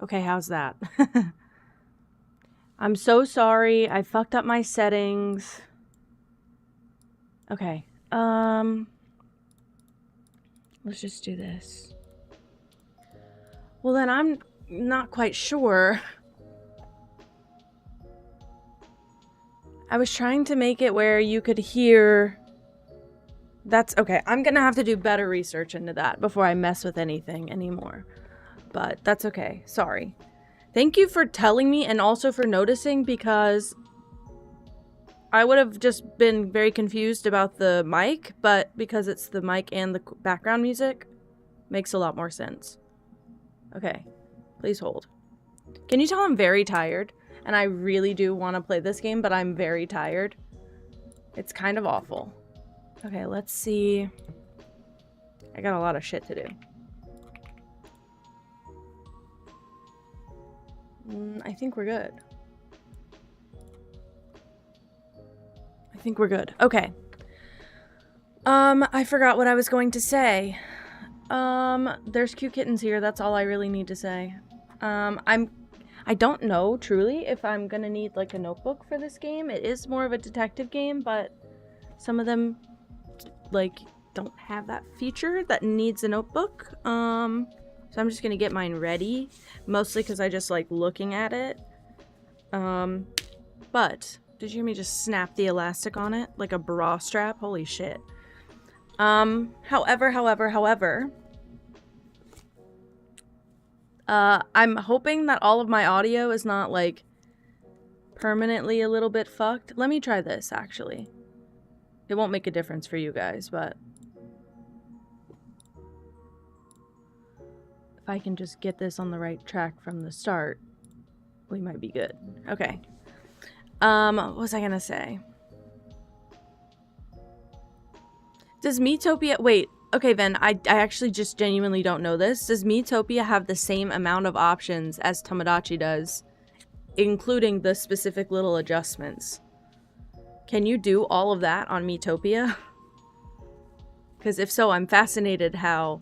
Okay, how's that? I'm so sorry. I fucked up my settings. Okay. Let's just do this. Well, then I'm not quite sure. I was trying to make it where you could hear... That's okay. I'm gonna have to do better research into that before I mess with anything anymore. But that's okay. Sorry. Thank you for telling me and also for noticing, because I would have just been very confused about the mic, but because it's the mic and the background music, makes a lot more sense. Okay. Please hold. Can you tell I'm very tired? And I really do want to play this game, but I'm very tired. It's kind of awful. Okay, let's see. I got a lot of shit to do. I think we're good. I think we're good. Okay. I forgot what I was going to say. There's cute kittens here. That's all I really need to say. I don't know, truly, if I'm gonna need, like, a notebook for this game. It is more of a detective game, but some of them, like, don't have that feature that needs a notebook. So I'm just gonna get mine ready, mostly because I just like looking at it. But did you hear me just snap the elastic on it like a bra strap? Holy shit. However, I'm hoping that all of my audio is not like permanently a little bit fucked. Let me try this, actually. It won't make a difference for you guys, but if I can just get this on the right track from the start, we might be good. Okay. What was I gonna say? Does Miitopia... Wait, okay, Ven, I actually just genuinely don't know this. Does Miitopia have the same amount of options as Tomodachi does, including the specific little adjustments? Can you do all of that on Miitopia? Because if so, I'm fascinated how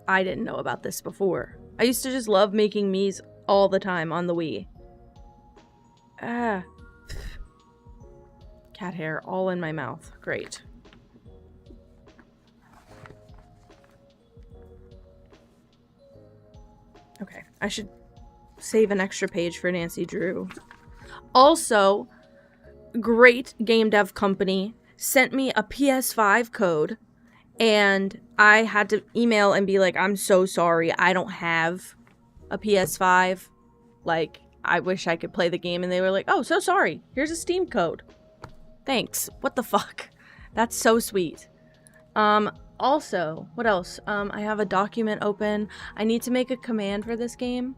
I didn't know about this before. I used to just love making Miis all the time on the Wii. Ah. Cat hair all in my mouth. Great. Okay, I should save an extra page for Nancy Drew. Also, great game dev company sent me a PS5 code, and I had to email and be like, I'm so sorry, I don't have a PS5. Like, I wish I could play the game. And they were like, oh, so sorry, here's a Steam code. Thanks. What the fuck? That's so sweet. Also, what else? I have a document open. I need to make a command for this game.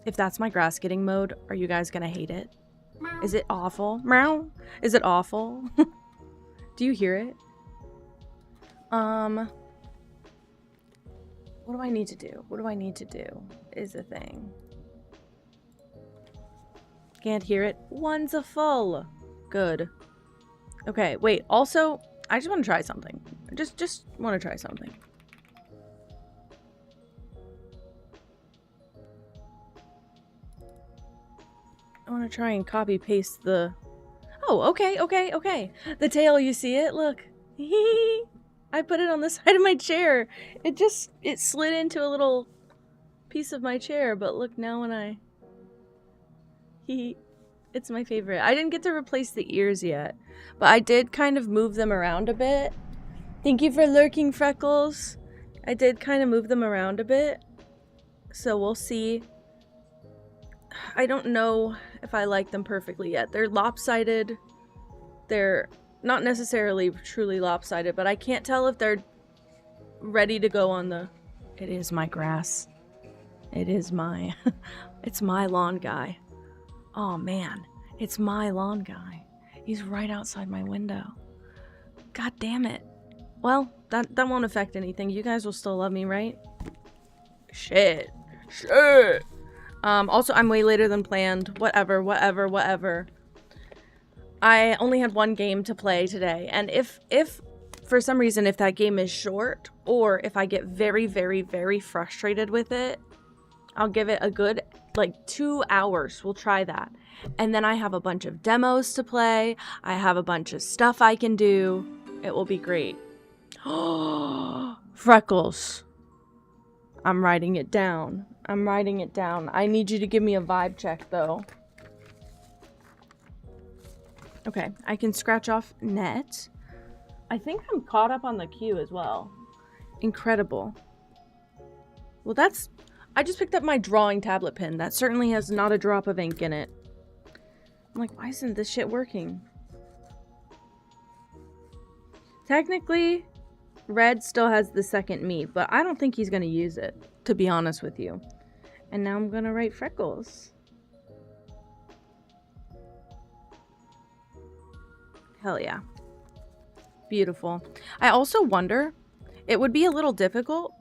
If that's my grass getting mode, are you guys gonna hate it? Meow. Is it awful? Meow. Is it awful? Do you hear it? What do I need to do? What do I need to do is a thing. Can't hear it. Wonderful. Good. Okay, wait. Also, I just want to try something. Just want to try something. I want to try and copy paste the... Oh, okay. The tail, you see it? Look. I put it on the side of my chair. It slid into a little piece of my chair, but look now when I... It's my favorite. I didn't get to replace the ears yet, but I did kind of move them around a bit. Thank you for lurking, Freckles. I did kind of move them around a bit, so we'll see. I don't know if I like them perfectly yet. They're lopsided. They're not necessarily truly lopsided, but I can't tell if they're ready to go on the... It is my grass. It is my... It's my lawn guy. Oh man, it's my lawn guy. He's right outside my window. God damn it. Well, that won't affect anything. You guys will still love me, right? Shit. Also, I'm way later than planned. Whatever. I only had one game to play today, and if for some reason, if that game is short or if I get very, very, very frustrated with it, I'll give it a good, like, 2 hours. We'll try that. And then I have a bunch of demos to play. I have a bunch of stuff I can do. It will be great. Freckles. I'm writing it down. I'm writing it down. I need you to give me a vibe check, though. Okay, I can scratch off net. I think I'm caught up on the queue as well. Incredible. Well, that's... I just picked up my drawing tablet pen. That certainly has not a drop of ink in it. I'm like, why isn't this shit working? Technically, Red still has the second meat, but I don't think he's going to use it, to be honest with you. And now I'm going to write Freckles. Hell yeah. Beautiful. I also wonder, it would be a little difficult,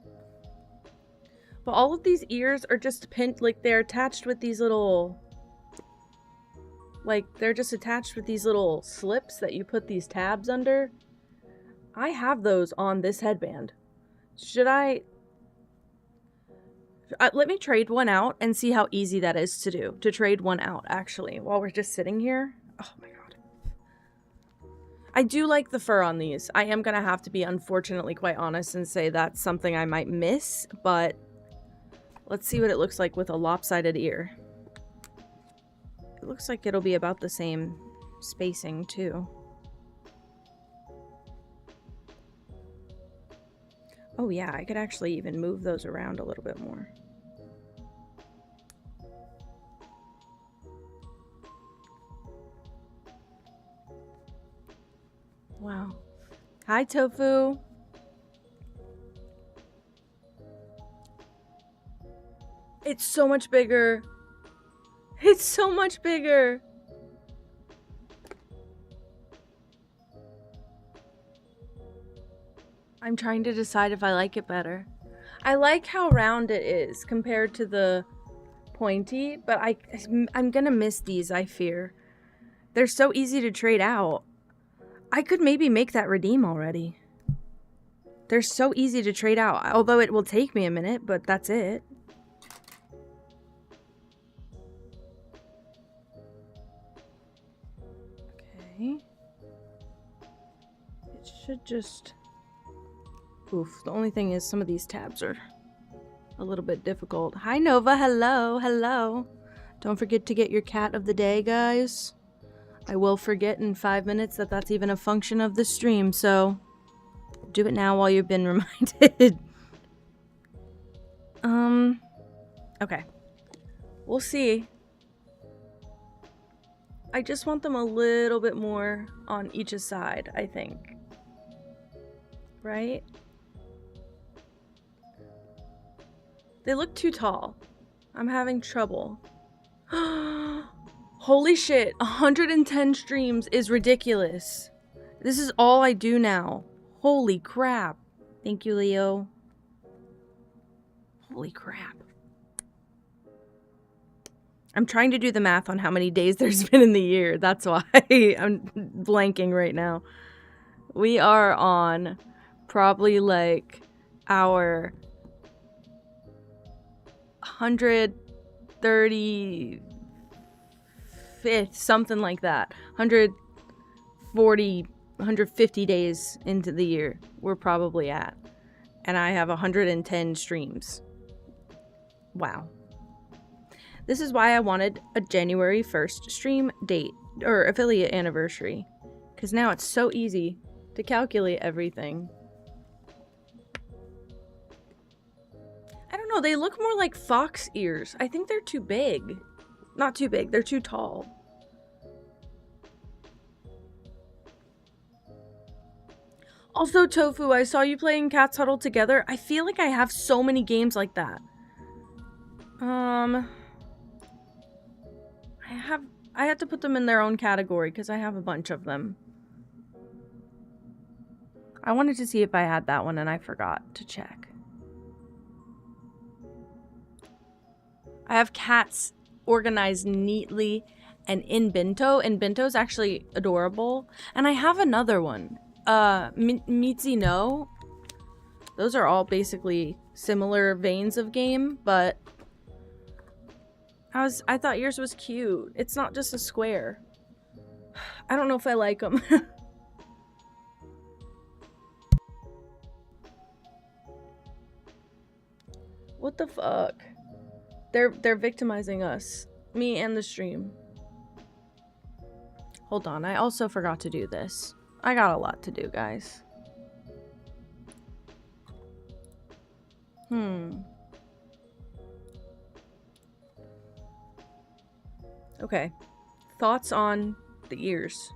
but all of these ears are just pinned, like they're attached with these little, like they're just attached with these little slips that you put these tabs under. I have those on this headband. Should I let me trade one out and see how easy that is to do, to trade one out actually, while we're just sitting here. Oh my God. I do like the fur on these. I am going to have to be unfortunately quite honest and say that's something I might miss, but let's see what it looks like with a lopsided ear. It looks like it'll be about the same spacing too. Oh yeah, I could actually even move those around a little bit more. Wow. Hi, Tofu. It's so much bigger. It's so much bigger. I'm trying to decide if I like it better. I like how round it is compared to the pointy, but I'm gonna miss these, I fear. They're so easy to trade out. I could maybe make that redeem already. They're so easy to trade out, although it will take me a minute, but that's it. Okay. It should just... Oof, the only thing is some of these tabs are a little bit difficult. Hi, Nova. Hello. Hello. Don't forget to get your cat of the day, guys. I will forget in 5 minutes that that's even a function of the stream, so do it now while you've been reminded. Okay. We'll see. I just want them a little bit more on each side, I think. Right? They look too tall. I'm having trouble. Holy shit, 110 streams is ridiculous. This is all I do now. Holy crap. Thank you, Leo. Holy crap. I'm trying to do the math on how many days there's been in the year. That's why I'm blanking right now. We are on probably like our 135th, something like that. 140, 150 days into the year we're probably at. And I have 110 streams. Wow. This is why I wanted a January 1st stream date, or affiliate anniversary. Because now it's so easy to calculate everything. I don't know, they look more like fox ears. I think they're too big. Not too big, they're too tall. Also, Tofu, I saw you playing Cats Huddle Together. I feel like I have so many games like that. I had to put them in their own category because I have a bunch of them. I wanted to see if I had that one and I forgot to check. I have cats organized neatly and in Bento, and Bento's actually adorable. And I have another one. Mitzi no. Those are all basically similar veins of game, but I thought yours was cute. It's not just a square. I don't know if I like them. What the fuck? They're victimizing us. Me and the stream. Hold on, I also forgot to do this. I got a lot to do, guys. Okay. Thoughts on the ears.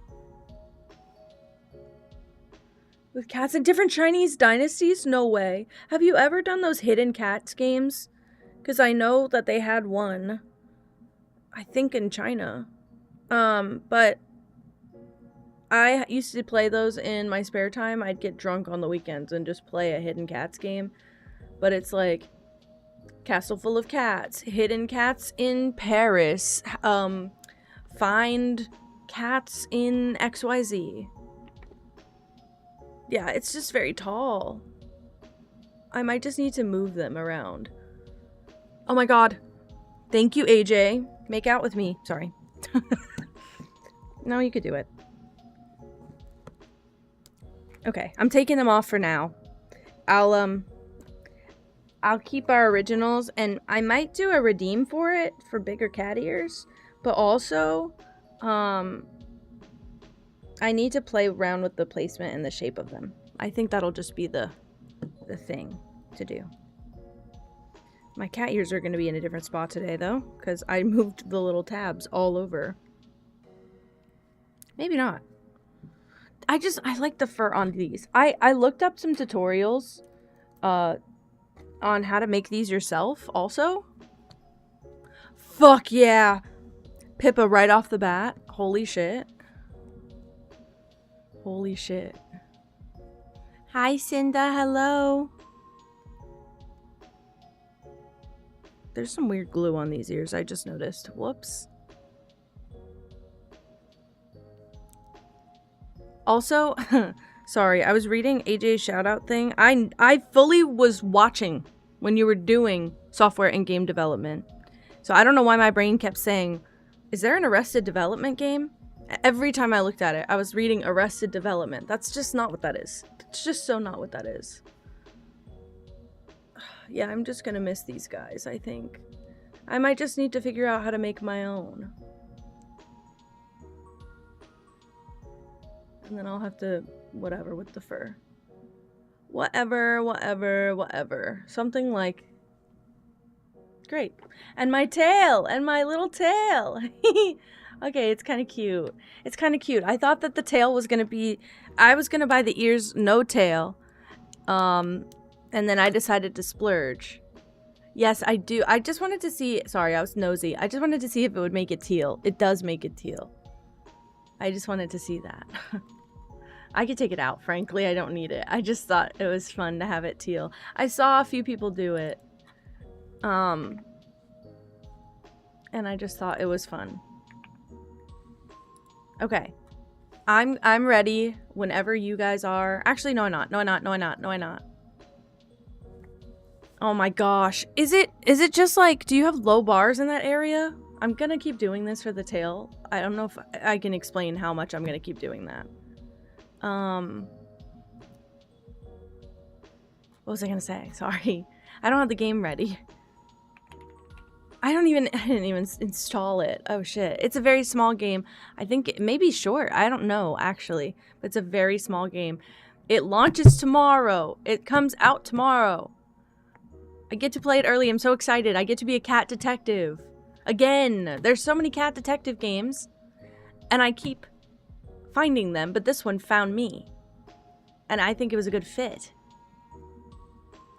With cats in different Chinese dynasties? No way. Have you ever done those hidden cats games? Because I know that they had one. I think in China. But I used to play those in my spare time. I'd get drunk on the weekends and just play a hidden cats game. But it's like castle full of cats, hidden cats in Paris, find cats in XYZ. Yeah, it's just very tall. I might just need to move them around. Oh my god. Thank you, AJ. Make out with me. Sorry. No, you could do it. Okay, I'm taking them off for now. I'll keep our originals, and I might do a redeem for it for bigger cat ears, but also, I need to play around with the placement and the shape of them. I think that'll just be the thing to do. My cat ears are going to be in a different spot today, though, because I moved the little tabs all over. Maybe not. I like the fur on these. I looked up some tutorials, on how to make these yourself, also. Fuck yeah! Pippa right off the bat. Holy shit. Holy shit. Hi, Cinda. Hello. There's some weird glue on these ears, I just noticed. Whoops. Also, sorry, I was reading AJ's shoutout thing. I fully was watching when you were doing software and game development. So I don't know why my brain kept saying, is there an Arrested Development game? Every time I looked at it, I was reading Arrested Development. That's just not what that is. It's just so not what that is. Yeah, I'm just gonna miss these guys, I think. I might just need to figure out how to make my own. And then I'll have to, whatever, with the fur. Whatever. Something like... Great. And my tail! And my little tail! Okay, it's kind of cute. It's kind of cute. I thought that the tail was gonna be... I was gonna buy the ears, no tail. And then I decided to splurge. Yes, I do. I just wanted to see... Sorry, I was nosy. I just wanted to see if it would make it teal. It does make it teal. I just wanted to see that. I could take it out, frankly. I don't need it. I just thought it was fun to have it teal. I saw a few people do it. And I just thought it was fun. Okay. I'm ready whenever you guys are. Actually, no, I'm not. No, I'm not. No, I'm not. No, I'm not. Oh my gosh. Is it just like, do you have low bars in that area? I'm gonna keep doing this for the tail. I don't know if I can explain how much I'm gonna keep doing that. What was I gonna say? Sorry. I don't have the game ready. I didn't even install it. Oh shit. It's a very small game. I think it may be short. I don't know, actually. But it's a very small game. It launches tomorrow. It comes out tomorrow. I get to play it early. I'm so excited. I get to be a cat detective. Again. There's so many cat detective games. And I keep finding them, but this one found me. And I think it was a good fit.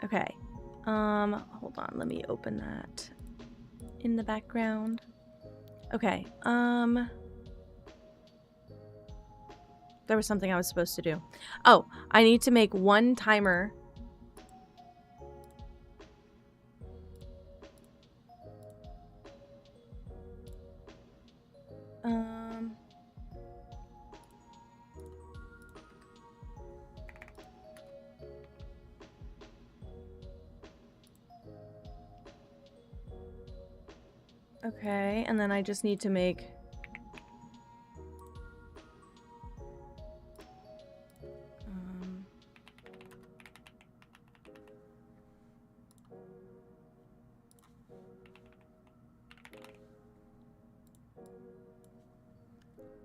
Okay. Hold on. Let me open that in the background. Okay. There was something I was supposed to do. Oh, I need to make one timer. Okay, and then I just need to make...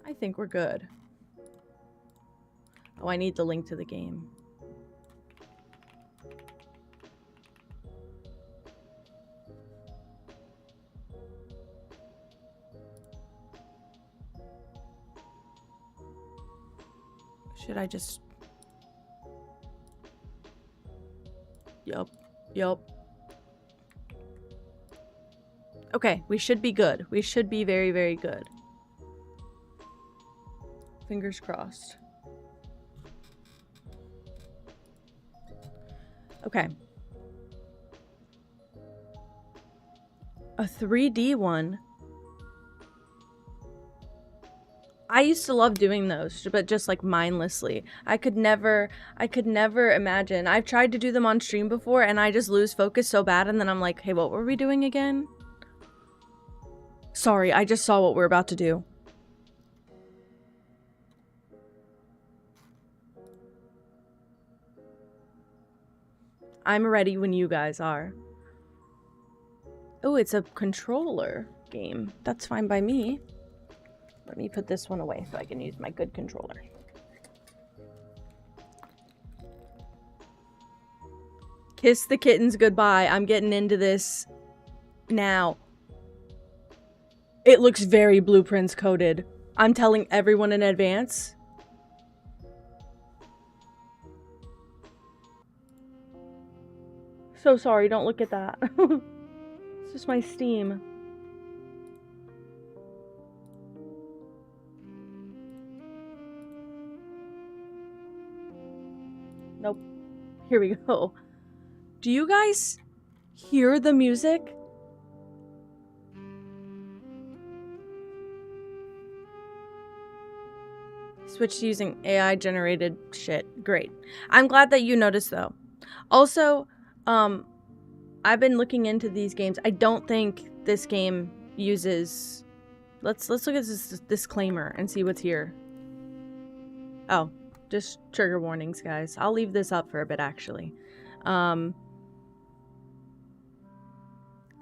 I think we're good. Oh, I need the link to the game. Should I just... Yup. Okay, we should be good. We should be very, very good. Fingers crossed. Okay. A 3D one. I used to love doing those, but just like mindlessly. I could never imagine. I've tried to do them on stream before and I just lose focus so bad and then I'm like, hey, what were we doing again? Sorry, I just saw what we're about to do. I'm ready when you guys are. Oh, it's a controller game. That's fine by me. Let me put this one away so I can use my good controller. Kiss the kittens goodbye. I'm getting into this now. It looks very Blueprints coded. I'm telling everyone in advance. So sorry, don't look at that. It's just my Steam. Nope. Here we go. Do you guys hear the music? Switched to using AI generated shit. Great. I'm glad that you noticed though. Also, I've been looking into these games. I don't think this game uses... Let's look at this disclaimer and see what's here. Oh, just trigger warnings, guys. I'll leave this up for a bit, actually.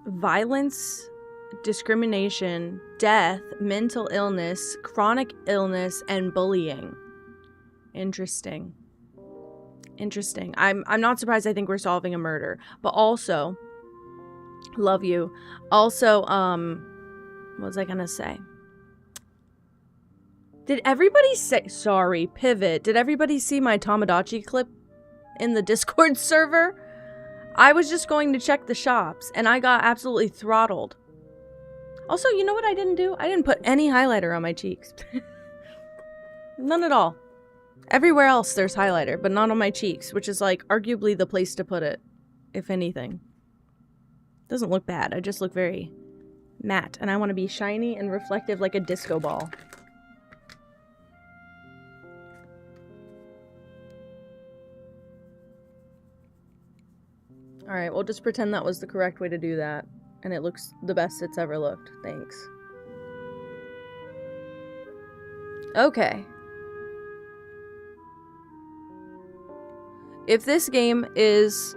Violence, discrimination, death, mental illness, chronic illness, and bullying. Interesting. Interesting. I'm not surprised. I think we're solving a murder, but also, love you. Also, what was I gonna say? Did everybody say, sorry, pivot. Did everybody see my Tamagotchi clip in the Discord server? I was just going to check the shops and I got absolutely throttled. Also, you know what I didn't do? I didn't put any highlighter on my cheeks. None at all. Everywhere else there's highlighter, but not on my cheeks, which is like arguably the place to put it, if anything. Doesn't look bad. I just look very matte and I want to be shiny and reflective like a disco ball. Alright, we'll just pretend that was the correct way to do that. And it looks the best it's ever looked. Thanks. Okay. If this game is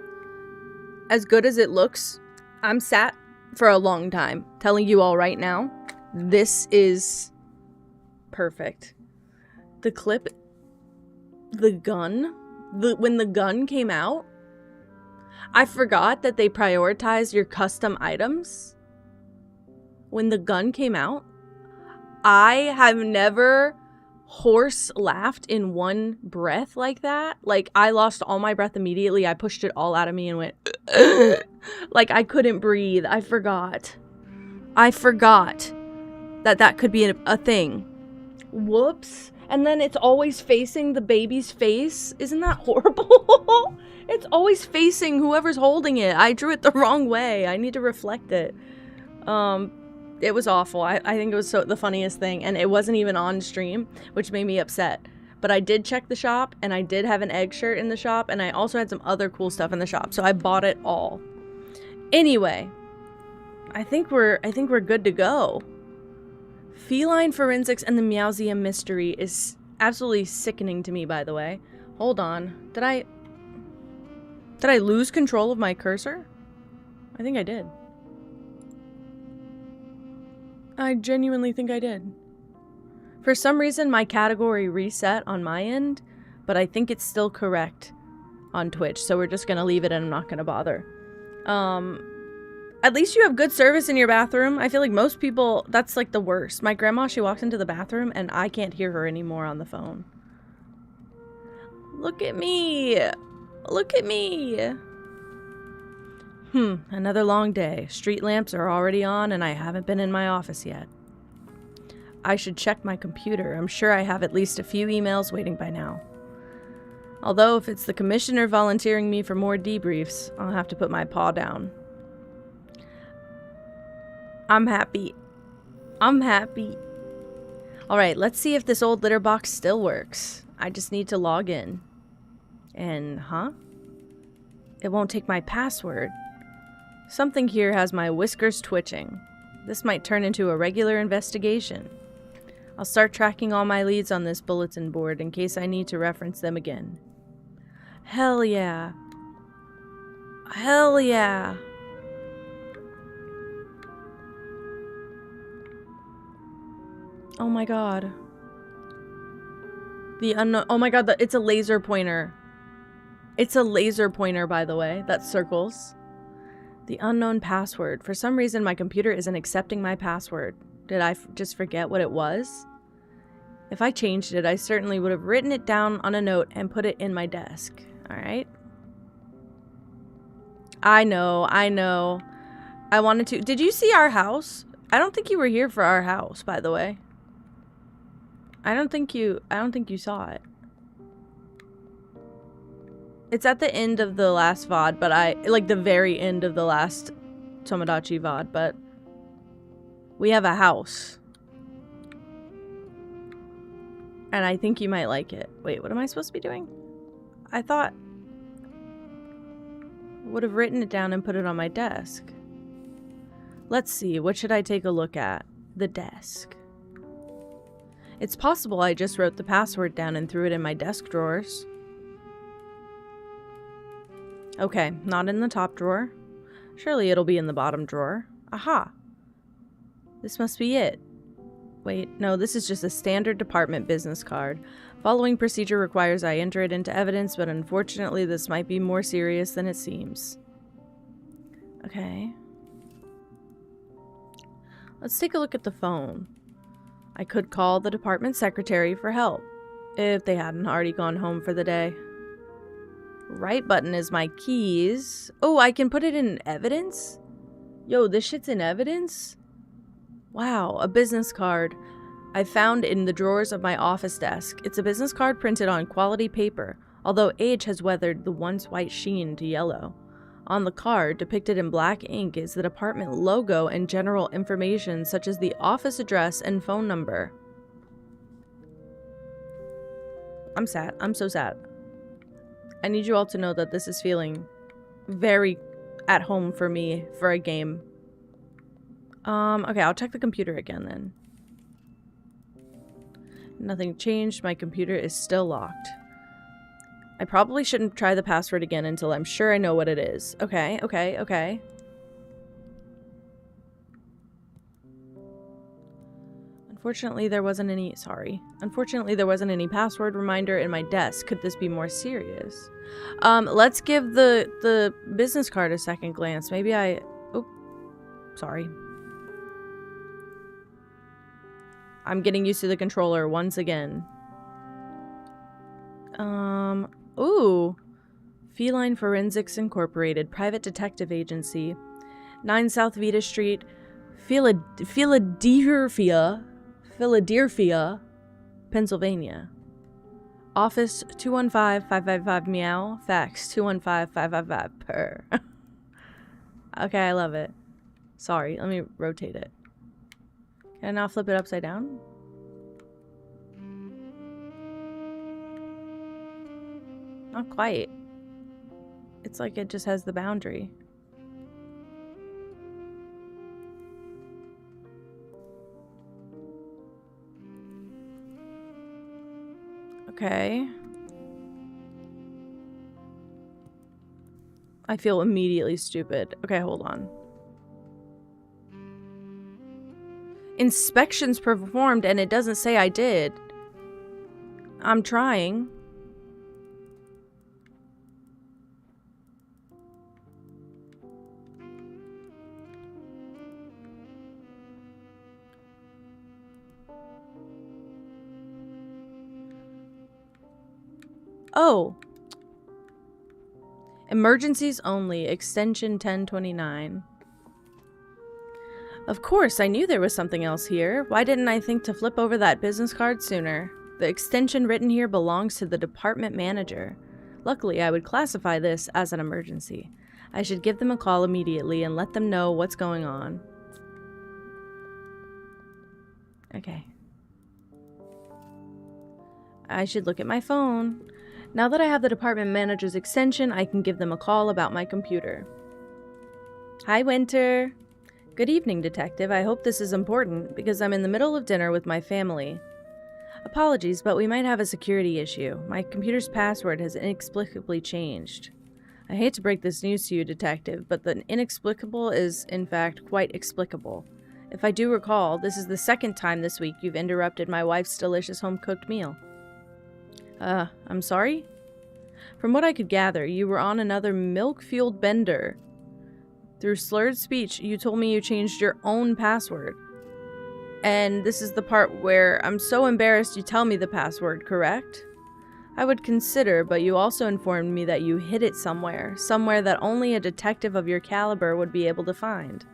as good as it looks, I'm sat for a long time telling you all right now, this is perfect. The clip, the gun, when the gun came out, I forgot that they prioritized your custom items. When the gun came out, I have never horse laughed in one breath like that. Like, I lost all my breath immediately. I pushed it all out of me and went, like, I couldn't breathe. I forgot that that could be a thing. Whoops. And then it's always facing the baby's face. Isn't that horrible? It's always facing whoever's holding it. I drew it the wrong way. I need to reflect it. It was awful. I think it was the funniest thing. And it wasn't even on stream, which made me upset. But I did check the shop, and I did have an egg shirt in the shop, and I also had some other cool stuff in the shop. So I bought it all. Anyway, I think we're good to go. Feline forensics and the Meowseum mystery is absolutely sickening to me, by the way. Hold on. Did I lose control of my cursor? I think I did. I genuinely think I did. For some reason, my category reset on my end, but I think it's still correct on Twitch, so we're just gonna leave it and I'm not gonna bother. At least you have good service in your bathroom. I feel like most people, that's like the worst. My grandma, she walks into the bathroom and I can't hear her anymore on the phone. Look at me. Look at me. Another long day. Street lamps are already on and I haven't been in my office yet. I should check my computer. I'm sure I have at least a few emails waiting by now. Although if it's the commissioner volunteering me for more debriefs, I'll have to put my paw down. I'm happy. I'm happy. Alright, let's see if this old litter box still works. I just need to log in. And, it won't take my password. Something here has my whiskers twitching. This might turn into a regular investigation. I'll start tracking all my leads on this bulletin board in case I need to reference them again. Hell yeah. Hell yeah. Oh my god. The unknown. Oh my god, it's a laser pointer. It's a laser pointer, by the way, that circles. The unknown password. For some reason, my computer isn't accepting my password. Did I just forget what it was? If I changed it, I certainly would have written it down on a note and put it in my desk. Alright? I know. I wanted to. Did you see our house? I don't think you were here for our house, by the way. I don't think you saw it. It's at the end of the last VOD, but like the very end of the last Tomodachi VOD, but we have a house. And I think you might like it. Wait, what am I supposed to be doing? I thought I would have written it down and put it on my desk. Let's see, what should I take a look at? The desk. It's possible I just wrote the password down and threw it in my desk drawers. Okay, not in the top drawer. Surely it'll be in the bottom drawer. Aha! This must be it. Wait, no, this is just a standard department business card. Following procedure requires I enter it into evidence, but unfortunately this might be more serious than it seems. Okay. Let's take a look at the phone. I could call the department secretary for help, if they hadn't already gone home for the day. Right button is my keys. Oh, I can put it in evidence? Yo, this shit's in evidence? Wow, a business card I found in the drawers of my office desk. It's a business card printed on quality paper, although age has weathered the once white sheen to yellow. On the card, depicted in black ink, is the department logo and general information such as the office address and phone number. I'm sad. I'm so sad. I need you all to know that this is feeling very at home for me for a game. Okay, I'll check the computer again then. Nothing changed. My computer is still locked. I probably shouldn't try the password again until I'm sure I know what it is. Okay. Unfortunately, there wasn't any password reminder in my desk. Could this be more serious? Let's give the business card a second glance. Maybe oh, sorry. I'm getting used to the controller once again. Ooh. Feline Forensics Incorporated, private detective agency. 9 South Vita Street, Philadelphia, Pennsylvania. Office 215-555 meow. Fax 215-555 per. Okay, I love it. Sorry, let me rotate it. Can I now flip it upside down? Not quite. It's like it just has the boundary. Okay. I feel immediately stupid. Okay, hold on. Inspections performed, and it doesn't say I did. I'm trying. Oh. Emergencies only. Extension 1029. Of course, I knew there was something else here. Why didn't I think to flip over that business card sooner? The extension written here belongs to the department manager. Luckily, I would classify this as an emergency. I should give them a call immediately and let them know what's going on. Okay. I should look at my phone. Now that I have the department manager's extension, I can give them a call about my computer. Hi, Winter. Good evening, Detective. I hope this is important, because I'm in the middle of dinner with my family. Apologies, but we might have a security issue. My computer's password has inexplicably changed. I hate to break this news to you, Detective, but the inexplicable is, in fact, quite explicable. If I do recall, this is the second time this week you've interrupted my wife's delicious home-cooked meal. I'm sorry? From what I could gather, you were on another milk-fueled bender. Through slurred speech, you told me you changed your own password. And this is the part where I'm so embarrassed you tell me the password, correct? I would consider, but you also informed me that you hid it somewhere that only a detective of your caliber would be able to find.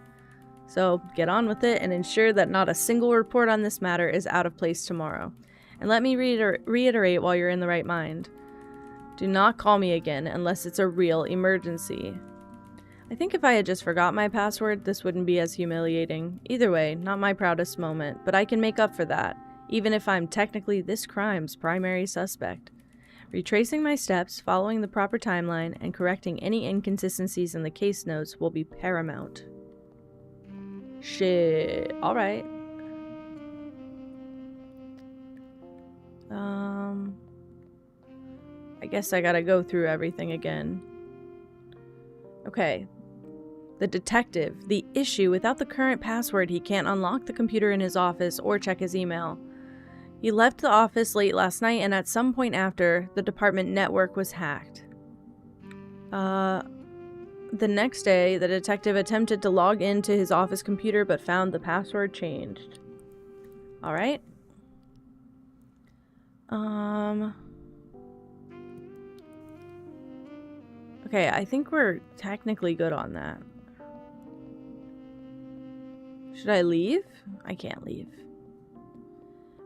So, get on with it and ensure that not a single report on this matter is out of place tomorrow. And let me reiterate while you're in the right mind. Do not call me again unless it's a real emergency. I think if I had just forgot my password, this wouldn't be as humiliating. Either way, not my proudest moment, but I can make up for that, even if I'm technically this crime's primary suspect. Retracing my steps, following the proper timeline, and correcting any inconsistencies in the case notes will be paramount. Shit. Alright. I guess I gotta go through everything again. Okay. The detective. The issue. Without the current password, he can't unlock the computer in his office or check his email. He left the office late last night, and at some point after, the department network was hacked. The next day, the detective attempted to log into his office computer, but found the password changed. Alright. Okay, I think we're technically good on that. Should I leave? I can't leave.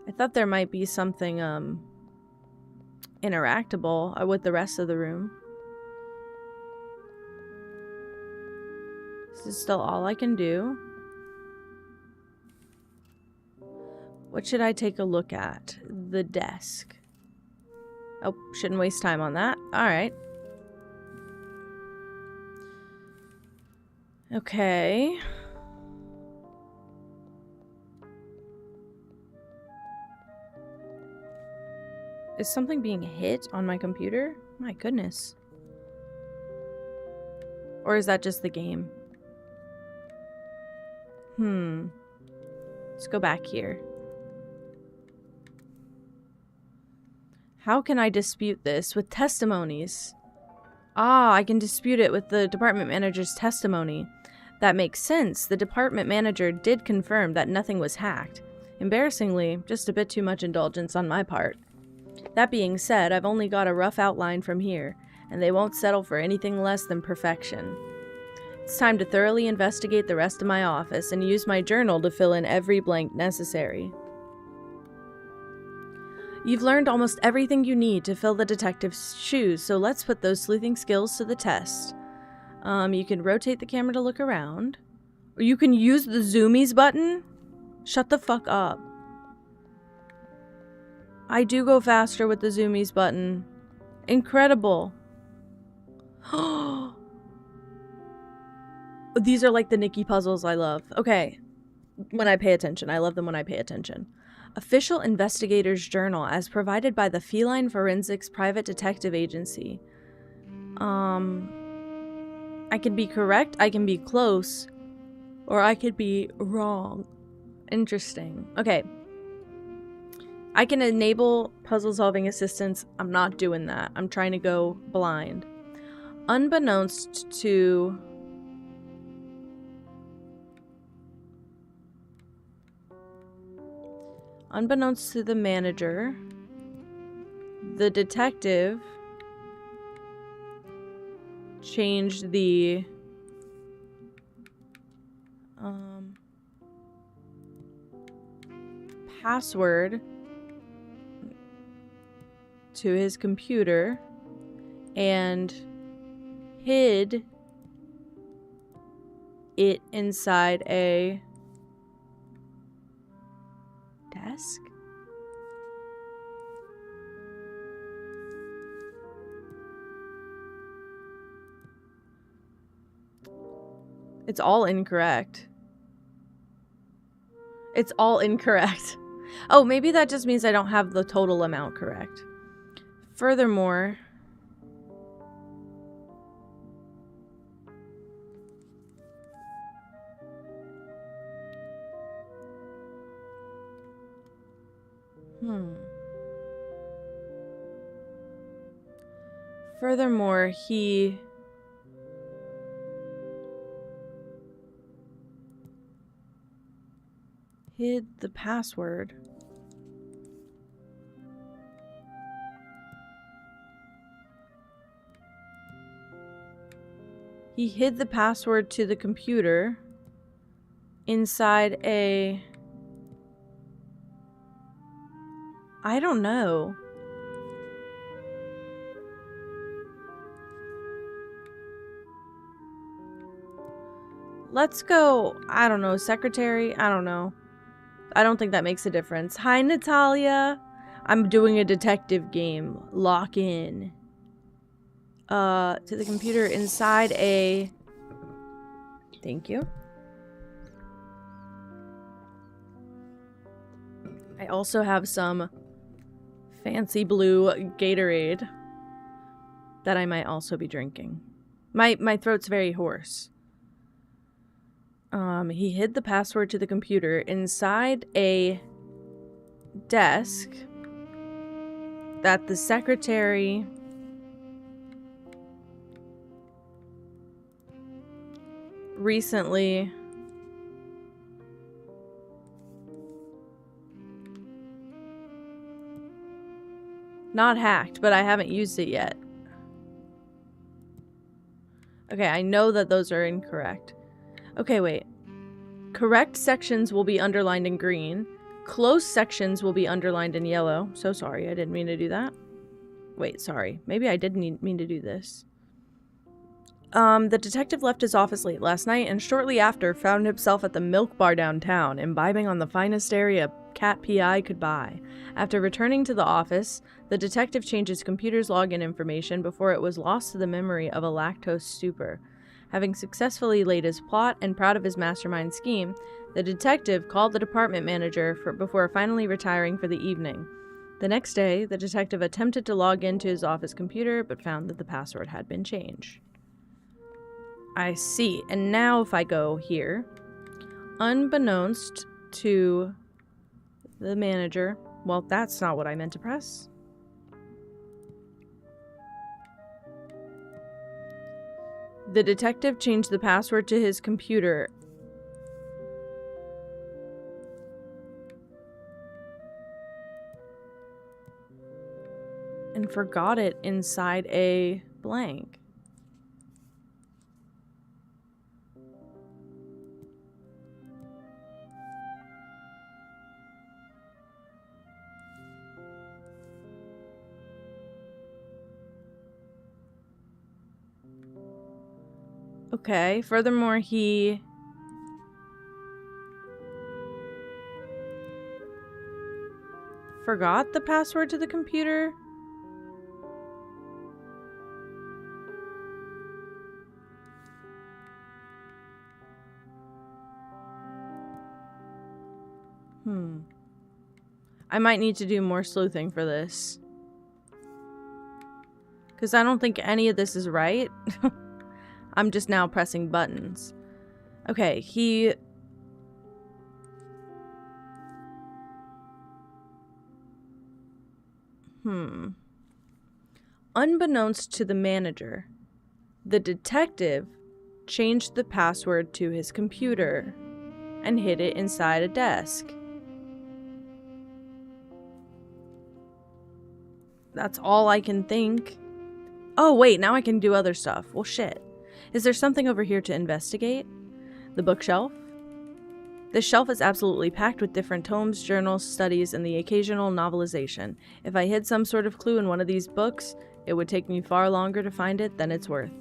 I thought there might be something, interactable with the rest of the room. This is still all I can do. What should I take a look at? The desk. Oh, shouldn't waste time on that. Alright. Okay. Is something being hit on my computer? My goodness. Or is that just the game? Let's go back here. How can I dispute this with testimonies? Ah, I can dispute it with the department manager's testimony. That makes sense. The department manager did confirm that nothing was hacked. Embarrassingly, just a bit too much indulgence on my part. That being said, I've only got a rough outline from here, and they won't settle for anything less than perfection. It's time to thoroughly investigate the rest of my office and use my journal to fill in every blank necessary. You've learned almost everything you need to fill the detective's shoes, so let's put those sleuthing skills to the test. You can rotate the camera to look around. Or you can use the zoomies button? Shut the fuck up. I do go faster with the zoomies button. Incredible. These are like the Nikki puzzles I love. Okay. When I pay attention. I love them when I pay attention. Official Investigator's Journal as provided by the Feline Forensics Private Detective Agency. I can be correct, I can be close, or I could be wrong. Interesting. Okay. I can enable puzzle solving assistance. I'm not doing that. I'm trying to go blind. Unbeknownst to the manager, the detective changed the password to his computer and hid it inside a desk? It's all incorrect. It's all incorrect. Oh, maybe that just means I don't have the total amount correct. Furthermore, he hid the password. He hid the password to the computer inside a... I don't know. Let's go, I don't know, secretary? I don't know. I don't think that makes a difference. Hi, Natalia. I'm doing a detective game. Lock in. To the computer inside a... Thank you. I also have some fancy blue Gatorade that I might also be drinking. My throat's very hoarse. He hid the password to the computer inside a desk that the secretary recently not hacked, but I haven't used it yet. Okay, I know that those are incorrect. Okay, wait. Correct sections will be underlined in green. Close sections will be underlined in yellow. So sorry, I didn't mean to do that. Wait, sorry. Maybe I did mean to do this. The detective left his office late last night and shortly after found himself at the milk bar downtown, imbibing on the finest dairy a cat PI could buy. After returning to the office, the detective changed his computer's login information before it was lost to the memory of a lactose stupor. Having successfully laid his plot and proud of his mastermind scheme, the detective called the department manager before finally retiring for the evening. The next day, the detective attempted to log into his office computer, but found that the password had been changed. I see. And now if I go here, unbeknownst to the manager, well, that's not what I meant to press. The detective changed the password to his computer. And forgot it inside a blank. Okay, furthermore, he forgot the password to the computer. I might need to do more sleuthing for this. Because I don't think any of this is right. I'm just now pressing buttons. Okay, he... Unbeknownst to the manager, the detective changed the password to his computer and hid it inside a desk. That's all I can think. Oh wait, now I can do other stuff. Well shit. Is there something over here to investigate? The bookshelf? This shelf is absolutely packed with different tomes, journals, studies, and the occasional novelization. If I hid some sort of clue in one of these books, it would take me far longer to find it than it's worth.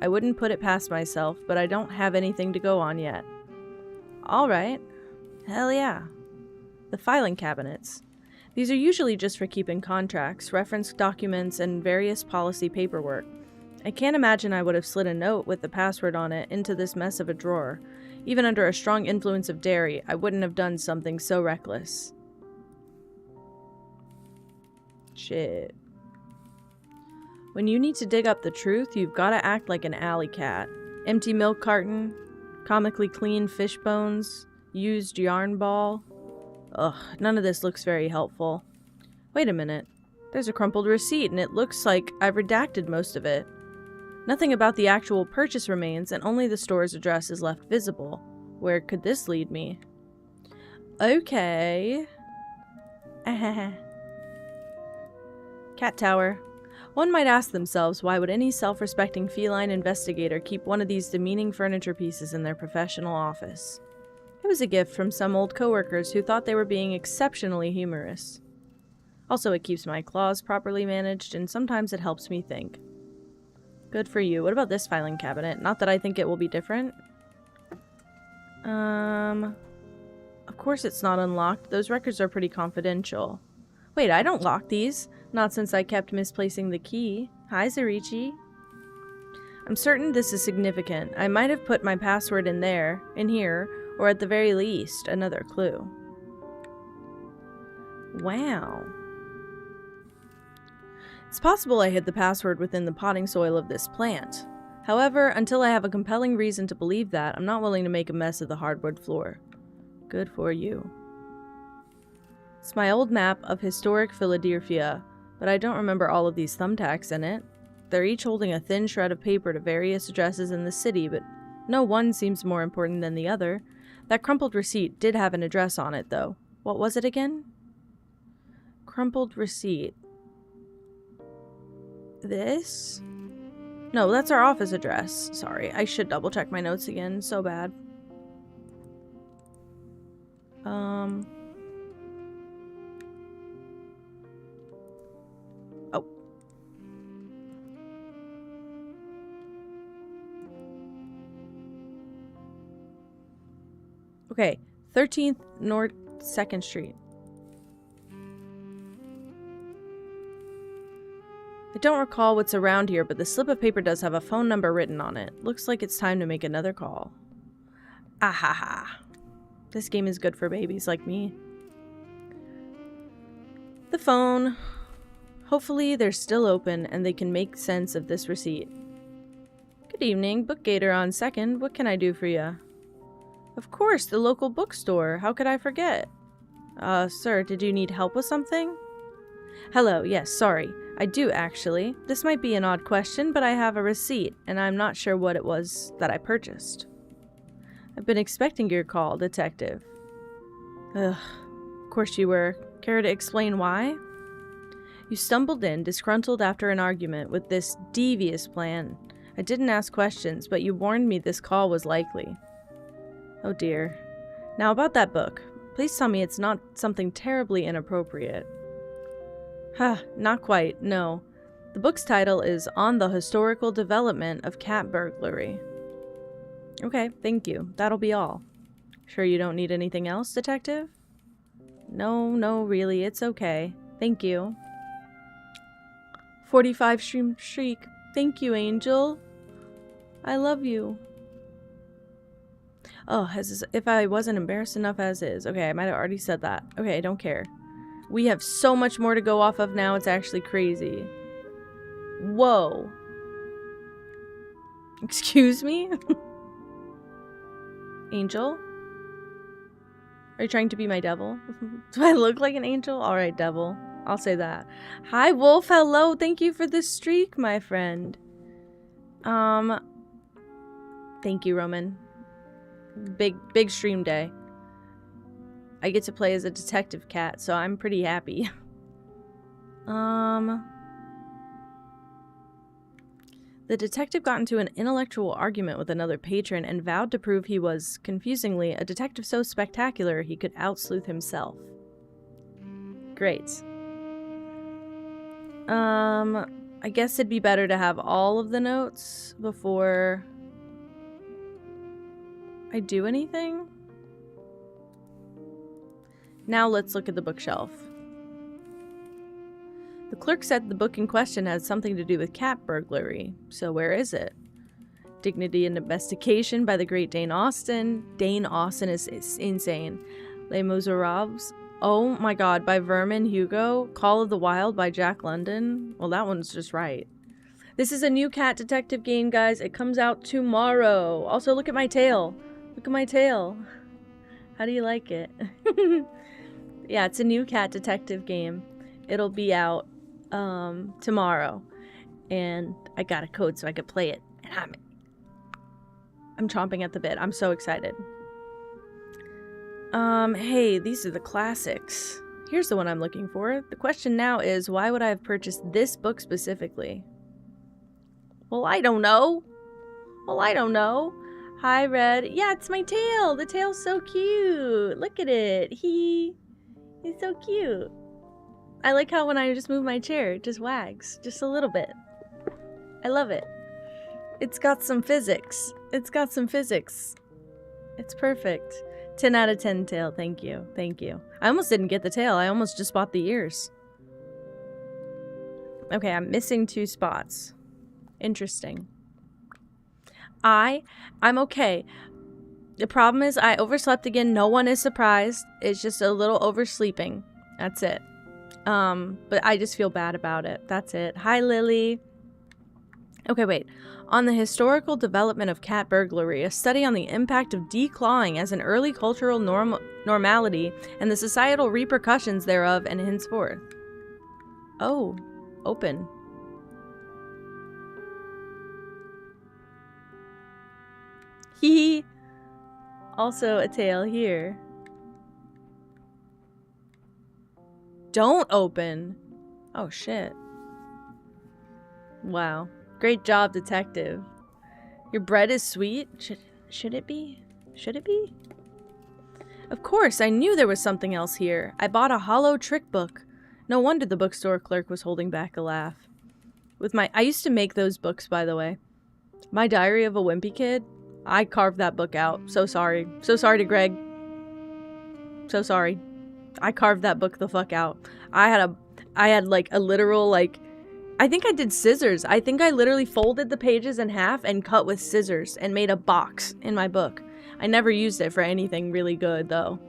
I wouldn't put it past myself, but I don't have anything to go on yet. Alright. Hell yeah. The filing cabinets. These are usually just for keeping contracts, reference documents, and various policy paperwork. I can't imagine I would have slid a note with the password on it into this mess of a drawer. Even under a strong influence of dairy, I wouldn't have done something so reckless. Shit. When you need to dig up the truth, you've got to act like an alley cat. Empty milk carton, comically clean fish bones, used yarn ball. Ugh, none of this looks very helpful. Wait a minute. There's a crumpled receipt, and it looks like I've redacted most of it. Nothing about the actual purchase remains, and only the store's address is left visible. Where could this lead me? Okay. Cat tower. One might ask themselves, why would any self-respecting feline investigator keep one of these demeaning furniture pieces in their professional office? It was a gift from some old coworkers who thought they were being exceptionally humorous. Also, it keeps my claws properly managed, and sometimes it helps me think. Good for you. What about this filing cabinet? Not that I think it will be different. Of course it's not unlocked. Those records are pretty confidential. Wait, I don't lock these. Not since I kept misplacing the key. Hi, Zarichi. I'm certain this is significant. I might have put my password in here, or at the very least, another clue. Wow. It's possible I hid the password within the potting soil of this plant. However, until I have a compelling reason to believe that, I'm not willing to make a mess of the hardwood floor. Good for you. It's my old map of historic Philadelphia, but I don't remember all of these thumbtacks in it. They're each holding a thin shred of paper to various addresses in the city, but no one seems more important than the other. That crumpled receipt did have an address on it, though. What was it again? Crumpled receipt. This? No, that's our office address. Sorry, I should double check my notes again. So bad. Oh. Okay, 13th North 2nd Street. I don't recall what's around here, but the slip of paper does have a phone number written on it. Looks like it's time to make another call. Ahaha. This game is good for babies like me. The phone. Hopefully they're still open and they can make sense of this receipt. Good evening, Bookgator on 2nd. What can I do for you? Of course, the local bookstore. How could I forget? Sir, did you need help with something? Hello, yes, sorry. I do, actually. This might be an odd question, but I have a receipt, and I'm not sure what it was that I purchased. I've been expecting your call, Detective. Ugh, of course you were. Care to explain why? You stumbled in, disgruntled after an argument with this devious plan. I didn't ask questions, but you warned me this call was likely. Oh dear. Now about that book. Please tell me it's not something terribly inappropriate. Not quite, no. The book's title is On the Historical Development of Cat Burglary. Okay, thank you. That'll be all. Sure you don't need anything else, Detective? No, really, it's okay. Thank you. 45 Shriek. Thank you, Angel. I love you. Oh, if I wasn't embarrassed enough as is. Okay, I might have already said that. Okay, I don't care. We have so much more to go off of now, it's actually crazy. Whoa. Excuse me? Angel? Are you trying to be my devil? Do I look like an angel? Alright, devil. I'll say that. Hi, Wolf. Hello. Thank you for the streak, my friend. Thank you, Roman. Big stream day. I get to play as a detective cat, so I'm pretty happy. The detective got into an intellectual argument with another patron and vowed to prove he was, confusingly, a detective so spectacular he could out-sleuth himself. Great. I guess it'd be better to have all of the notes before I do anything. Now let's look at the bookshelf. The clerk said the book in question had something to do with cat burglary. So where is it? Dignity and Investigation by the great Dane Austen. Dane Austen is insane. Les Miserables. Oh my god, by Vermin Hugo. Call of the Wild by Jack London. Well, that one's just right. This is a new cat detective game, guys. It comes out tomorrow. Also, look at my tail. Look at my tail. How do you like it? Yeah, it's a new cat detective game. It'll be out tomorrow. And I got a code so I could play it. And I'm chomping at the bit. I'm so excited. Hey, these are the classics. Here's the one I'm looking for. The question now is, why would I have purchased this book specifically? Well, I don't know. Hi, Red. Yeah, it's my tail. The tail's so cute. Look at it. He's so cute. I like how when I just move my chair, it just wags. Just a little bit. I love it. It's got some physics. It's perfect. 10 out of 10 tail. Thank you. I almost didn't get the tail. I almost just bought the ears. Okay, I'm missing 2 spots. Interesting. I'm okay. The problem is I overslept again. No one is surprised. It's just a little oversleeping. That's it. But I just feel bad about it. That's it. Hi, Lily. Okay, wait. On the historical development of cat burglary, a study on the impact of declawing as an early cultural normality and the societal repercussions thereof and henceforth. Oh, open. Hee. Also a tail here. Don't open. Oh, shit. Wow. Great job, detective. Your bread is sweet? Should it be? Should it be? Of course, I knew there was something else here. I bought a hollow trick book. No wonder the bookstore clerk was holding back a laugh. I used to make those books, by the way. My Diary of a Wimpy Kid. I carved that book out. So sorry. So sorry to Greg. So sorry. I carved that book the fuck out. I had like a literal, like, I think I did scissors. I think I literally folded the pages in half and cut with scissors and made a box in my book. I never used it for anything really good, though.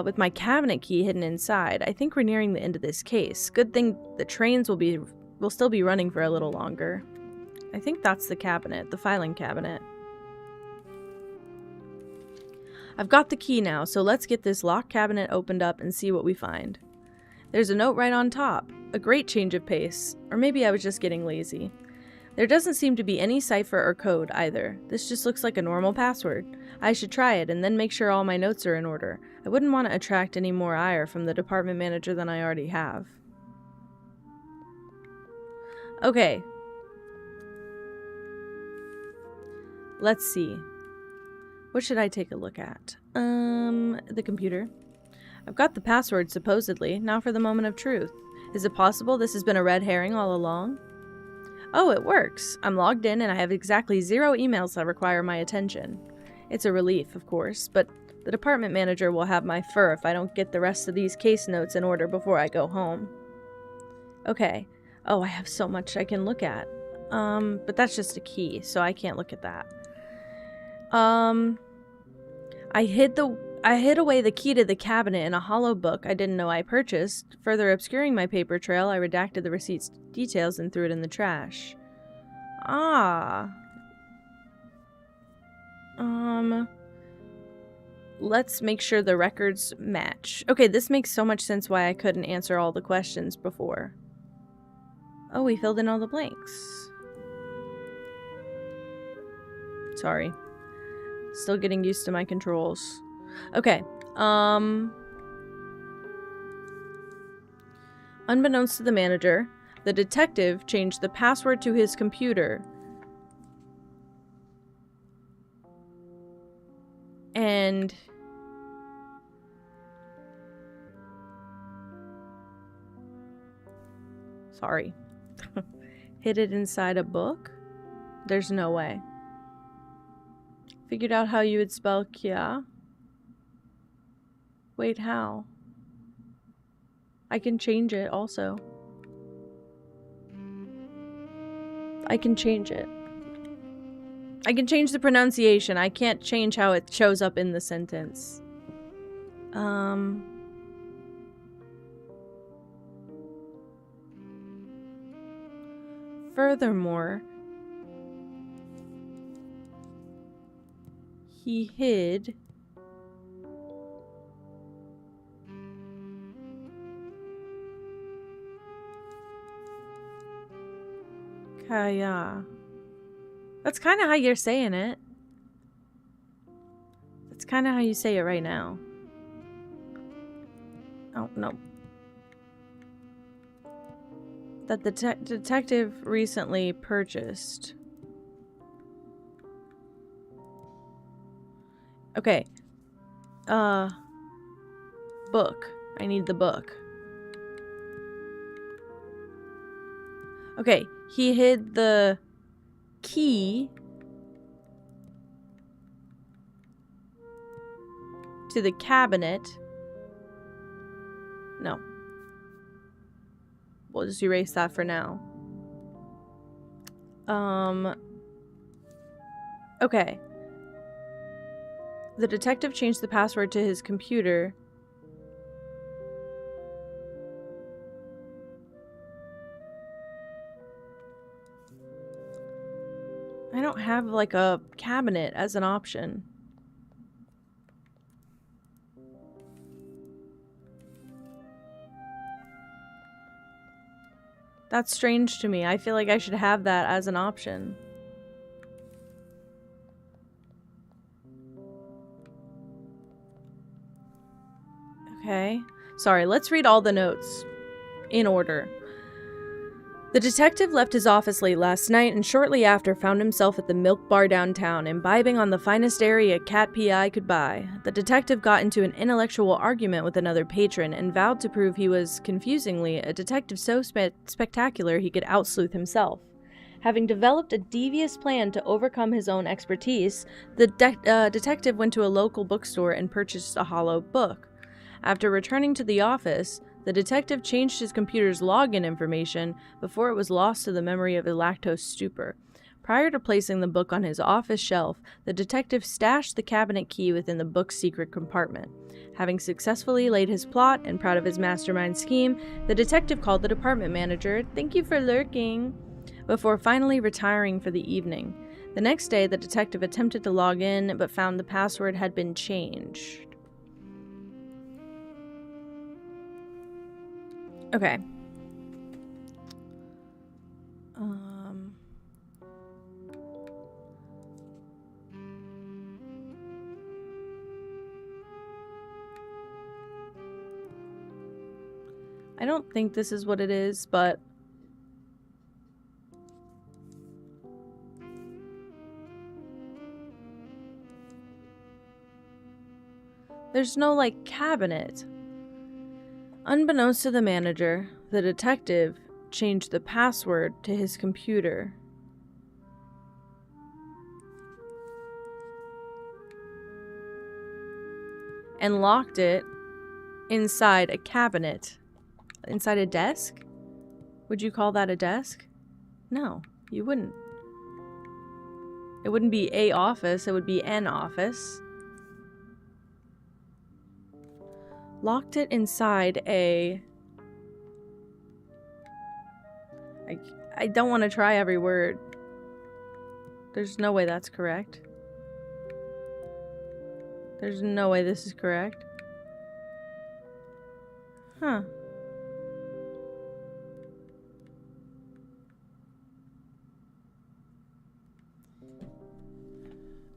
With my cabinet key hidden inside, I think we're nearing the end of this case. Good thing the trains will still be running for a little longer. I think that's the cabinet, the filing cabinet. I've got the key now, so let's get this locked cabinet opened up and see what we find. There's a note right on top. A great change of pace. Or maybe I was just getting lazy. There doesn't seem to be any cipher or code either. This just looks like a normal password. I should try it and then make sure all my notes are in order. I wouldn't want to attract any more ire from the department manager than I already have. Okay. Let's see. What should I take a look at? The computer. I've got the password, supposedly. Now for the moment of truth. Is it possible this has been a red herring all along? Oh, it works. I'm logged in and I have exactly 0 emails that require my attention. It's a relief, of course, but the department manager will have my fur if I don't get the rest of these case notes in order before I go home. Okay. Oh, I have so much I can look at. But that's just a key, so I can't look at that. I I hid away the key to the cabinet in a hollow book I didn't know I purchased. Further obscuring my paper trail, I redacted the receipt's details and threw it in the trash. Ah. Let's make sure the records match. Okay, this makes so much sense why I couldn't answer all the questions before. Oh, we filled in all the blanks. Sorry. Still getting used to my controls. Okay, unbeknownst to the manager, the detective changed the password to his computer. And sorry. Hid it inside a book? There's no way. Figured out how you would spell Kia. Wait, how? I can change it also. I can change it. I can change the pronunciation. I can't change how it shows up in the sentence. Furthermore, he hid Kaya. That's kind of how you're saying it. That's kind of how you say it right now. Oh, no. That the detective recently purchased. Okay. Book. I need the book. Okay, he hid the key to the cabinet. No. We'll just erase that for now. Okay. The detective changed the password to his computer. I don't have like a cabinet as an option. That's strange to me. I feel like I should have that as an option. Okay. Sorry, let's read all the notes in order. The detective left his office late last night and shortly after found himself at the Milk Bar downtown, imbibing on the finest dairy a cat PI could buy. The detective got into an intellectual argument with another patron and vowed to prove he was, confusingly, a detective so spectacular he could out-sleuth himself. Having developed a devious plan to overcome his own expertise, the detective went to a local bookstore and purchased a hollow book. After returning to the office, the detective changed his computer's login information before it was lost to the memory of a lactose stupor. Prior to placing the book on his office shelf, the detective stashed the cabinet key within the book's secret compartment. Having successfully laid his plot and proud of his mastermind scheme, the detective called the department manager, "Thank you for lurking," before finally retiring for the evening. The next day, the detective attempted to log in, but found the password had been changed. Okay. I don't think this is what it is, but there's no, like, cabinet. Unbeknownst to the manager, the detective changed the password to his computer. And locked it inside a cabinet. Inside a desk? Would you call that a desk? No, you wouldn't. It wouldn't be a office, it would be an office. Locked it inside a... I don't want to try every word. There's no way that's correct. There's no way this is correct. Huh.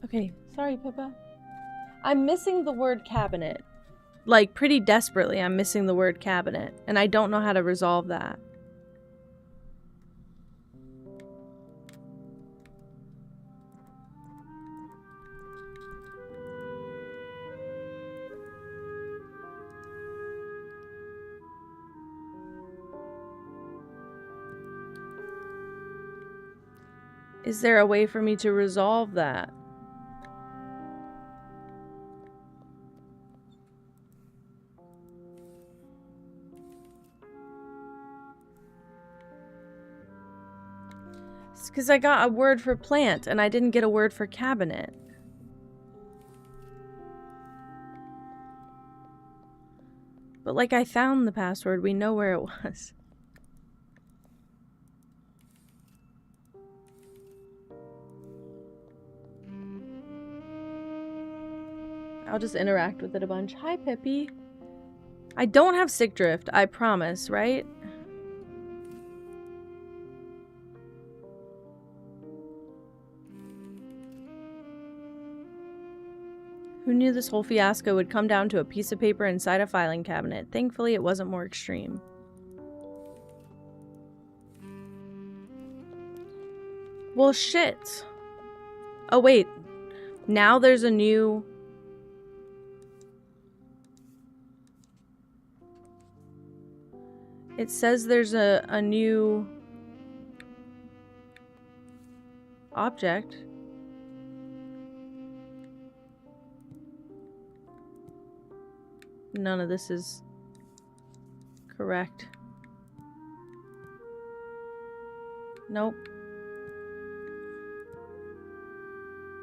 Okay, sorry, Pippa. I'm missing the word cabinet. Like, pretty desperately, I'm missing the word cabinet. And I don't know how to resolve that. Is there a way for me to resolve that? It's because I got a word for plant and I didn't get a word for cabinet. But like, I found the password, we know where it was. I'll just interact with it a bunch. Hi, Pippi. I don't have sick drift, I promise, right? Who knew this whole fiasco would come down to a piece of paper inside a filing cabinet? Thankfully, it wasn't more extreme. Well, shit. Oh, wait. Now there's a new... It says there's a new object. None of this is correct. Nope.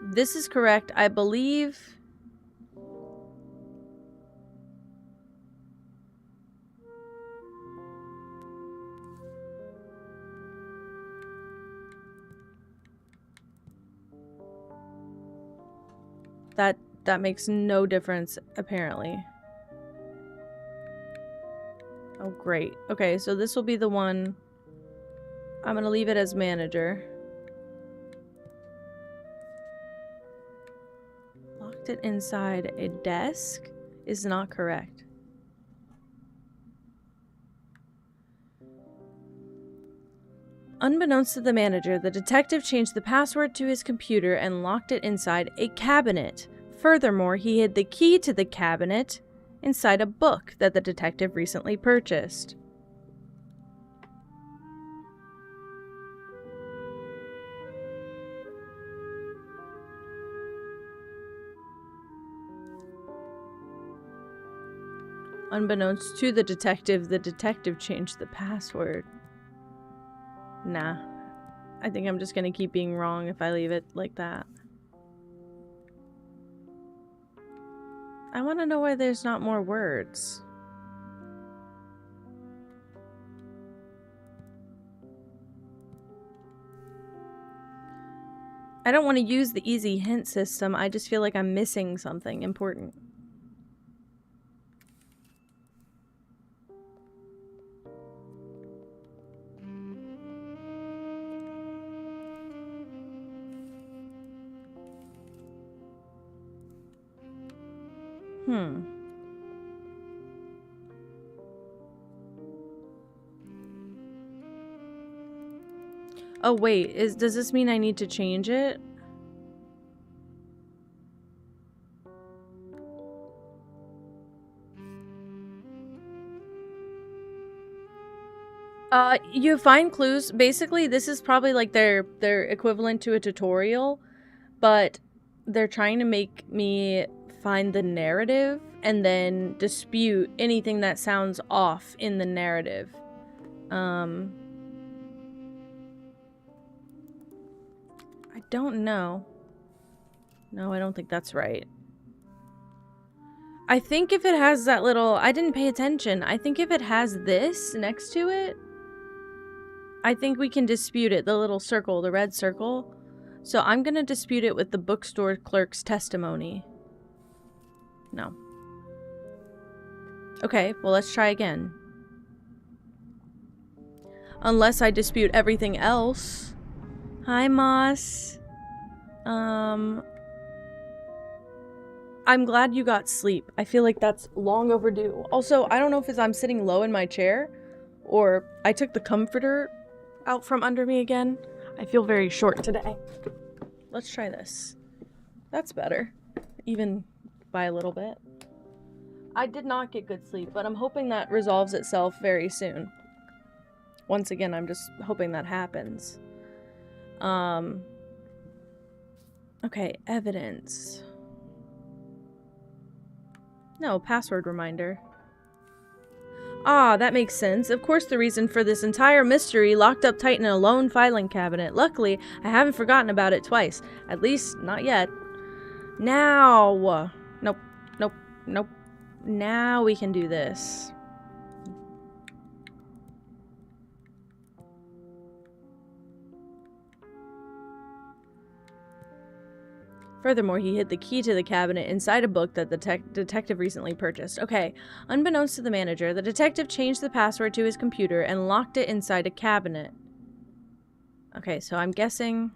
This is correct, I believe. That makes no difference, apparently. Oh, great. Okay, so this will be the one. I'm gonna leave it as manager. Locked it inside a desk is not correct. Unbeknownst to the manager, the detective changed the password to his computer and locked it inside a cabinet. Furthermore, he hid the key to the cabinet inside a book that the detective recently purchased. Unbeknownst to the detective changed the password. Nah. I think I'm just gonna keep being wrong if I leave it like that. I want to know why there's not more words. I don't want to use the easy hint system. I just feel like I'm missing something important. Oh wait, does this mean I need to change it? You find clues. Basically, this is probably like their equivalent to a tutorial, but they're trying to make me find the narrative and then dispute anything that sounds off in the narrative. I don't know. No, I don't think that's right. I think if it has that little... I didn't pay attention. I think if it has this next to it, I think we can dispute it. The little circle, the red circle. So I'm going to dispute it with the bookstore clerk's testimony. No. Okay, well, let's try again. Unless I dispute everything else. Hi, Moss. I'm glad you got sleep. I feel like that's long overdue. Also, I don't know if it's I'm sitting low in my chair or I took the comforter out from under me again. I feel very short today. Let's try this. That's better. Even by a little bit. I did not get good sleep, but I'm hoping that resolves itself very soon. Once again, I'm just hoping that happens. Okay, evidence. No, password reminder. Ah, that makes sense. Of course, the reason for this entire mystery locked up tight in a lone filing cabinet. Luckily, I haven't forgotten about it twice. At least, not yet. Now! Nope, nope, nope. Now we can do this. Furthermore, he hid the key to the cabinet inside a book that the detective recently purchased. Okay, unbeknownst to the manager, the detective changed the password to his computer and locked it inside a cabinet. Okay, so I'm guessing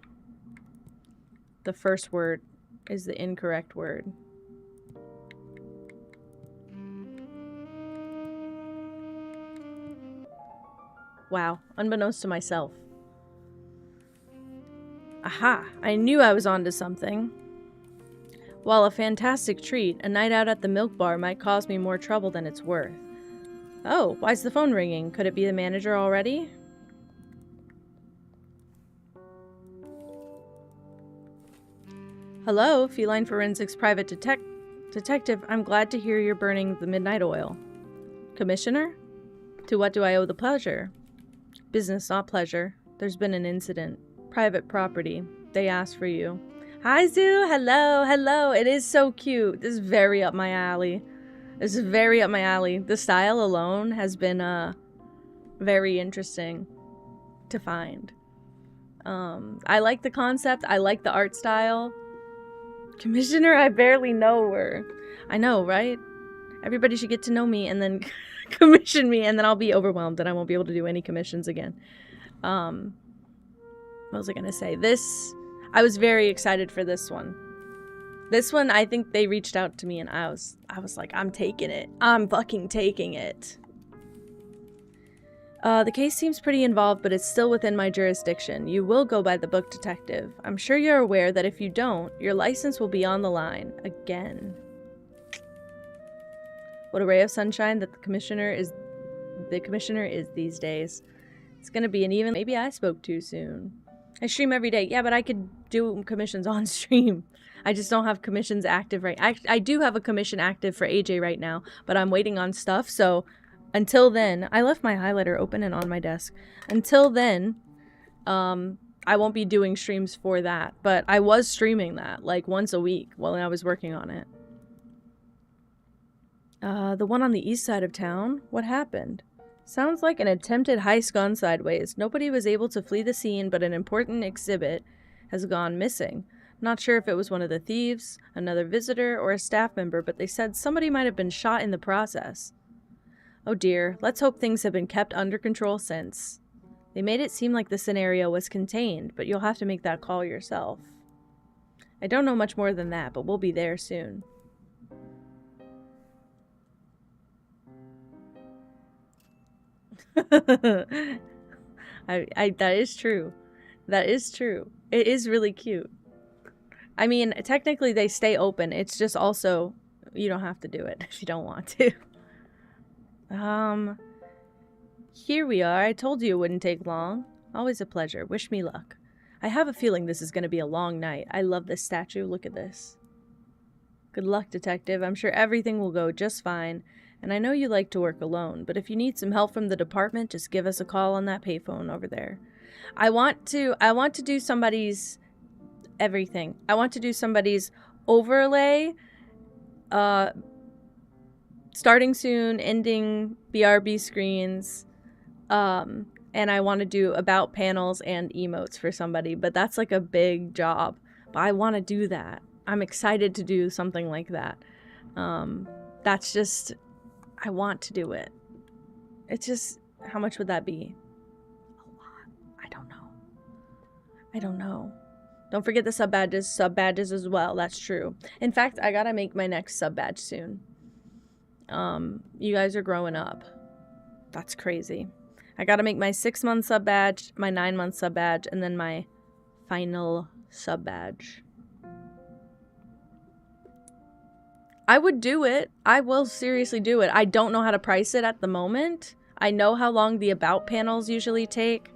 the first word is the incorrect word. Wow, unbeknownst to myself. Aha, I knew I was onto something. While a fantastic treat, a night out at the milk bar might cause me more trouble than it's worth. Oh, why's the phone ringing? Could it be the manager already? Hello, Feline Forensics Private Detective. I'm glad to hear you're burning the midnight oil. Commissioner? To what do I owe the pleasure? Business, not pleasure. There's been an incident. Private property. They asked for you. Hi, Zoo. Hello, hello. It is so cute. This is very up my alley. This is very up my alley. The style alone has been very interesting to find. I like the concept. I like the art style. Commissioner, I barely know her. I know, right? Everybody should get to know me and then commission me, and then I'll be overwhelmed and I won't be able to do any commissions again. What was I gonna say? I was very excited for this one. This one, I think they reached out to me and I was like, I'm taking it. I'm fucking taking it. The case seems pretty involved, but it's still within my jurisdiction. You will go by the book, detective. I'm sure you're aware that if you don't, your license will be on the line. Again. What a ray of sunshine that the commissioner is these days. It's gonna be an even... Maybe I spoke too soon. I stream every day. Yeah, but I could do commissions on stream. I just don't have commissions active right... I do have a commission active for AJ right now, but I'm waiting on stuff, so until then... I left my highlighter open and on my desk. Until then, I won't be doing streams for that, but I was streaming that, like, once a week while I was working on it. The one on the east side of town? What happened? Sounds like an attempted heist gone sideways. Nobody was able to flee the scene, but an important exhibit has gone missing. Not sure if it was one of the thieves, another visitor, or a staff member, but they said somebody might have been shot in the process. Oh dear, let's hope things have been kept under control since. They made it seem like the scenario was contained, but you'll have to make that call yourself. I don't know much more than that, but we'll be there soon. That is true. That is true. It is really cute. I mean, technically they stay open. It's just also, you don't have to do it if you don't want to. Here we are. I told you it wouldn't take long. Always a pleasure. Wish me luck. I have a feeling this is going to be a long night. I love this statue. Look at this. Good luck, detective. I'm sure everything will go just fine. And I know you like to work alone, but if you need some help from the department, just give us a call on that payphone over there. I want to do somebody's everything. I want to do somebody's overlay, starting soon, ending BRB screens, and I want to do about panels and emotes for somebody, but that's like a big job. But I want to do that. I'm excited to do something like that. That's just, I want to do it. It's just, how much would that be? A lot. I don't know. Don't forget the sub badges as well. That's true. In fact, I gotta make my next sub badge soon. You guys are growing up. That's crazy. I gotta make my 6-month sub badge, my 9-month sub badge, and then my final sub badge. I would do it. I will seriously do it. I don't know how to price it at the moment. I know how long the about panels usually take.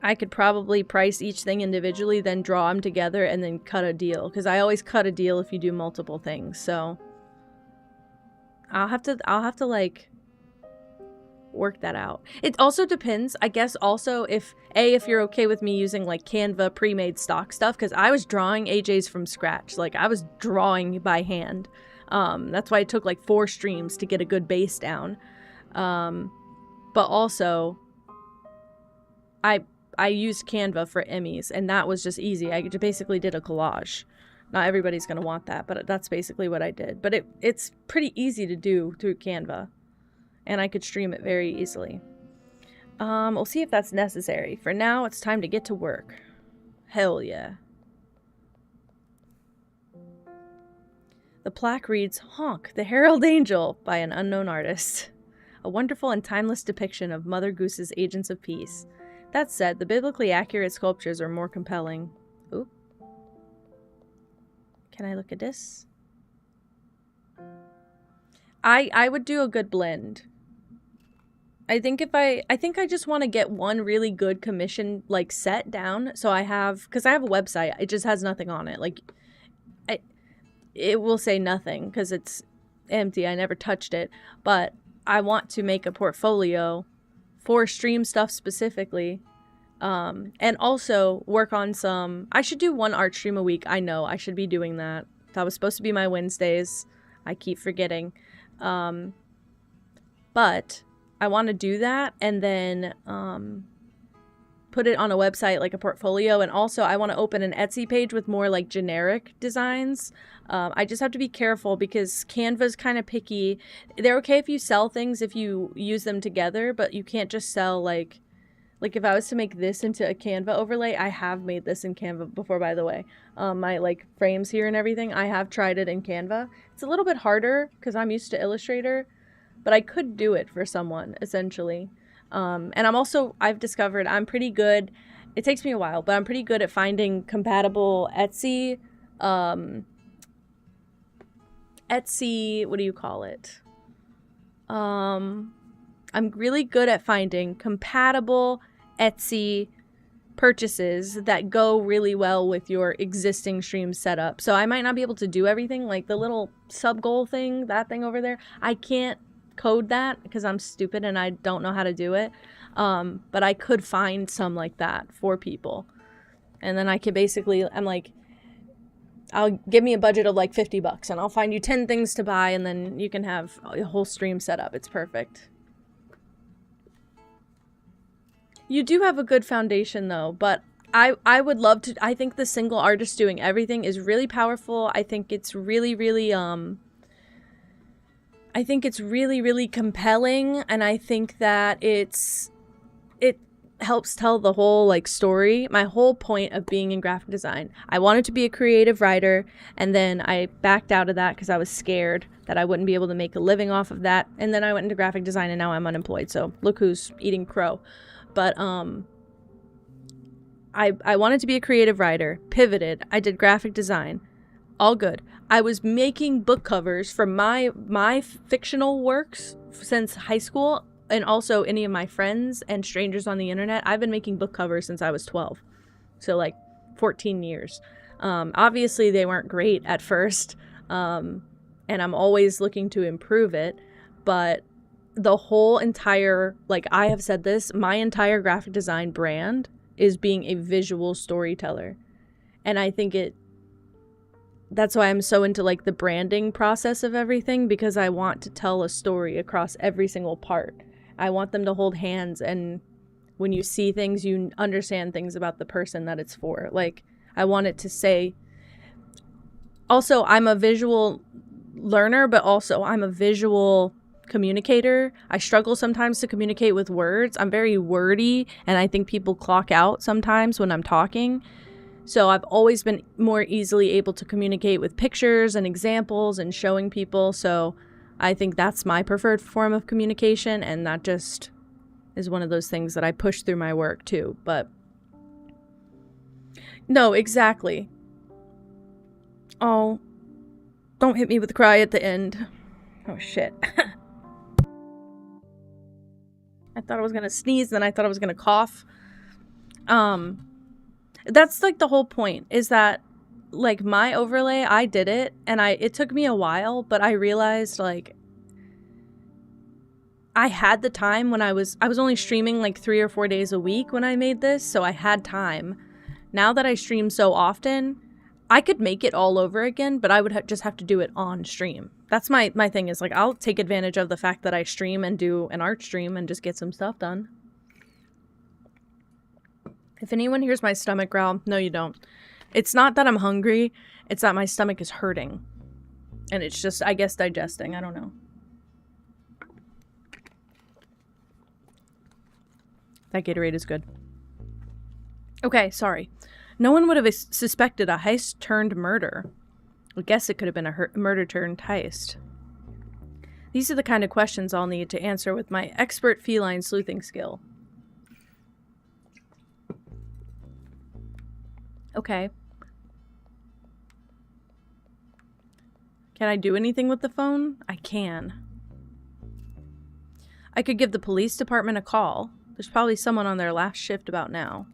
I could probably price each thing individually, then draw them together, and then cut a deal. Because I always cut a deal if you do multiple things. So I'll have to like work that out. It also depends, I guess. Also, if you're okay with me using like Canva pre-made stock stuff, because I was drawing AJ's from scratch. Like I was drawing by hand. That's why it took like 4 streams to get a good base down. But also, I used Canva for Emmys, and that was just easy. I basically did a collage. Not everybody's going to want that, but that's basically what I did. But it's pretty easy to do through Canva, and I could stream it very easily. We'll see if that's necessary. For now, it's time to get to work. Hell yeah. The plaque reads, "Honk, the Herald Angel," by an unknown artist. A wonderful and timeless depiction of Mother Goose's agents of peace. That said, the biblically accurate sculptures are more compelling. Oop. Can I look at this? I would do a good blend. I think I just want to get one really good commission like set down. So I have, because I have a website, it just has nothing on it. Like it will say nothing because it's empty. I never touched it, but I want to make a portfolio for stream stuff specifically, and also work on some. I should do 1 art stream a week. I know I should be doing that. That was supposed to be my Wednesdays. I keep forgetting, but I want to do that and then put it on a website like a portfolio. And also I want to open an Etsy page with more like generic designs. I just have to be careful because Canva's kind of picky. They're okay if you sell things if you use them together, but you can't just sell like if I was to make this into a Canva overlay. I have made this in Canva before, by the way. My like frames here and everything, I have tried it in Canva. It's a little bit harder because I'm used to Illustrator, but I could do it for someone essentially. And I've discovered I'm pretty good. It takes me a while, but I'm pretty good at finding compatible Etsy, what do you call it? I'm really good at finding compatible Etsy purchases that go really well with your existing stream setup. So I might not be able to do everything, like the little sub goal thing, that thing over there. I can't code that because I'm stupid and I don't know how to do it. But I could find some like that for people. And then I could basically, I'll give me a budget of like $50 and I'll find you 10 things to buy and then you can have a whole stream set up. It's perfect. You do have a good foundation though, but I would love to. I think the single artist doing everything is really powerful. I think it's really, really, really compelling, and I think that it helps tell the whole like story. My whole point of being in graphic design, I wanted to be a creative writer, and then I backed out of that because I was scared that I wouldn't be able to make a living off of that, and then I went into graphic design and now I'm unemployed, so look who's eating crow. But I wanted to be a creative writer, pivoted, I did graphic design, all good. I was making book covers for my fictional works since high school, and also any of my friends and strangers on the internet. I've been making book covers since I was 12, so like 14 years. Obviously they weren't great at first, and I'm always looking to improve it, but the whole entire, like I have said this, my entire graphic design brand is being a visual storyteller, and I think that's why I'm so into like the branding process of everything, because I want to tell a story across every single part. I want them to hold hands, and when you see things, you understand things about the person that it's for. Like, I want it to say, also, I'm a visual learner, but also I'm a visual communicator. I struggle sometimes to communicate with words. I'm very wordy, and I think people clock out sometimes when I'm talking. So I've always been more easily able to communicate with pictures and examples and showing people. So I think that's my preferred form of communication, and that just is one of those things that I push through my work too. But no, exactly. Oh, don't hit me with a cry at the end. Oh shit. I thought I was gonna sneeze, then I thought I was gonna cough. That's like the whole point, is that like my overlay, I did it, and it took me a while, but I realized like I had the time when I was only streaming like 3 or 4 days a week when I made this, so I had time. Now that I stream so often, I could make it all over again, but I would just have to do it on stream. That's my thing, is like I'll take advantage of the fact that I stream and do an art stream and just get some stuff done. If anyone hears my stomach growl, no you don't. It's not that I'm hungry, it's that my stomach is hurting. And it's just, I guess, digesting, I don't know. That Gatorade is good. Okay, sorry. No one would have suspected a heist turned murder. I guess it could have been a murder turned heist. These are the kind of questions I'll need to answer with my expert feline sleuthing skill. Okay. Can I do anything with the phone? I can. I could give the police department a call. There's probably someone on their last shift about now.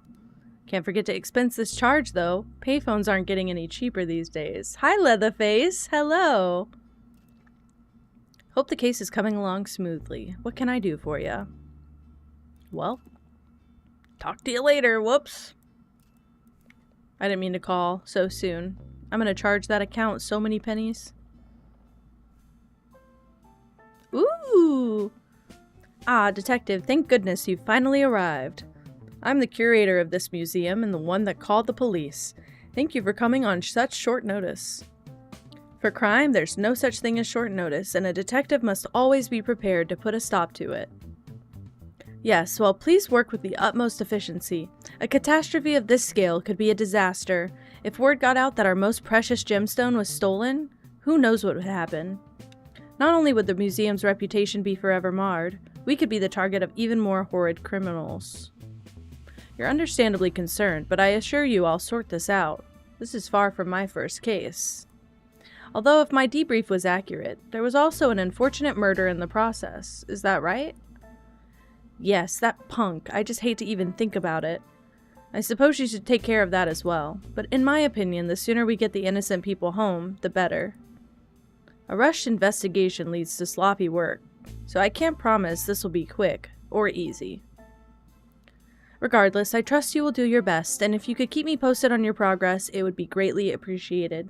Can't forget to expense this charge, though. Payphones aren't getting any cheaper these days. Hi, Leatherface. Hello. Hope the case is coming along smoothly. What can I do for you? Well, talk to you later. Whoops. I didn't mean to call so soon. I'm gonna charge that account so many pennies. Ooh! Ah, detective, thank goodness you've finally arrived. I'm the curator of this museum and the one that called the police. Thank you for coming on such short notice. For crime, there's no such thing as short notice, and a detective must always be prepared to put a stop to it. Yes, well, please work with the utmost efficiency. A catastrophe of this scale could be a disaster. If word got out that our most precious gemstone was stolen, who knows what would happen? Not only would the museum's reputation be forever marred, we could be the target of even more horrid criminals. You're understandably concerned, but I assure you I'll sort this out. This is far from my first case. Although if my debrief was accurate, there was also an unfortunate murder in the process. Is that right? Yes, that punk. I just hate to even think about it. I suppose you should take care of that as well, but in my opinion, the sooner we get the innocent people home, the better. A rushed investigation leads to sloppy work, so I can't promise this will be quick or easy. Regardless, I trust you will do your best, and if you could keep me posted on your progress, it would be greatly appreciated.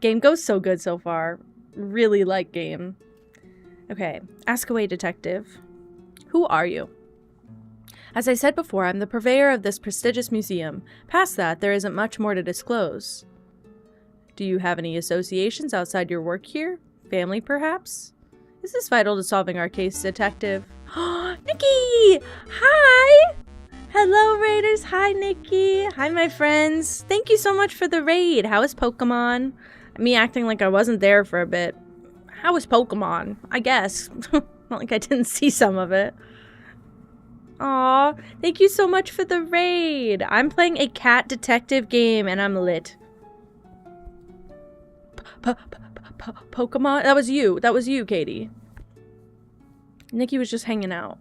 Game goes so good so far. Really like game. Okay, ask away, detective. Who are you? As I said before, I'm the purveyor of this prestigious museum. Past that, there isn't much more to disclose. Do you have any associations outside your work here? Family, perhaps? Is this vital to solving our case, detective? Nikki! Hi! Hello, Raiders. Hi, Nikki. Hi, my friends. Thank you so much for the raid. How is Pokemon? Me acting like I wasn't there for a bit. How is Pokemon? I guess. Not like I didn't see some of it. Aw, thank you so much for the raid. I'm playing a cat detective game and I'm lit. Pokemon? That was you. That was you, Katie. Nikki was just hanging out.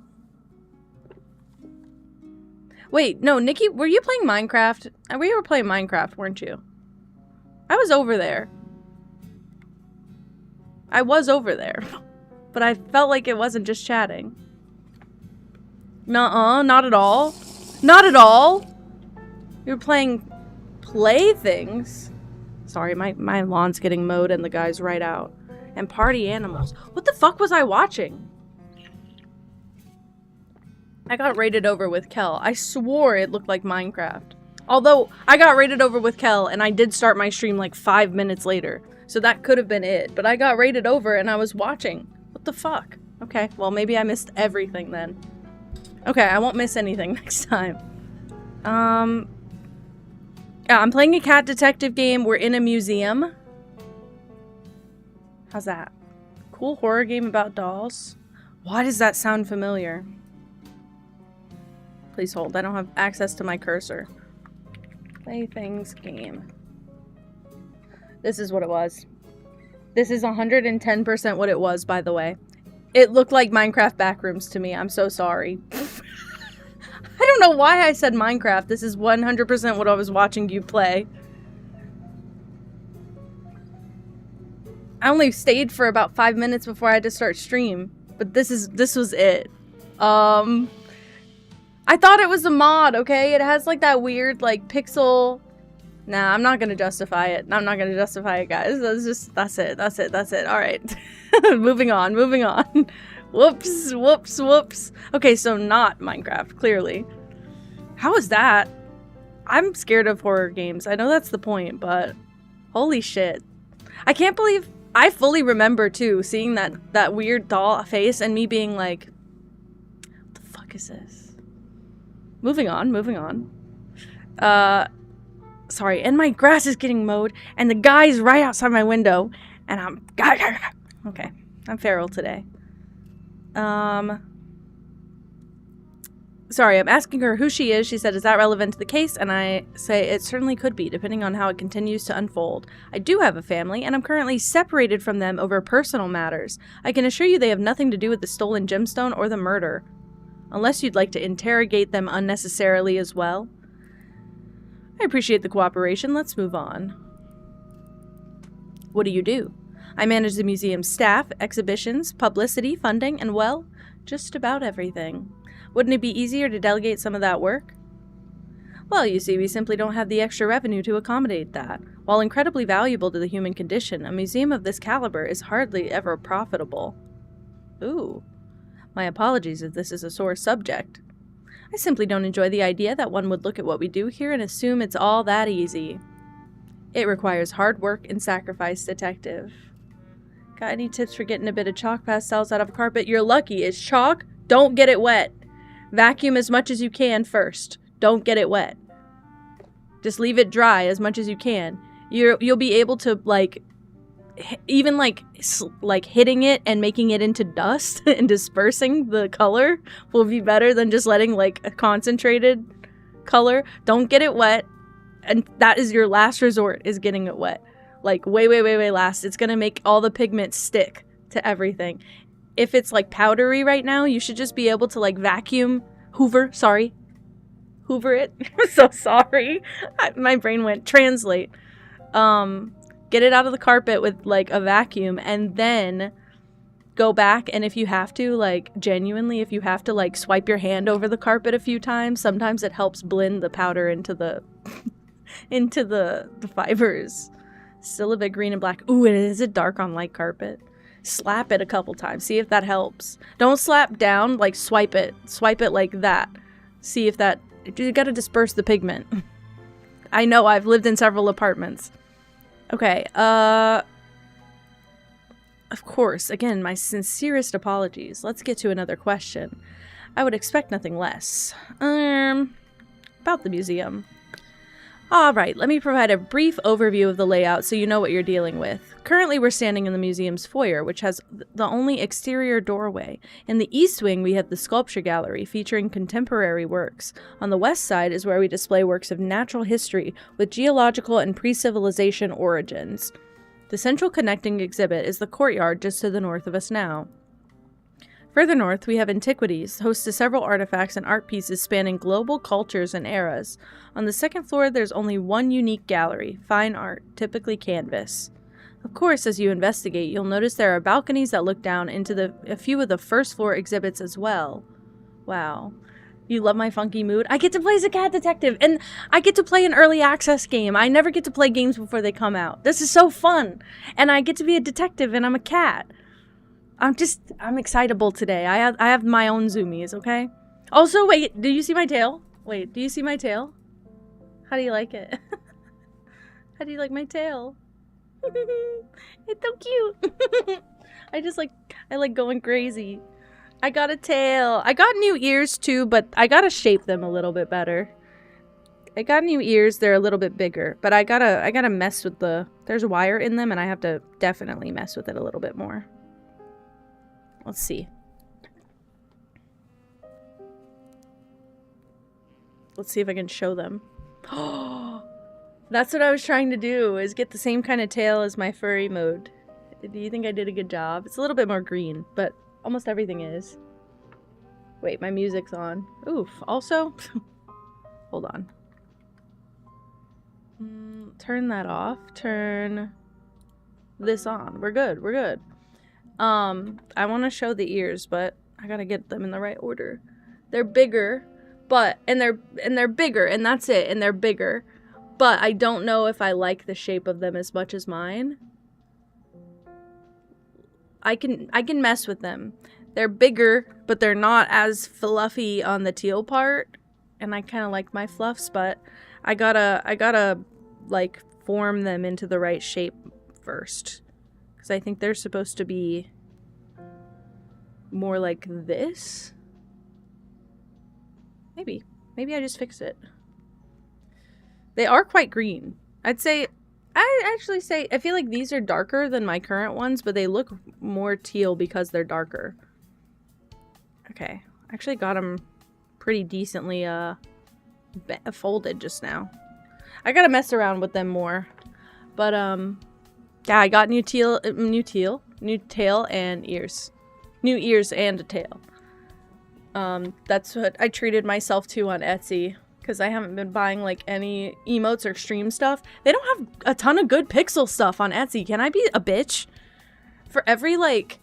Wait, no, Nikki, were you playing Minecraft? We were playing Minecraft, weren't you? I was over there. I was over there. But I felt like it wasn't just chatting. Nuh-uh, not at all. Not at all! You were playing playthings. Sorry, my lawn's getting mowed and the guy's right out. And party animals. What the fuck was I watching? I got raided over with Kel. I swore it looked like Minecraft. Although, I got raided over with Kel and I did start my stream like 5 minutes later. So that could have been it. But I got raided over and I was watching. What the fuck? Okay, well maybe I missed everything then. Okay, I won't miss anything next time. Yeah, I'm playing a cat detective game. We're in a museum. How's that? Cool horror game about dolls. Why does that sound familiar? Please hold. I don't have access to my cursor. Playthings game. This is what it was. This is 110% what it was, by the way. It looked like Minecraft Backrooms to me. I'm so sorry. I don't know why I said Minecraft. This is 100% what I was watching you play. I only stayed for about 5 minutes before I had to start stream. But this was it. I thought it was a mod, okay? It has like that weird like pixel. Nah, I'm not gonna justify it. I'm not gonna justify it, guys. That's it. Alright. moving on. Whoops. Okay, so not Minecraft, clearly. How is that? I'm scared of horror games. I know that's the point, but holy shit. I can't believe I fully remember too seeing that weird doll face and me being like, what the fuck is this? Moving on. Sorry, and my grass is getting mowed and the guy's right outside my window and I'm okay. I'm feral today. Sorry, I'm asking her who she is. She said, is that relevant to the case? And I say it certainly could be, depending on how it continues to unfold. I do have a family, and I'm currently separated from them over personal matters. I can assure you they have nothing to do with the stolen gemstone or the murder. Unless you'd like to interrogate them unnecessarily as well. I appreciate the cooperation. Let's move on. What do? I manage the museum's staff, exhibitions, publicity, funding, and, well, just about everything. Wouldn't it be easier to delegate some of that work? Well, you see, we simply don't have the extra revenue to accommodate that. While incredibly valuable to the human condition, a museum of this caliber is hardly ever profitable. Ooh. My apologies if this is a sore subject. I simply don't enjoy the idea that one would look at what we do here and assume it's all that easy. It requires hard work and sacrifice, detective. Got any tips for getting a bit of chalk pastels out of a carpet? You're lucky. It's chalk. Don't get it wet. Vacuum as much as you can first. Don't get it wet. Just leave it dry as much as you can. You'll be able to even hitting it and making it into dust and dispersing the color will be better than just letting like a concentrated color. Don't get it wet, and that is your last resort, is getting it wet. Like way last. It's gonna make all the pigment stick to everything. If it's like powdery right now, you should just be able to like hoover it. I'm so sorry. My brain went translate. Get it out of the carpet with like a vacuum and then go back, and if you have to, like genuinely, if you have to like swipe your hand over the carpet a few times, sometimes it helps blend the powder into the into the fibers. Still a bit green and black. Ooh, and is it dark on light carpet? Slap it a couple times. See if that helps. Don't slap down, like swipe it. Swipe it like that. See if that... You gotta disperse the pigment. I know, I've lived in several apartments. Okay, of course, again, my sincerest apologies. Let's get to another question. I would expect nothing less. About the museum. Alright, let me provide a brief overview of the layout so you know what you're dealing with. Currently, we're standing in the museum's foyer, which has the only exterior doorway. In the east wing, we have the sculpture gallery, featuring contemporary works. On the west side is where we display works of natural history, with geological and pre-civilization origins. The central connecting exhibit is the courtyard just to the north of us now. Further north, we have antiquities, host to several artifacts and art pieces spanning global cultures and eras. On the second floor, there's only one unique gallery, fine art, typically canvas. Of course, as you investigate, you'll notice there are balconies that look down into a few of the first floor exhibits as well. Wow. You love my funky mood? I get to play as a cat detective, and I get to play an early access game. I never get to play games before they come out. This is so fun. And I get to be a detective, and I'm a cat. I'm excitable today. I have my own zoomies, okay? Also, wait, do you see my tail? Wait, do you see my tail? How do you like it? How do you like my tail? It's so cute. I like going crazy. I got a tail. I got new ears too, but I gotta shape them a little bit better. I got new ears. They're a little bit bigger, but I gotta mess with there's a wire in them, and I have to definitely mess with it a little bit more. Let's see. Let's see if I can show them. Oh, that's what I was trying to do, is get the same kind of tail as my furry mode. Do you think I did a good job? It's a little bit more green, but almost everything is. Wait, my music's on. Oof. Also, hold on. Turn that off. Turn this on. We're good. We're good. I want to show the ears, but I gotta get them in the right order. They're bigger, and they're bigger, and that's it, and they're bigger. But I don't know if I like the shape of them as much as mine. I can mess with them. They're bigger, but they're not as fluffy on the teal part. And I kind of like my fluffs, but I gotta like form them into the right shape first. Because I think they're supposed to be more like this. Maybe I just fix it. They are quite green. I feel like these are darker than my current ones, but they look more teal because they're darker. Okay, I actually got them pretty decently folded just now. I gotta mess around with them more, but yeah, I got new tail and ears, new ears and a tail. That's what I treated myself to on Etsy. Because I haven't been buying, like, any emotes or stream stuff. They don't have a ton of good pixel stuff on Etsy. Can I be a bitch? For every, like,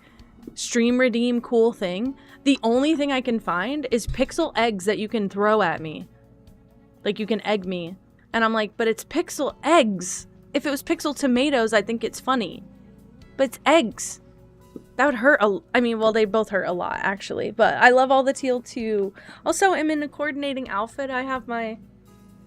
stream redeem cool thing, the only thing I can find is pixel eggs that you can throw at me. Like, you can egg me. And I'm like, but it's pixel eggs. If it was pixel tomatoes, I think it's funny. But it's eggs. That would hurt I mean, well, they both hurt a lot, actually. But I love all the teal, too. Also, I'm in a coordinating outfit. I have my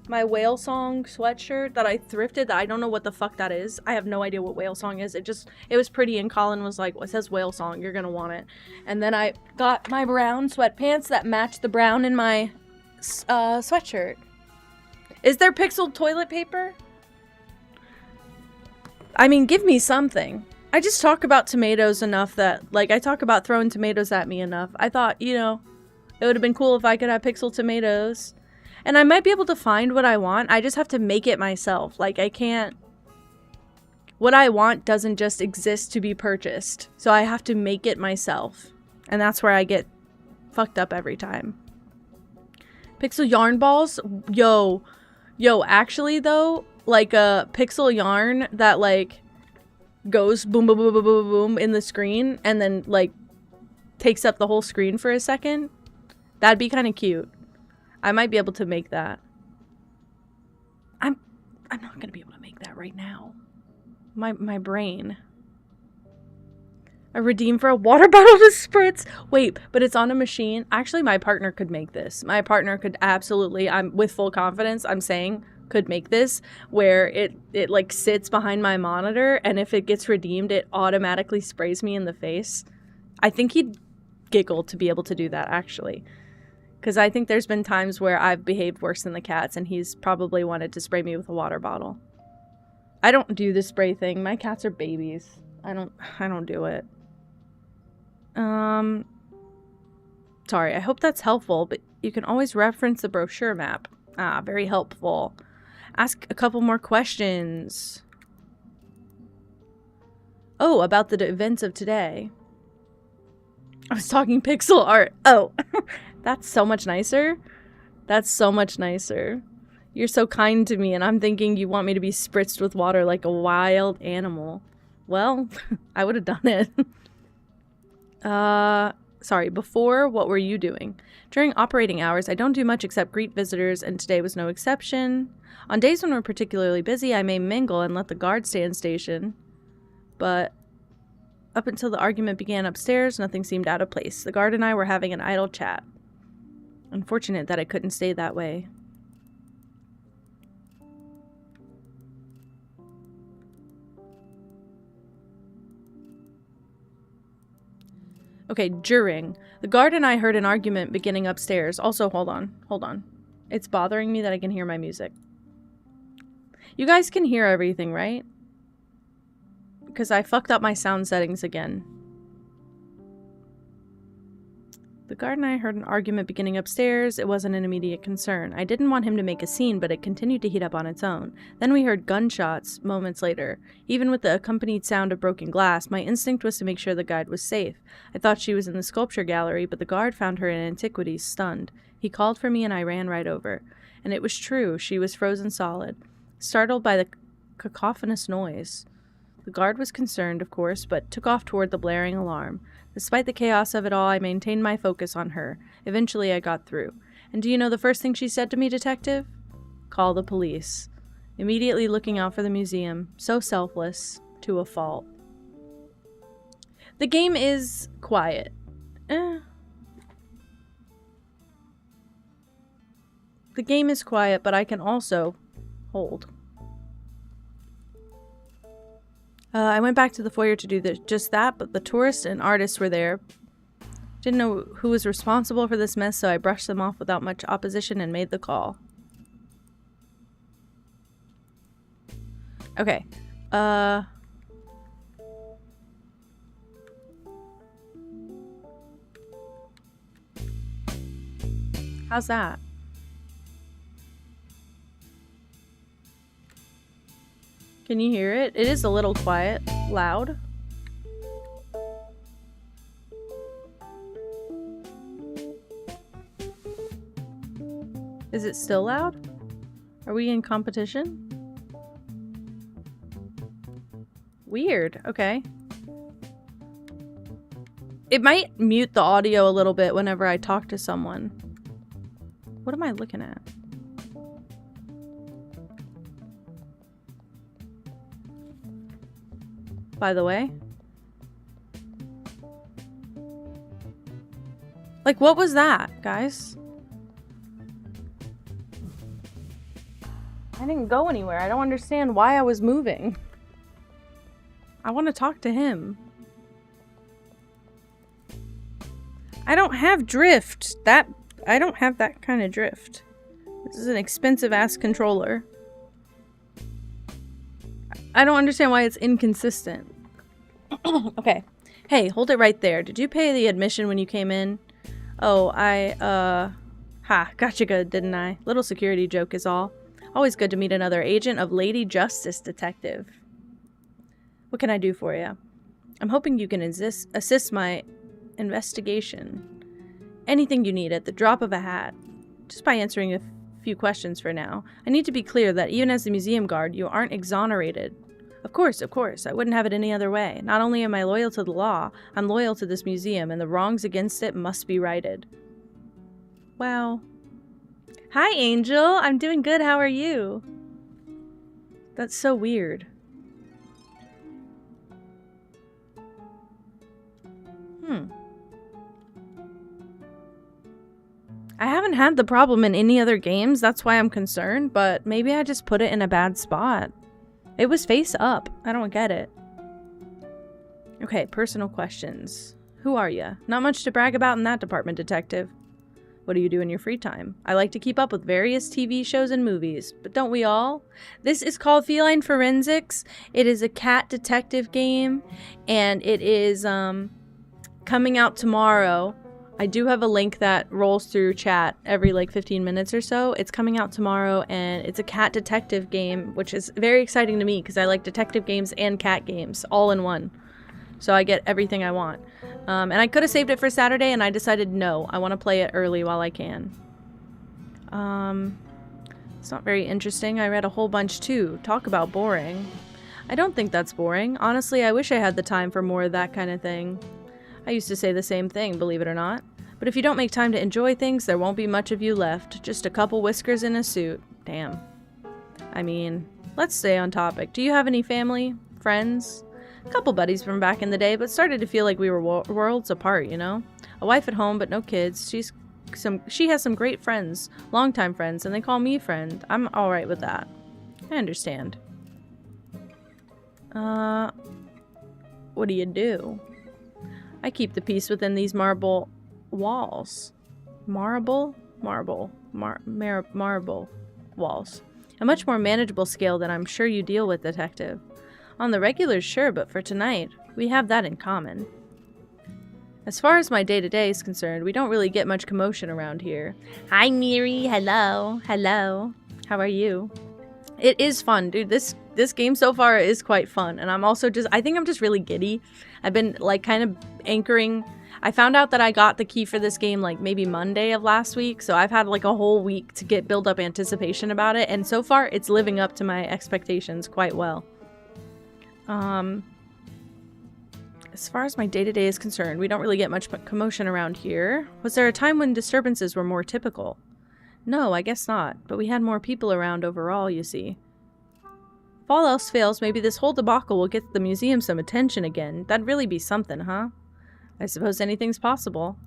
Whale Song sweatshirt that I thrifted. That I don't know what the fuck that is. I have no idea what Whale Song is. It was pretty, and Colin was like, well, it says Whale Song. You're gonna want it. And then I got my brown sweatpants that match the brown in my sweatshirt. Is there pixeled toilet paper? I mean, give me something. I just talk about tomatoes enough that, like, I talk about throwing tomatoes at me enough. I thought, you know, it would have been cool if I could have pixel tomatoes. And I might be able to find what I want. I just have to make it myself. Like, I can't... What I want doesn't just exist to be purchased. So I have to make it myself. And that's where I get fucked up every time. Pixel yarn balls? Yo, actually, though, like a pixel yarn that, like... goes boom boom boom boom boom boom in the screen and then like takes up the whole screen for a second. That'd be kind of cute. I might be able to make that. I'm not gonna be able to make that right now. My brain. I redeem for a water bottle to spritz. Wait, but it's on a machine. Actually, my partner could make this. My partner could absolutely, I'm with full confidence, I'm saying could make this where it like sits behind my monitor, and if it gets redeemed it automatically sprays me in the face. I think he'd giggle to be able to do that, actually, because I think there's been times where I've behaved worse than the cats and he's probably wanted to spray me with a water bottle. I don't do the spray thing. My cats are babies. I don't do it. Sorry, I hope that's helpful, but you can always reference the brochure map. Very helpful. Ask a couple more questions. Oh, about the events of today. I was talking pixel art. Oh, that's so much nicer. That's so much nicer. You're so kind to me, and I'm thinking you want me to be spritzed with water like a wild animal. Well, I would have done it. Before, what were you doing? During operating hours, I don't do much except greet visitors, and today was no exception. On days when we're particularly busy, I may mingle and let the guard stand station. But up until the argument began upstairs, nothing seemed out of place. The guard and I were having an idle chat. Unfortunate that I couldn't stay that way. Okay, during. The guard and I heard an argument beginning upstairs. Also, hold on. It's bothering me that I can hear my music. You guys can hear everything, right? Because I fucked up my sound settings again. The guard and I heard an argument beginning upstairs. It wasn't an immediate concern. I didn't want him to make a scene, but it continued to heat up on its own. Then we heard gunshots moments later. Even with the accompanied sound of broken glass, my instinct was to make sure the guide was safe. I thought she was in the sculpture gallery, but the guard found her in antiquities, stunned. He called for me and I ran right over. And it was true. She was frozen solid, startled by the cacophonous noise. The guard was concerned, of course, but took off toward the blaring alarm. Despite the chaos of it all, I maintained my focus on her. Eventually, I got through. And do you know the first thing she said to me, Detective? Call the police. Immediately looking out for the museum. So selfless. To a fault. The game is quiet. The game is quiet, but I can also hold. I went back to the foyer to do just that, but the tourists and artists were there. Didn't know who was responsible for this mess, so I brushed them off without much opposition and made the call. Okay. How's that? Can you hear it? It is a little quiet. Loud. Is it still loud? Are we in competition? Weird. Okay. It might mute the audio a little bit whenever I talk to someone. What am I looking at? By the way. Like, what was that, guys? I didn't go anywhere. I don't understand why I was moving. I want to talk to him. I don't have drift. I don't have that kind of drift. This is an expensive-ass controller. I don't understand why it's inconsistent. Okay. Hey, hold it right there. Did you pay the admission when you came in? Oh, gotcha good, didn't I? Little security joke is all. Always good to meet another agent of Lady Justice Detective. What can I do for you? I'm hoping you can assist my investigation. Anything you need at the drop of a hat. Just by answering a few questions for now. I need to be clear that even as the museum guard, you aren't exonerated. Of course. I wouldn't have it any other way. Not only am I loyal to the law, I'm loyal to this museum, and the wrongs against it must be righted. Wow. Hi, Angel. I'm doing good. How are you? That's so weird. I haven't had the problem in any other games, that's why I'm concerned, but maybe I just put it in a bad spot. It was face up. I don't get it. Okay, personal questions. Who are you? Not much to brag about in that department, Detective. What do you do in your free time? I like to keep up with various TV shows and movies, but don't we all? This is called Feline Forensics. It is a cat detective game, and it is coming out tomorrow. I do have a link that rolls through chat every like 15 minutes or so. It's coming out tomorrow, and it's a cat detective game, which is very exciting to me because I like detective games and cat games all in one. So I get everything I want. And I could have saved it for Saturday, and I decided no, I want to play it early while I can. It's not very interesting. I read a whole bunch too. Talk about boring. I don't think that's boring. Honestly, I wish I had the time for more of that kind of thing. I used to say the same thing, believe it or not. But if you don't make time to enjoy things, there won't be much of you left. Just a couple whiskers in a suit. Damn. I mean, let's stay on topic. Do you have any family? Friends? A couple buddies from back in the day, but started to feel like we were worlds apart, you know? A wife at home, but no kids. She has some great friends, longtime friends, and they call me friend. I'm alright with that. I understand. What do you do? I keep the peace within these marble walls. Marble walls. A much more manageable scale than I'm sure you deal with, Detective. On the regular, sure, but for tonight, we have that in common. As far as my day-to-day is concerned, we don't really get much commotion around here. Hi, Miri. Hello. Hello. How are you? It is fun, dude. This game so far is quite fun, and I'm also I think I'm just really giddy. I've been, like, kind of anchoring. I found out that I got the key for this game, like, maybe Monday of last week, so I've had, like, a whole week to build up anticipation about it, and so far, it's living up to my expectations quite well. As far as my day-to-day is concerned, we don't really get much commotion around here. Was there a time when disturbances were more typical? No, I guess not, but we had more people around overall, you see. If all else fails, maybe this whole debacle will get the museum some attention again. That'd really be something, huh? I suppose anything's possible.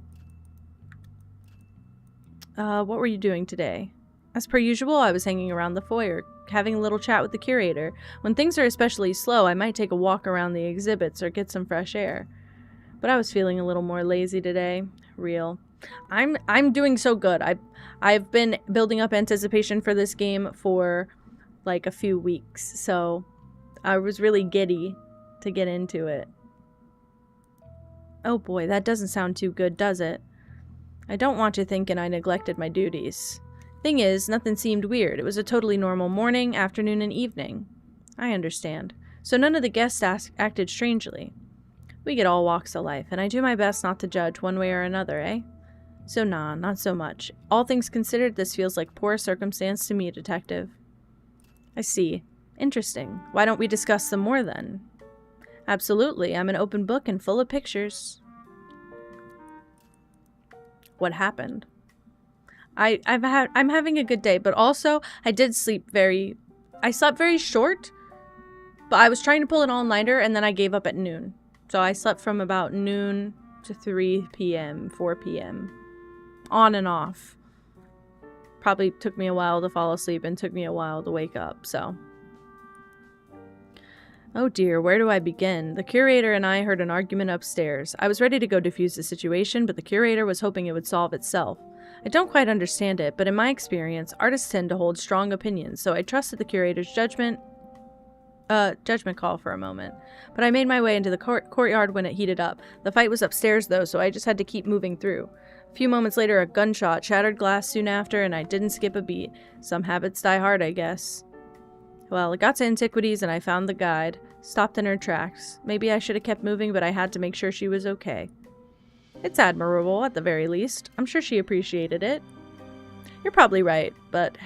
What were you doing today? As per usual, I was hanging around the foyer, having a little chat with the curator. When things are especially slow, I might take a walk around the exhibits or get some fresh air. But I was feeling a little more lazy today. Real. I'm doing so good. I've been building up anticipation for this game for like a few weeks, so I was really giddy to get into it. Oh boy, that doesn't sound too good, does it? I don't want you thinking I neglected my duties. Thing is, nothing seemed weird. It was a totally normal morning, afternoon, and evening. I understand. So none of the guests acted strangely. We get all walks of life, and I do my best not to judge one way or another, eh? So nah, not so much. All things considered, this feels like poor circumstance to me, Detective. I see. Interesting. Why don't we discuss some more, then? Absolutely. I'm an open book and full of pictures. What happened? I'm having a good day, but also I slept very short, but I was trying to pull an all-nighter and then I gave up at noon. So I slept from about noon to 3 p.m., 4 p.m. On and off. Probably took me a while to fall asleep and took me a while to wake up, so. Oh dear, where do I begin? The curator and I heard an argument upstairs. I was ready to go defuse the situation, but the curator was hoping it would solve itself. I don't quite understand it, but in my experience, artists tend to hold strong opinions, so I trusted the curator's judgment call for a moment. But I made my way into the courtyard when it heated up. The fight was upstairs, though, so I just had to keep moving through. A few moments later, a gunshot shattered glass soon after, and I didn't skip a beat. Some habits die hard, I guess. Well, I got to Antiquities, and I found the guide. Stopped in her tracks. Maybe I should have kept moving, but I had to make sure she was okay. It's admirable, at the very least. I'm sure she appreciated it. You're probably right, but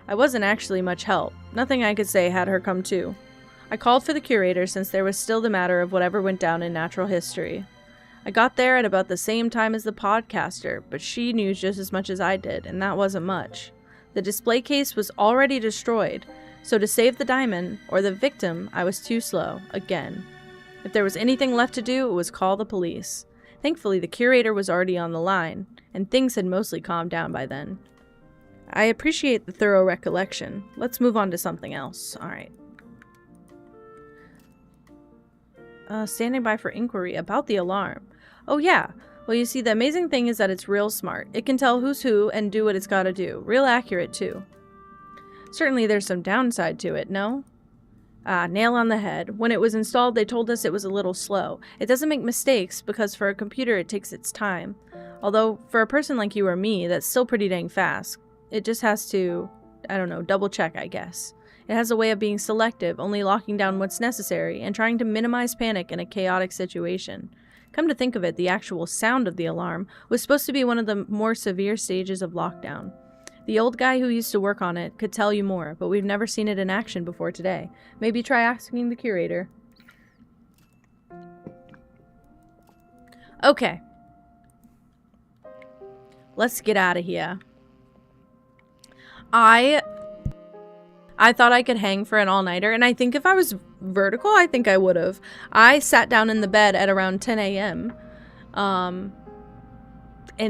I wasn't actually much help. Nothing I could say had her come to. I called for the curator since there was still the matter of whatever went down in natural history. I got there at about the same time as the podcaster, but she knew just as much as I did, and that wasn't much. The display case was already destroyed, so to save the diamond, or the victim, I was too slow, again. If there was anything left to do, it was call the police. Thankfully, the curator was already on the line, and things had mostly calmed down by then. I appreciate the thorough recollection. Let's move on to something else. Alright. Standing by for inquiry about the alarm. Oh yeah. Well, you see, the amazing thing is that it's real smart. It can tell who's who and do what it's gotta do. Real accurate, too. Certainly there's some downside to it, no? Nail on the head. When it was installed, they told us it was a little slow. It doesn't make mistakes, because for a computer it takes its time. Although, for a person like you or me, that's still pretty dang fast. It just has to, I don't know, double check, I guess. It has a way of being selective, only locking down what's necessary, and trying to minimize panic in a chaotic situation. Come to think of it, the actual sound of the alarm was supposed to be one of the more severe stages of lockdown. The old guy who used to work on it could tell you more, but we've never seen it in action before today. Maybe try asking the curator. Okay. Let's get out of here. I thought I could hang for an all-nighter, and I think if I was vertical, I think I would have. I sat down in the bed at around 10 a.m. And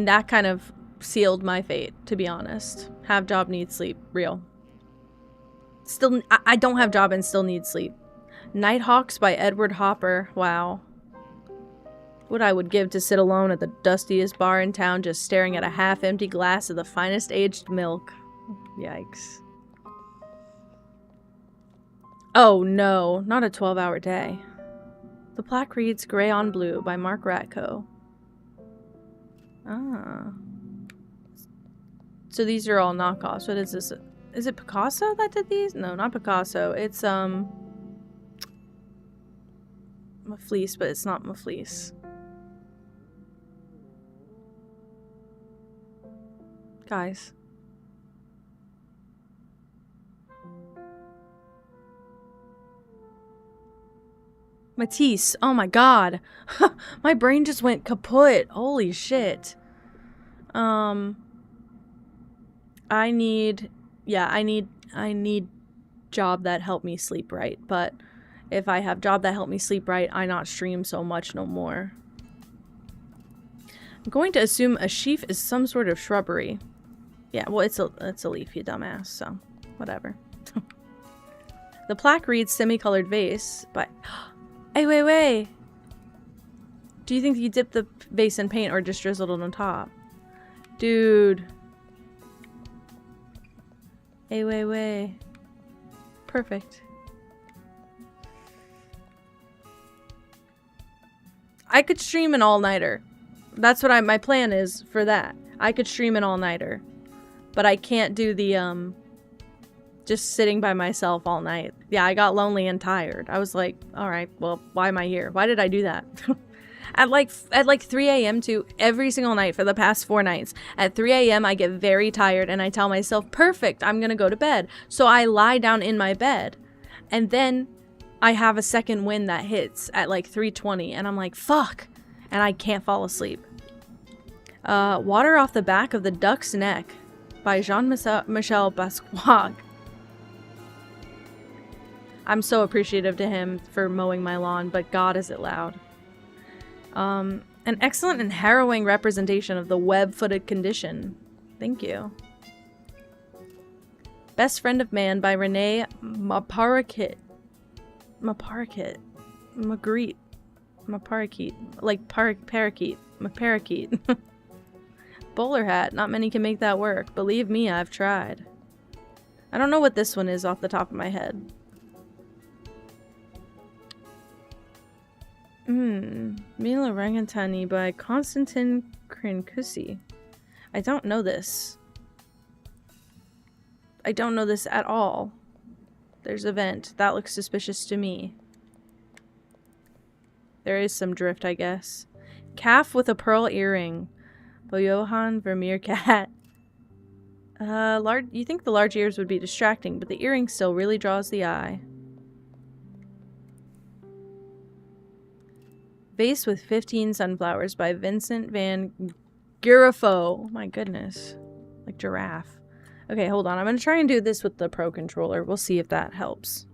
that kind of sealed my fate, to be honest. Have job, need sleep. Real. Still, I don't have job and still need sleep. Nighthawks by Edward Hopper. Wow. What I would give to sit alone at the dustiest bar in town just staring at a half-empty glass of the finest aged milk. Yikes. Oh no, not a 12-hour day. The plaque reads Gray on Blue by Mark Ratko. Ah. So these are all knockoffs. What is this? Is it Picasso that did these? No, not Picasso. It's, Mafleece, but it's not Mafleece. Guys. Matisse. Oh my god. My brain just went kaput. Holy shit. I need job that help me sleep right, but if I have job that help me sleep right, I not stream so much no more. I'm going to assume a sheaf is some sort of shrubbery. Yeah, well, it's a leaf, you dumbass, so whatever. The plaque reads Semi-Colored Vase, but... Hey, wait. Do you think you dipped the vase in paint or just drizzled on top? Dude. Hey, wait. Perfect. I could stream an all-nighter. That's what my plan is for that. I could stream an all-nighter. But I can't do the, just sitting by myself all night. Yeah, I got lonely and tired. I was like, alright, well, why am I here? Why did I do that? At like 3 a.m. to every single night for the past 4 nights. At 3 a.m. I get very tired and I tell myself, perfect, I'm gonna go to bed. So I lie down in my bed. And then I have a second wind that hits at like 3:20 and I'm like, fuck. And I can't fall asleep. Water Off the Back of the Duck's Neck by Jean-Michel Basquiat. I'm so appreciative to him for mowing my lawn, but God is it loud. An excellent and harrowing representation of the web-footed condition. Thank you. Best Friend of Man by Renee Magritte. Like parakeet. Bowler hat. Not many can make that work. Believe me, I've tried. I don't know what this one is off the top of my head. Mila Rangantani by Konstantin Krinkusi. I don't know this. I don't know this at all. There's a vent. That looks suspicious to me. There is some drift, I guess. Calf with a Pearl Earring by Johann Vermeer Cat. You think the large ears would be distracting, but the earring still really draws the eye. Vase with 15 Sunflowers by Vincent van Garifo. Oh my goodness. Like giraffe. Okay, hold on. I'm going to try and do this with the Pro Controller. We'll see if that helps.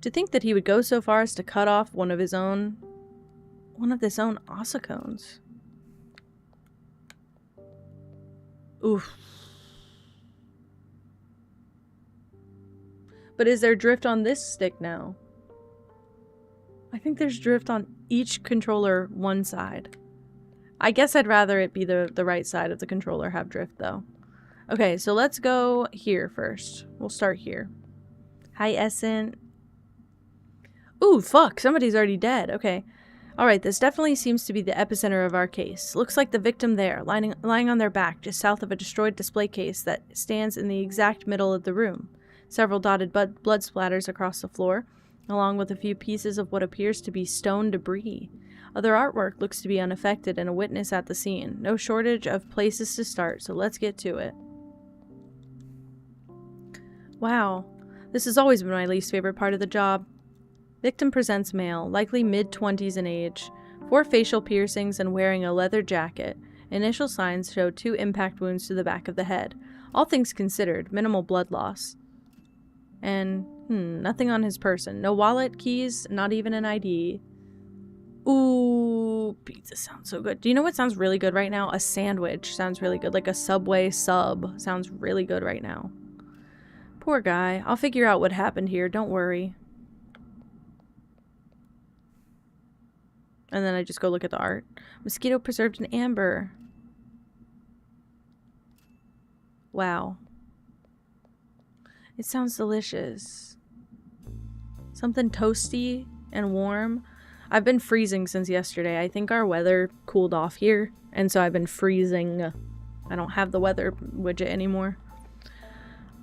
To think that he would go so far as to cut off one of his own ossicones. Oof. But is there drift on this stick now? I think there's drift on each controller one side. I guess I'd rather it be the right side of the controller have drift though. Okay, so let's go here first. We'll start here. Hi, Essence. Ooh, fuck, somebody's already dead. Okay. Alright, this definitely seems to be the epicenter of our case. Looks like the victim there, lying on their back just south of a destroyed display case that stands in the exact middle of the room. Several dotted blood splatters across the floor, along with a few pieces of what appears to be stone debris. Other artwork looks to be unaffected and a witness at the scene. No shortage of places to start, so let's get to it. Wow. This has always been my least favorite part of the job. Victim presents male, likely mid-20s in age, 4 facial piercings and wearing a leather jacket. Initial signs show 2 impact wounds to the back of the head. All things considered, minimal blood loss. And, nothing on his person. No wallet, keys, not even an ID. Ooh, pizza sounds so good. Do you know what sounds really good right now? A sandwich sounds really good. Like a Subway sub sounds really good right now. Poor guy. I'll figure out what happened here. Don't worry. And then I just go look at the art. Mosquito preserved in amber. Wow. It sounds delicious. Something toasty and warm. I've been freezing since yesterday. I think our weather cooled off here, and so I've been freezing. I don't have the weather widget anymore.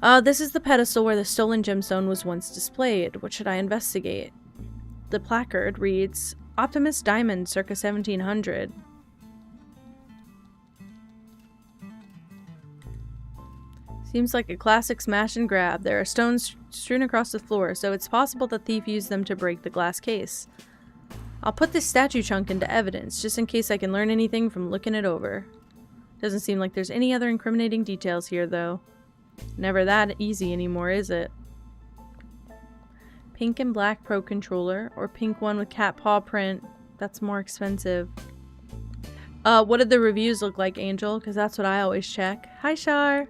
This is the pedestal where the stolen gemstone was once displayed. What should I investigate? The placard reads, Optimus Diamond, circa 1700. Seems like a classic smash and grab. There are stones strewn across the floor, so it's possible the thief used them to break the glass case. I'll put this statue chunk into evidence, just in case I can learn anything from looking it over. Doesn't seem like there's any other incriminating details here, though. Never that easy anymore, is it? Pink and black Pro Controller, or pink one with cat paw print. That's more expensive. What did the reviews look like, Angel? Because that's what I always check. Hi, Shar!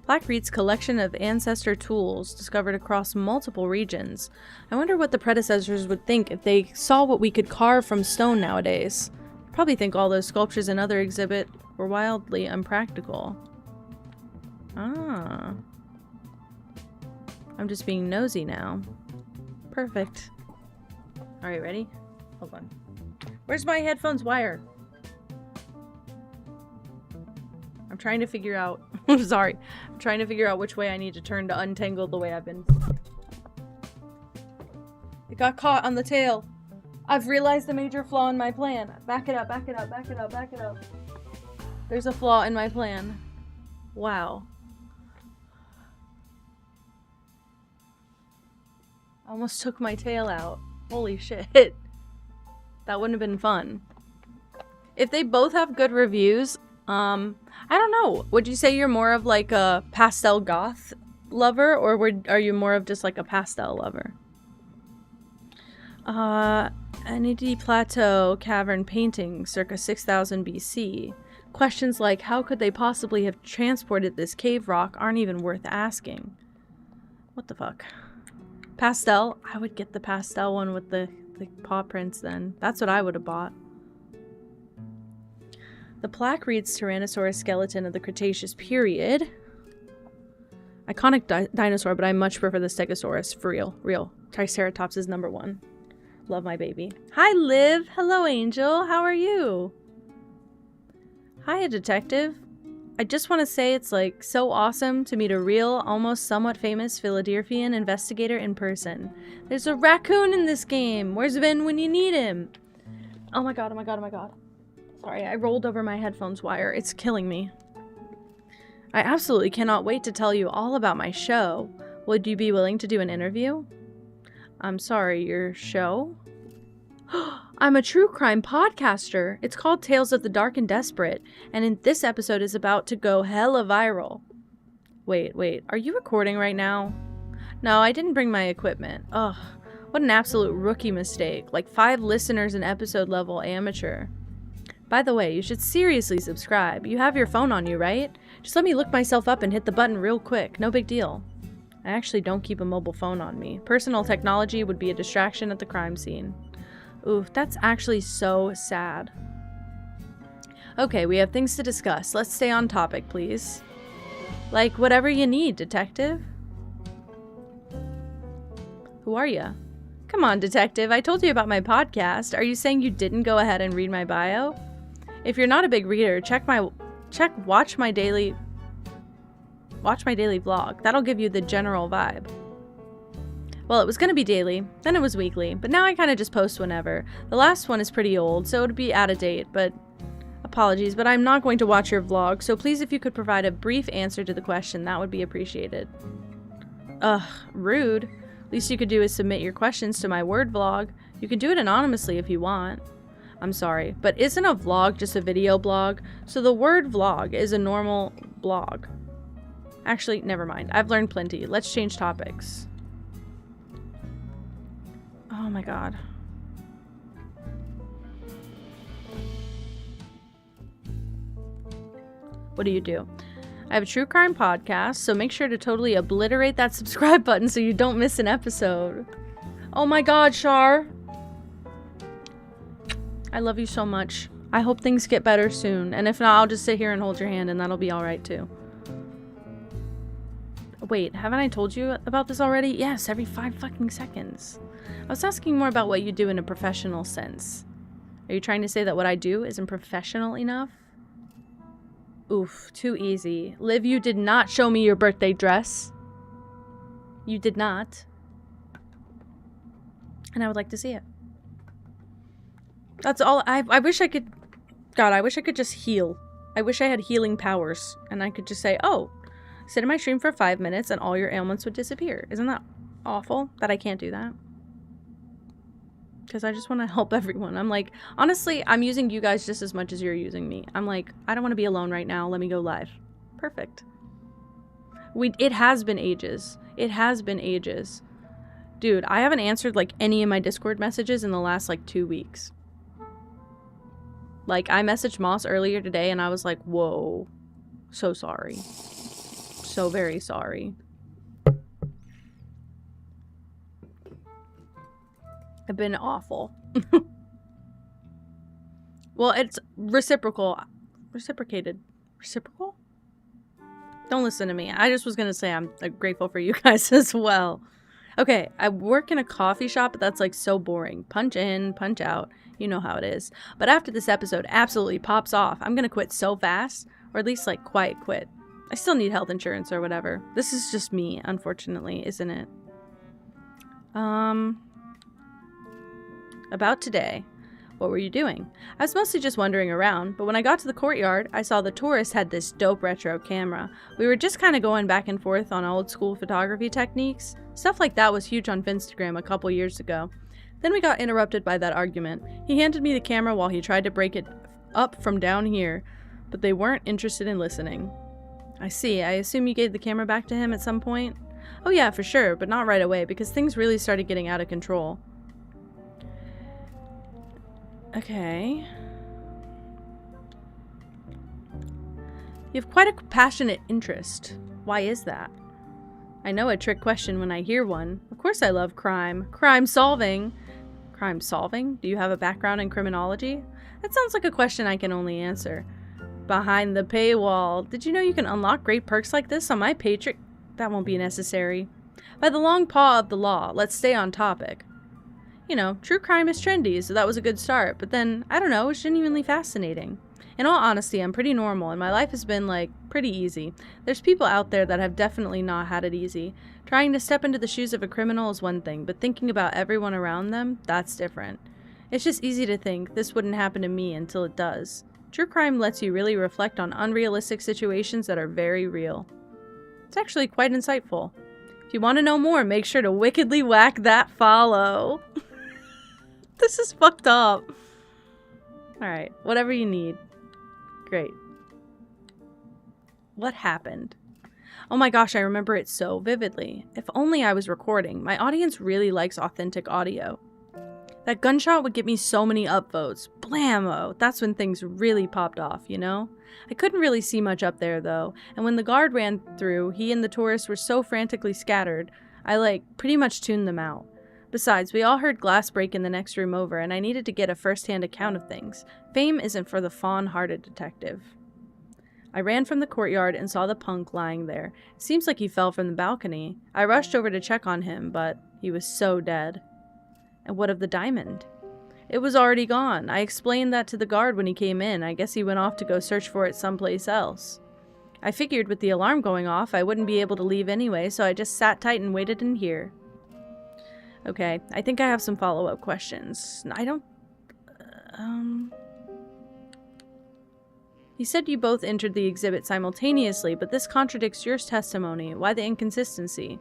Plaque reads collection of ancestor tools discovered across multiple regions. I wonder what the predecessors would think if they saw what we could carve from stone nowadays. Probably think all those sculptures and other exhibit were wildly unpractical. Ah. I'm just being nosy now. Perfect. Alright, ready? Hold on. Where's my headphones wire? I'm trying to figure out... I'm sorry. I'm trying to figure out which way I need to turn to untangle the way I've been. It got caught on the tail. I've realized a major flaw in my plan. Back it up, back it up, back it up, back it up. There's a flaw in my plan. Wow. I almost took my tail out. Holy shit. That wouldn't have been fun. If they both have good reviews, I don't know. Would you say you're more of like a pastel goth lover, or are you more of just like a pastel lover? Anidi Plateau Cavern painting circa 6000 BC. Questions like how could they possibly have transported this cave rock aren't even worth asking. What the fuck? Pastel? I would get the pastel one with the paw prints then. That's what I would have bought. The plaque reads Tyrannosaurus skeleton of the Cretaceous period. Iconic dinosaur, but I much prefer the Stegosaurus. For real. Real. Triceratops is number 1. Love my baby. Hi, Liv. Hello, Angel. How are you? Hi, detective. I just want to say it's like so awesome to meet a real, almost somewhat famous Philadelphian investigator in person. There's a raccoon in this game. Where's Vin when you need him? Oh my god, oh my god, oh my god. Sorry, I rolled over my headphones wire. It's killing me. I absolutely cannot wait to tell you all about my show. Would you be willing to do an interview? I'm sorry, your show? I'm a true crime podcaster. It's called Tales of the Dark and Desperate, and in this episode is about to go hella viral. Wait, are you recording right now? No, I didn't bring my equipment. Ugh, what an absolute rookie mistake. Like 5 listeners an episode level amateur. By the way, you should seriously subscribe. You have your phone on you, right? Just let me look myself up and hit the button real quick. No big deal. I actually don't keep a mobile phone on me. Personal technology would be a distraction at the crime scene. Ooh, that's actually so sad. Okay, we have things to discuss. Let's stay on topic, please. Like, whatever you need, detective. Who are you? Come on, detective. I told you about my podcast. Are you saying you didn't go ahead and read my bio? If you're not a big reader, watch my daily vlog. That'll give you the general vibe. Well, it was going to be daily, then it was weekly, but now I kind of just post whenever. The last one is pretty old, so it would be out of date, but apologies, but I'm not going to watch your vlog, so please if you could provide a brief answer to the question, that would be appreciated. Ugh, rude. Least you could do is submit your questions to my word vlog. You can do it anonymously if you want. I'm sorry, but isn't a vlog just a video blog? So the word vlog is a normal blog. Actually, never mind. I've learned plenty. Let's change topics. Oh my god. What do you do? I have a true crime podcast, so make sure to totally obliterate that subscribe button so you don't miss an episode. Oh my god, Shar. I love you so much. I hope things get better soon. And if not, I'll just sit here and hold your hand and that'll be alright too. Wait, haven't I told you about this already? Yes, every 5 fucking seconds. I was asking more about what you do in a professional sense. Are you trying to say that what I do isn't professional enough? Oof, too easy. Liv, you did not show me your birthday dress. You did not. And I would like to see it. That's all. I wish I could... God, I wish I could just heal. I wish I had healing powers. And I could just say, oh, sit in my stream for 5 minutes and all your ailments would disappear. Isn't that awful that I can't do that? Because I just want to help everyone. I'm like, honestly, I'm using you guys just as much as you're using me. I'm like, I don't want to be alone right now. Let me go live. Perfect. It has been ages. It has been ages. Dude, I haven't answered like any of my Discord messages in the last like 2 weeks. Like, I messaged Moss earlier today and I was like, whoa. So sorry. So very sorry. I've been awful. Well, it's reciprocal. Reciprocated. Reciprocal? Don't listen to me. I just was going to say I'm grateful for you guys as well. Okay, I work in a coffee shop, but that's like so boring. Punch in, punch out. You know how it is. But after this episode absolutely pops off, I'm going to quit so fast. Or at least like quiet quit. I still need health insurance or whatever. This is just me, unfortunately, isn't it? About today. What were you doing? I was mostly just wandering around, but when I got to the courtyard, I saw the tourist had this dope retro camera. We were just kind of going back and forth on old school photography techniques. Stuff like that was huge on Finstagram a couple years ago. Then we got interrupted by that argument. He handed me the camera while he tried to break it up from down here, but they weren't interested in listening. I see. I assume you gave the camera back to him at some point? Oh yeah, for sure, but not right away because things really started getting out of control. Okay. You have quite a passionate interest. Why is that? I know a trick question when I hear one. Of course I love crime. Crime solving. Crime solving? Do you have a background in criminology? That sounds like a question I can only answer. Behind the paywall. Did you know you can unlock great perks like this on my Patreon? That won't be necessary. By the long paw of the law, let's stay on topic. You know, true crime is trendy, so that was a good start, but then, I don't know, it's genuinely fascinating. In all honesty, I'm pretty normal, and my life has been, like, pretty easy. There's people out there that have definitely not had it easy. Trying to step into the shoes of a criminal is one thing, but thinking about everyone around them, that's different. It's just easy to think this wouldn't happen to me until it does. True crime lets you really reflect on unrealistic situations that are very real. It's actually quite insightful. If you want to know more, make sure to wickedly whack that follow. This is fucked up. Alright, whatever you need. Great. What happened? Oh my gosh, I remember it so vividly. If only I was recording. My audience really likes authentic audio. That gunshot would get me so many upvotes. Blammo! That's when things really popped off, you know? I couldn't really see much up there though, and when the guard ran through, he and the tourists were so frantically scattered, I pretty much tuned them out. Besides, we all heard glass break in the next room over, and I needed to get a first-hand account of things. Fame isn't for the fawn-hearted detective. I ran from the courtyard and saw the punk lying there. It seems like he fell from the balcony. I rushed over to check on him, but he was so dead. And what of the diamond? It was already gone. I explained that to the guard when he came in. I guess he went off to go search for it someplace else. I figured with the alarm going off, I wouldn't be able to leave anyway, so I just sat tight and waited in here. Okay, I think I have some follow-up questions. I don't... You said you both entered the exhibit simultaneously, but this contradicts your testimony. Why the inconsistency?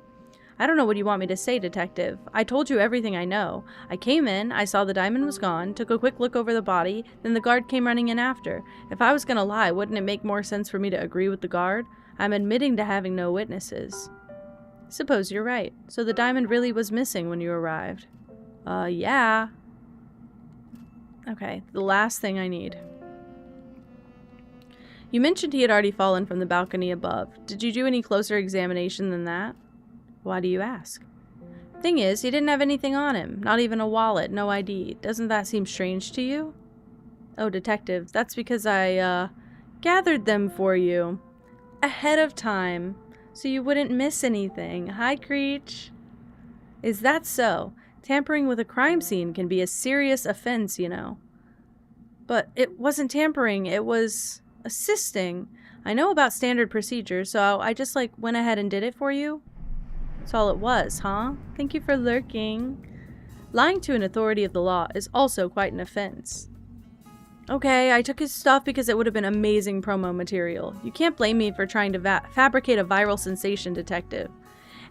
I don't know what you want me to say, Detective. I told you everything I know. I came in, I saw the diamond was gone, took a quick look over the body, then the guard came running in after. If I was gonna lie, wouldn't it make more sense for me to agree with the guard? I'm admitting to having no witnesses. Suppose you're right. So the diamond really was missing when you arrived. Yeah. Okay, the last thing I need. You mentioned he had already fallen from the balcony above. Did you do any closer examination than that? Why do you ask? Thing is, he didn't have anything on him. Not even a wallet, no ID. Doesn't that seem strange to you? Oh, Detective, that's because I, gathered them for you. Ahead of time. So you wouldn't miss anything. Hi, Creech. Is that so? Tampering with a crime scene can be a serious offense, you know. But it wasn't tampering, it was assisting. I know about standard procedures, so I just, went ahead and did it for you. That's all it was, huh? Thank you for lurking. Lying to an authority of the law is also quite an offense. Okay, I took his stuff because it would have been amazing promo material. You can't blame me for trying to fabricate a viral sensation, Detective.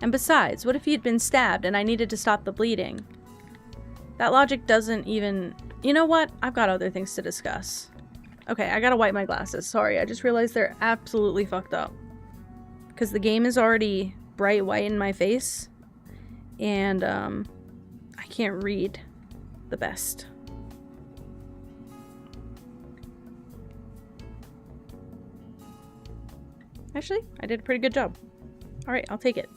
And besides, what if he had been stabbed and I needed to stop the bleeding? That logic doesn't even... You know what? I've got other things to discuss. Okay, I gotta wipe my glasses. Sorry, I just realized they're absolutely fucked up. Because the game is already bright white in my face. And, I can't read the best. Actually, I did a pretty good job. Alright, I'll take it.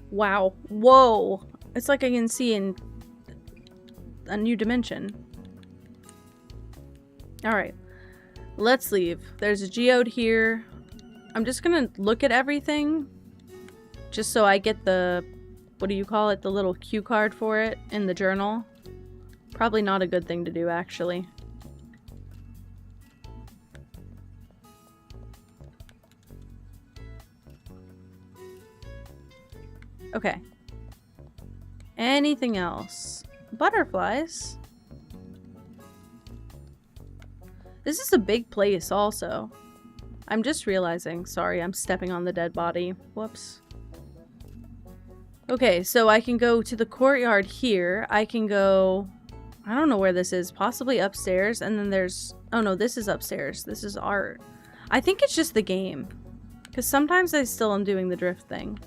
Wow. Whoa. It's like I can see in a new dimension. Alright. Let's leave. There's a geode here. I'm just gonna look at everything. Just so I get the... What do you call it? The little cue card for it in the journal. Probably not a good thing to do, actually. Okay. Anything else? Butterflies? This is a big place also. I'm just realizing. Sorry, I'm stepping on the dead body. Whoops. Okay, so I can go to the courtyard here. I can go... I don't know where this is. Possibly upstairs. And then there's... Oh no, this is upstairs. This is art. I think it's just the game. Because sometimes I still am doing the drift thing.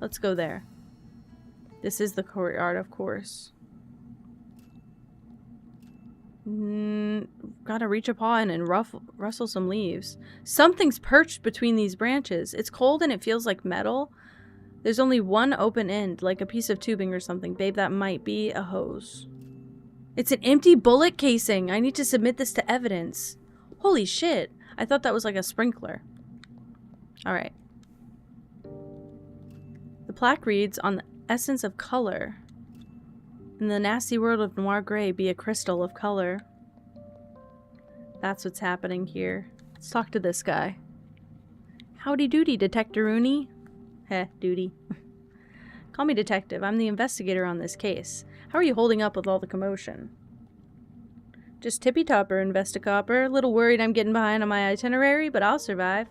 Let's go there. This is the courtyard, of course. Gotta reach a paw in and rustle some leaves. Something's perched between these branches. It's cold and it feels like metal. There's only one open end, like a piece of tubing or something. Babe, that might be a hose. It's an empty bullet casing. I need to submit this to evidence. Holy shit. I thought that was like a sprinkler. Alright. The plaque reads, on the essence of color. In the nasty world of noir gray, be a crystal of color. That's what's happening here. Let's talk to this guy. Howdy doody, Detective Rooney. Heh, duty. Call me Detective. I'm the investigator on this case. How are you holding up with all the commotion? Just tippy-topper, Investicopper. Little worried I'm getting behind on my itinerary, but I'll survive.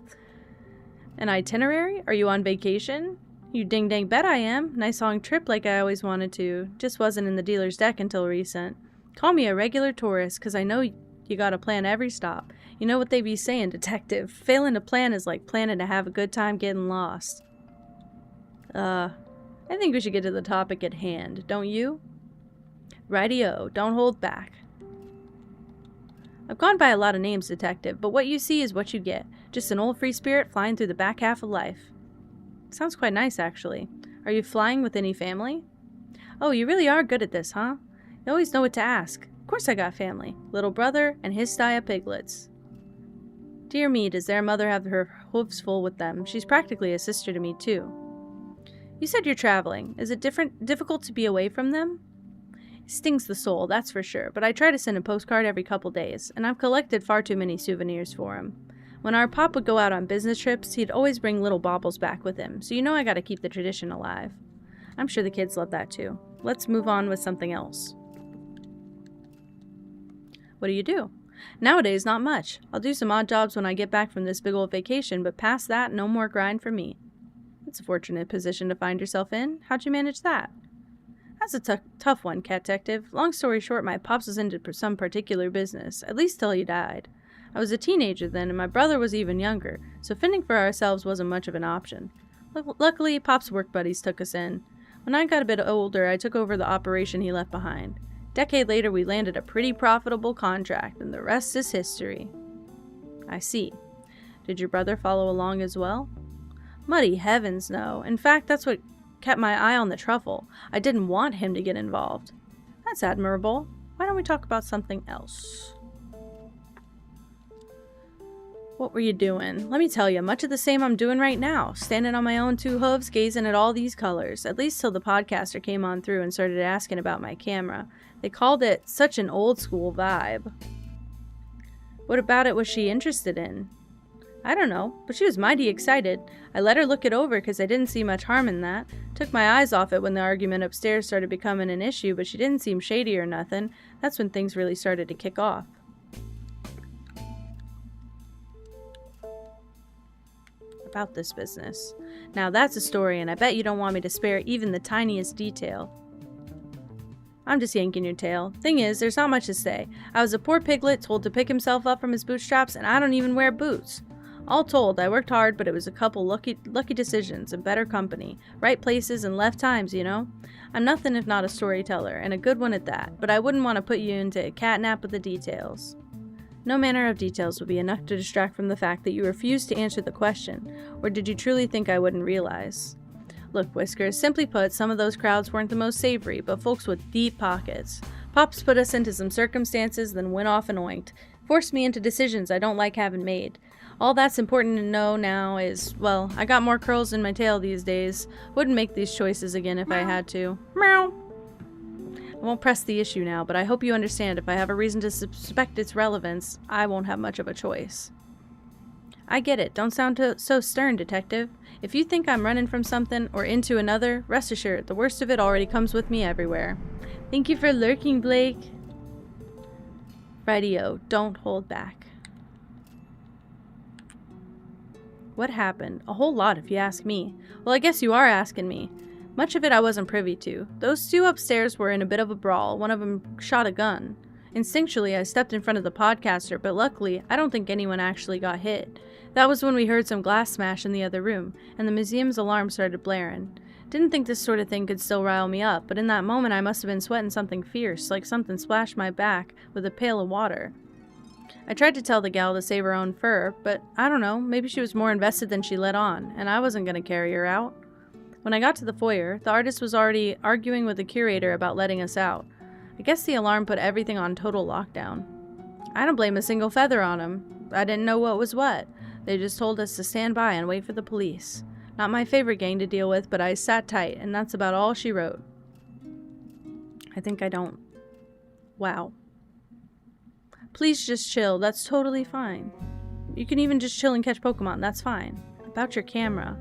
An itinerary? Are you on vacation? You ding-dang bet I am. Nice long trip like I always wanted to. Just wasn't in the dealer's deck until recent. Call me a regular tourist, 'cause I know you gotta plan every stop. You know what they be saying, Detective. Failing to plan is like planning to have a good time getting lost. I think we should get to the topic at hand, don't you? Rightio, don't hold back. I've gone by a lot of names, Detective, but what you see is what you get. Just an old free spirit flying through the back half of life. Sounds quite nice, actually. Are you flying with any family? Oh, you really are good at this, huh? You always know what to ask. Of course I got family. Little brother and his sty of piglets. Dear me, does their mother have her hooves full with them. She's practically a sister to me, too. You said you're traveling. Is it difficult to be away from them? It stings the soul, that's for sure, but I try to send a postcard every couple days, and I've collected far too many souvenirs for him. When our pop would go out on business trips, he'd always bring little baubles back with him, so you know I gotta keep the tradition alive. I'm sure the kids love that too. Let's move on with something else. What do you do? Nowadays, not much. I'll do some odd jobs when I get back from this big old vacation, but past that, no more grind for me. It's a fortunate position to find yourself in. How'd you manage that? That's a tough one, Cat Detective. Long story short, my pops was into some particular business, at least till he died. I was a teenager then, and my brother was even younger, so fending for ourselves wasn't much of an option. Luckily, Pop's work buddies took us in. When I got a bit older, I took over the operation he left behind. A decade later, we landed a pretty profitable contract, and the rest is history. I see. Did your brother follow along as well? Muddy heavens, no. In fact, that's what kept my eye on the truffle. I didn't want him to get involved. That's admirable. Why don't we talk about something else? What were you doing? Let me tell you, much of the same I'm doing right now. Standing on my own two hooves, gazing at all these colors. At least till the podcaster came on through and started asking about my camera. They called it such an old school vibe. What about it was she interested in? I don't know, but she was mighty excited. I let her look it over because I didn't see much harm in that. Took my eyes off it when the argument upstairs started becoming an issue, but she didn't seem shady or nothing. That's when things really started to kick off. About this business. Now that's a story, and I bet you don't want me to spare even the tiniest detail. I'm just yanking your tail. Thing is, there's not much to say. I was a poor piglet told to pick himself up from his bootstraps, and I don't even wear boots. All told, I worked hard, but it was a couple lucky decisions and better company. Right places and left times, you know? I'm nothing if not a storyteller, and a good one at that, but I wouldn't want to put you into a catnap with the details. No manner of details would be enough to distract from the fact that you refused to answer the question, or did you truly think I wouldn't realize? Look, Whiskers, simply put, some of those crowds weren't the most savory, but folks with deep pockets. Pops put us into some circumstances, then went off and oinked. Forced me into decisions I don't like having made. All that's important to know now is, well, I got more curls in my tail these days. Wouldn't make these choices again if I had to. Meow. I won't press the issue now, but I hope you understand if I have a reason to suspect its relevance, I won't have much of a choice. I get it. Don't sound so stern, Detective. If you think I'm running from something or into another, rest assured, the worst of it already comes with me everywhere. Thank you for lurking, Blake. Rightio, don't hold back. What happened? A whole lot, if you ask me. Well, I guess you are asking me. Much of it I wasn't privy to. Those two upstairs were in a bit of a brawl. One of them shot a gun. Instinctually, I stepped in front of the podcaster, but luckily, I don't think anyone actually got hit. That was when we heard some glass smash in the other room, and the museum's alarm started blaring. Didn't think this sort of thing could still rile me up, but in that moment I must have been sweating something fierce, like something splashed my back with a pail of water. I tried to tell the gal to save her own fur, but I don't know, maybe she was more invested than she let on, and I wasn't going to carry her out. When I got to the foyer, the artist was already arguing with the curator about letting us out. I guess the alarm put everything on total lockdown. I don't blame a single feather on him. I didn't know what was what. They just told us to stand by and wait for the police. Not my favorite gang to deal with, but I sat tight, and that's about all she wrote. I think I don't. Wow. Please just chill. That's totally fine. You can even just chill and catch Pokemon. That's fine. About your camera.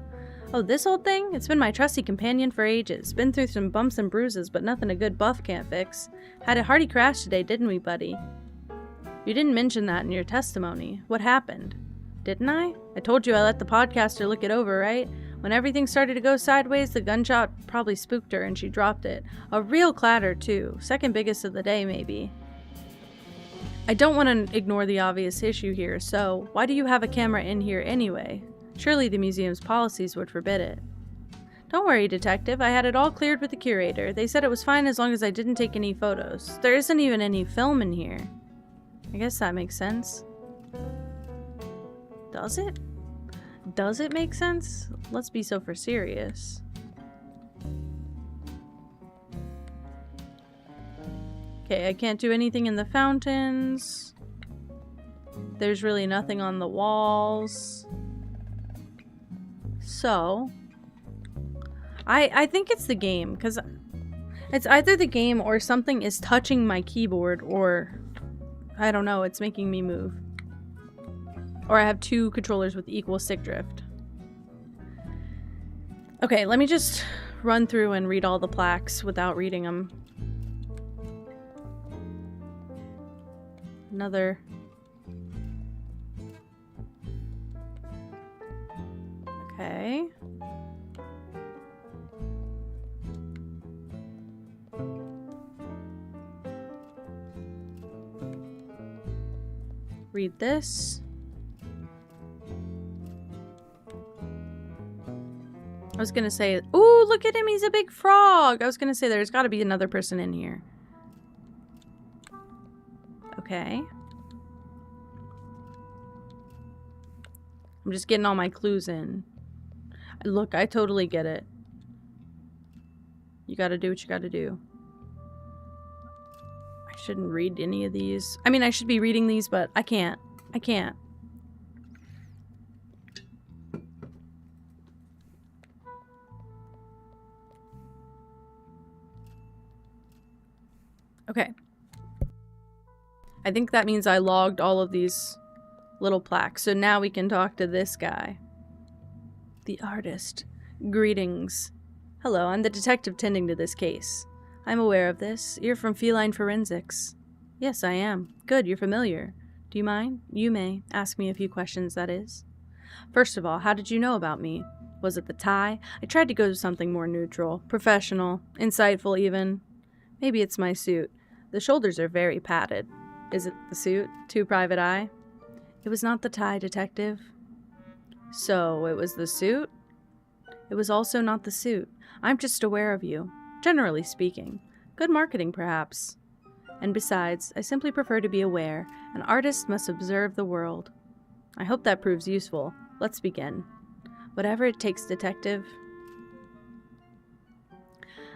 Oh, this old thing? It's been my trusty companion for ages. Been through some bumps and bruises, but nothing a good buff can't fix. Had a hearty crash today, didn't we, buddy? You didn't mention that in your testimony. What happened? Didn't I? I told you I let the podcaster look it over, right? When everything started to go sideways, the gunshot probably spooked her and she dropped it. A real clatter, too. Second biggest of the day, maybe. I don't want to ignore the obvious issue here, so why do you have a camera in here anyway? Surely the museum's policies would forbid it. Don't worry, Detective. I had it all cleared with the curator. They said it was fine as long as I didn't take any photos. There isn't even any film in here. I guess that makes sense. Does it? Does it make sense? Let's be so for serious. Okay, I can't do anything in the fountains. There's really nothing on the walls. So, I think it's the game, because it's either the game or something is touching my keyboard, or I don't know, it's making me move. Or I have two controllers with equal stick drift. Okay, let me just run through and read all the plaques without reading them. Another Okay. Read this. I was gonna say, ooh, look at him, he's a big frog. I was gonna say there's gotta be another person in here. Okay. I'm just getting all my clues in. Look, I totally get it. You gotta do what you gotta do. I shouldn't read any of these. I mean, I should be reading these, but I can't. I can't. Okay. I think that means I logged all of these little plaques. So now we can talk to this guy. The artist. Greetings. Hello, I'm the detective tending to this case. I'm aware of this. You're from Feline Forensics. Yes, I am. Good, you're familiar. Do you mind? You may. Ask me a few questions, that is. First of all, how did you know about me? Was it the tie? I tried to go to something more neutral, professional, insightful even. Maybe it's my suit. The shoulders are very padded. Is it the suit? Too private eye? It was not the tie, detective. So, it was the suit? It was also not the suit. I'm just aware of you, generally speaking. Good marketing, perhaps. And besides, I simply prefer to be aware. An artist must observe the world. I hope that proves useful. Let's begin. Whatever it takes, detective.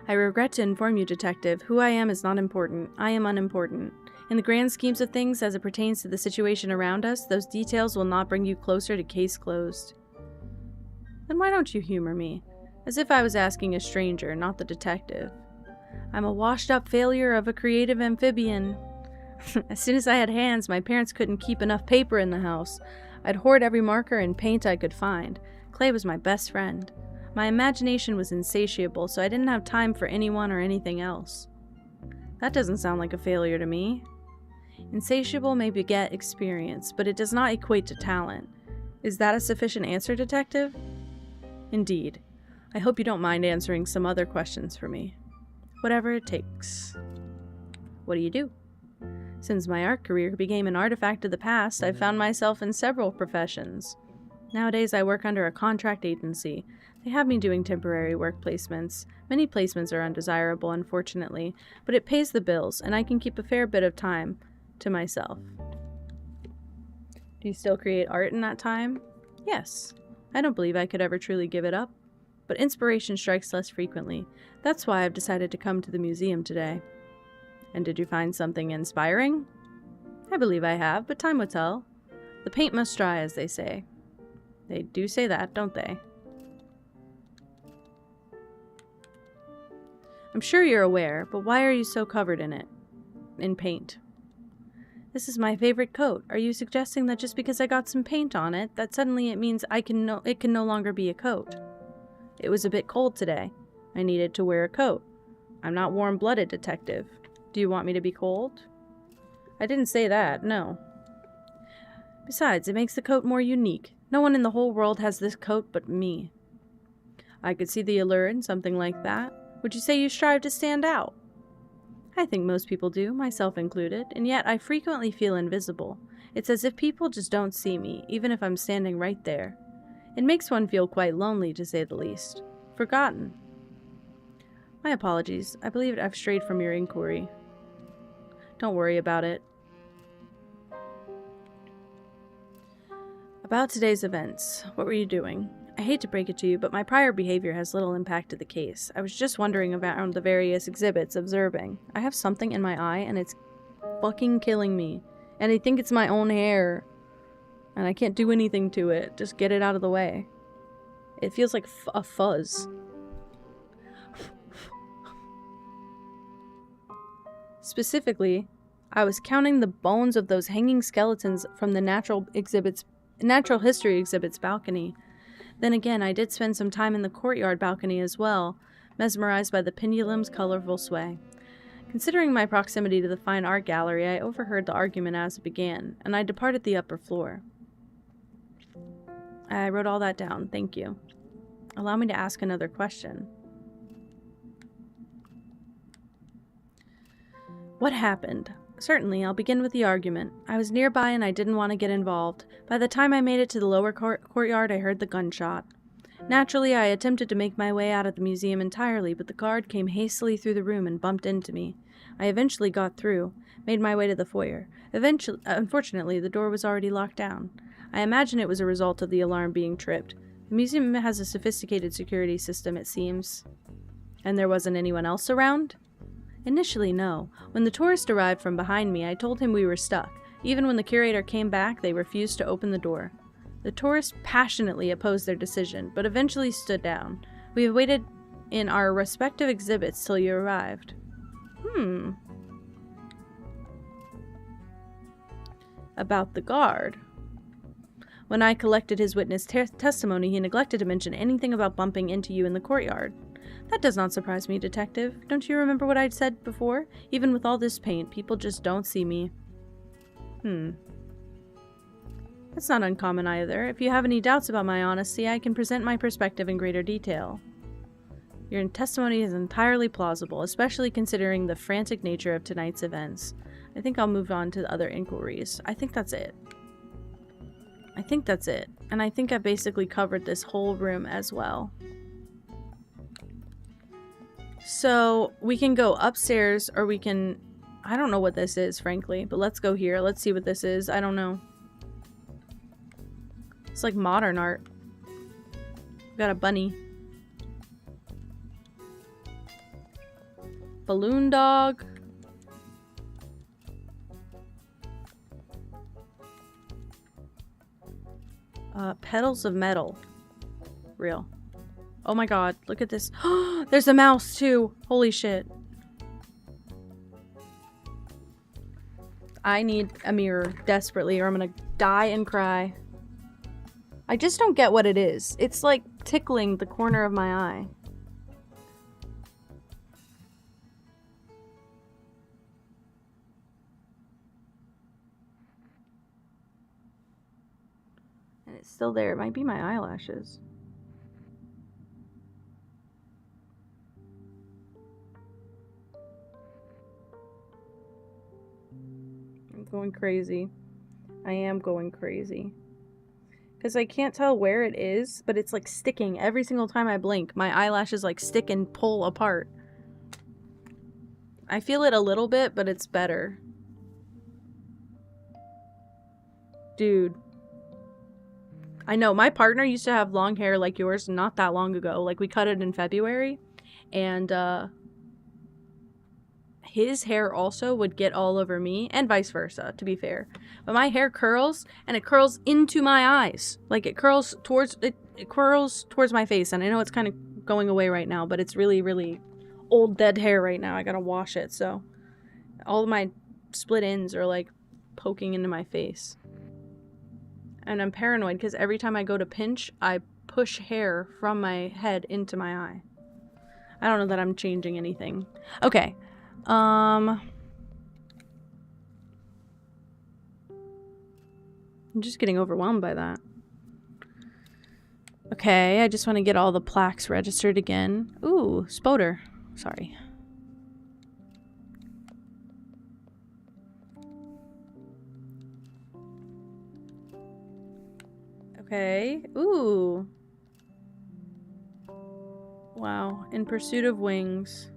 I regret to inform you, detective, who I am is not important. I am unimportant. In the grand schemes of things, as it pertains to the situation around us, those details will not bring you closer to case closed. Then why don't you humor me? As if I was asking a stranger, not the detective. I'm a washed-up failure of a creative amphibian. As soon as I had hands, my parents couldn't keep enough paper in the house. I'd hoard every marker and paint I could find. Clay was my best friend. My imagination was insatiable, so I didn't have time for anyone or anything else. That doesn't sound like a failure to me. Insatiable may beget experience, but it does not equate to talent. Is that a sufficient answer, detective? Indeed. I hope you don't mind answering some other questions for me. Whatever it takes. What do you do? Since my art career became an artifact of the past, I've found myself in several professions. Nowadays I work under a contract agency. They have me doing temporary work placements. Many placements are undesirable, unfortunately, but it pays the bills, and I can keep a fair bit of time to myself. Do you still create art in that time? Yes. I don't believe I could ever truly give it up, but inspiration strikes less frequently. That's why I've decided to come to the museum today. And did you find something inspiring? I believe I have, but time will tell. The paint must dry, as they say. They do say that, don't they? I'm sure you're aware, but why are you so covered in it? In paint. This is my favorite coat. Are you suggesting that just because I got some paint on it, that suddenly it means it can no longer be a coat? It was a bit cold today. I needed to wear a coat. I'm not warm-blooded, detective. Do you want me to be cold? I didn't say that, no. Besides, it makes the coat more unique. No one in the whole world has this coat but me. I could see the allure in something like that. Would you say you strive to stand out? I think most people do, myself included, and yet I frequently feel invisible. It's as if people just don't see me, even if I'm standing right there. It makes one feel quite lonely, to say the least. Forgotten. My apologies. I believe I've strayed from your inquiry. Don't worry about it. About today's events, what were you doing? I hate to break it to you, but my prior behavior has little impact to the case. I was just wandering around the various exhibits, observing. I have something in my eye, and it's fucking killing me. And I think it's my own hair. And I can't do anything to it. Just get it out of the way. It feels like a fuzz. Specifically, I was counting the bones of those hanging skeletons from the natural history exhibit's balcony. Then again, I did spend some time in the courtyard balcony as well, mesmerized by the pendulum's colorful sway. Considering my proximity to the fine art gallery, I overheard the argument as it began, and I departed the upper floor. I wrote all that down. Thank you. Allow me to ask another question. What happened? Certainly, I'll begin with the argument. I was nearby and I didn't want to get involved. By the time I made it to the lower courtyard, I heard the gunshot. Naturally, I attempted to make my way out of the museum entirely, but the guard came hastily through the room and bumped into me. I eventually got through, made my way to the foyer. Unfortunately, the door was already locked down. I imagine it was a result of the alarm being tripped. The museum has a sophisticated security system, it seems. And there wasn't anyone else around? Initially, no. When the tourist arrived from behind me, I told him we were stuck. Even when the curator came back, they refused to open the door. The tourists passionately opposed their decision, but eventually stood down. We have waited in our respective exhibits till you arrived. About the guard. When I collected his witness testimony, he neglected to mention anything about bumping into you in the courtyard. That does not surprise me, Detective. Don't you remember what I'd said before? Even with all this paint, people just don't see me. That's not uncommon either. If you have any doubts about my honesty, I can present my perspective in greater detail. Your testimony is entirely plausible, especially considering the frantic nature of tonight's events. I think I'll move on to other inquiries. I think that's it. And I think I basically covered this whole room as well. So we can go upstairs or we can... I don't know what this is, frankly, but let's go here. Let's see what this is. I don't know. It's like modern art. Got a bunny. Balloon dog. Petals of metal. Real. Oh my god, look at this. There's a mouse too. Holy shit. I need a mirror desperately or I'm gonna die and cry. I just don't get what it is. It's like tickling the corner of my eye. And it's still there. It might be my eyelashes. I'm going crazy. I am going crazy. Because I can't tell where it is, but it's like sticking. Every single time I blink, my eyelashes like stick and pull apart. I feel it a little bit, but it's better. Dude. I know, my partner used to have long hair like yours not that long ago. Like, we cut it in February. And, his hair also would get all over me, and vice versa, to be fair. But my hair curls, and it curls into my eyes. Like, it curls towards my face, and I know it's kind of going away right now, but it's really, really old dead hair right now. I gotta wash it, so all of my split ends are, like, poking into my face. And I'm paranoid, because every time I go to pinch, I push hair from my head into my eye. I don't know that I'm changing anything. Okay. I'm just getting overwhelmed by that. Okay, I just want to get all the plaques registered again. Ooh, Spoder. Sorry. Okay. Ooh. Wow. In Pursuit of Wings.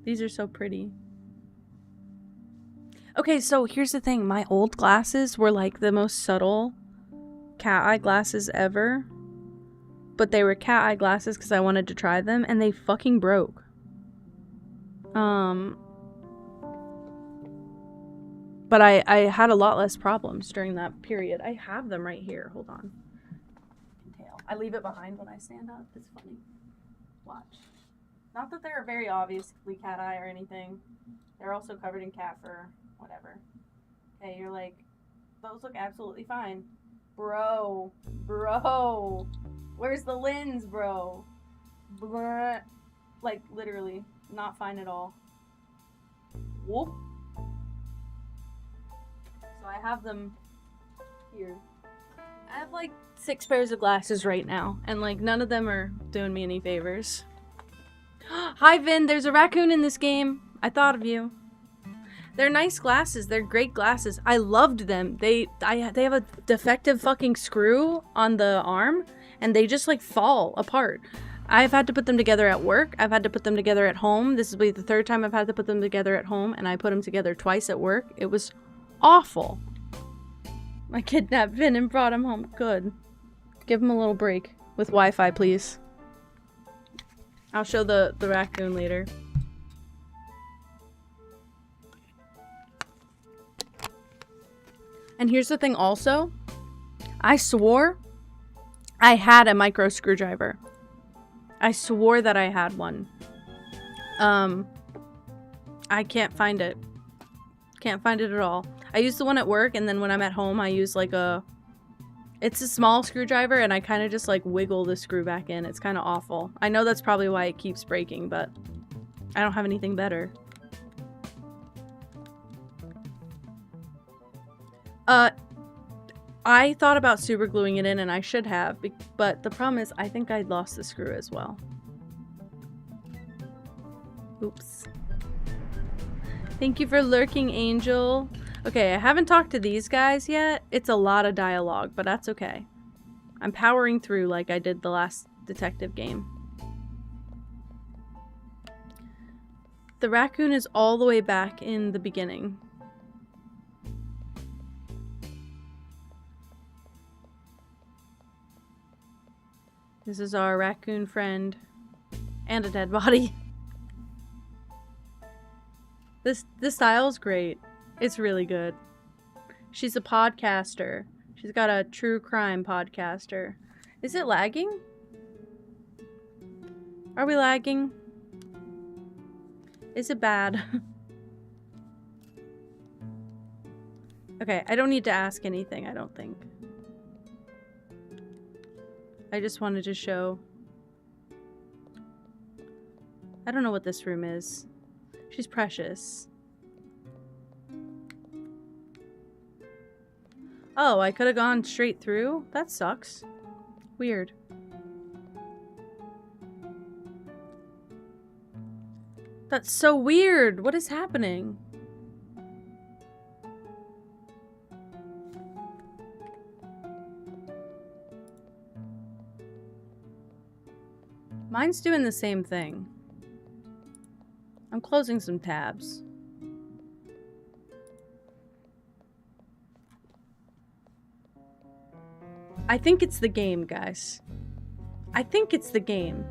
These are so pretty. Okay, so here's the thing. My old glasses were like the most subtle cat eye glasses ever. But they were cat eye glasses because I wanted to try them, and they fucking broke. But I had a lot less problems during that period. I have them right here. Hold on. I leave it behind when I stand up. It's funny. Watch. Not that they're very obviously cat eye or anything. They're also covered in cat fur. Whatever. Okay, you're like, those look absolutely fine. Bro. Where's the lens, bro? Blah. Like, literally. Not fine at all. Whoop. So I have them here. I have like 6 pairs of glasses right now, and like none of them are doing me any favors. Hi Vin, there's a raccoon in this game. I thought of you. They're nice glasses. They're great glasses. I loved them. They have a defective fucking screw on the arm, and they just like fall apart. I've had to put them together at work. I've had to put them together at home. This will be the 3rd time I've had to put them together at home, and I put them together twice at work. It was awful. I kidnapped Vin and brought him home. Good. Give him a little break with Wi-Fi, please. I'll show the raccoon later. And here's the thing also. I swore I had a micro screwdriver. I swore that I had one. I can't find it. Can't find it at all. I use the one at work, and then when I'm at home, I use like a... It's a small screwdriver, and I kind of just like wiggle the screw back in. It's kind of awful. I know that's probably why it keeps breaking, but I don't have anything better. I thought about super gluing it in, and I should have, but the problem is I think I lost the screw as well. Oops. Thank you for lurking, Angel. Okay, I haven't talked to these guys yet. It's a lot of dialogue, but that's okay. I'm powering through like I did the last detective game. The raccoon is all the way back in the beginning. This is our raccoon friend. And a dead body. This style's great. It's really good. She's a podcaster. She's got a true crime podcaster. Is it lagging? Are we lagging? Is it bad? Okay, I don't need to ask anything, I don't think. I just wanted to show. I don't know what this room is. She's precious. Oh, I could have gone straight through? That sucks. Weird. That's so weird. What is happening? Mine's doing the same thing. I'm closing some tabs. I think it's the game, guys. I think it's the game.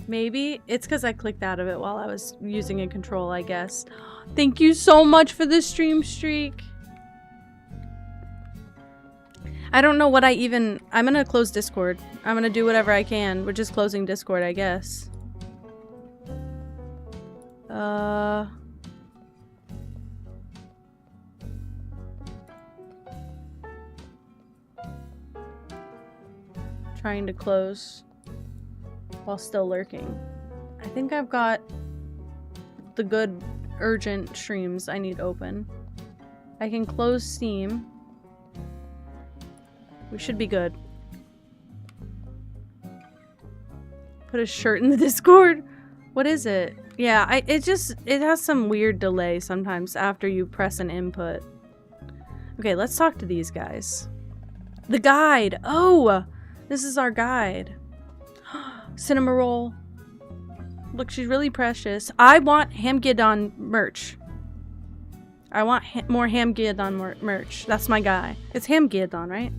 Maybe it's because I clicked out of it while I was using a control, I guess. Thank you so much for the stream streak. I don't know what I'm gonna close Discord. I'm gonna do whatever I can. We're just closing Discord, I guess. Trying to close while still lurking. I think I've got the good urgent streams I need open. I can close Steam. We should be good. Put a shirt in the Discord. What is it? Yeah, it has some weird delay sometimes after you press an input. Okay, let's talk to these guys. The guide. Oh, this is our guide. Cinema roll. Look, she's really precious. I want Hamgidon merch. I want more Hamgidon merch. That's my guy. It's Hamgidon, right?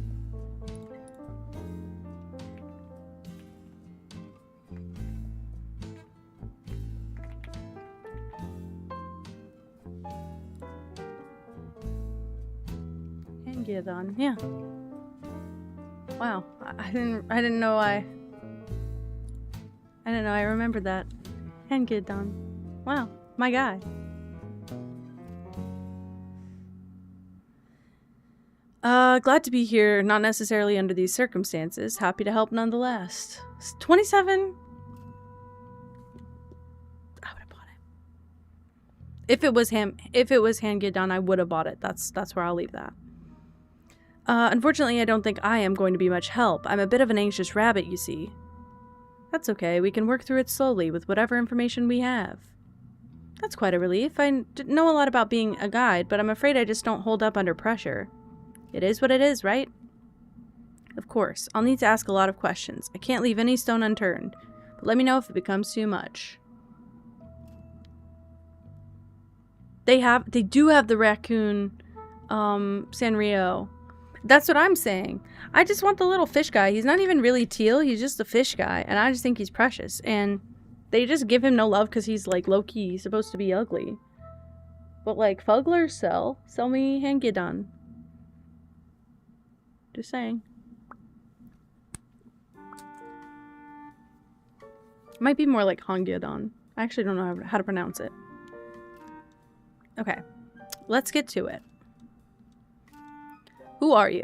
Hamgidon, yeah. Wow, I didn't know I remembered that. Hamgidon. Wow, my guy. Glad to be here, not necessarily under these circumstances. Happy to help nonetheless. 27? If it was Hangyedan, I would have bought it. That's where I'll leave that. Unfortunately, I don't think I am going to be much help. I'm a bit of an anxious rabbit, you see. That's okay. We can work through it slowly with whatever information we have. That's quite a relief. I know a lot about being a guide, but I'm afraid I just don't hold up under pressure. It is what it is, right? Of course. I'll need to ask a lot of questions. I can't leave any stone unturned. But let me know if it becomes too much. They do have the raccoon, Sanrio. That's what I'm saying. I just want the little fish guy. He's not even really teal. He's just a fish guy. And I just think he's precious. And they just give him no love because he's, like, low-key supposed to be ugly. But, like, Fugler, sell. Sell me Hangyedan. Just saying. It might be more like Hangyedan. I actually don't know how to pronounce it. Okay. Let's get to it. Who are you?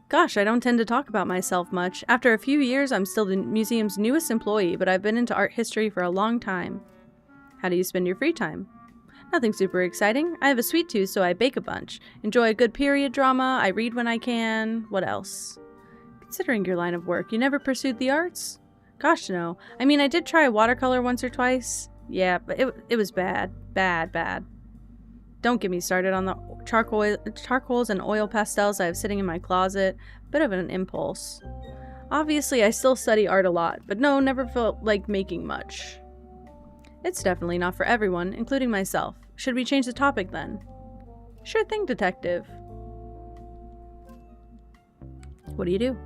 Gosh, I don't tend to talk about myself much. After a few years, I'm still the museum's newest employee, but I've been into art history for a long time. How do you spend your free time? Nothing super exciting. I have a sweet tooth, so I bake a bunch. Enjoy a good period drama. I read when I can. What else? Considering your line of work, you never pursued the arts? Gosh, no. I mean, I did try watercolor once or twice. Yeah, but it was bad. Bad. Don't get me started on the charcoals and oil pastels I have sitting in my closet. Bit of an impulse. Obviously, I still study art a lot, but no, never felt like making much. It's definitely not for everyone, including myself. Should we change the topic then? Sure thing, detective. What do you do?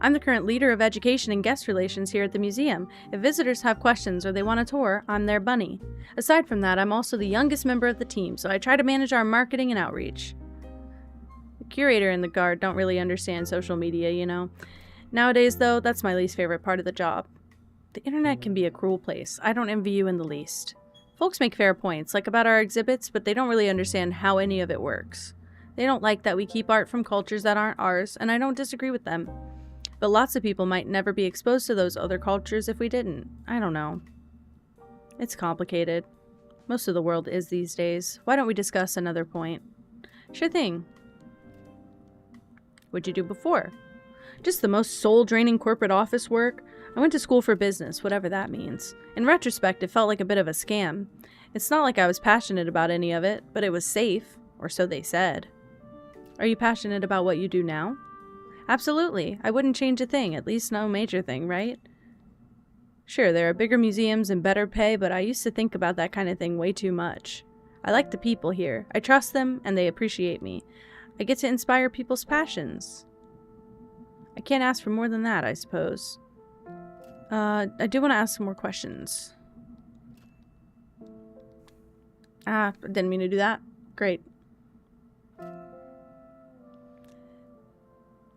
I'm the current leader of education and guest relations here at the museum. If visitors have questions or they want a tour, I'm their bunny. Aside from that, I'm also the youngest member of the team, so I try to manage our marketing and outreach. The curator and the guard don't really understand social media, you know. Nowadays, though, that's my least favorite part of the job. The internet can be a cruel place. I don't envy you in the least. Folks make fair points, like about our exhibits, but they don't really understand how any of it works. They don't like that we keep art from cultures that aren't ours, and I don't disagree with them. But lots of people might never be exposed to those other cultures if we didn't. I don't know. It's complicated. Most of the world is these days. Why don't we discuss another point? Sure thing. What'd you do before? Just the most soul-draining corporate office work. I went to school for business, whatever that means. In retrospect, it felt like a bit of a scam. It's not like I was passionate about any of it, but it was safe, or so they said. Are you passionate about what you do now? Absolutely. I wouldn't change a thing, at least no major thing, right? Sure, there are bigger museums and better pay, but I used to think about that kind of thing way too much. I like the people here. I trust them, and they appreciate me. I get to inspire people's passions. I can't ask for more than that, I suppose. I do want to ask some more questions. I didn't mean to do that. Great.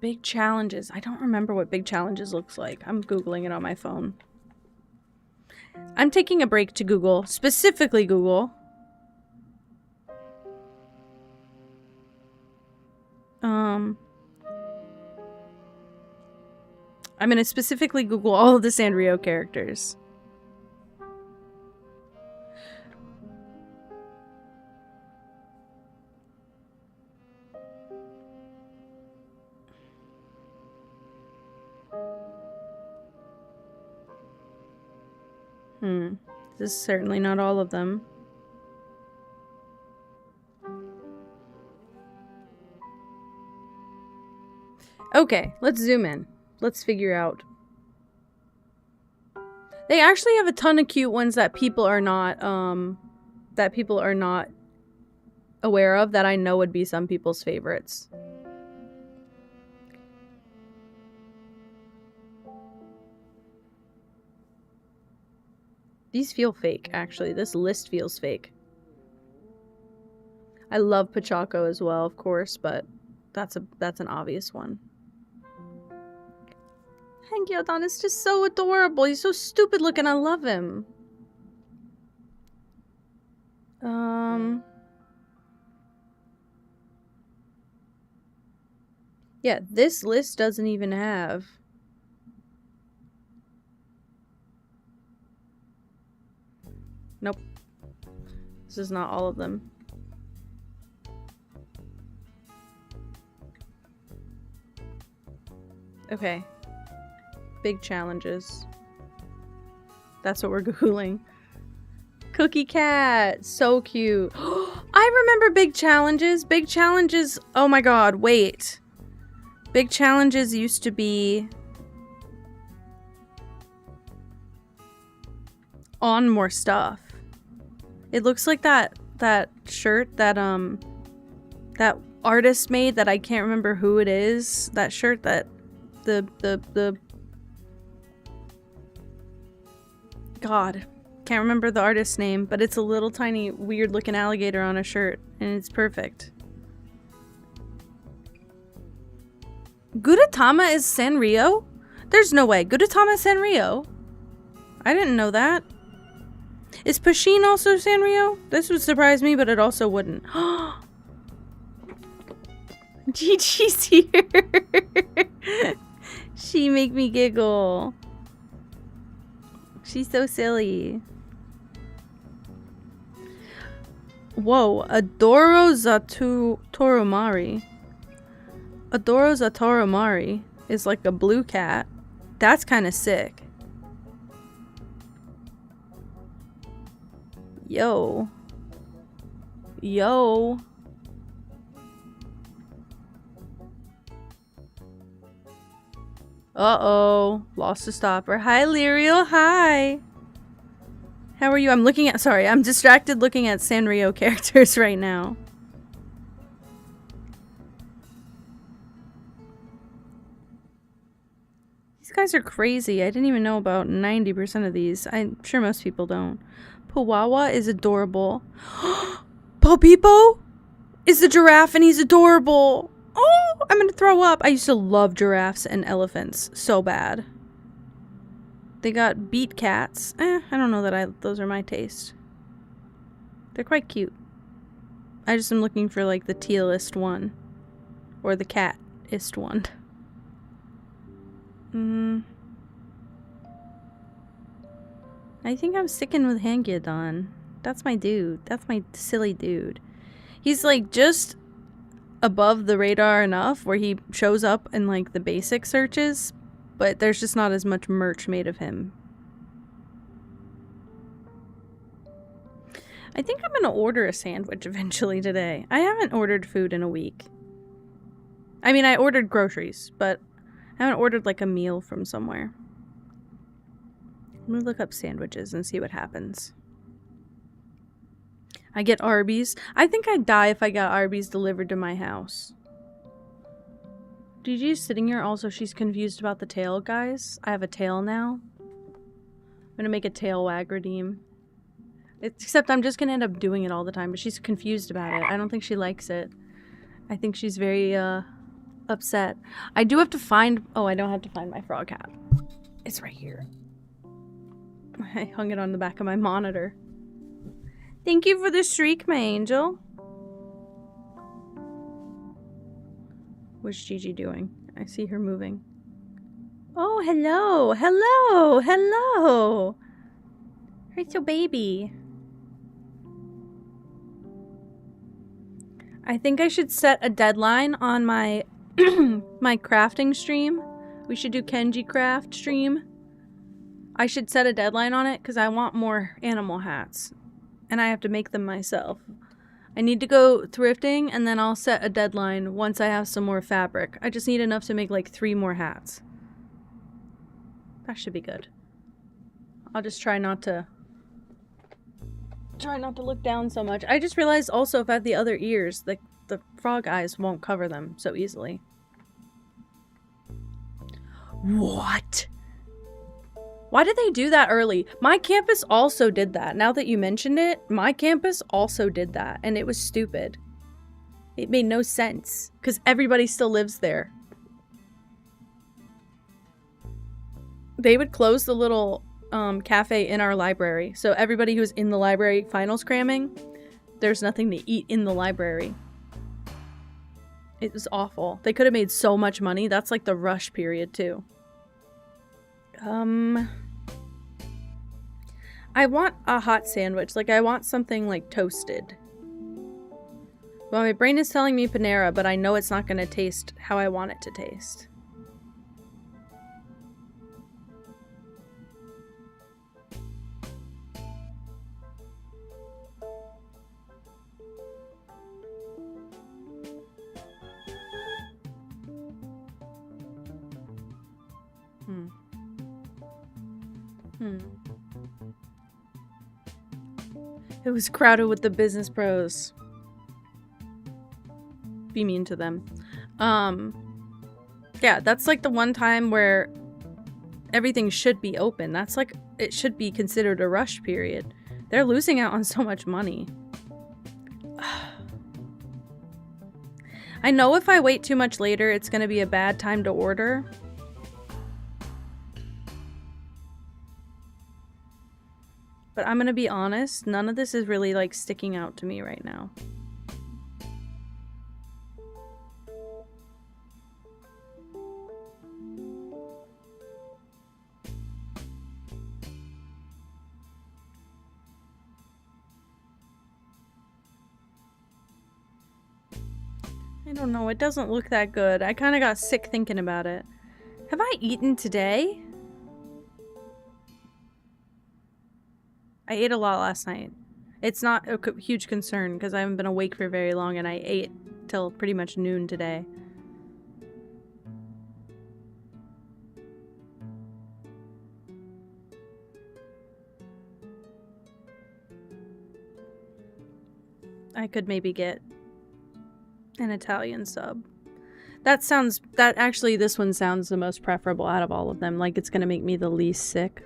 Big challenges. I don't remember what big challenges looks like. I'm Googling it on my phone. I'm taking a break to Google. Specifically Google. I'm going to specifically Google all of the Sanrio characters. This is certainly not all of them. Okay, let's zoom in. Let's figure out. They actually have a ton of cute ones that people are not aware of, that I know would be some people's favorites. These feel fake, actually. This list feels fake. I love Pachaco as well, of course, but that's an obvious one. Hangyedan is just so adorable. He's so stupid looking. I love him. Yeah, this list doesn't even have... Nope. This is not all of them. Okay. Big challenges. That's what we're Googling. Cookie cat. So cute. I remember big challenges. Big challenges. Oh my god, wait. Big challenges used to be on more stuff. It looks like that shirt that that artist made that I can't remember who it is. That shirt that the God, can't remember the artist's name, but it's a little tiny weird looking alligator on a shirt and it's perfect. Gudetama is Sanrio? There's no way. Gudetama is Sanrio? I didn't know that. Is Pasheen also Sanrio? This would surprise me, but it also wouldn't. Gigi's here. She make me giggle. She's so silly. Whoa, Adoro Toromari. Adoro Zatoromari is like a blue cat. That's kind of sick. Yo. Yo. Uh-oh. Lost a stopper. Hi, Lyriel. Hi. How are you? I'm looking at... Sorry, I'm distracted looking at Sanrio characters right now. These guys are crazy. I didn't even know about 90% of these. I'm sure most people don't. Pawawa is adorable. Popipo is the giraffe and he's adorable. Oh, I'm gonna throw up. I used to love giraffes and elephants so bad. They got beat cats. I don't know that those are my taste. They're quite cute. I just am looking for like the tealist one. Or the catist one. I think I'm sticking with Hangyadon. That's my dude. That's my silly dude. He's like just above the radar enough where he shows up in like the basic searches, but there's just not as much merch made of him. I think I'm gonna order a sandwich eventually today. I haven't ordered food in a week. I mean, I ordered groceries, but I haven't ordered like a meal from somewhere. Let me look up sandwiches and see what happens. I get Arby's. I think I'd die if I got Arby's delivered to my house. Gigi's sitting here. Also, she's confused about the tail, guys. I have a tail now. I'm gonna make a tail wag redeem. Except I'm just gonna end up doing it all the time, but she's confused about it. I don't think she likes it. I think she's very, upset. I do have to find... Oh, I don't have to find my frog hat. It's right here. I hung it on the back of my monitor. Thank you for the streak, my angel. What's Gigi doing? I see her moving. Oh, hello. Hello. Hello. Where's your baby? I think I should set a deadline on my my crafting stream. We should do Kenji craft stream. I should set a deadline on it because I want more animal hats. And I have to make them myself. I need to go thrifting and then I'll set a deadline once I have some more fabric. I just need enough to make like 3 more hats. That should be good. I'll just try not to look down so much. I just realized also if I have the other ears, the frog eyes won't cover them so easily. What? Why did they do that early? My campus also did that. Now that you mentioned it, my campus also did that. And it was stupid. It made no sense. Because everybody still lives there. They would close the little cafe in our library. So everybody who's in the library finals cramming, there's nothing to eat in the library. It was awful. They could have made so much money. That's like the rush period too. I want a hot sandwich. Like, I want something, like, toasted. Well, my brain is telling me Panera, but I know it's not going to taste how I want it to taste. It was crowded with the business pros. Be mean to them. Yeah, that's like the one time where everything should be open. That's like, it should be considered a rush period. They're losing out on so much money. I know if I wait too much later, it's gonna be a bad time to order. But I'm gonna be honest, none of this is really like sticking out to me right now. I don't know, it doesn't look that good. I kind of got sick thinking about it. Have I eaten today? I ate a lot last night. It's not a huge concern because I haven't been awake for very long and I ate till pretty much noon today. I could maybe get an Italian sub. That actually, this one sounds the most preferable out of all of them. Like, it's gonna make me the least sick.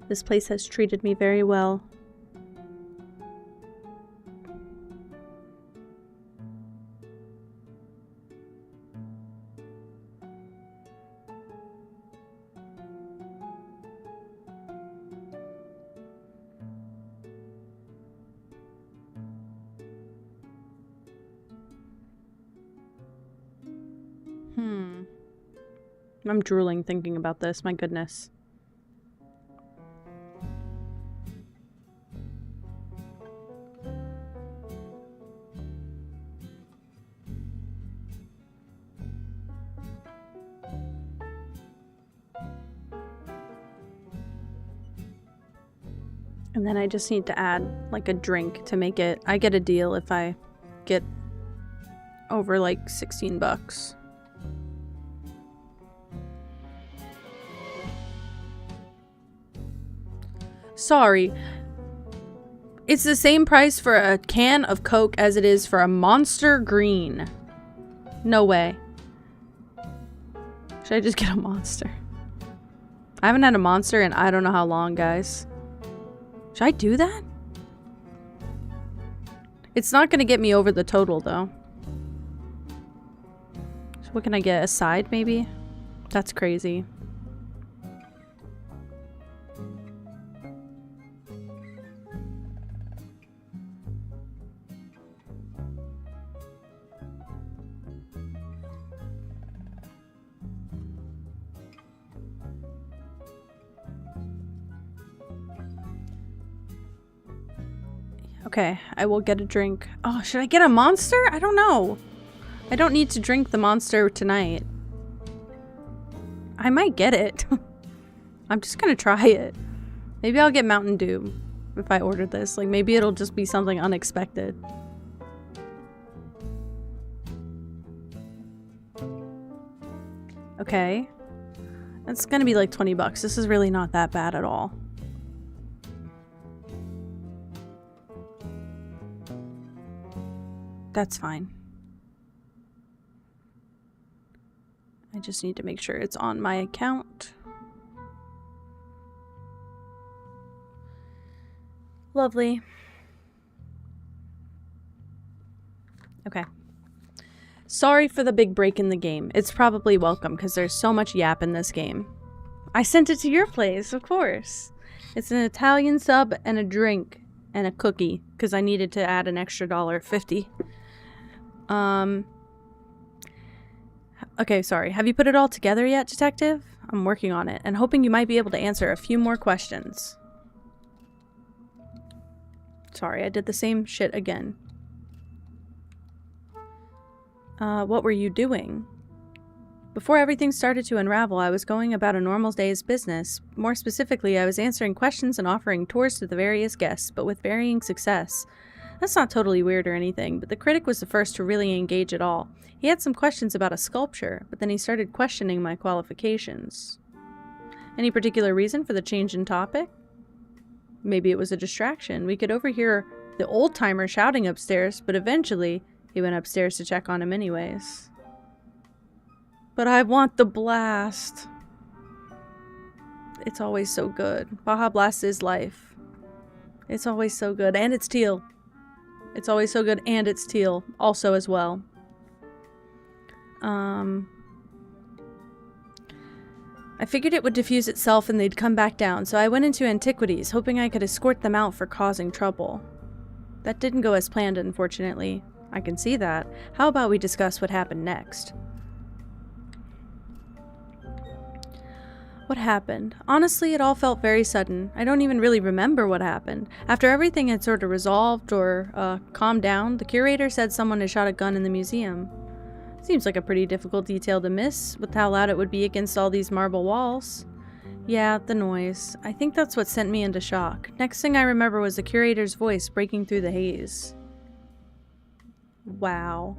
This place has treated me very well. I'm drooling thinking about this, my goodness. And then I just need to add like a drink to make it. I get a deal if I get over like 16 bucks. Sorry. It's the same price for a can of Coke as it is for a Monster Green. No way. Should I just get a Monster? I haven't had a Monster in I don't know how long, guys. Should I do that? It's not going to get me over the total, though. So what can I get? A side, maybe? That's crazy. Okay, I will get a drink. Oh, should I get a Monster? I don't know. I don't need to drink the Monster tonight. I might get it. I'm just gonna try it. Maybe I'll get Mountain Dew if I order this. Like, maybe it'll just be something unexpected. Okay. That's gonna be like 20 bucks. This is really not that bad at all. That's fine. I just need to make sure it's on my account. Lovely. Okay. Sorry for the big break in the game. It's probably welcome because there's so much yap in this game. I sent it to your place, of course. It's an Italian sub and a drink and a cookie because I needed to add an extra $1.50. Okay, sorry. Have you put it all together yet, Detective? I'm working on it and hoping you might be able to answer a few more questions. Sorry, I did the same shit again. What were you doing? Before everything started to unravel, I was going about a normal day's business. More specifically, I was answering questions and offering tours to the various guests, but with varying success. That's not totally weird or anything, but the critic was the first to really engage at all. He had some questions about a sculpture, but then he started questioning my qualifications. Any particular reason for the change in topic? Maybe it was a distraction. We could overhear the old-timer shouting upstairs, but eventually he went upstairs to check on him anyways. But I want the blast. It's always so good. Baja Blast is life. It's always so good. And it's teal. It's always so good and it's teal. Also as well. I figured it would diffuse itself and they'd come back down, so I went into Antiquities, hoping I could escort them out for causing trouble. That didn't go as planned, unfortunately. I can see that. How about we discuss what happened next? What happened? Honestly, it all felt very sudden. I don't even really remember what happened. After everything had sort of resolved or calmed down, the curator said someone had shot a gun in the museum. Seems like a pretty difficult detail to miss, with how loud it would be against all these marble walls. Yeah, the noise. I think that's what sent me into shock. Next thing I remember was the curator's voice breaking through the haze. Wow.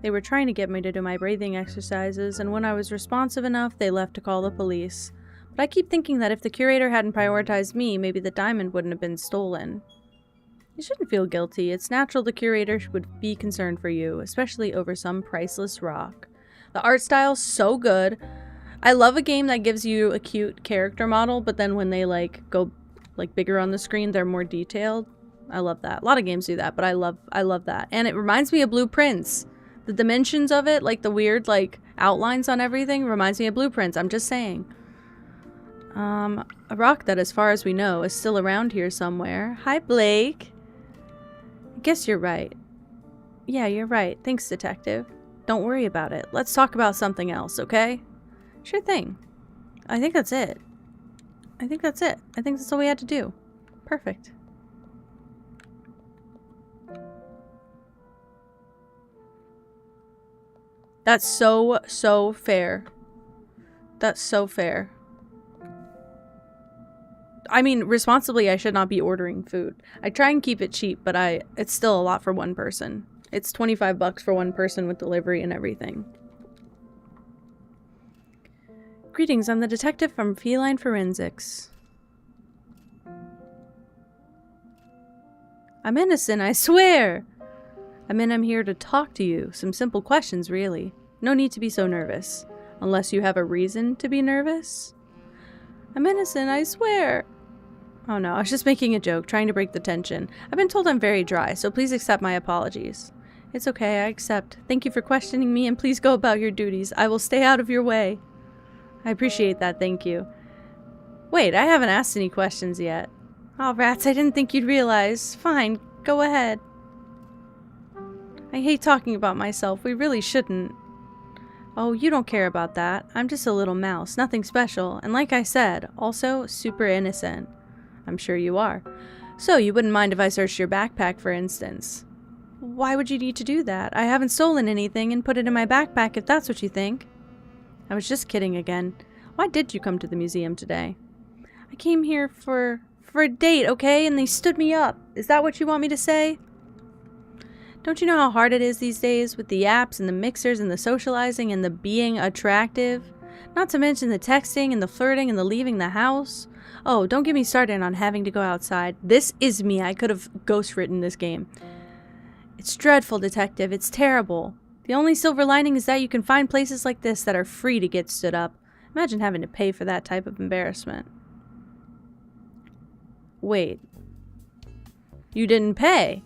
They were trying to get me to do my breathing exercises, and when I was responsive enough, they left to call the police. But I keep thinking that if the curator hadn't prioritized me, maybe the diamond wouldn't have been stolen. You shouldn't feel guilty. It's natural the curator would be concerned for you, especially over some priceless rock. The art style's so good. I love a game that gives you a cute character model, but then when they go bigger on the screen, they're more detailed. I love that. A lot of games do that, but I love that. And it reminds me of Blueprints. The dimensions of it, like the weird outlines on everything, reminds me of Blueprints. I'm just saying. A rock that, as far as we know, is still around here somewhere. Hi, Blake. I guess you're right. Yeah, you're right. Thanks, detective. Don't worry about it. Let's talk about something else, okay? Sure thing. I think that's it. I think that's all we had to do. Perfect. That's so fair. That's so fair. I mean, responsibly, I should not be ordering food. I try and keep it cheap, but it's still a lot for one person. It's $25 for one person with delivery and everything. Greetings, I'm the detective from Feline Forensics. I'm innocent, I swear! I'm here to talk to you. Some simple questions, really. No need to be so nervous. Unless you have a reason to be nervous? I'm innocent, I swear! Oh no, I was just making a joke, trying to break the tension. I've been told I'm very dry, so please accept my apologies. It's okay, I accept. Thank you for questioning me, and please go about your duties. I will stay out of your way. I appreciate that, thank you. Wait, I haven't asked any questions yet. Oh, rats, I didn't think you'd realize. Fine, go ahead. I hate talking about myself. We really shouldn't. Oh, you don't care about that. I'm just a little mouse. Nothing special. And like I said, also super innocent. I'm sure you are. So, you wouldn't mind if I searched your backpack, for instance. Why would you need to do that? I haven't stolen anything and put it in my backpack if that's what you think. I was just kidding again. Why did you come to the museum today? I came here for a date, okay? And they stood me up. Is that what you want me to say? Don't you know how hard it is these days with the apps and the mixers and the socializing and the being attractive? Not to mention the texting and the flirting and the leaving the house. Oh, don't get me started on having to go outside. This is me. I could have ghostwritten this game. It's dreadful, detective. It's terrible. The only silver lining is that you can find places like this that are free to get stood up. Imagine having to pay for that type of embarrassment. Wait. You didn't pay?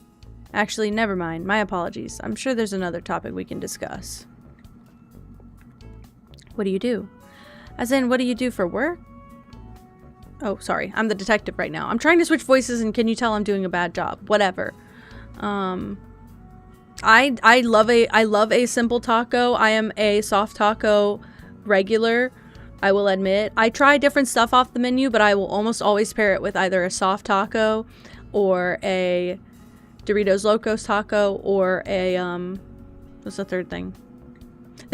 Actually, never mind. My apologies. I'm sure there's another topic we can discuss. What do you do? As in, what do you do for work? Oh, sorry. I'm the detective right now. I'm trying to switch voices and can you tell I'm doing a bad job? Whatever. I love a simple taco. I am a soft taco regular. I will admit. I try different stuff off the menu, but I will almost always pair it with either a soft taco or a Doritos Locos taco or a, what's the third thing?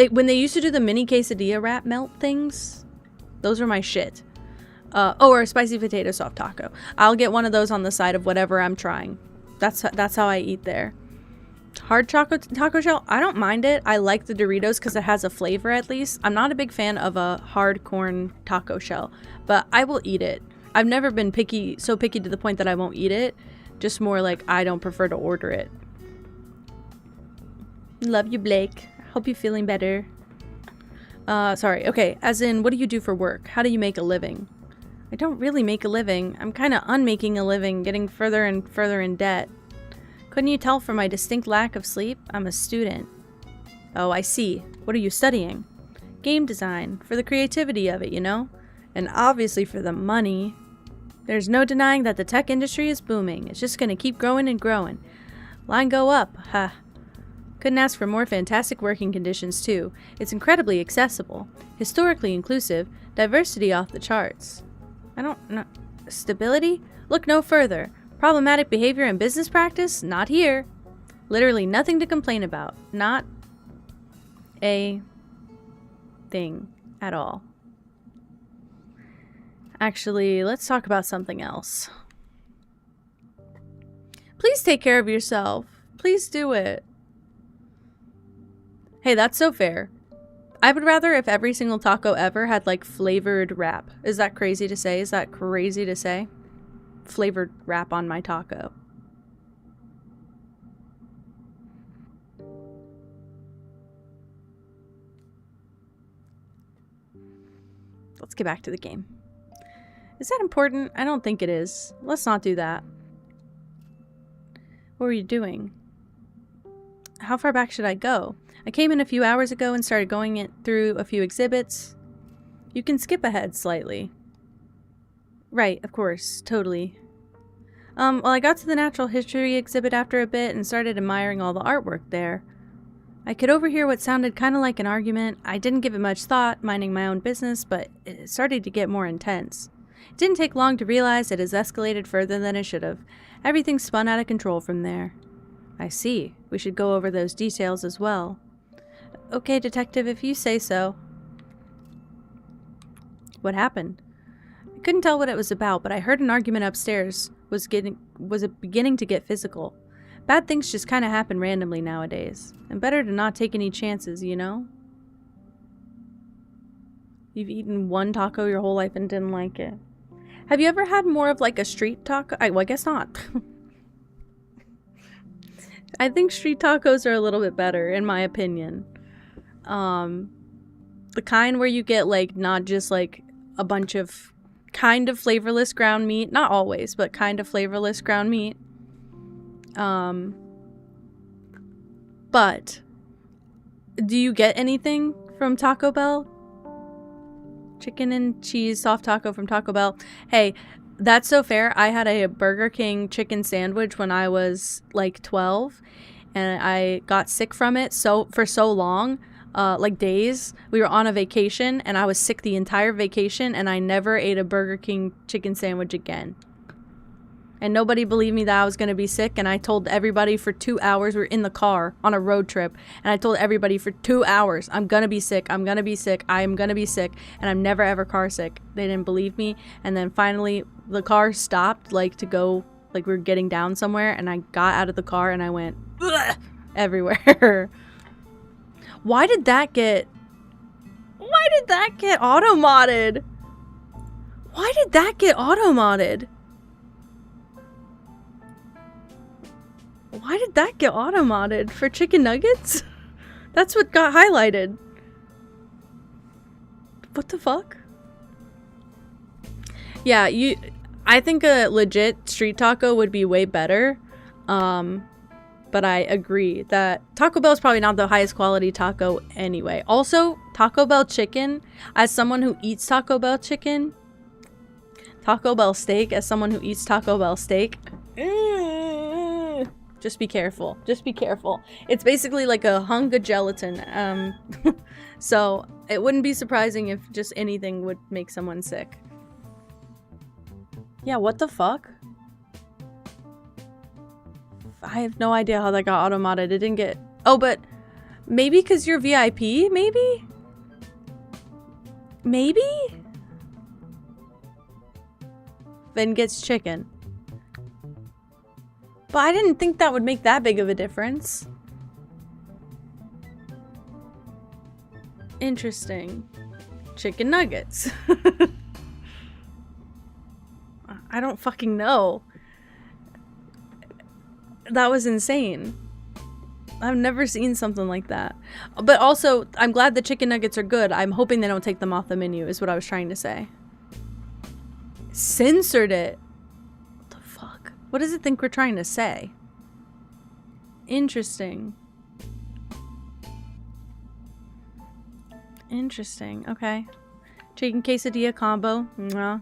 When they used to do the mini quesadilla wrap melt things, those are my shit. Or a spicy potato soft taco. I'll get one of those on the side of whatever I'm trying. That's how I eat there. Hard taco shell, I don't mind it. I like the Doritos because it has a flavor at least. I'm not a big fan of a hard corn taco shell, but I will eat it. I've never been so picky to the point that I won't eat it. Just more like I don't prefer to order it. Love you, Blake. Hope you're feeling better. Sorry. Okay, as in, what do you do for work? How do you make a living? I don't really make a living. I'm kind of unmaking a living, getting further and further in debt. Couldn't you tell from my distinct lack of sleep? I'm a student. Oh, I see. What are you studying? Game design. For the creativity of it, you know? And obviously for the money. There's no denying that the tech industry is booming. It's just gonna keep growing and growing. Line go up. Ha. Couldn't ask for more fantastic working conditions, too. It's incredibly accessible. Historically inclusive. Diversity off the charts. I don't know. Stability? Look no further. Problematic behavior and business practice? Not here. Literally nothing to complain about. Not a thing at all. Actually, let's talk about something else. Please take care of yourself. Please do it. Hey, that's so fair. I would rather if every single taco ever had like flavored wrap. Is that crazy to say? Is that crazy to say? Flavored wrap on my taco. Let's get back to the game. Is that important? I don't think it is. Let's not do that. What were you doing? How far back should I go? I came in a few hours ago and started going through a few exhibits. You can skip ahead slightly. Right, of course, totally. Well, I got to the natural history exhibit after a bit and started admiring all the artwork there. I could overhear what sounded kind of like an argument. I didn't give it much thought, minding my own business, but it started to get more intense. It didn't take long to realize it has escalated further than it should have. Everything spun out of control from there. I see. We should go over those details as well. Okay, detective, if you say so. What happened? I couldn't tell what it was about, but I heard an argument upstairs was beginning to get physical. Bad things just kind of happen randomly nowadays. And better to not take any chances, you know? You've eaten one taco your whole life and didn't like it. Have you ever had more of like a street taco? Well, I guess not. I think street tacos are a little bit better, in my opinion. The kind where you get like not just like a bunch of kind of flavorless ground meat, not always, but kind of flavorless ground meat. But do you get anything from Taco Bell? Chicken and cheese soft taco from Taco Bell. Hey, that's so fair. I had a Burger King chicken sandwich when I was like 12 and I got sick from it for so long. Like days. We were on a vacation and I was sick the entire vacation and I never ate a Burger King chicken sandwich again. And nobody believed me that I was going to be sick, and I told everybody for 2 hours. We were in the car on a road trip and I told everybody for 2 hours, I'm going to be sick, I'm going to be sick, I'm going to be sick, and I'm never ever car sick. They didn't believe me, and then finally the car stopped like to go, like we were getting down somewhere, and I got out of the car and I went everywhere. Why did that get auto-modded? Why did that get auto-modded? Why did that get auto-modded? For chicken nuggets? That's what got highlighted. What the fuck? Yeah, I think a legit street taco would be way better. But I agree that Taco Bell is probably not the highest quality taco anyway. Also, Taco Bell chicken, as someone who eats Taco Bell chicken, Taco Bell steak, as someone who eats Taco Bell steak, Just be careful. Just be careful. It's basically like a hunk of gelatin. So it wouldn't be surprising if just anything would make someone sick. Yeah, what the fuck? I have no idea how that got auto-modded. It didn't get... Oh, but maybe because you're VIP? Maybe? Maybe? Then gets chicken. But I didn't think that would make that big of a difference. Interesting. Chicken nuggets. I don't fucking know. That was insane. I've never seen something like that. But also, I'm glad the chicken nuggets are good. I'm hoping they don't take them off the menu, is what I was trying to say. Censored it. What the fuck? What does it think we're trying to say? Interesting. Interesting. Okay. Chicken quesadilla combo. Mwah.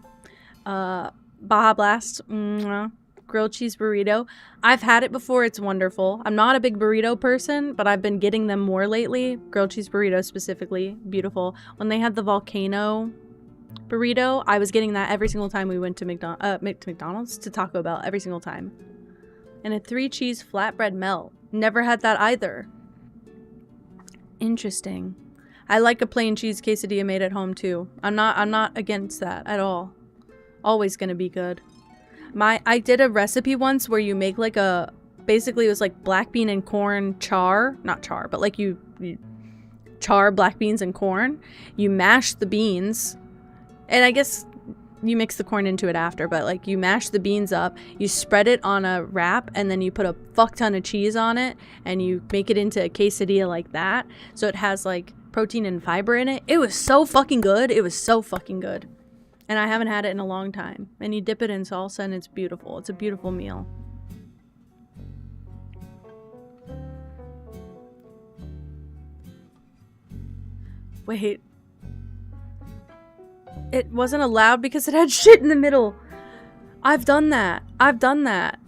Baja Blast. Mwah. Grilled cheese burrito. I've had it before. It's wonderful. I'm not a big burrito person, but I've been getting them more lately. Grilled cheese burrito specifically. Beautiful. When they had the volcano burrito, I was getting that every single time we went to McDonald's, to Taco Bell, every single time. And a 3-cheese flatbread melt. Never had that either. Interesting. I like a plain cheese quesadilla made at home too. I'm not against that at all. Always gonna be good. I did a recipe once where you make like a, basically it was like black bean and corn char, not char, but like you char black beans and corn. You mash the beans, and I guess you mix the corn into it after, but like you mash the beans up, you spread it on a wrap, and then you put a fuck ton of cheese on it, and you make it into a quesadilla like that. So it has like protein and fiber in it. It was so fucking good. It was so fucking good. And I haven't had it in a long time. And you dip it in salsa and it's beautiful. It's a beautiful meal. Wait. It wasn't allowed because it had shit in the middle. I've done that. I've done that.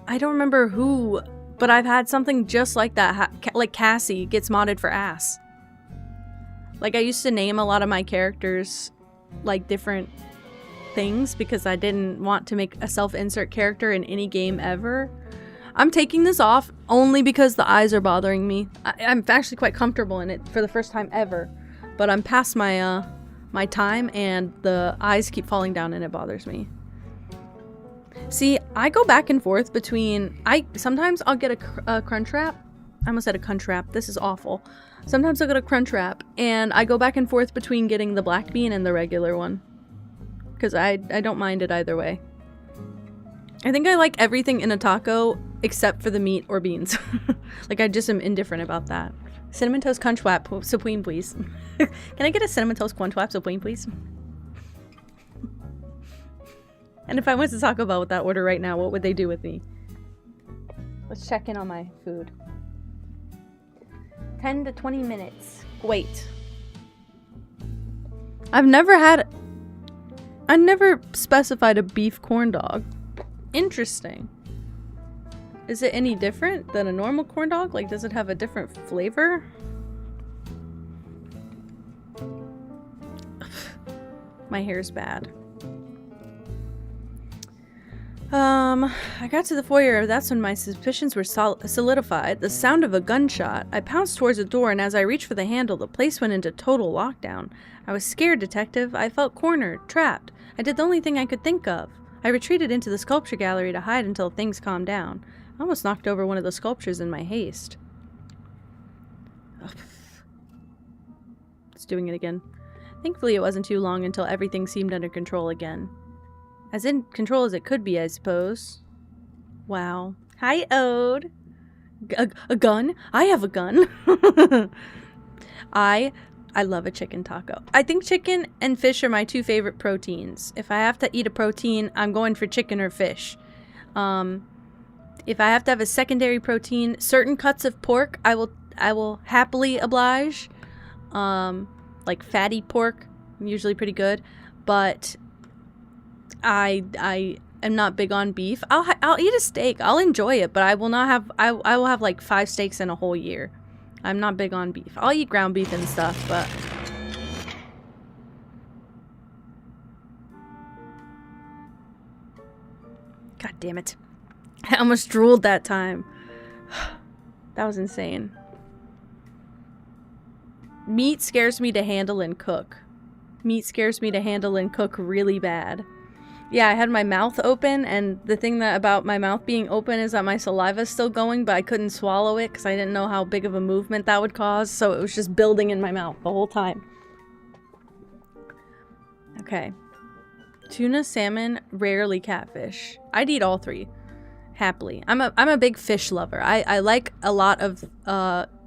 I don't remember who, but I've had something just like that. Like Cassie gets modded for ass. Like I used to name a lot of my characters like different things because I didn't want to make a self-insert character in any game ever. I'm taking this off only because the eyes are bothering me. I'm actually quite comfortable in it for the first time ever, but I'm past my my time and the eyes keep falling down and it bothers me. See, I go back and forth between, sometimes I'll get a crunch wrap. I almost said a crunch wrap. This is awful. Sometimes I'll get a crunch wrap, and I go back and forth between getting the black bean and the regular one. Because I don't mind it either way. I think I like everything in a taco except for the meat or beans. Like, I just am indifferent about that. Cinnamon Toast Crunch Wrap Supreme, please. Can I get a Cinnamon Toast Crunch Wrap Supreme, please? And if I went to Taco Bell with that order right now, what would they do with me? Let's check in on my food. 10 to 20 minutes. Wait. I never specified a beef corn dog. Interesting. Is it any different than a normal corn dog? Like, does it have a different flavor? My hair's bad. I got to the foyer. That's when my suspicions were solidified. The sound of a gunshot. I pounced towards the door, and as I reached for the handle, the place went into total lockdown. I was scared, detective. I felt cornered, trapped. I did the only thing I could think of. I retreated into the sculpture gallery to hide until things calmed down. I almost knocked over one of the sculptures in my haste. Ugh. It's doing it again. Thankfully, it wasn't too long until everything seemed under control again. As in control as it could be, I suppose. Wow. Hi, Ode. A gun? I have a gun. I love a chicken taco. I think chicken and fish are my two favorite proteins. If I have to eat a protein, I'm going for chicken or fish. If I have to have a secondary protein, certain cuts of pork, I will happily oblige. Like fatty pork, usually pretty good. But I am not big on beef. I'll eat a steak. I'll enjoy it, but I will not have I will have like 5 steaks in a whole year. I'm not big on beef. I'll eat ground beef and stuff, but God damn it. I almost drooled that time. That was insane. Meat scares me to handle and cook. Meat scares me to handle and cook really bad. Yeah, I had my mouth open, and the thing that about my mouth being open is that my saliva is still going, but I couldn't swallow it because I didn't know how big of a movement that would cause, so it was just building in my mouth the whole time. Okay. Tuna, salmon, rarely catfish. I'd eat all 3. Happily. I'm a big fish lover. I like a lot of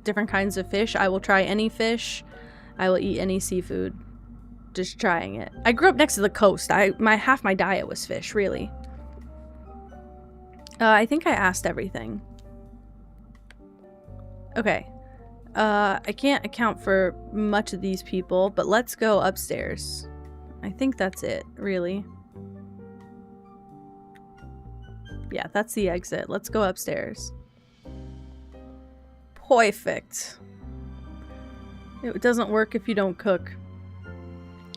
different kinds of fish. I will try any fish. I will eat any seafood. Just trying it. I grew up next to the coast. Half my diet was fish, really. I think I asked everything. Okay. I can't account for much of these people, but let's go upstairs. I think that's it, really. Yeah, that's the exit. Let's go upstairs. Perfect. It doesn't work if you don't cook.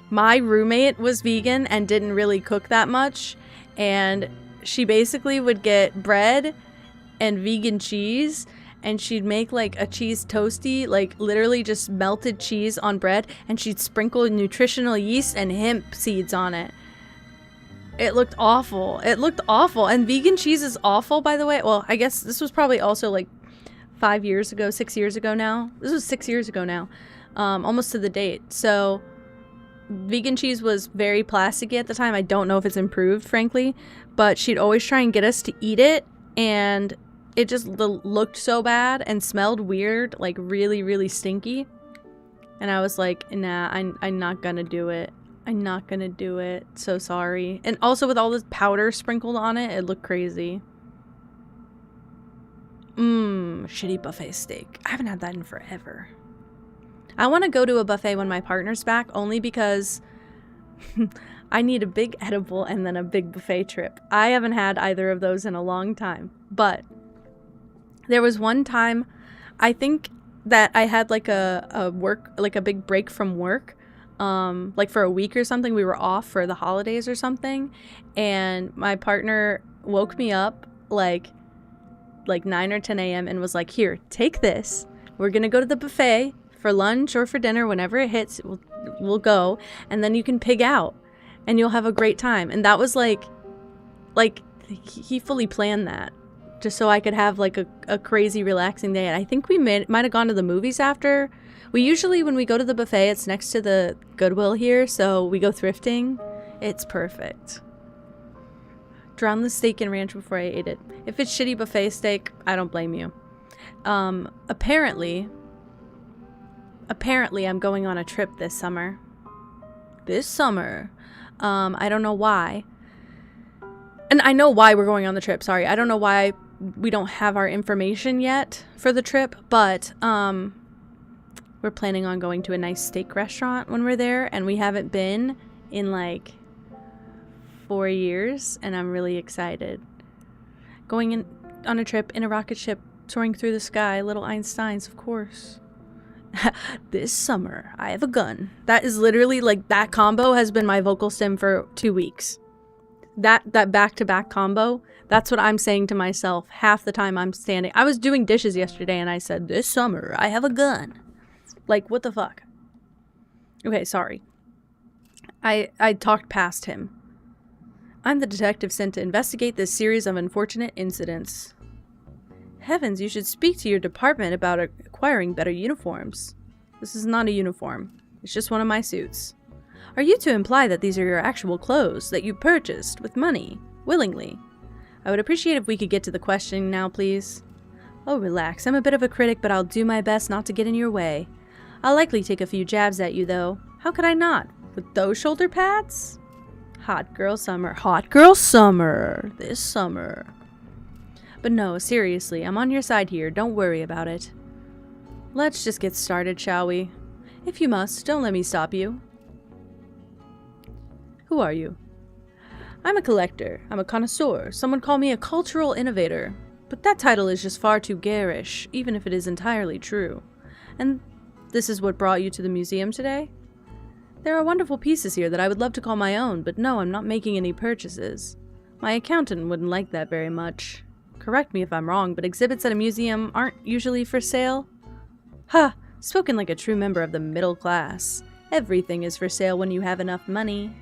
My roommate was vegan and didn't really cook that much, and she basically would get bread and vegan cheese, and she'd make like a cheese toasty, like literally just melted cheese on bread, and she'd sprinkle nutritional yeast and hemp seeds on it. It looked awful. It looked awful. And vegan cheese is awful, by the way. Well, I guess this was probably also like 5 years ago, 6 years ago now. This was 6 years ago now. Almost to the date. So vegan cheese was very plasticky at the time. I don't know if it's improved, frankly. But she'd always try and get us to eat it. And it just looked so bad and smelled weird. Like really, really stinky. And I was like, nah, I'm not gonna do it. I'm not gonna do it. So sorry. And also with all this powder sprinkled on it, it looked crazy. Shitty buffet steak. I haven't had that in forever. I want to go to a buffet when my partner's back, only because I need a big edible and then a big buffet trip. I haven't had either of those in a long time. But there was one time, I think that I had like a big break from work. Like for a week or something. We were off for the holidays or something, and my partner woke me up like 9 or 10 a.m. and was like, here, take this, we're gonna go to the buffet for lunch or for dinner, whenever it hits, we'll go, and then you can pig out and you'll have a great time. And that was like he fully planned that just so I could have like a crazy relaxing day. And I think we might have gone to the movies after. We usually, when we go to the buffet, it's next to the Goodwill here, so we go thrifting. It's perfect. Drown the steak in ranch before I ate it. If it's shitty buffet steak, I don't blame you. Apparently I'm going on a trip this summer. I don't know why. And I know why we're going on the trip, sorry. I don't know why we don't have our information yet for the trip, but, we're planning on going to a nice steak restaurant when we're there, and we haven't been in like 4 years, and I'm really excited. Going on a trip in a rocket ship, soaring through the sky, little Einsteins, of course. This summer, I have a gun. That is literally like, that combo has been my vocal stim for 2 weeks. That back-to-back combo, that's what I'm saying to myself half the time I'm standing. I was doing dishes yesterday, and I said, this summer, I have a gun. Like, what the fuck? Okay, sorry. I talked past him. I'm the detective sent to investigate this series of unfortunate incidents. Heavens, you should speak to your department about acquiring better uniforms. This is not a uniform. It's just one of my suits. Are you to imply that these are your actual clothes that you purchased with money, willingly? I would appreciate if we could get to the question now, please. Oh, relax. I'm a bit of a critic, but I'll do my best not to get in your way. I'll likely take a few jabs at you, though. How could I not? With those shoulder pads? Hot girl summer. Hot girl summer. This summer. But no, seriously, I'm on your side here. Don't worry about it. Let's just get started, shall we? If you must, don't let me stop you. Who are you? I'm a collector. I'm a connoisseur. Someone call me a cultural innovator. But that title is just far too garish, even if it is entirely true. And this is what brought you to the museum today? There are wonderful pieces here that I would love to call my own, but no, I'm not making any purchases. My accountant wouldn't like that very much. Correct me if I'm wrong, but exhibits at a museum aren't usually for sale? Ha! Spoken like a true member of the middle class. Everything is for sale when you have enough money.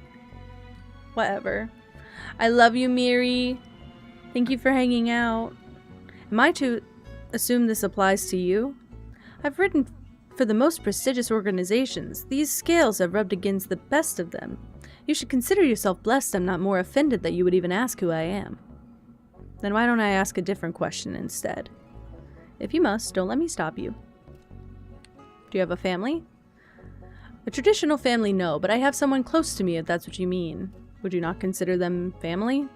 Whatever. I love you, Miri. Thank you for hanging out. Am I to assume this applies to you? I've written for the most prestigious organizations. These scales have rubbed against the best of them. You should consider yourself blessed I'm not more offended that you would even ask who I am. Then why don't I ask a different question instead? If you must, don't let me stop you. Do you have a family? A traditional family, no, but I have someone close to me if that's what you mean. Would you not consider them family?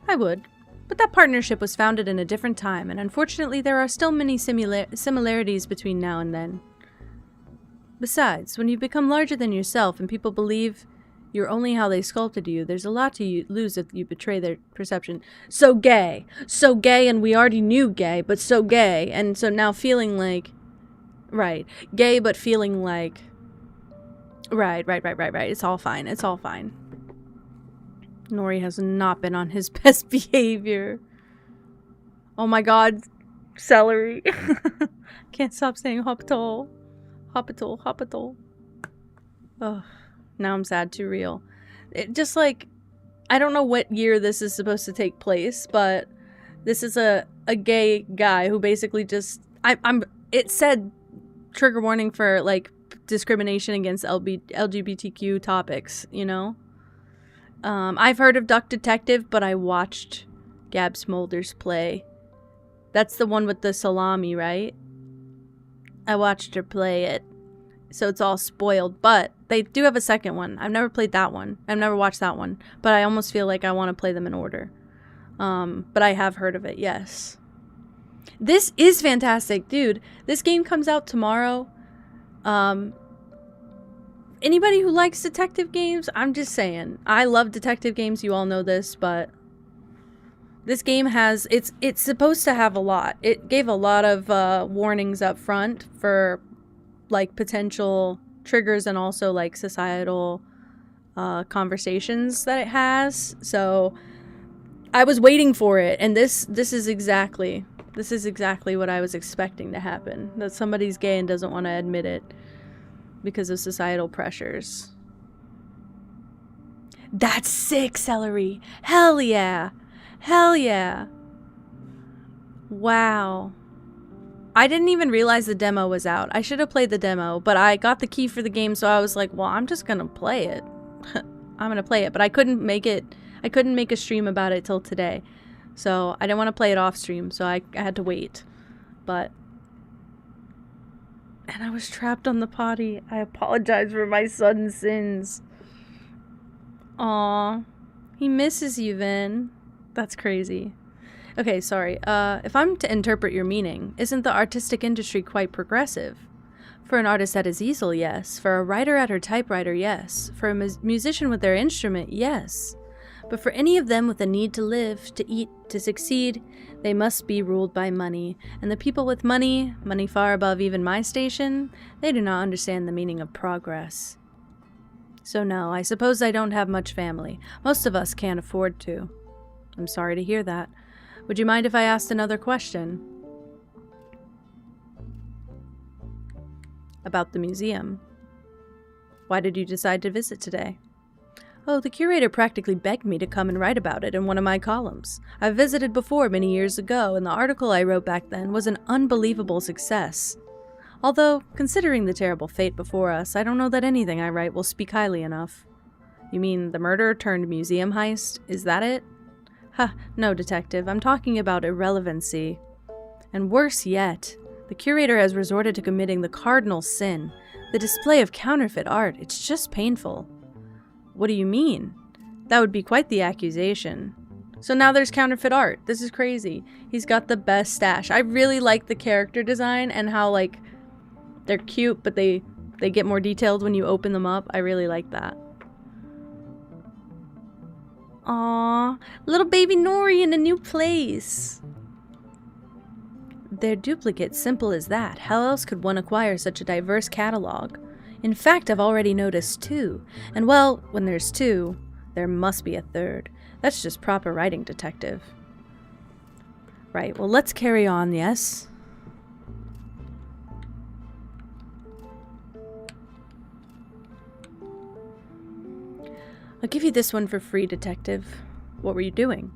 I would, but that partnership was founded in a different time, and unfortunately there are still many similarities between now and then. Besides, when you become larger than yourself and people believe you're only how they sculpted you, there's a lot to lose if you betray their perception. So gay, and we already knew gay, but so gay, and so now feeling like, right, gay but feeling like, right, it's all fine, it's all fine. Nori has not been on his best behavior. Oh my god, celery. Can't stop saying hopital. Hopital. Ugh, now I'm sad, too real. It just like, I don't know what year this is supposed to take place, but this is a gay guy who basically just, it said trigger warning for like discrimination against LGBTQ topics, you know? I've heard of Duck Detective, but I watched Gab Smolders play. That's the one with the salami, right? I watched her play it, so it's all spoiled, but they do have a second one. I've never played that one. I've never watched that one, but I almost feel like I want to play them in order. But I have heard of it, yes. This is fantastic, dude. This game comes out tomorrow. Anybody who likes detective games, I'm just saying. I love detective games, you all know this, but this game has, it's supposed to have a lot. It gave a lot of warnings up front for like potential triggers and also like societal conversations that it has. So I was waiting for it, and this is exactly what I was expecting to happen. That somebody's gay and doesn't want to admit it because of societal pressures. That's sick, Celery. Hell yeah. Hell yeah. Wow. I didn't even realize the demo was out. I should have played the demo, but I got the key for the game, so I was like, well, I'm just gonna play it. I'm gonna play it, but I couldn't make a stream about it till today. So I didn't want to play it off stream, so I had to wait. And I was trapped on the potty. I apologize for my sudden sins. Aw. He misses you, Vin. That's crazy. Okay, sorry. If I'm to interpret your meaning, isn't the artistic industry quite progressive? For an artist at his easel, yes. For a writer at her typewriter, yes. For a musician with their instrument, yes. But for any of them with a need to live, to eat, to succeed, they must be ruled by money. And the people with money far above even my station, they do not understand the meaning of progress. So no, I suppose I don't have much family. Most of us can't afford to. I'm sorry to hear that. Would you mind if I asked another question? About the museum. Why did you decide to visit today? Oh, the curator practically begged me to come and write about it in one of my columns. I've visited before many years ago, and the article I wrote back then was an unbelievable success. Although, considering the terrible fate before us, I don't know that anything I write will speak highly enough. You mean the murder turned museum heist? Is that it? Ha, no, detective. I'm talking about irrelevancy. And worse yet, the curator has resorted to committing the cardinal sin, the display of counterfeit art. It's just painful. What do you mean? That would be quite the accusation. So now there's counterfeit art. This is crazy. He's got the best stash. I really like the character design and how, like, they're cute, but they get more detailed when you open them up. I really like that. Aw, little baby Nori in a new place. They're duplicates, simple as that. How else could one acquire such a diverse catalog? In fact, I've already noticed 2. And well, when there's 2, there must be a 3rd. That's just proper writing, detective. Right, well, let's carry on, yes? I'll give you this one for free, detective. What were you doing?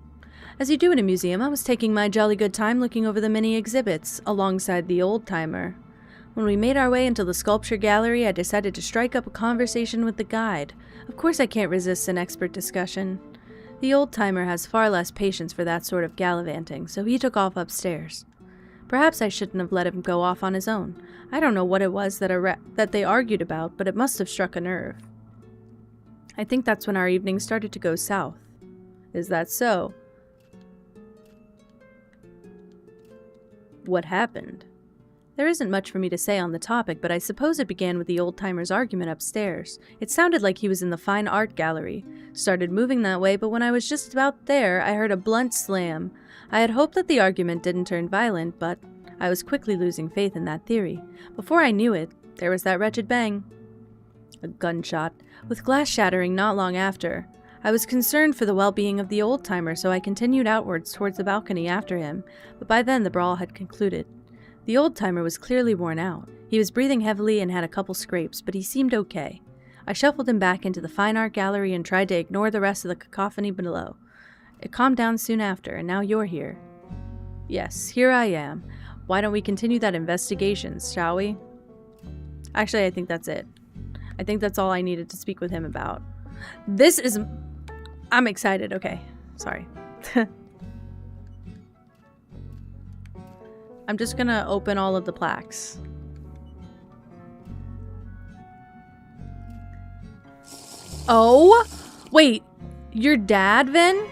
As you do in a museum, I was taking my jolly good time looking over the many exhibits, alongside the old-timer. When we made our way into the sculpture gallery, I decided to strike up a conversation with the guide. Of course I can't resist an expert discussion. The old-timer has far less patience for that sort of gallivanting, so he took off upstairs. Perhaps I shouldn't have let him go off on his own. I don't know what it was that they argued about, but it must have struck a nerve. I think that's when our evening started to go south. Is that so? What happened? There isn't much for me to say on the topic, but I suppose it began with the old-timer's argument upstairs. It sounded like he was in the fine art gallery. Started moving that way, but when I was just about there, I heard a blunt slam. I had hoped that the argument didn't turn violent, but I was quickly losing faith in that theory. Before I knew it, there was that wretched bang. A gunshot, with glass shattering not long after. I was concerned for the well-being of the old-timer, so I continued outwards towards the balcony after him, but by then the brawl had concluded. The old-timer was clearly worn out. He was breathing heavily and had a couple scrapes, but he seemed okay. I shuffled him back into the fine art gallery and tried to ignore the rest of the cacophony below. It calmed down soon after, and now you're here. Yes, here I am. Why don't we continue that investigation, shall we? Actually, I think that's it. I think that's all I needed to speak with him about. This is... I'm excited. Okay. Sorry. I'm just gonna open all of the plaques. Oh! Wait. Your dad, Vin?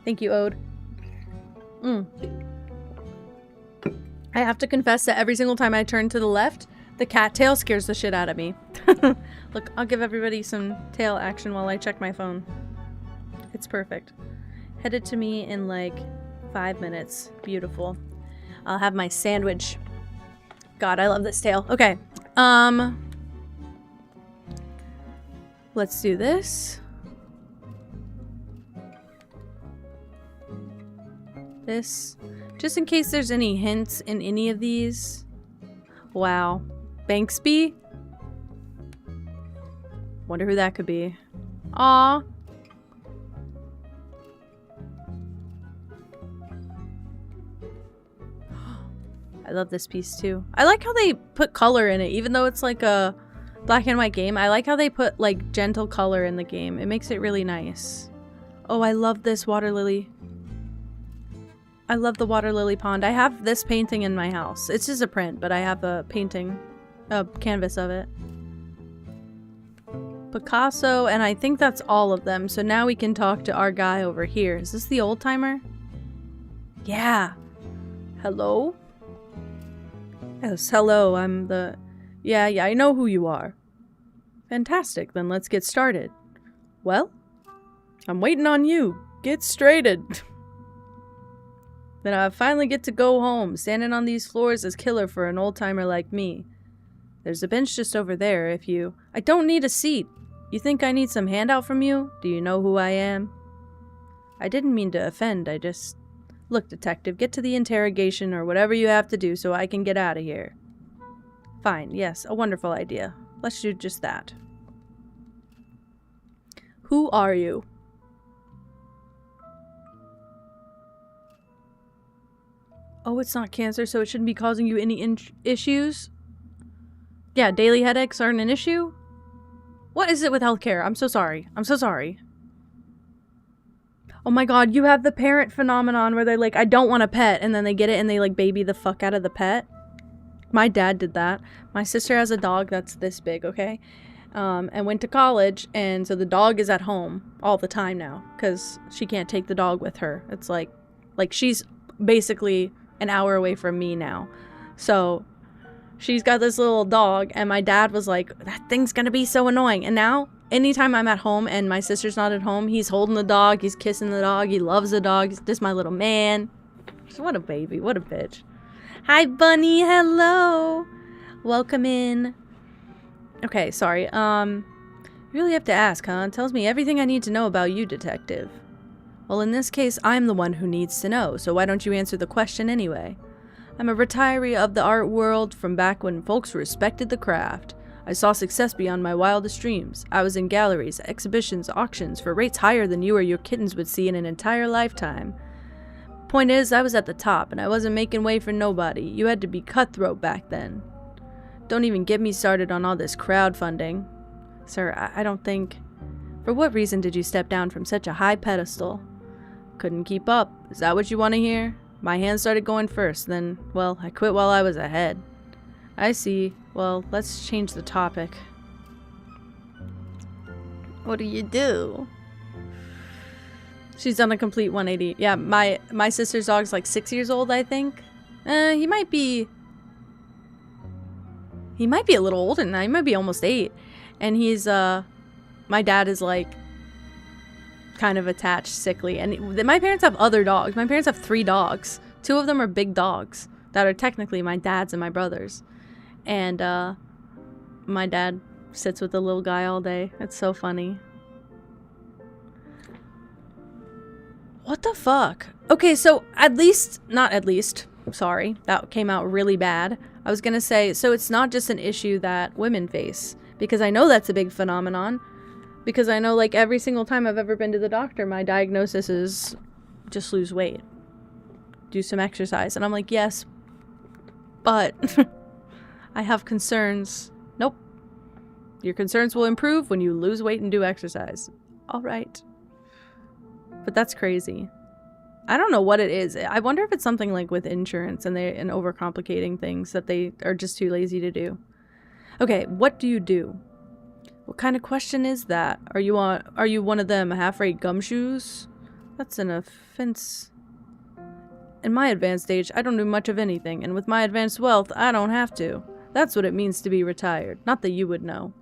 Thank you, Ode. I have to confess that every single time I turn to the left, the cat tail scares the shit out of me. Look, I'll give everybody some tail action while I check my phone. It's perfect. Headed to me in like 5 minutes. Beautiful. I'll have my sandwich. God, I love this tail. Okay. Let's do this. This. Just in case there's any hints in any of these. Wow. Banksby? Wonder who that could be. Aww. I love this piece too. I like how they put color in it, even though it's like a black and white game. I like how they put like gentle color in the game. It makes it really nice. Oh, I love this water lily. I love the water lily pond. I have this painting in my house. It's just a print, but I have a painting, a canvas of it. Picasso, and I think that's all of them. So now we can talk to our guy over here. Is this the old timer? Yeah. Hello? Yes, hello. I'm the... Yeah, I know who you are. Fantastic. Then let's get started. Well, I'm waiting on you. Get straighted. Then I finally get to go home. Standing on these floors is killer for an old-timer like me. There's a bench just over there if you... I don't need a seat. You think I need some handout from you? Do you know who I am? I didn't mean to offend, I just... Look, detective, get to the interrogation or whatever you have to do so I can get out of here. Fine, yes, a wonderful idea. Let's do just that. Who are you? Oh, it's not cancer, so it shouldn't be causing you any issues? Yeah, daily headaches aren't an issue? What is it with healthcare? I'm so sorry. I'm so sorry. Oh my god, you have the parent phenomenon where they're like, I don't want a pet, and then they get it and they like baby the fuck out of the pet. My dad did that. My sister has a dog that's this big, okay? And went to college, and so the dog is at home all the time now, because she can't take the dog with her. It's like she's basically an hour away from me now. So she's got this little dog, and my dad was like, that thing's gonna be so annoying. And now anytime I'm at home and my sister's not at home, he's holding the dog, he's kissing the dog, he loves the dog. He's just my little man. What a baby, what a bitch. Hi, Bunny, hello. Welcome in. Okay, sorry. You really have to ask, huh? It tells me everything I need to know about you, detective. Well, in this case, I'm the one who needs to know, so why don't you answer the question anyway? I'm a retiree of the art world from back when folks respected the craft. I saw success beyond my wildest dreams. I was in galleries, exhibitions, auctions for rates higher than you or your kittens would see in an entire lifetime. Point is, I was at the top, and I wasn't making way for nobody. You had to be cutthroat back then. Don't even get me started on all this crowdfunding. Sir, I don't think... For what reason did you step down from such a high pedestal? Couldn't keep up. Is that what you want to hear? My hand started going first, then, well, I quit while I was ahead. I see. Well, let's change the topic. What do you do? She's done a complete 180. Yeah, my sister's dog's like 6 years old, I think. He might be a little older than that. He might be almost 8. And he's, my dad is like kind of attached, sickly. And my parents have other dogs. My parents have 3 dogs. 2 of them are big dogs that are technically my dad's and my brother's. And, my dad sits with the little guy all day. It's so funny. What the fuck? Okay, so sorry, that came out really bad. I was gonna say, so it's not just an issue that women face, because I know that's a big phenomenon, because I know like every single time I've ever been to the doctor, my diagnosis is just lose weight, do some exercise, and I'm like, yes, but I have concerns. Nope. Your concerns will improve when you lose weight and do exercise. All right. But that's crazy. I don't know what it is. I wonder if it's something like with insurance and overcomplicating things that they are just too lazy to do. Okay, what do you do? What kind of question is that? Are you one of them half-rate gumshoes? That's an offense. In my advanced age, I don't do much of anything, and with my advanced wealth, I don't have to. That's what it means to be retired. Not that you would know.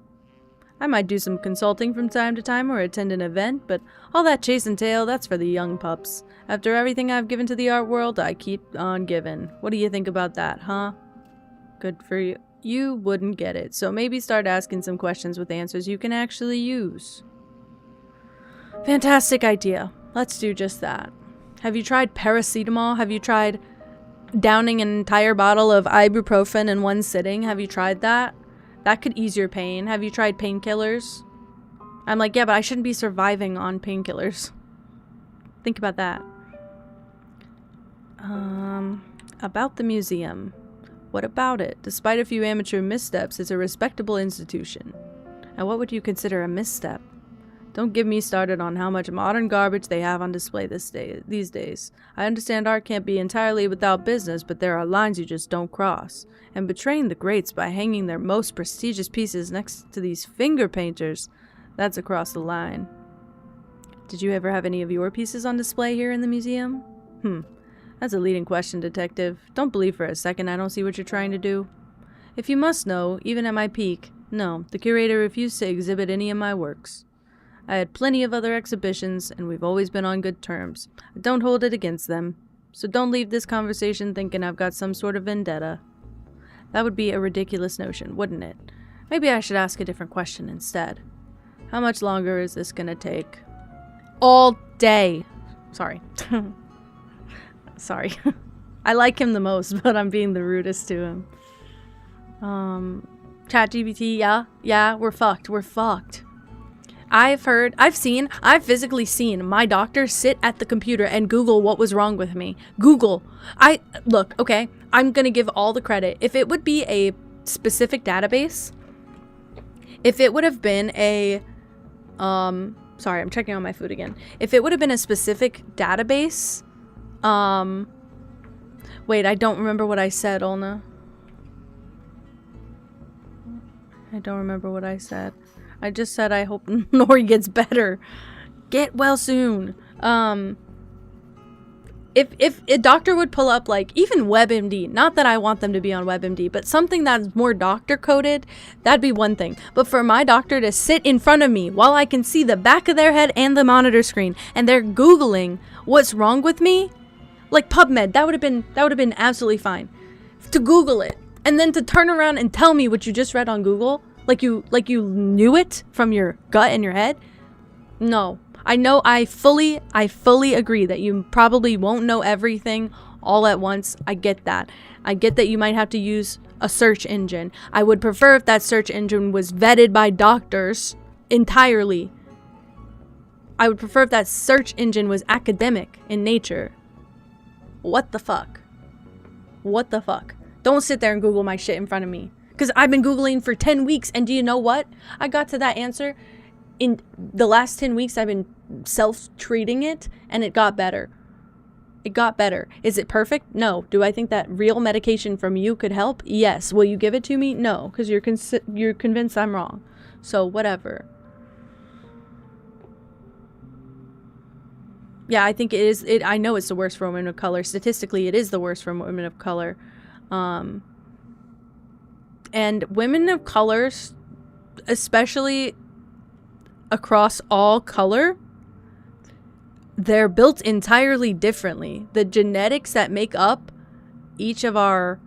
I might do some consulting from time to time or attend an event, but all that chase and tail, that's for the young pups. After everything I've given to the art world, I keep on giving. What do you think about that, huh? Good for you. You wouldn't get it, so maybe start asking some questions with answers you can actually use. Fantastic idea. Let's do just that. Have you tried paracetamol? Have you tried downing an entire bottle of ibuprofen in one sitting? Have you tried that? That could ease your pain. Have you tried painkillers? I'm like, yeah, but I shouldn't be surviving on painkillers. Think about that. About the museum. What about it? Despite a few amateur missteps, it's a respectable institution. And what would you consider a misstep? Don't get me started on how much modern garbage they have on display these days. I understand art can't be entirely without business, but there are lines you just don't cross. And betraying the greats by hanging their most prestigious pieces next to these finger painters, that's across the line. Did you ever have any of your pieces on display here in the museum? That's a leading question, detective. Don't believe for a second I don't see what you're trying to do. If you must know, even at my peak, no, the curator refused to exhibit any of my works. I had plenty of other exhibitions, and we've always been on good terms. I don't hold it against them, so don't leave this conversation thinking I've got some sort of vendetta. That would be a ridiculous notion, wouldn't it? Maybe I should ask a different question instead. How much longer is this gonna take? All day. Sorry. Sorry. I like him the most, but I'm being the rudest to him. ChatGPT, yeah, we're fucked. I've physically seen my doctor sit at the computer and Google what was wrong with me. Look, okay, I'm gonna give all the credit. If it would be a specific database, if it would have been a, sorry, I'm checking on my food again. If it would have been a specific database, wait, I don't remember what I said, Olna. I don't remember what I said. I just said I hope Nori gets better. Get well soon. if a doctor would pull up, like, even WebMD, not that I want them to be on WebMD, but something that's more doctor coded, that'd be one thing. But for my doctor to sit in front of me while I can see the back of their head and the monitor screen, and they're Googling what's wrong with me, like PubMed, that would have been absolutely fine. To Google it, and then to turn around and tell me what you just read on Google, like you knew it from your gut and your head. No. I know, I fully agree that you probably won't know everything all at once. I get that. I get that you might have to use a search engine. I would prefer if that search engine was vetted by doctors entirely. I would prefer if that search engine was academic in nature. What the fuck? What the fuck? Don't sit there and Google my shit in front of me. Because I've been Googling for 10 weeks, and do you know what? I got to that answer. In the last 10 weeks, I've been self-treating it, and it got better. It got better. Is it perfect? No. Do I think that real medication from you could help? Yes. Will you give it to me? No, because you're convinced I'm wrong. So whatever. Yeah, I think it is. I know it's the worst for women of color. Statistically, it is the worst for women of color. And women of colors, especially across all color, they're built entirely differently. The genetics that make up each of our,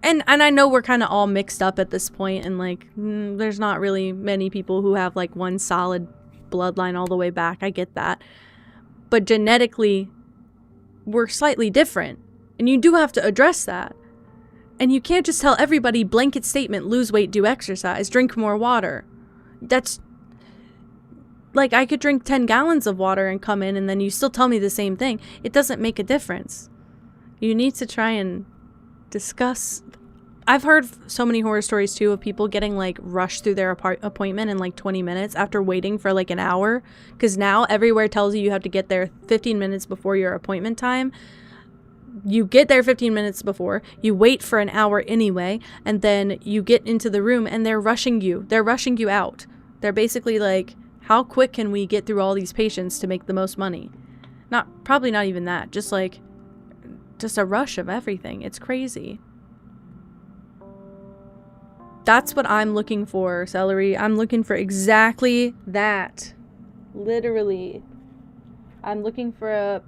and I know we're kind of all mixed up at this point, and like there's not really many people who have like one solid bloodline all the way back. I get that, but genetically we're slightly different, and you do have to address that. And you can't just tell everybody blanket statement, lose weight, do exercise, drink more water. That's like, I could drink 10 gallons of water and come in, and then you still tell me the same thing. It doesn't make a difference. You need to try and discuss. I've heard so many horror stories too of people getting like rushed through their appointment in like 20 minutes after waiting for like an hour. Because now everywhere tells you have to get there 15 minutes before your appointment time. You get there 15 minutes before, you wait for an hour anyway, and then you get into the room and they're rushing you. They're rushing you out. They're basically like, how quick can we get through all these patients to make the most money? Probably not even that. Just a rush of everything. It's crazy. That's what I'm looking for, Celery. I'm looking for exactly that. Literally. I'm looking for a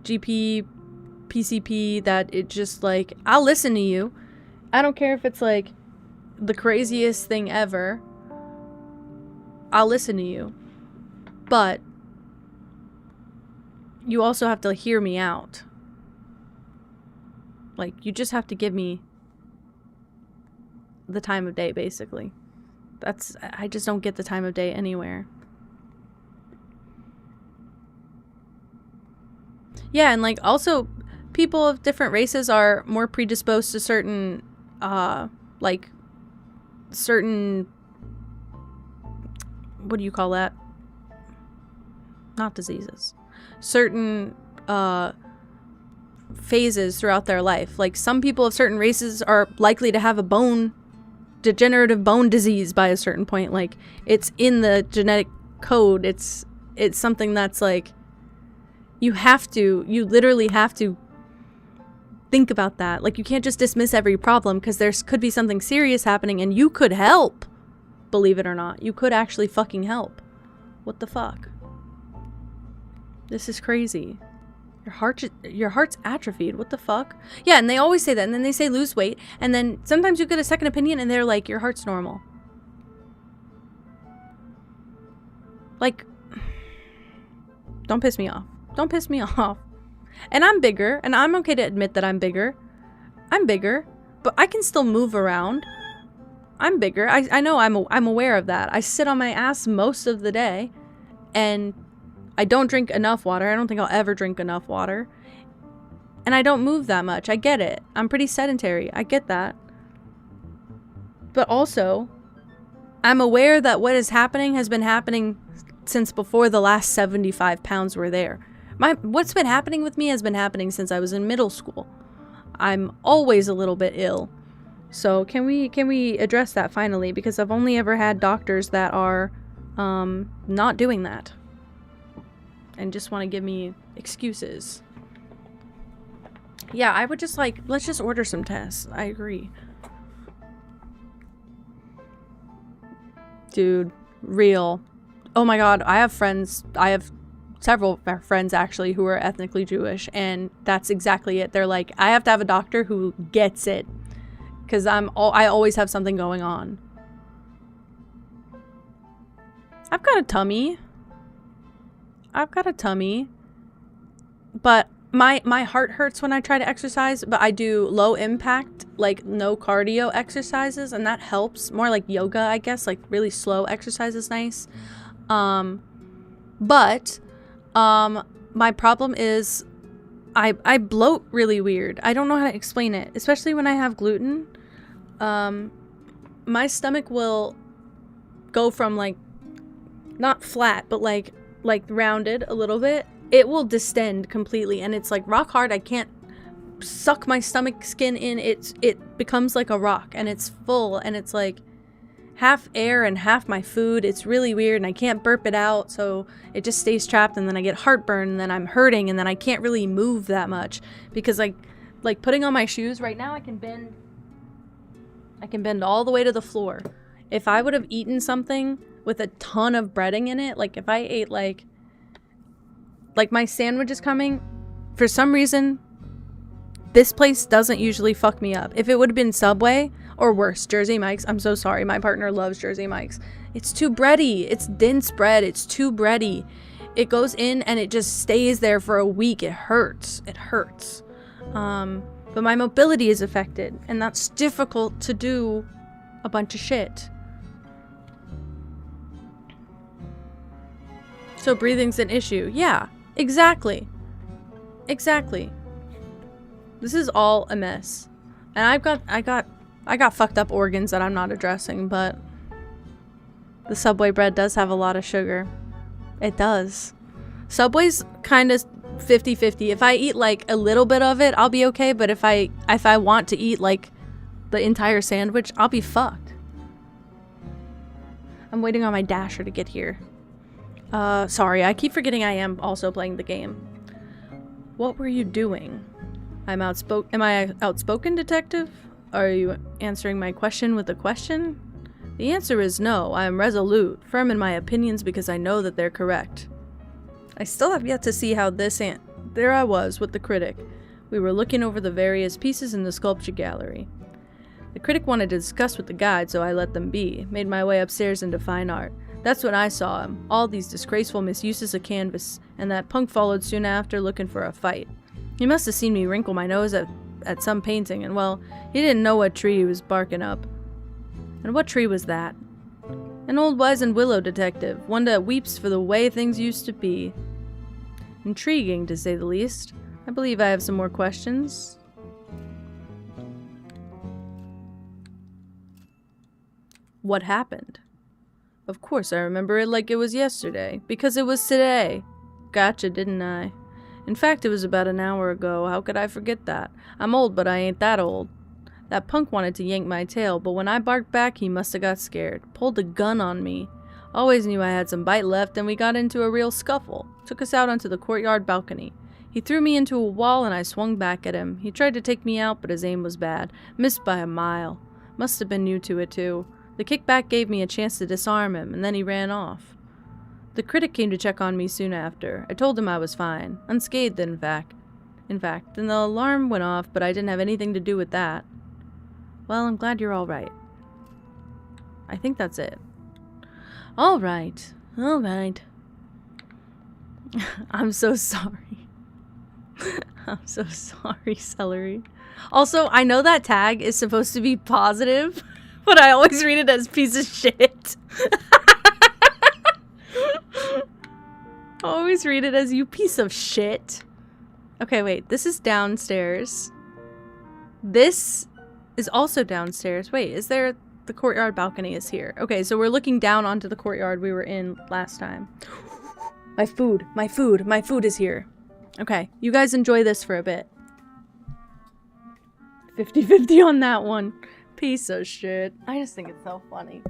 GP, PCP that it just like, I'll listen to you. I don't care if it's like the craziest thing ever. I'll listen to you. But you also have to hear me out. Like, you just have to give me the time of day, basically. I just don't get the time of day anywhere. Yeah, and like also people of different races are more predisposed to certain what do you call that? Not diseases. Certain phases throughout their life. Like some people of certain races are likely to have a degenerative bone disease by a certain point. Like it's in the genetic code. It's something that's like you literally have to think about that. Like you can't just dismiss every problem because there could be something serious happening and you could help. Believe it or not, you could actually fucking help. What the fuck? This is crazy. Your heart's atrophied. What the fuck? Yeah, and they always say that, and then they say lose weight, and then sometimes you get a second opinion and they're like, your heart's normal. Like, don't piss me off. Don't piss me off. And I'm bigger, and I'm okay to admit that I'm bigger. I'm bigger, but I can still move around. I'm bigger. I know I'm aware of that. I sit on my ass most of the day, and I don't drink enough water. I don't think I'll ever drink enough water. And I don't move that much. I get it. I'm pretty sedentary. I get that. But also, I'm aware that what is happening has been happening since before the last 75 pounds were there. What's been happening with me has been happening since I was in middle school. I'm always a little bit ill. So can we address that finally? Because I've only ever had doctors that are not doing that. and just want to give me excuses. Yeah, I would just like, let's just order some tests. I agree. Dude, real. Oh my god, I have friends, I have several friends actually who are ethnically Jewish, and that's exactly it. They're like, I have to have a doctor who gets it, because I always have something going on. I've got a tummy. But my heart hurts when I try to exercise, but I do low impact, like no cardio exercises, and that helps. More like yoga, I guess, like really slow exercise is nice. But my problem is I bloat really weird. I don't know how to explain it, especially when I have gluten. My stomach will go from like not flat, but like rounded a little bit. It will distend completely, and it's like rock hard. I can't suck my stomach skin in. It becomes like a rock, and it's full, and it's like half air and half my food. It's really weird, and I can't burp it out, so it just stays trapped, and then I get heartburn, and then I'm hurting, and then I can't really move that much because like putting on my shoes right now, I can bend all the way to the floor. If I would have eaten something with a ton of breading in it, like if I ate like my sandwich is coming, for some reason this place doesn't usually fuck me up. If it would have been Subway, or worse, Jersey Mike's, I'm so sorry, my partner loves Jersey Mike's, it's too bready. It's dense bread. It's too bready. It goes in and it just stays there for a week. It hurts. But my mobility is affected, and that's difficult to do a bunch of shit. So breathing's an issue. Yeah, exactly. This is all a mess. And I got fucked up organs that I'm not addressing, but the Subway bread does have a lot of sugar. It does. Subway's kind of 50-50. If I eat like a little bit of it, I'll be okay, but if I want to eat like the entire sandwich, I'll be fucked. I'm waiting on my Dasher to get here. Sorry, I keep forgetting I am also playing the game. What were you doing? Am I outspoken, detective? Are you answering my question with a question? The answer is no. I am resolute, firm in my opinions because I know that they're correct. I still have yet to see how there I was with the critic. We were looking over the various pieces in the sculpture gallery. The critic wanted to discuss with the guide, so I let them be, made my way upstairs into fine art. That's when I saw him, all these disgraceful misuses of canvas, and that punk followed soon after looking for a fight. He must have seen me wrinkle my nose at some painting, and well, he didn't know what tree he was barking up. And what tree was that? An old wizened willow, detective, one that weeps for the way things used to be. Intriguing, to say the least. I believe I have some more questions. What happened? Of course I remember it like it was yesterday, because it was today. Gotcha, didn't I? In fact, it was about an hour ago. How could I forget that? I'm old, but I ain't that old. That punk wanted to yank my tail, but when I barked back, he must have got scared. Pulled a gun on me. Always knew I had some bite left, and we got into a real scuffle. Took us out onto the courtyard balcony. He threw me into a wall, and I swung back at him. He tried to take me out, but his aim was bad. Missed by a mile. Must have been new to it, too. The kickback gave me a chance to disarm him, and then he ran off. The critic came to check on me soon after. I told him I was fine. Unscathed, in fact. Then the alarm went off, but I didn't have anything to do with that. Well, I'm glad you're all right. I think that's it. All right. I'm so sorry. I'm so sorry, Celery. Also, I know that tag is supposed to be positive, but I always read it as piece of shit. I always read it as you piece of shit. Okay, wait. This is downstairs. This is also downstairs. Wait, is there... The courtyard balcony is here. Okay, so we're looking down onto the courtyard we were in last time. My food is here. Okay, you guys enjoy this for a bit. 50-50 on that one. Piece of shit. I just think it's so funny.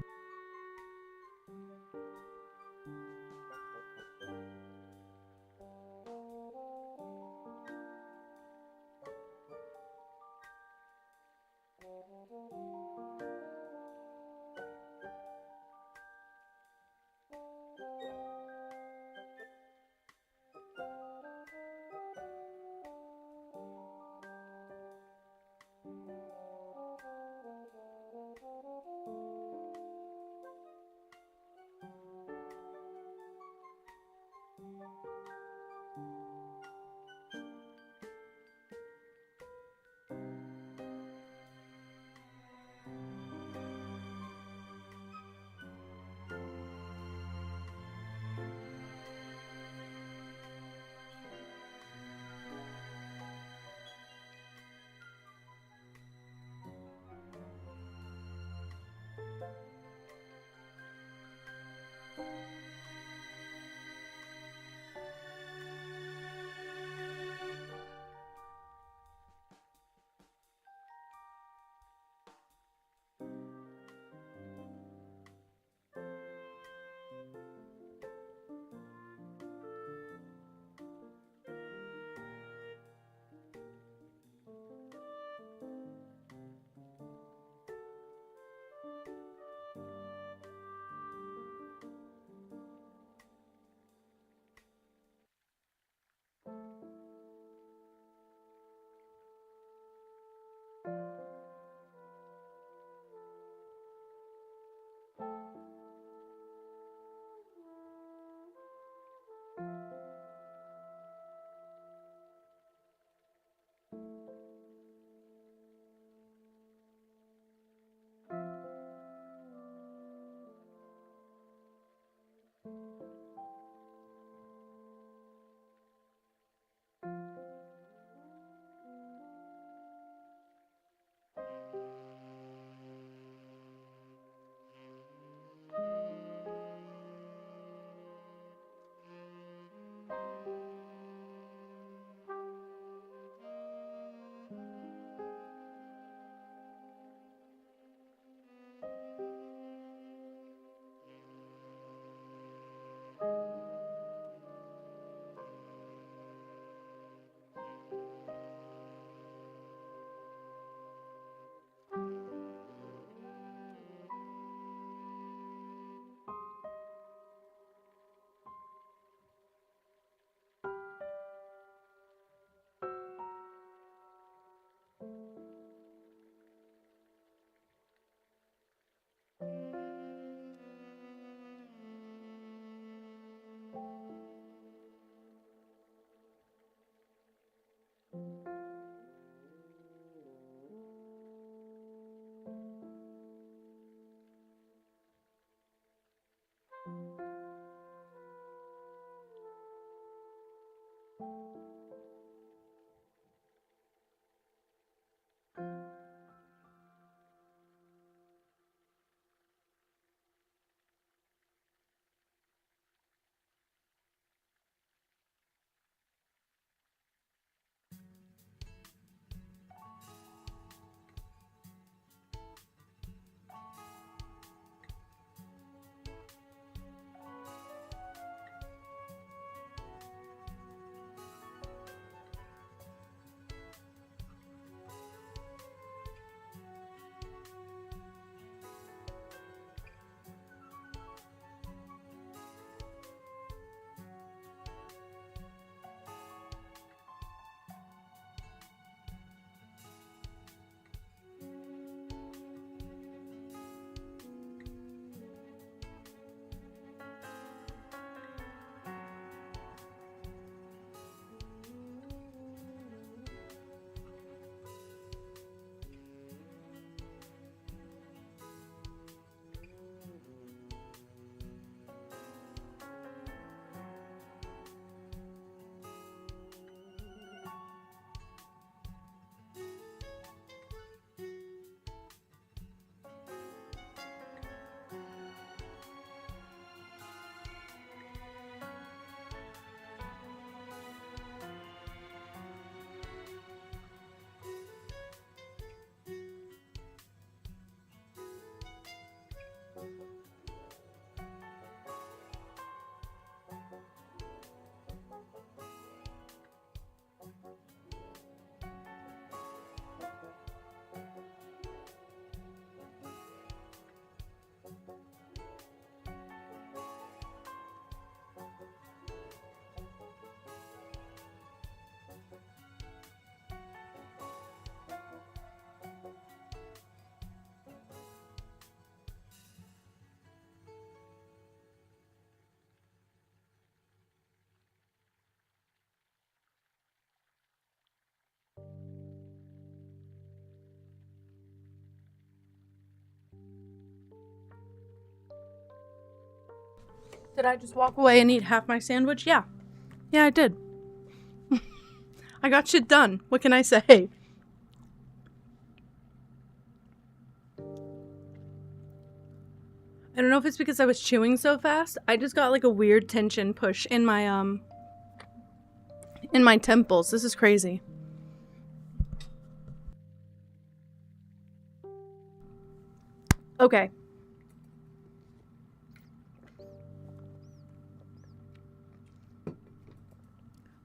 Did I just walk away and eat half my sandwich? Yeah. Yeah, I did. I got shit done. What can I say? I don't know if it's because I was chewing so fast. I just got like a weird tension push in my temples. This is crazy. Okay.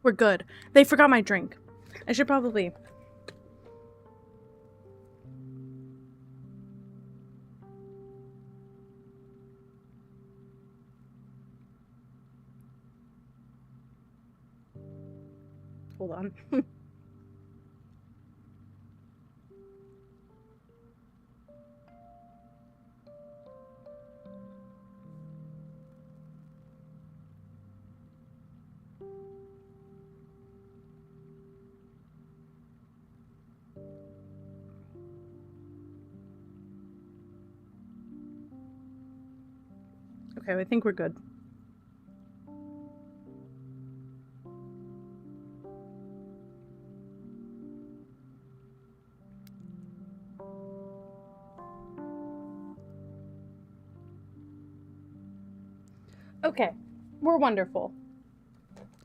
We're good. They forgot my drink. I should probably... Hold on. Okay, I think we're good. Okay, we're wonderful.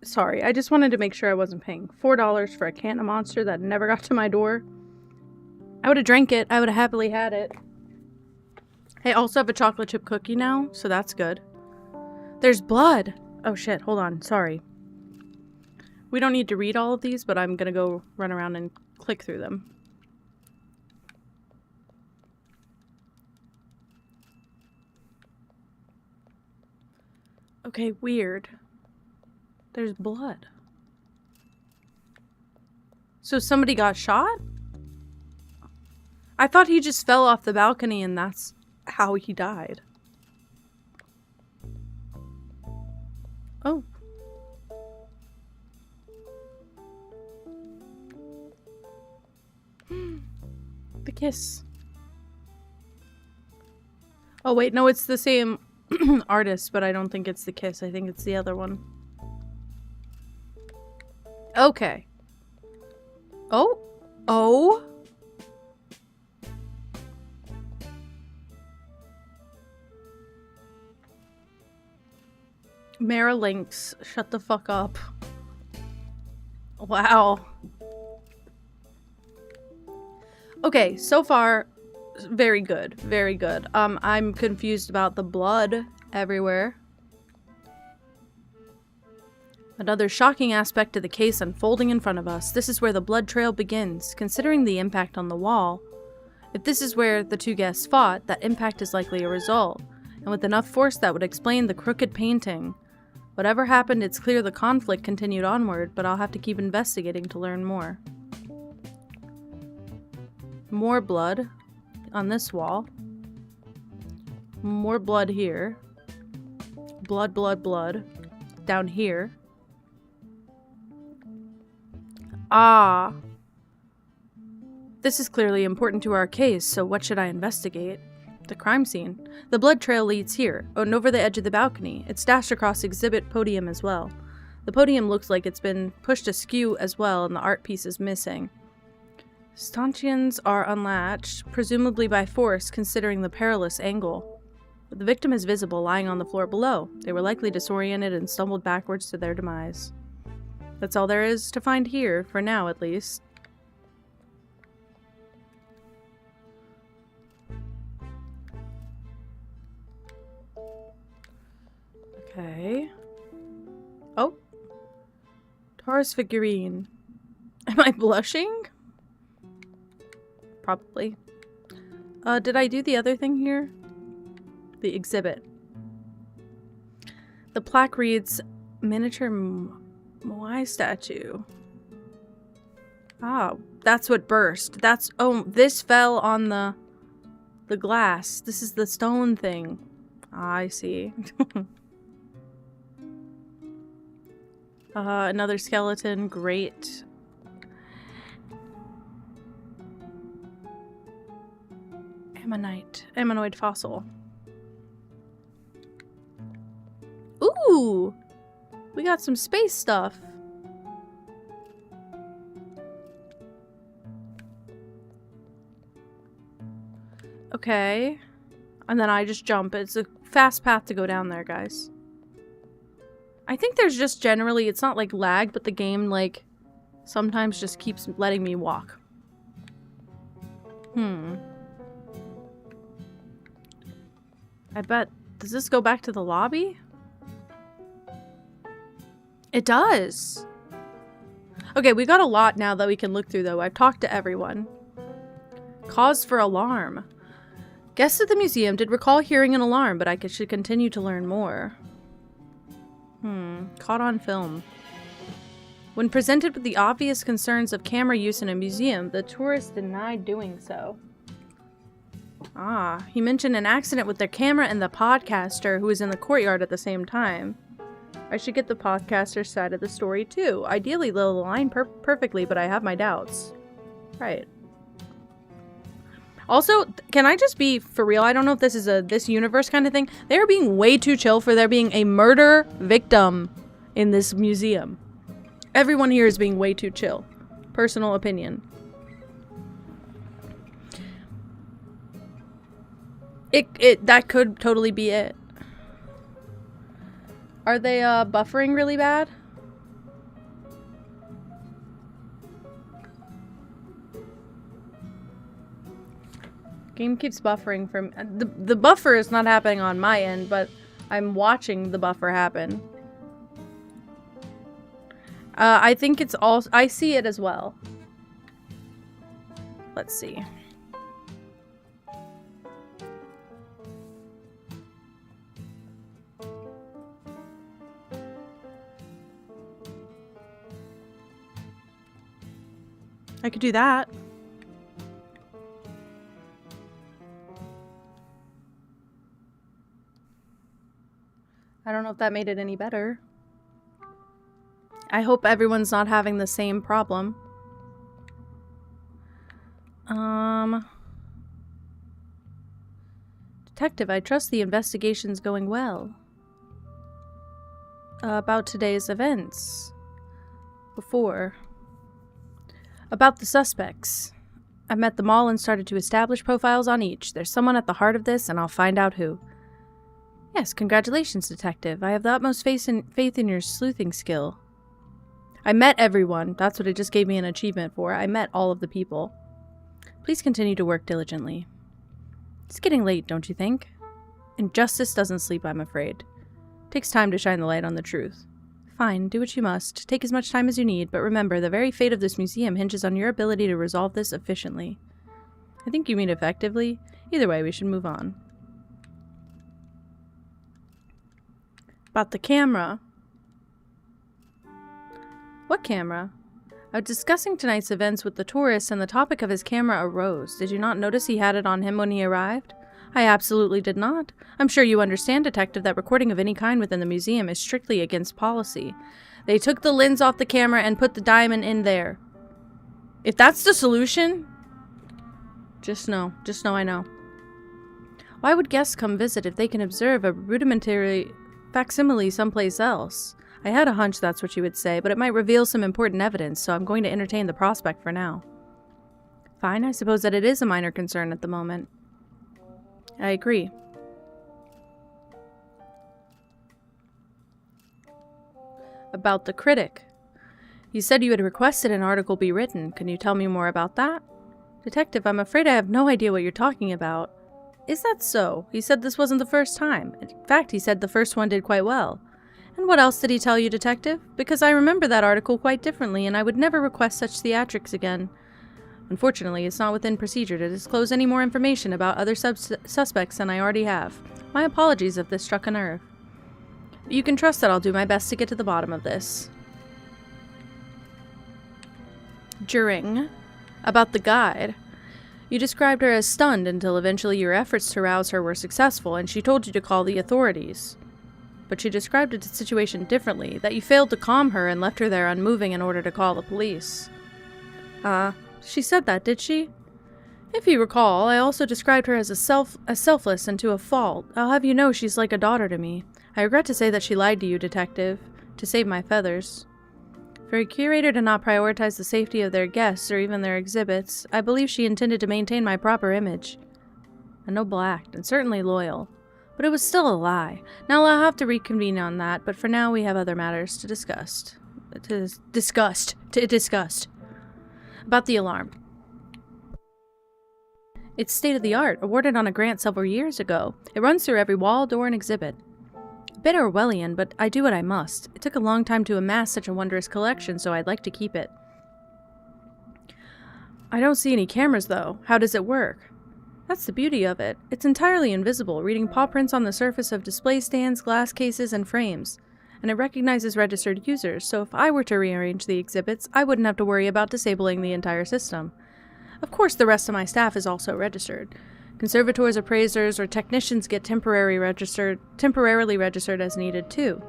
Sorry, I just wanted to make sure I wasn't paying $4 for a can of Monster that never got to my door. I would have drank it. I would have happily had it. I also have a chocolate chip cookie now, so that's good. There's blood. Oh shit, hold on. Sorry. We don't need to read all of these, but I'm gonna go run around and click through them. Okay, weird. There's blood. So somebody got shot? I thought he just fell off the balcony and that's how he died. Oh. The kiss. Oh wait, no, it's the same artist, but I don't think it's the kiss. I think it's the other one. Okay. Oh. Oh. Mara Lynx, shut the fuck up. Wow. Okay, so far, very good. Very good. I'm confused about the blood everywhere. Another shocking aspect of the case unfolding in front of us. This is where the blood trail begins. Considering the impact on the wall, if this is where the two guests fought, that impact is likely a result. And with enough force that would explain the crooked painting. Whatever happened, it's clear the conflict continued onward, but I'll have to keep investigating to learn more. More blood on this wall. More blood here. Blood, blood, blood. Down here. Ah. This is clearly important to our case, so what should I investigate? The crime scene. The blood trail leads here, and over the edge of the balcony. It's dashed across exhibit podium as well. The podium looks like it's been pushed askew as well, and the art piece is missing. Stanchions are unlatched, presumably by force, considering the perilous angle. But the victim is visible, lying on the floor below. They were likely disoriented and stumbled backwards to their demise. That's all there is to find here, for now at least. Okay. Oh. Taurus figurine. Am I blushing? Probably. Did I do the other thing here? The exhibit. The plaque reads, miniature Moai statue. Ah, that's what burst. That's, oh, this fell on the glass. This is the stone thing. Ah, I see. Another skeleton. Great. Ammonite. Ammonoid fossil. Ooh! We got some space stuff. Okay. And then I just jump. It's a fast path to go down there, guys. I think there's just generally, it's not like lag, but the game, like, sometimes just keeps letting me walk. I bet, does this go back to the lobby? It does. Okay, we got a lot now that we can look through, though. I've talked to everyone. Cause for alarm. Guests at the museum did recall hearing an alarm, but I should continue to learn more. Caught on film. When presented with the obvious concerns of camera use in a museum, the tourist denied doing so. Ah, he mentioned an accident with their camera and the podcaster who was in the courtyard at the same time. I should get the podcaster's side of the story too. Ideally, they'll align perfectly, but I have my doubts. Right. Also, can I just be for real? I don't know if this is a this universe kind of thing. They're being way too chill for there being a murder victim in this museum. Everyone here is being way too chill. Personal opinion. That could totally be it. Are they buffering really bad? Game keeps buffering from the buffer is not happening on my end, but I'm watching the buffer happen. I think it's all I see it as well. Let's see. I could do that. I don't know if that made it any better. I hope everyone's not having the same problem. Detective, I trust the investigation's going well. About today's events. About the suspects. I met them all and started to establish profiles on each. There's someone at the heart of this, and I'll find out who. Yes, congratulations, Detective. I have the utmost faith in your sleuthing skill. I met everyone. That's what it just gave me an achievement for. I met all of the people. Please continue to work diligently. It's getting late, don't you think? And justice doesn't sleep, I'm afraid. It takes time to shine the light on the truth. Fine, do what you must. Take as much time as you need, but remember, the very fate of this museum hinges on your ability to resolve this efficiently. I think you mean effectively. Either way, we should move on. About the camera. What camera? I was discussing tonight's events with the tourist, and the topic of his camera arose. Did you not notice he had it on him when he arrived? I absolutely did not. I'm sure you understand, Detective, that recording of any kind within the museum is strictly against policy. They took the lens off the camera and put the diamond in there. If that's the solution, just know I know. Why would guests come visit if they can observe a rudimentary facsimile someplace else? I had a hunch that's what you would say, but it might reveal some important evidence, so I'm going to entertain the prospect for now. Fine, I suppose that it is a minor concern at the moment. I agree. About the critic. You said you had requested an article be written. Can you tell me more about that? Detective, I'm afraid I have no idea what you're talking about. Is that so? He said this wasn't the first time. In fact, he said the first one did quite well. And what else did he tell you, Detective? Because I remember that article quite differently, and I would never request such theatrics again. Unfortunately, it's not within procedure to disclose any more information about other suspects than I already have. My apologies if this struck a nerve. But you can trust that I'll do my best to get to the bottom of this. During. About the guide. You described her as stunned until eventually your efforts to rouse her were successful, and she told you to call the authorities. But she described the situation differently, that you failed to calm her and left her there unmoving in order to call the police. She said that, did she? If you recall, I also described her as selfless and to a fault. I'll have you know she's like a daughter to me. I regret to say that she lied to you, Detective, to save my feathers. For a curator to not prioritize the safety of their guests or even their exhibits, I believe she intended to maintain my proper image. A noble act, and certainly loyal. But it was still a lie. Now I'll have to reconvene on that, but for now we have other matters to discuss. About the alarm. It's state-of-the-art, awarded on a grant several years ago. It runs through every wall, door, and exhibit. A bit Orwellian, but I do what I must. It took a long time to amass such a wondrous collection, so I'd like to keep it. I don't see any cameras, though. How does it work? That's the beauty of it. It's entirely invisible, reading paw prints on the surface of display stands, glass cases, and frames. And it recognizes registered users, so if I were to rearrange the exhibits, I wouldn't have to worry about disabling the entire system. Of course, the rest of my staff is also registered. Conservators, appraisers, or technicians get temporarily registered as needed, too.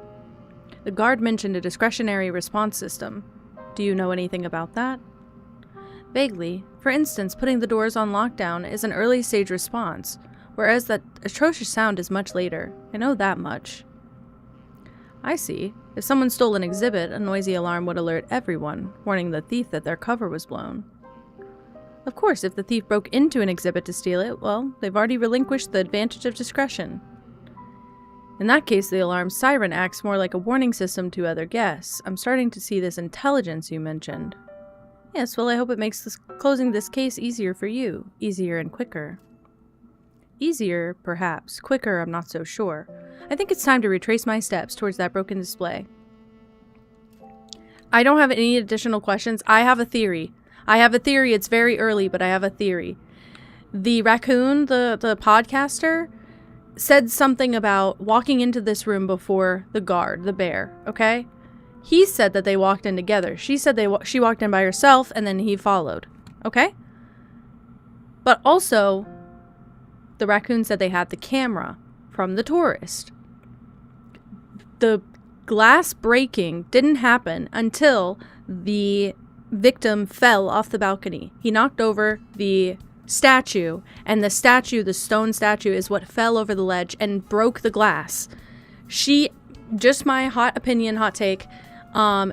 The guard mentioned a discretionary response system. Do you know anything about that? Vaguely. For instance, putting the doors on lockdown is an early-stage response, whereas that atrocious sound is much later. I know that much. I see. If someone stole an exhibit, a noisy alarm would alert everyone, warning the thief that their cover was blown. Of course, if the thief broke into an exhibit to steal it, well, they've already relinquished the advantage of discretion. In that case, the alarm siren acts more like a warning system to other guests. I'm starting to see this intelligence you mentioned. Yes, well, I hope it makes closing this case easier for you. Easier and quicker. Easier, perhaps. Quicker, I'm not so sure. I think it's time to retrace my steps towards that broken display. I don't have any additional questions. I have a theory. It's very early, but I have a theory. The raccoon, the podcaster, said something about walking into this room before the guard, the bear, okay? He said that they walked in together. She said she walked in by herself, and then he followed, okay? But also, the raccoon said they had the camera from the tourist. The glass breaking didn't happen until the victim fell off the balcony. He knocked over the statue, and the stone statue, is what fell over the ledge and broke the glass. Just my hot take,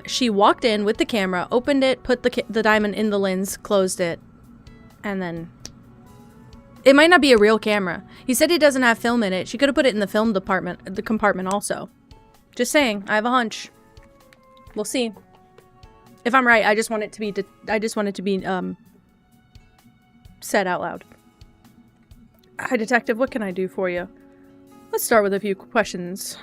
she walked in with the camera, opened it, put the diamond in the lens, closed it, and then... It might not be a real camera. He said it doesn't have film in it. She could have put it in the compartment also. Just saying, I have a hunch. We'll see. If I'm right, I just want it to be said out loud. Hi, Detective. What can I do for you? Let's start with a few questions.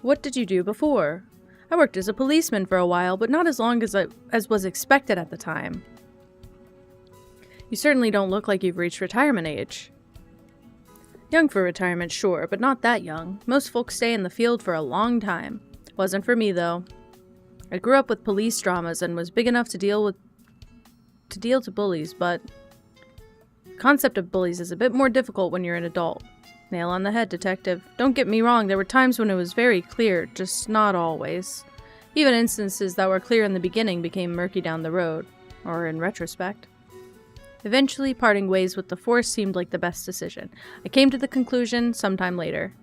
What did you do before? I worked as a policeman for a while, but not as long as was expected at the time. You certainly don't look like you've reached retirement age. Young for retirement, sure, but not that young. Most folks stay in the field for a long time. Wasn't for me, though. I grew up with police dramas and was big enough to deal to bullies, but the concept of bullies is a bit more difficult when you're an adult. Nail on the head, Detective. Don't get me wrong, there were times when it was very clear, just not always. Even instances that were clear in the beginning became murky down the road, or in retrospect. Eventually, parting ways with the force seemed like the best decision. I came to the conclusion sometime later.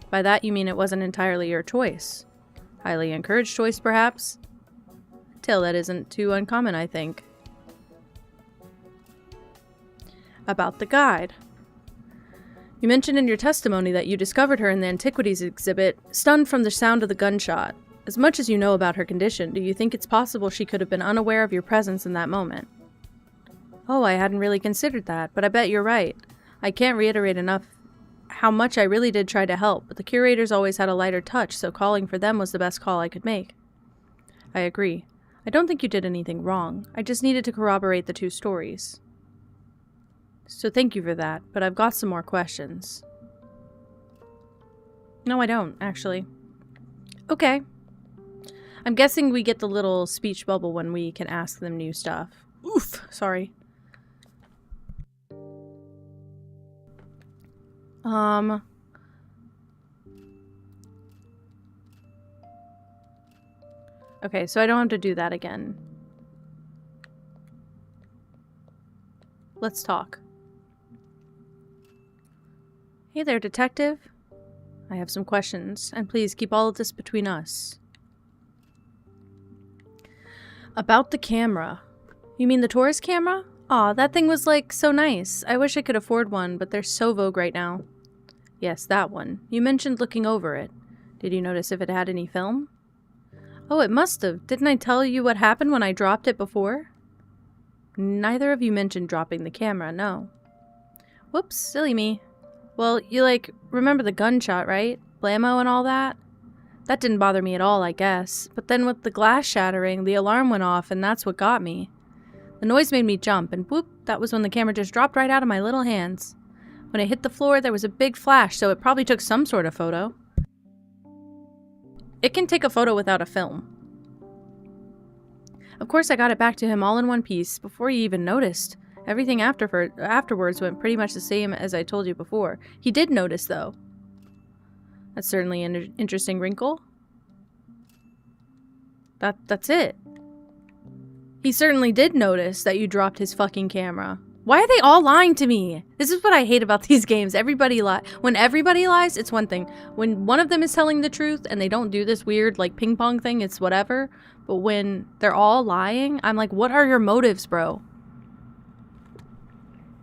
By that you mean it wasn't entirely your choice. Highly encouraged choice, perhaps? A tale that isn't too uncommon, I think. About the guide. You mentioned in your testimony that you discovered her in the antiquities exhibit, stunned from the sound of the gunshot. As much as you know about her condition, do you think it's possible she could have been unaware of your presence in that moment? Oh, I hadn't really considered that, but I bet you're right. I can't reiterate enough how much I really did try to help, but the curators always had a lighter touch, so calling for them was the best call I could make. I agree. I don't think you did anything wrong. I just needed to corroborate the two stories. So thank you for that, but I've got some more questions. No, I don't, actually. Okay. I'm guessing we get the little speech bubble when we can ask them new stuff. Oof, sorry. Okay, so I don't have to do that again. Let's talk. Hey there, detective. I have some questions, and please keep all of this between us. About the camera. You mean the tourist camera? Aw, that thing was, like, so nice. I wish I could afford one, but they're so vogue right now. Yes, that one. You mentioned looking over it. Did you notice if it had any film? Oh, it must have. Didn't I tell you what happened when I dropped it before? Neither of you mentioned dropping the camera, no. Whoops, silly me. Well, you, like, remember the gunshot, right? Blammo and all that? That didn't bother me at all, I guess. But then with the glass shattering, the alarm went off, and that's what got me. The noise made me jump, and whoop, that was when the camera just dropped right out of my little hands. When it hit the floor, there was a big flash, so it probably took some sort of photo. It can take a photo without a film. Of course, I got it back to him all in one piece, before he even noticed. Everything afterwards went pretty much the same as I told you before. He did notice, though. That's certainly an interesting wrinkle. That's it. He certainly did notice that you dropped his fucking camera. Why are they all lying to me? This is what I hate about these games. When everybody lies, it's one thing. When one of them is telling the truth and they don't do this weird, like, ping pong thing, it's whatever. But when they're all lying, I'm like, what are your motives, bro?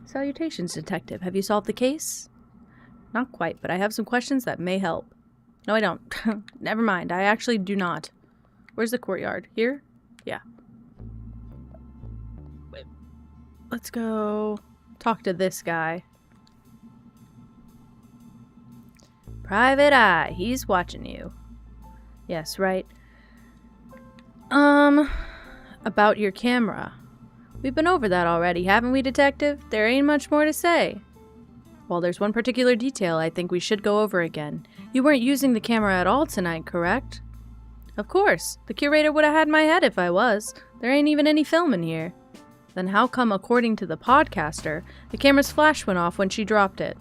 Salutations, detective. Have you solved the case? Not quite, but I have some questions that may help. No, I don't. Never mind. I actually do not. Where's the courtyard? Here? Yeah. Wait. Let's go talk to this guy. Private Eye. He's watching you. Yes, right. About your camera. We've been over that already, haven't we, detective? There ain't much more to say. Well, there's one particular detail I think we should go over again. You weren't using the camera at all tonight, correct? Of course. The curator would have had my head if I was. There ain't even any film in here. Then how come, according to the podcaster, the camera's flash went off when she dropped it?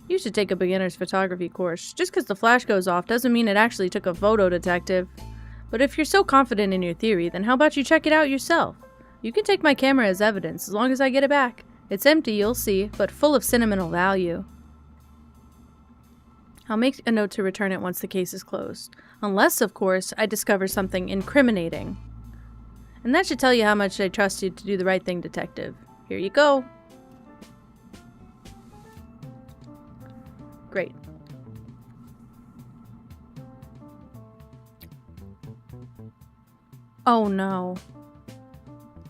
You should take a beginner's photography course. Just because the flash goes off doesn't mean it actually took a photo, detective. But if you're so confident in your theory, then how about you check it out yourself? You can take my camera as evidence, as long as I get it back. It's empty, you'll see, but full of sentimental value. I'll make a note to return it once the case is closed. Unless, of course, I discover something incriminating. And that should tell you how much I trust you to do the right thing, detective. Here you go. Great. Oh no.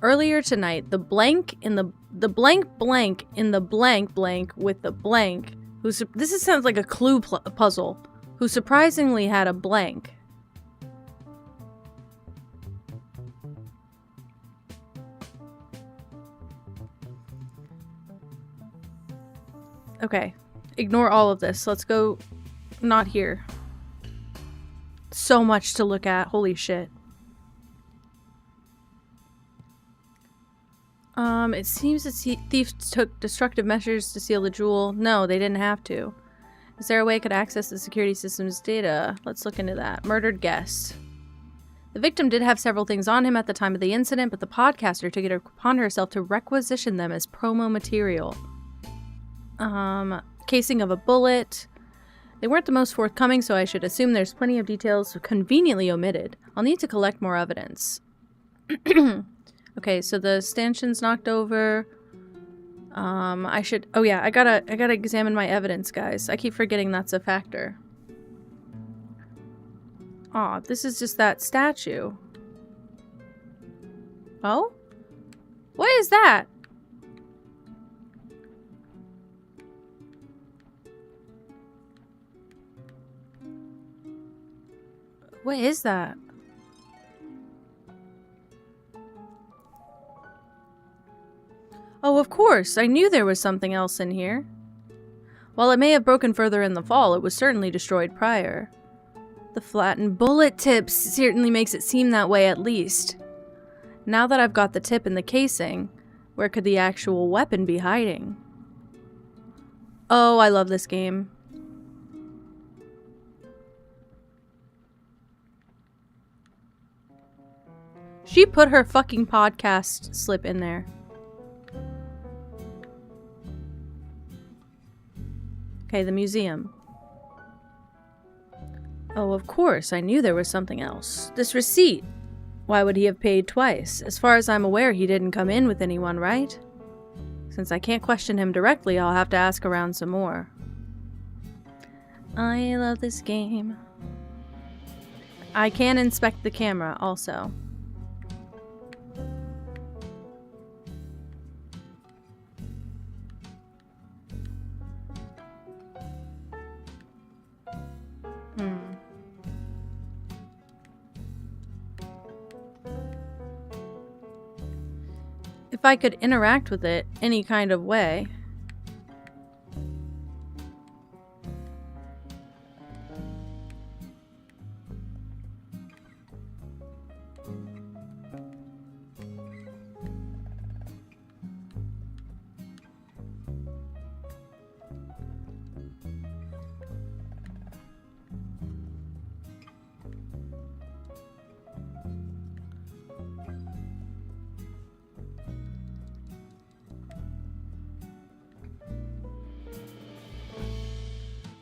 Earlier tonight, the blank in the blank blank in the blank blank with the blank, sounds like a clue puzzle, who surprisingly had a blank. Okay, ignore all of this. Let's go not here. So much to look at, holy shit. It seems the thief took destructive measures to steal the jewel. No, they didn't have to. Is there a way I could access the security system's data? Let's look into that. Murdered guest. The victim did have several things on him at the time of the incident, but the podcaster took it upon herself to requisition them as promo material. Casing of a bullet. They weren't the most forthcoming, so I should assume there's plenty of details conveniently omitted. I'll need to collect more evidence. Okay, so the stanchion's knocked over. Oh yeah, I gotta examine my evidence, guys. I keep forgetting that's a factor. Aw, this is just that statue. Oh? What is that? What is that? Oh, of course. I knew there was something else in here. While it may have broken further in the fall, it was certainly destroyed prior. The flattened bullet tips certainly makes it seem that way, at least. Now that I've got the tip in the casing, where could the actual weapon be hiding? Oh, I love this game. She put her fucking podcast slip in there. Okay, the museum. Oh, of course, I knew there was something else. This receipt. Why would he have paid twice? As far as I'm aware, he didn't come in with anyone, right? Since I can't question him directly, I'll have to ask around some more. I love this game. I can inspect the camera, also. If I could interact with it any kind of way.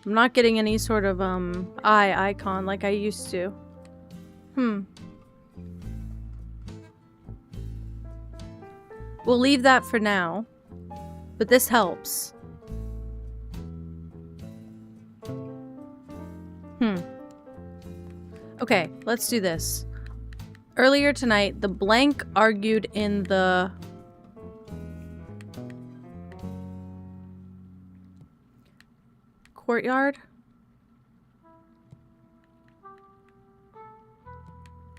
I'm not getting any sort of, eye icon like I used to. We'll leave that for now. But this helps. Okay, let's do this. Earlier tonight, the blank argued in the... courtyard?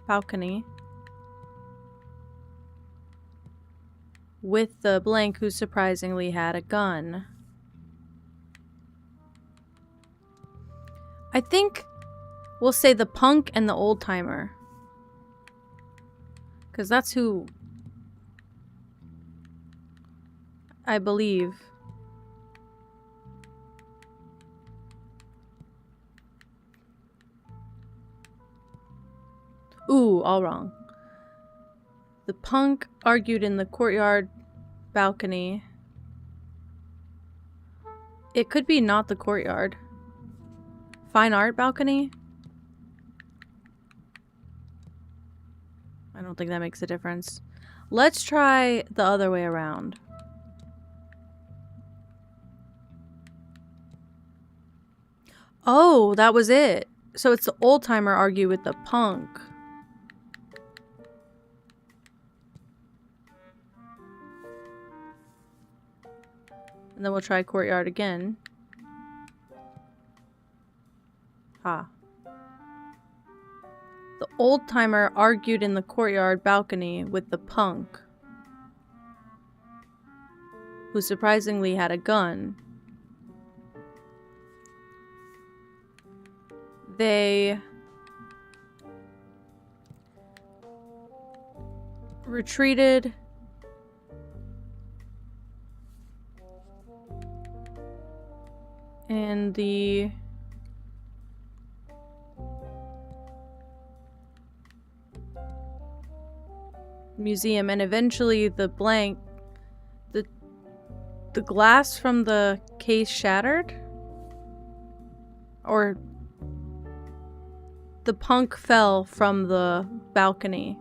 Balcony. With the blank who surprisingly had a gun. I think we'll say the punk and the old timer. Because that's who I believe. Ooh, all wrong. The punk argued in the courtyard balcony. It could be not the courtyard. Fine art balcony? I don't think that makes a difference. Let's try the other way around. Oh, that was it. So it's the old timer argue with the punk. And then we'll try courtyard again. Ah. The old timer argued in the courtyard balcony with the punk, who surprisingly had a gun. They retreated in the museum, and eventually the blank, the glass from the case shattered, or the punk fell from the balcony.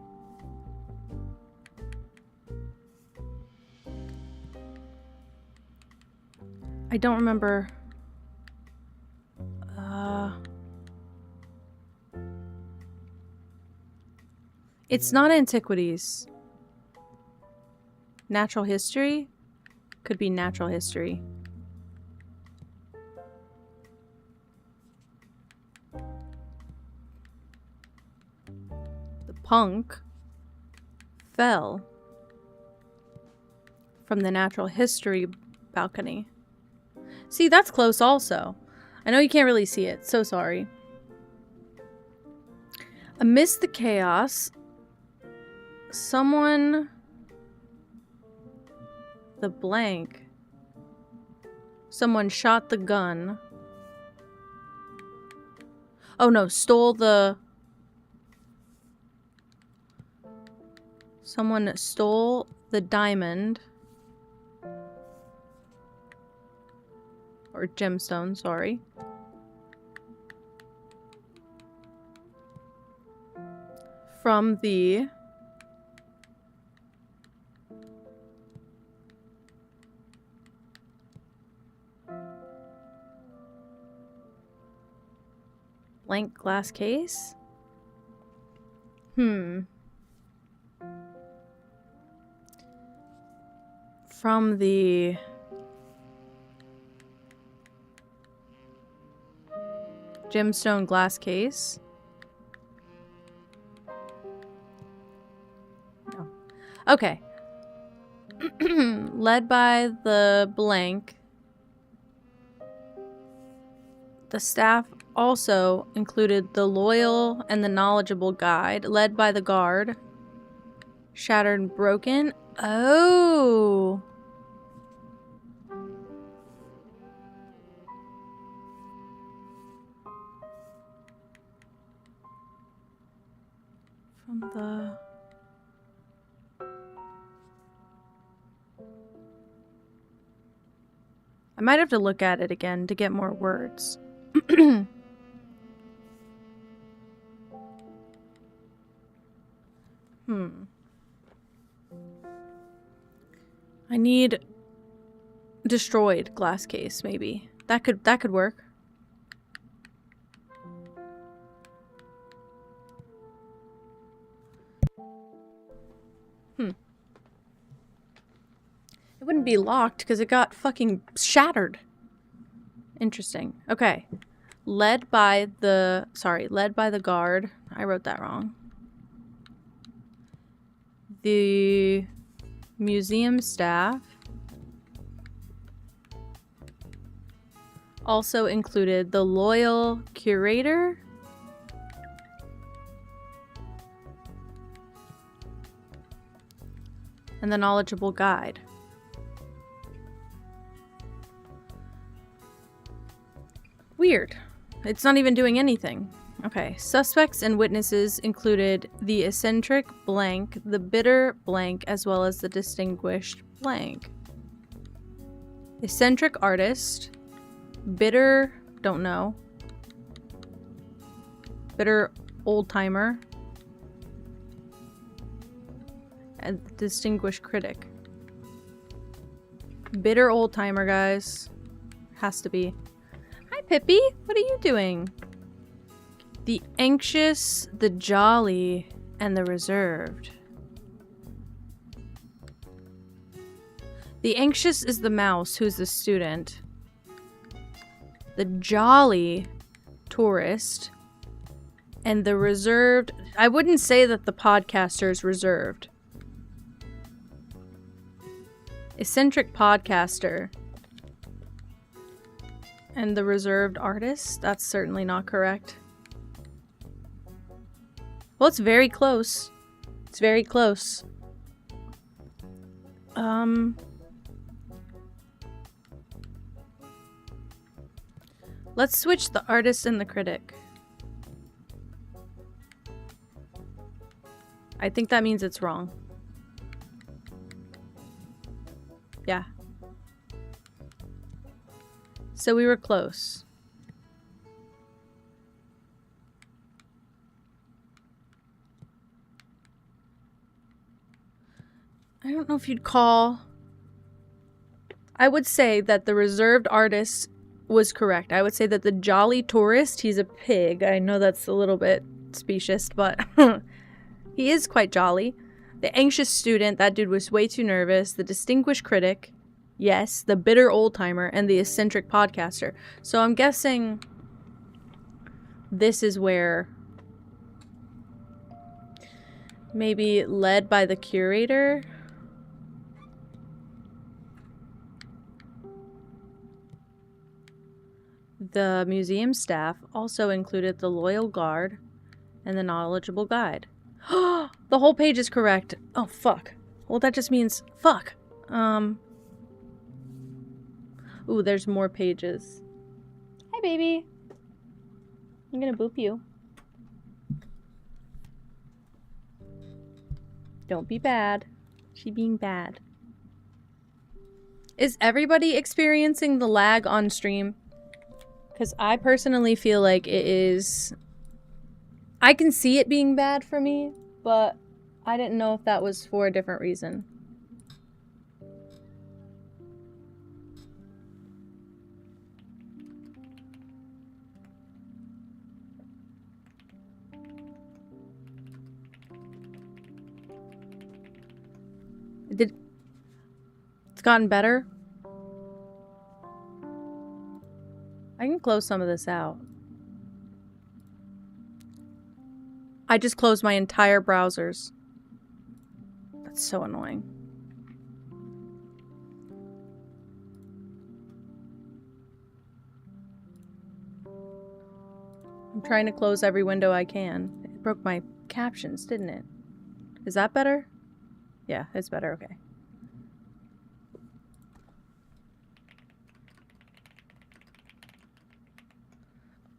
I don't remember. It's not antiquities. Natural history? Could be natural history. The punk fell from the natural history balcony. See, that's close also. I know you can't really see it, so sorry. Amidst the chaos, someone... the blank. Someone shot the gun. Oh no, stole the... Someone stole the diamond. Or or gemstone, sorry. From the blank glass case? From the gemstone glass case? No. Okay. Led by the blank. The staff also included the loyal and the knowledgeable guide, led by the guard. Shattered and broken. Oh. From the... I might have to look at it again to get more words. I need destroyed glass case, maybe. That could work. It wouldn't be locked because it got fucking shattered. Interesting. Okay. Led by the guard. I wrote that wrong. The museum staff also included the loyal curator and the knowledgeable guide. Weird. It's not even doing anything. Okay. Suspects and witnesses included the eccentric blank, the bitter blank, as well as the distinguished blank. Eccentric artist. Bitter, don't know. Bitter old-timer. And distinguished critic. Bitter old-timer, guys. Has to be. Hi, Pippi. What are you doing? The anxious, the jolly, and the reserved. The anxious is the mouse, who's the student. The jolly, tourist. And the reserved... I wouldn't say that the podcaster is reserved. Eccentric podcaster. And the reserved artist? That's certainly not correct. Well, it's very close. It's very close. Let's switch the artist and the critic. I think that means it's wrong. Yeah. So we were close. I don't know if you'd call... I would say that the reserved artist was correct. I would say that the jolly tourist, he's a pig. I know that's a little bit specious, but he is quite jolly. The anxious student, that dude was way too nervous. The distinguished critic, yes. The bitter old-timer, and the eccentric podcaster. So I'm guessing this is where maybe led by the curator. The museum staff also included the loyal guard and the knowledgeable guide. The whole page is correct. Oh, fuck. Well, that just means fuck. Ooh, there's more pages. Hi, baby. I'm gonna boop you. Don't be bad. She being bad. Is everybody experiencing the lag on stream? Because I personally feel like it is... I can see it being bad for me, but I didn't know if that was for a different reason. It's gotten better? I can close some of this out. I just closed my entire browsers. That's so annoying. I'm trying to close every window I can. It broke my captions, didn't it? Is that better? Yeah, it's better, okay.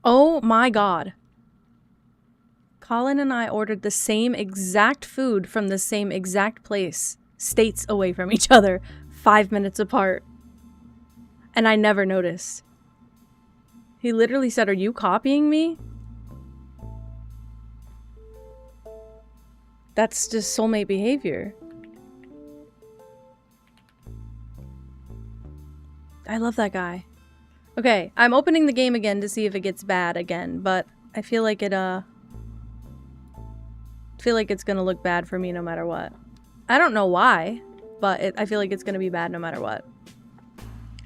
Oh my god. Colin and I ordered the same exact food from the same exact place, states away from each other, 5 minutes apart. And I never noticed. He literally said, "Are you copying me?" That's just soulmate behavior. I love that guy. Okay, I'm opening the game again to see if it gets bad again, but I feel like it's gonna look bad for me no matter what. I don't know why, but I feel like it's gonna be bad no matter what.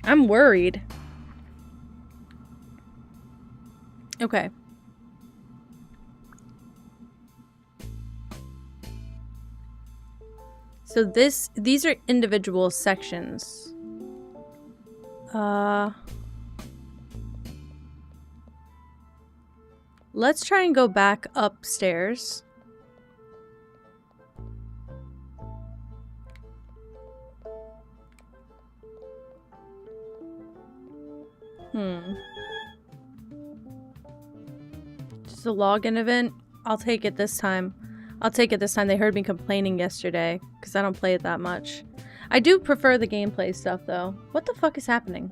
I'm worried. Okay. So these are individual sections. Let's try and go back upstairs. Just a login event? I'll take it this time. They heard me complaining yesterday, because I don't play it that much. I do prefer the gameplay stuff, though. What the fuck is happening?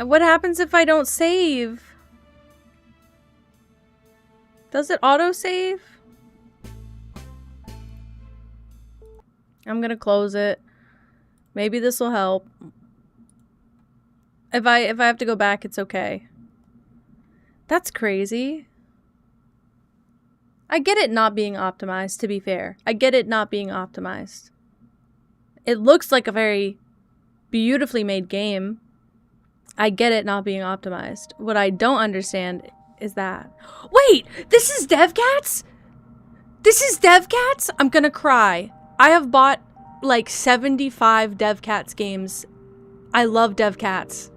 What happens if I don't save? Does it auto-save? I'm gonna close it. Maybe this will help. If I have to go back, it's okay. That's crazy. I get it not being optimized, to be fair. I get it not being optimized. It looks like a very beautifully made game. I get it not being optimized. What I don't understand is that... Wait! This is DevCats?! This is DevCats?! I'm gonna cry. I have bought like 75 DevCats games. I love DevCats.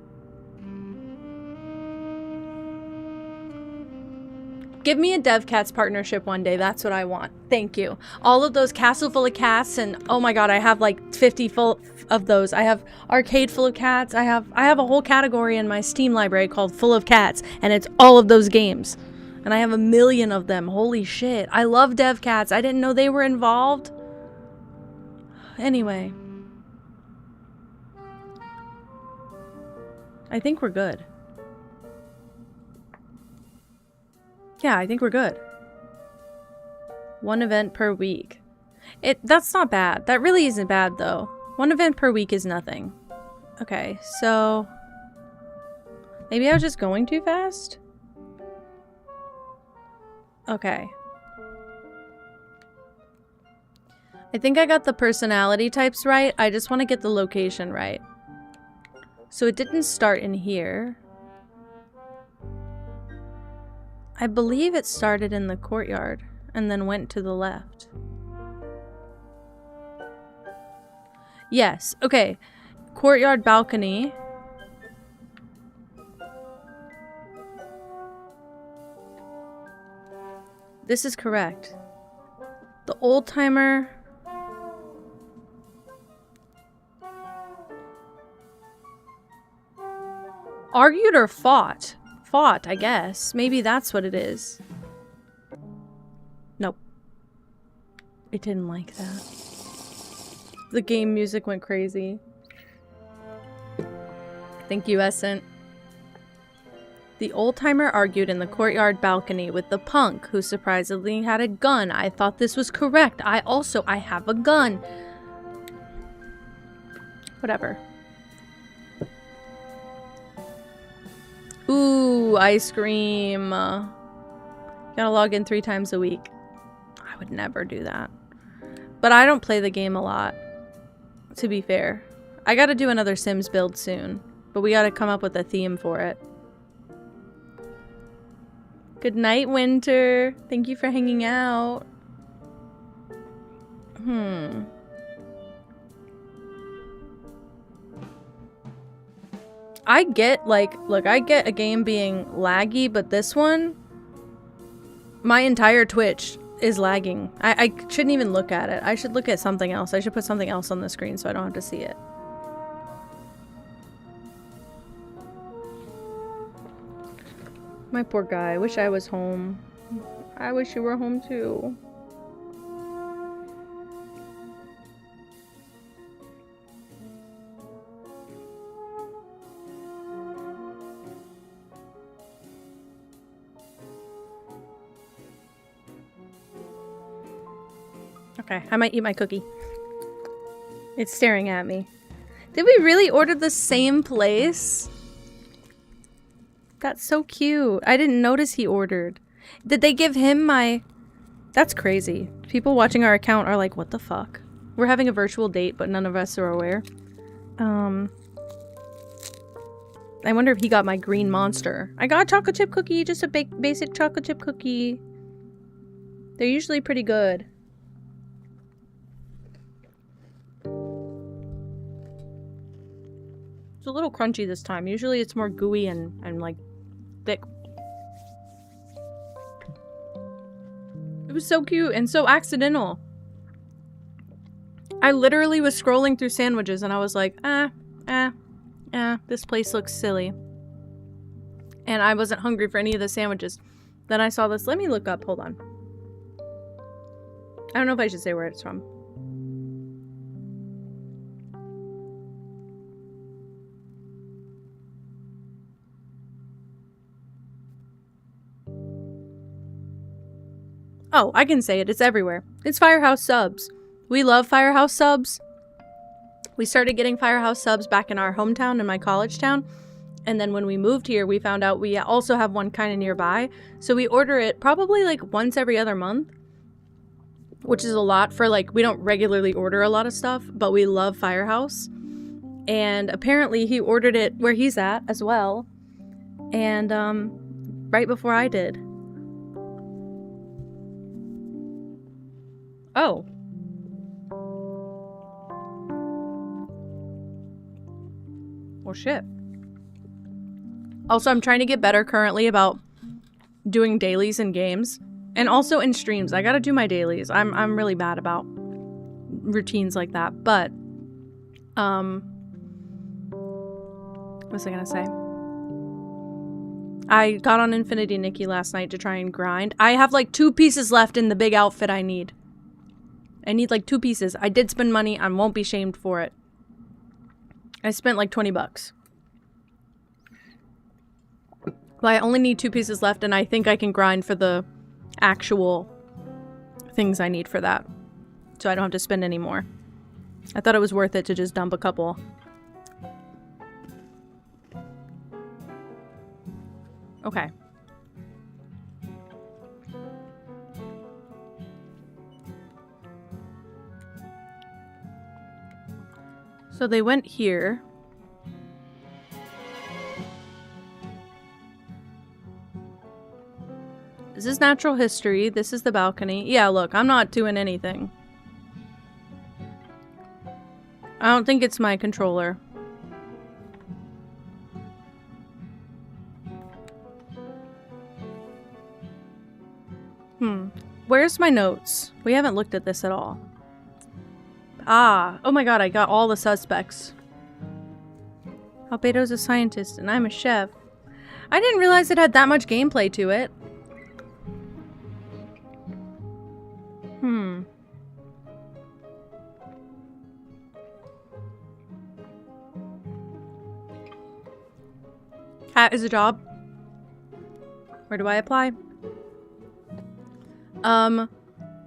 Give me a DevCats partnership one day. That's what I want. Thank you. All of those Castle Full of Cats, and oh my god, I have like 50 full of those. I have Arcade Full of Cats. I have a whole category in my Steam library called Full of Cats, and it's all of those games. And I have a million of them. Holy shit. I love DevCats. I didn't know they were involved. Anyway. I think we're good. Yeah, I think we're good. 1 event per week. That's not bad. That really isn't bad, though. 1 event per week is nothing. Okay, so... Maybe I was just going too fast? Okay. I think I got the personality types right. I just want to get the location right. So it didn't start in here. I believe it started in the courtyard and then went to the left. Yes, okay. Courtyard balcony. This is correct. The old timer. Argued or fought? Fought, I guess. Maybe that's what it is. Nope. It didn't like that. The game music went crazy. Thank you, Essent. The old-timer argued in the courtyard balcony with the punk, who surprisingly had a gun. I thought this was correct. I have a gun. Whatever. Ooh, ice cream. Gotta log in 3 times a week. I would never do that. But I don't play the game a lot, to be fair. I gotta do another Sims build soon, but we gotta come up with a theme for it. Good night, Winter. Thank you for hanging out. I get, like, look, I get a game being laggy, but this one, my entire Twitch is lagging. I shouldn't even look at it. I should look at something else. I should put something else on the screen so I don't have to see it. My poor guy. I wish I was home. I wish you were home too. Okay, I might eat my cookie. It's staring at me. Did we really order the same place? That's so cute. I didn't notice he ordered. Did they give him my... That's crazy. People watching our account are like, what the fuck? We're having a virtual date, but none of us are aware. I wonder if he got my green monster. I got a chocolate chip cookie, just a basic chocolate chip cookie. They're usually pretty good. It's a little crunchy this time. Usually it's more gooey and like thick. It was so cute and so accidental. I literally was scrolling through sandwiches and I was like, this place looks silly. And I wasn't hungry for any of the sandwiches. Then I saw this. Let me look up. Hold on. I don't know if I should say where it's from. Oh, I can say it. It's everywhere. It's Firehouse Subs. We love Firehouse Subs. We started getting Firehouse Subs back in our hometown, in my college town. And then when we moved here, we found out we also have one kind of nearby. So we order it probably like once every other month. Which is a lot for like, we don't regularly order a lot of stuff, but we love Firehouse. And apparently he ordered it where he's at as well. And right before I did. Oh. Well, shit. Also, I'm trying to get better currently about doing dailies in games. And also in streams. I gotta do my dailies. I'm really bad about routines like that. But, what was I gonna say? I got on Infinity Nikki last night to try and grind. I have like 2 pieces left in the big outfit I need. I need like 2 pieces. I did spend money. I won't be shamed for it. I spent like 20 bucks. But I only need 2 pieces left and I think I can grind for the actual things I need for that. So I don't have to spend any more. I thought it was worth it to just dump a couple. Okay. So they went here. This is natural history. This is the balcony. Yeah, look, I'm not doing anything. I don't think it's my controller. where's my notes? We haven't looked at this at all. Ah, oh my god, I got all the suspects. Albedo's a scientist and I'm a chef. I didn't realize it had that much gameplay to it. Hat is a job. Where do I apply?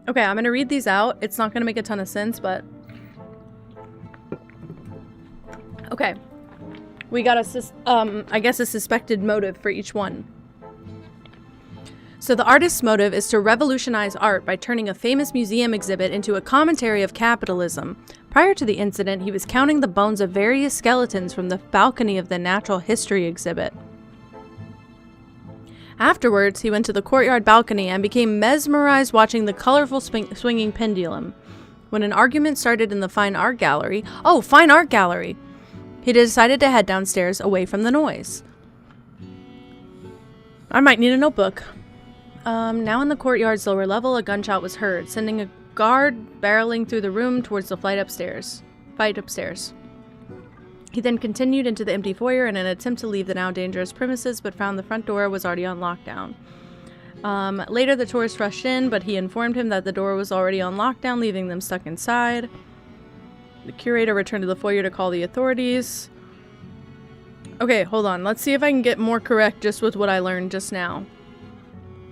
Okay, I'm gonna read these out. It's not gonna make a ton of sense, but... Okay. We got I guess a suspected motive for each one. So the artist's motive is to revolutionize art by turning a famous museum exhibit into a commentary of capitalism. Prior to the incident, he was counting the bones of various skeletons from the balcony of the natural history exhibit. Afterwards, he went to the courtyard balcony and became mesmerized watching the colorful swinging pendulum. When an argument started in the fine art gallery, he decided to head downstairs away from the noise. I might need a notebook. Now in the courtyard's lower level, a gunshot was heard, sending a guard barreling through the room towards the fight upstairs. He then continued into the empty foyer in an attempt to leave the now dangerous premises, but found the front door was already on lockdown. Later, the tourist rushed in, but he informed him that the door was already on lockdown, leaving them stuck inside. The curator returned to the foyer to call the authorities. Okay, hold on. Let's see if I can get more correct just with what I learned just now.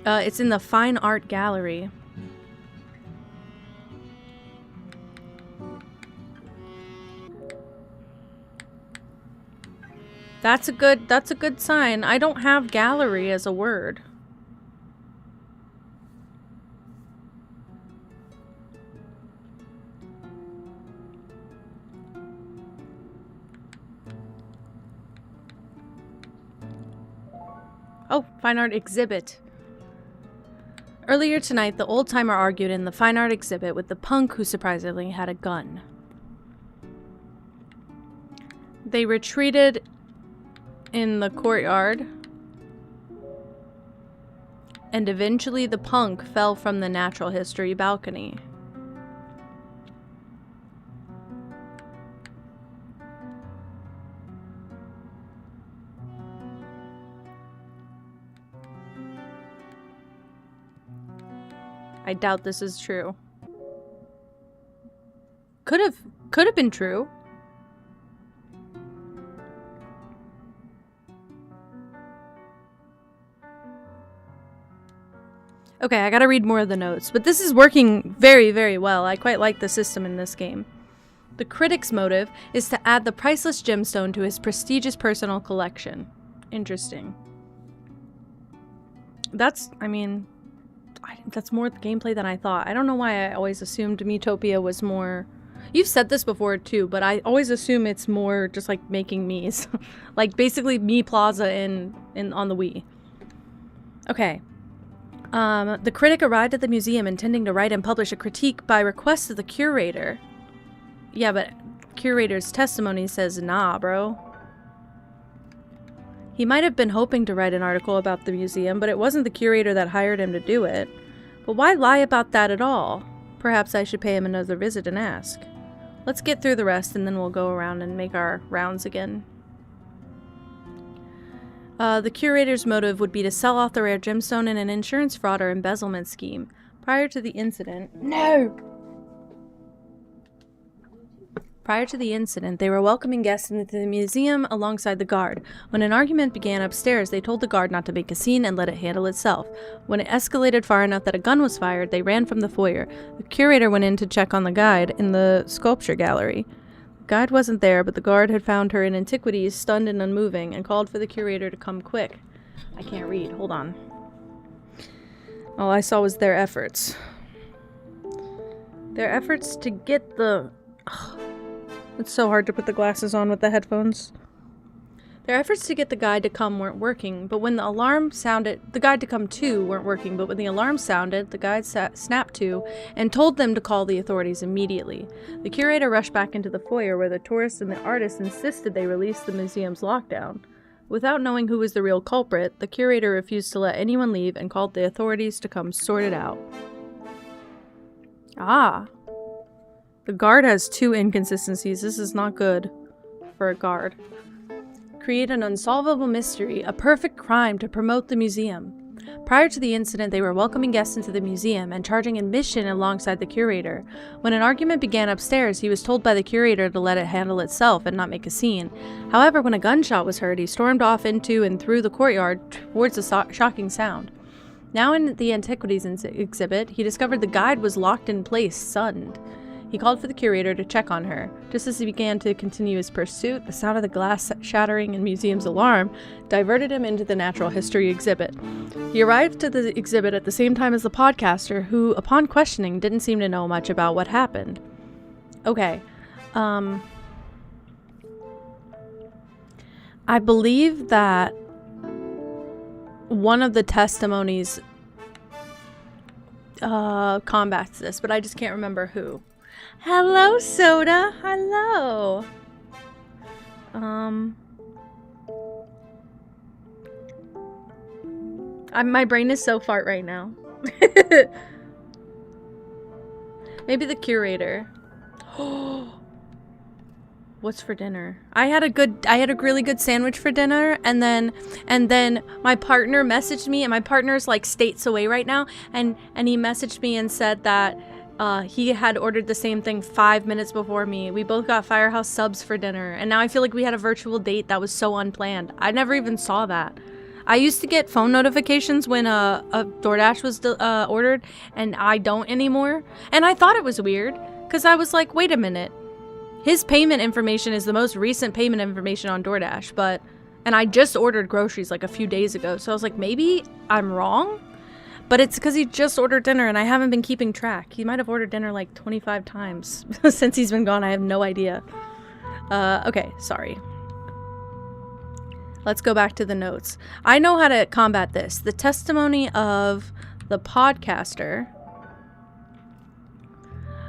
It's in the fine art gallery. That's a good sign. I don't have gallery as a word. Oh, fine art exhibit. Earlier tonight, the old-timer argued in the fine art exhibit with the punk who surprisingly had a gun. They retreated in the courtyard, and eventually the punk fell from the natural history balcony. I doubt this is true. Could have been true. Okay, I gotta read more of the notes, but this is working very, very well. I quite like the system in this game. The critic's motive is to add the priceless gemstone to his prestigious personal collection. Interesting. That's more gameplay than I thought. I don't know why I always assumed Miitopia was more... You've said this before too, but I always assume it's more just like making Miis. Like basically Mii Plaza on the Wii. Okay. The critic arrived at the museum intending to write and publish a critique by request of the curator. Yeah, but curator's testimony says nah, bro. He might have been hoping to write an article about the museum, but it wasn't the curator that hired him to do it. But why lie about that at all? Perhaps I should pay him another visit and ask. Let's get through the rest and then we'll go around and make our rounds again. The curator's motive would be to sell off the rare gemstone in an insurance fraud or embezzlement scheme. Prior to the incident... No! Prior to the incident, they were welcoming guests into the museum alongside the guard. When an argument began upstairs, they told the guard not to make a scene and let it handle itself. When it escalated far enough that a gun was fired, they ran from the foyer. The curator went in to check on the guide in the sculpture gallery. The guide wasn't there, but the guard had found her in antiquities, stunned and unmoving, and called for the curator to come quick. I can't read. Hold on. All I saw was their efforts. Their efforts to get the... Ugh. It's so hard to put the glasses on with the headphones. Their efforts to get the guide to come weren't working, but when the alarm sounded... The guide to come to weren't working, but when the alarm sounded, the guide snapped to and told them to call the authorities immediately. The curator rushed back into the foyer where the tourists and the artists insisted they release the museum's lockdown. Without knowing who was the real culprit, the curator refused to let anyone leave and called the authorities to come sort it out. Ah. The guard has 2 inconsistencies. This is not good for a guard. Create an unsolvable mystery, a perfect crime to promote the museum. Prior to the incident, they were welcoming guests into the museum and charging admission alongside the curator. When an argument began upstairs, he was told by the curator to let it handle itself and not make a scene. However, when a gunshot was heard, he stormed off into and through the courtyard towards the shocking sound. Now in the antiquities exhibit, he discovered the guide was locked in place, stunned. He called for the curator to check on her. Just as he began to continue his pursuit, the sound of the glass shattering and museum's alarm diverted him into the natural history exhibit. He arrived to the exhibit at the same time as the podcaster, who, upon questioning, didn't seem to know much about what happened. Okay. I believe that one of the testimonies combats this, but I just can't remember who. Hello, Soda. Hello. My brain is so fart right now. Maybe the curator. What's for dinner? I had a really good sandwich for dinner, and then my partner messaged me, and my partner's like states away right now, and he messaged me and said that he had ordered the same thing 5 minutes before me. We both got Firehouse subs for dinner, and now I feel like we had a virtual date that was so unplanned. I never even saw that. I used to get phone notifications when a DoorDash was ordered, and I don't anymore. And I thought it was weird, because I was like, wait a minute. His payment information is the most recent payment information on DoorDash, and I just ordered groceries like a few days ago, so I was like, maybe I'm wrong? But it's because he just ordered dinner and I haven't been keeping track. He might have ordered dinner like 25 times since he's been gone. I have no idea. Okay, sorry. Let's go back to the notes. I know how to combat this. The testimony of the podcaster.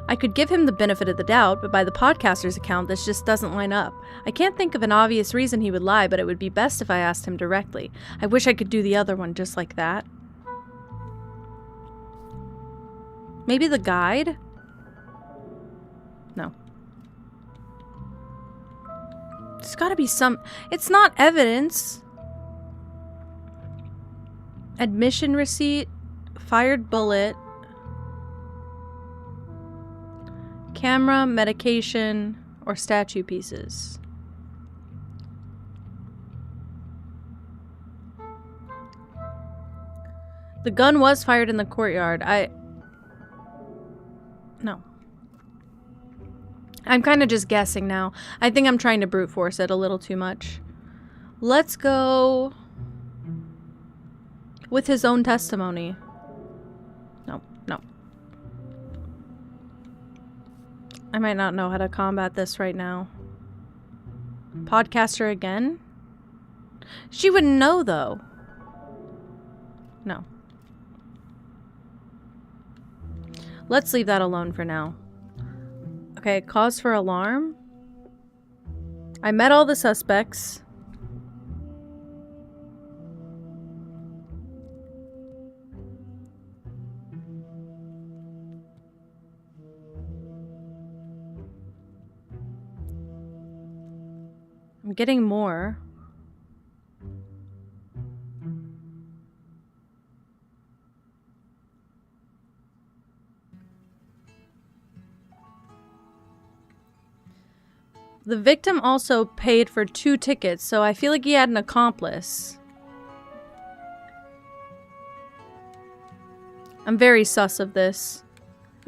I could give him the benefit of the doubt, but by the podcaster's account, this just doesn't line up. I can't think of an obvious reason he would lie, but it would be best if I asked him directly. I wish I could do the other one just like that. Maybe the guide? No. There's gotta be some... It's not evidence. Admission receipt. Fired bullet. Camera, medication, or statue pieces. The gun was fired in the courtyard. No. I'm kind of just guessing now. I think I'm trying to brute force it a little too much. Let's go with his own testimony. No. I might not know how to combat this right now. Podcaster again? She wouldn't know, though. No. Let's leave that alone for now. Okay, cause for alarm. I met all the suspects. I'm getting more. The victim also paid for 2 tickets, so I feel like he had an accomplice. I'm very sus of this.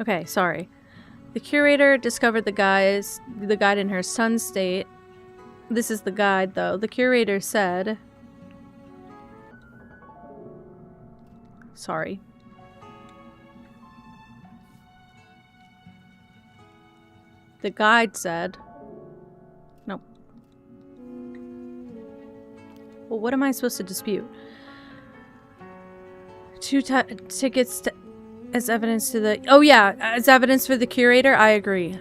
Okay, sorry. The curator discovered the guide in her son's state. This is the guide, though. The curator said... Sorry. The guide said... Nope. Well, what am I supposed to dispute? 2 tickets as evidence to the... Oh, yeah. As evidence for the curator? I agree.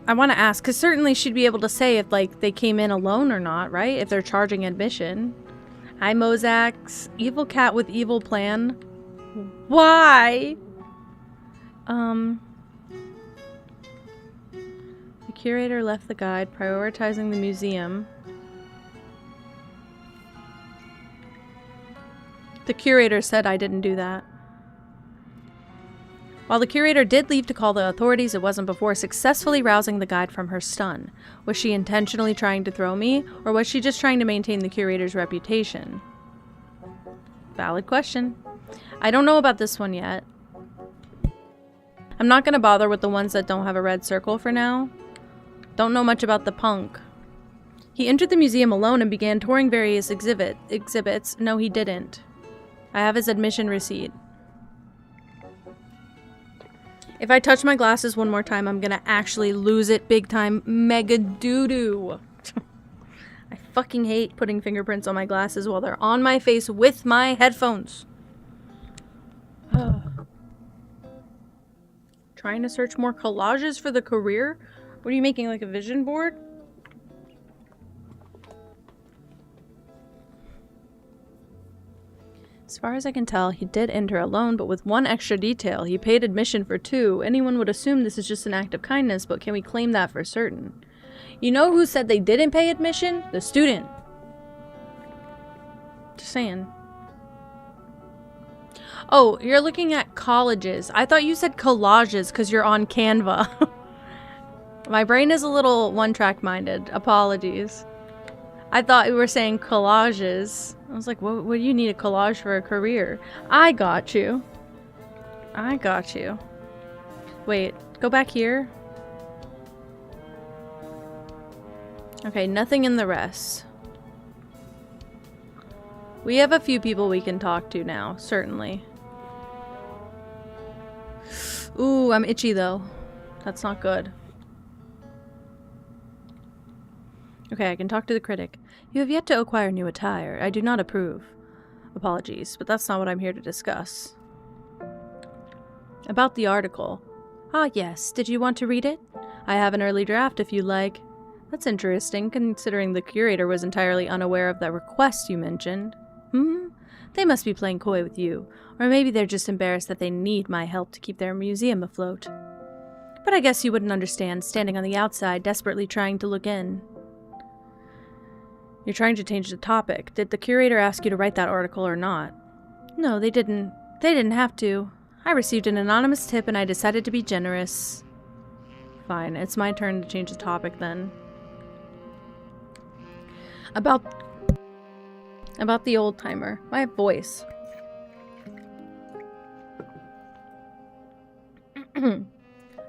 I want to ask, because certainly she'd be able to say if, like, they came in alone or not, right? If they're charging admission. Hi, Mozax. Evil cat with evil plan. Why? The curator left the guide prioritizing the museum. The curator said I didn't do that. While the curator did leave to call the authorities, it wasn't before successfully rousing the guide from her stun. Was she intentionally trying to throw me, or was she just trying to maintain the curator's reputation? Valid question. I don't know about this one yet. I'm not going to bother with the ones that don't have a red circle for now. Don't know much about the punk. He entered the museum alone and began touring various exhibits. No, he didn't. I have his admission receipt. If I touch my glasses one more time, I'm gonna actually lose it big time. Mega doo-doo. I fucking hate putting fingerprints on my glasses while they're on my face with my headphones. Trying to search more collages for the career? What are you making, like a vision board? As far as I can tell, he did enter alone, but with one extra detail. He paid admission for 2. Anyone would assume this is just an act of kindness, but can we claim that for certain? You know who said they didn't pay admission? The student. Just saying. Oh, you're looking at colleges. I thought you said collages because you're on Canva. My brain is a little one-track minded. Apologies. I thought we were saying collages. I was like, what do you need a collage for a career? I got you. I got you. Wait, go back here. Okay, nothing in the rest. We have a few people we can talk to now, certainly. Ooh, I'm itchy though. That's not good. Okay, I can talk to the critic. You have yet to acquire new attire. I do not approve. Apologies, but that's not what I'm here to discuss. About the article. Ah, yes. Did you want to read it? I have an early draft if you like. That's interesting, considering the curator was entirely unaware of that request you mentioned. They must be playing coy with you. Or maybe they're just embarrassed that they need my help to keep their museum afloat. But I guess you wouldn't understand, standing on the outside, desperately trying to look in. You're trying to change the topic. Did the curator ask you to write that article or not? No, they didn't. They didn't have to. I received an anonymous tip and I decided to be generous. Fine, it's my turn to change the topic then. About the old-timer. My voice.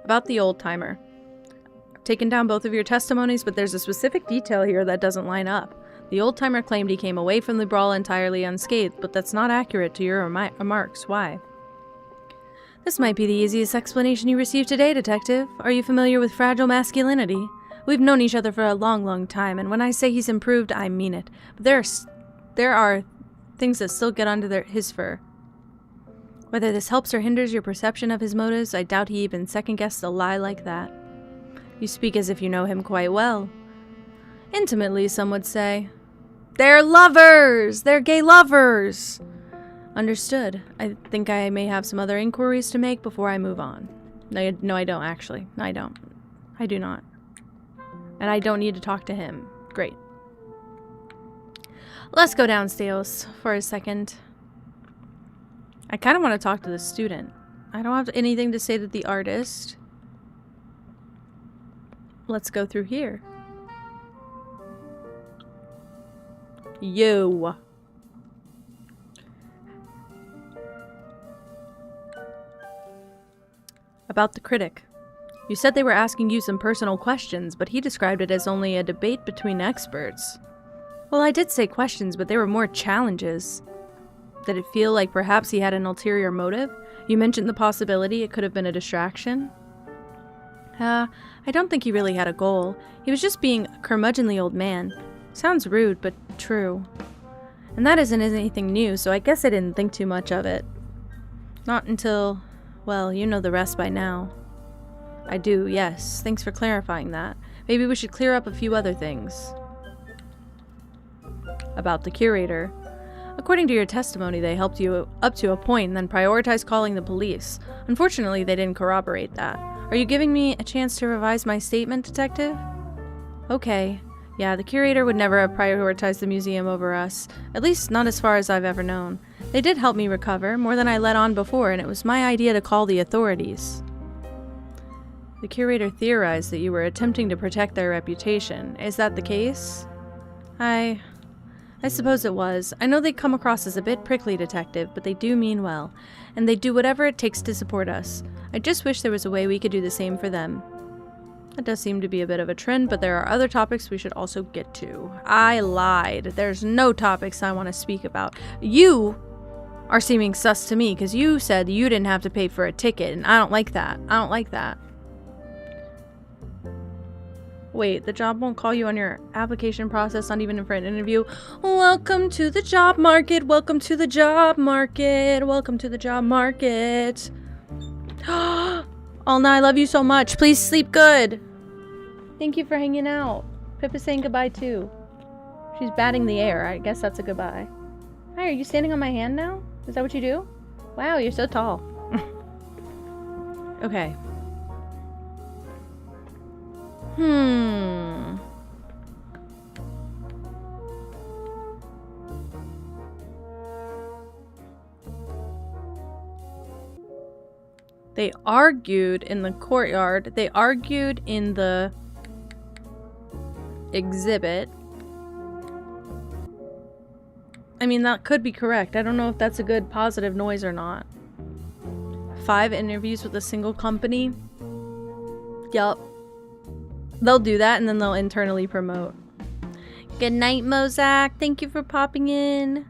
About the old-timer. I've taken down both of your testimonies, but there's a specific detail here that doesn't line up. The old-timer claimed he came away from the brawl entirely unscathed, but that's not accurate to your remarks. Why? This might be the easiest explanation you received today, Detective. Are you familiar with fragile masculinity? We've known each other for a long, long time, and when I say he's improved, I mean it. But there are things that still get under his fur. Whether this helps or hinders your perception of his motives, I doubt he even second-guessed a lie like that. You speak as if you know him quite well. Intimately, some would say. They're lovers! They're gay lovers! Understood. I think I may have some other inquiries to make before I move on. No, I don't, actually. No, I don't. I do not. And I don't need to talk to him. Great. Let's go downstairs for a second. I kind of want to talk to the student. I don't have anything to say to the artist. Let's go through here. Yo. About the critic. You said they were asking you some personal questions, but he described it as only a debate between experts. Well, I did say questions, but they were more challenges. Did it feel like perhaps he had an ulterior motive? You mentioned the possibility it could have been a distraction. I don't think he really had a goal. He was just being a curmudgeonly old man. Sounds rude, but true. And that isn't anything new, so I guess I didn't think too much of it. Not until, well, you know the rest by now. I do, yes. Thanks for clarifying that. Maybe we should clear up a few other things. About the curator. According to your testimony, they helped you up to a point and then prioritized calling the police. Unfortunately, they didn't corroborate that. Are you giving me a chance to revise my statement, Detective? Okay. Yeah, the curator would never have prioritized the museum over us. At least not as far as I've ever known. They did help me recover, more than I let on before, and it was my idea to call the authorities. The curator theorized that you were attempting to protect their reputation. Is that the case? I suppose it was. I know they come across as a bit prickly, Detective, but they do mean well. And they do whatever it takes to support us. I just wish there was a way we could do the same for them. That does seem to be a bit of a trend, but there are other topics we should also get to. I lied. There's no topics I want to speak about. You are seeming sus to me, because you said you didn't have to pay for a ticket, and I don't like that. I don't like that. Wait, the job won't call you on your application process, not even for an interview. Welcome to the job market. Welcome to the job market. Welcome to the job market. Alna, I love you so much. Please sleep good. Thank you for hanging out. Pippa's saying goodbye too. She's batting the air. I guess that's a goodbye. Hi, are you standing on my hand now? Is that what you do? Wow, you're so tall. Okay. They argued in the courtyard. They argued in the exhibit. I mean, that could be correct. I don't know if that's a good positive noise or not. 5 interviews with a single company. Yup. They'll do that and then they'll internally promote. Good night, Mozak. Thank you for popping in.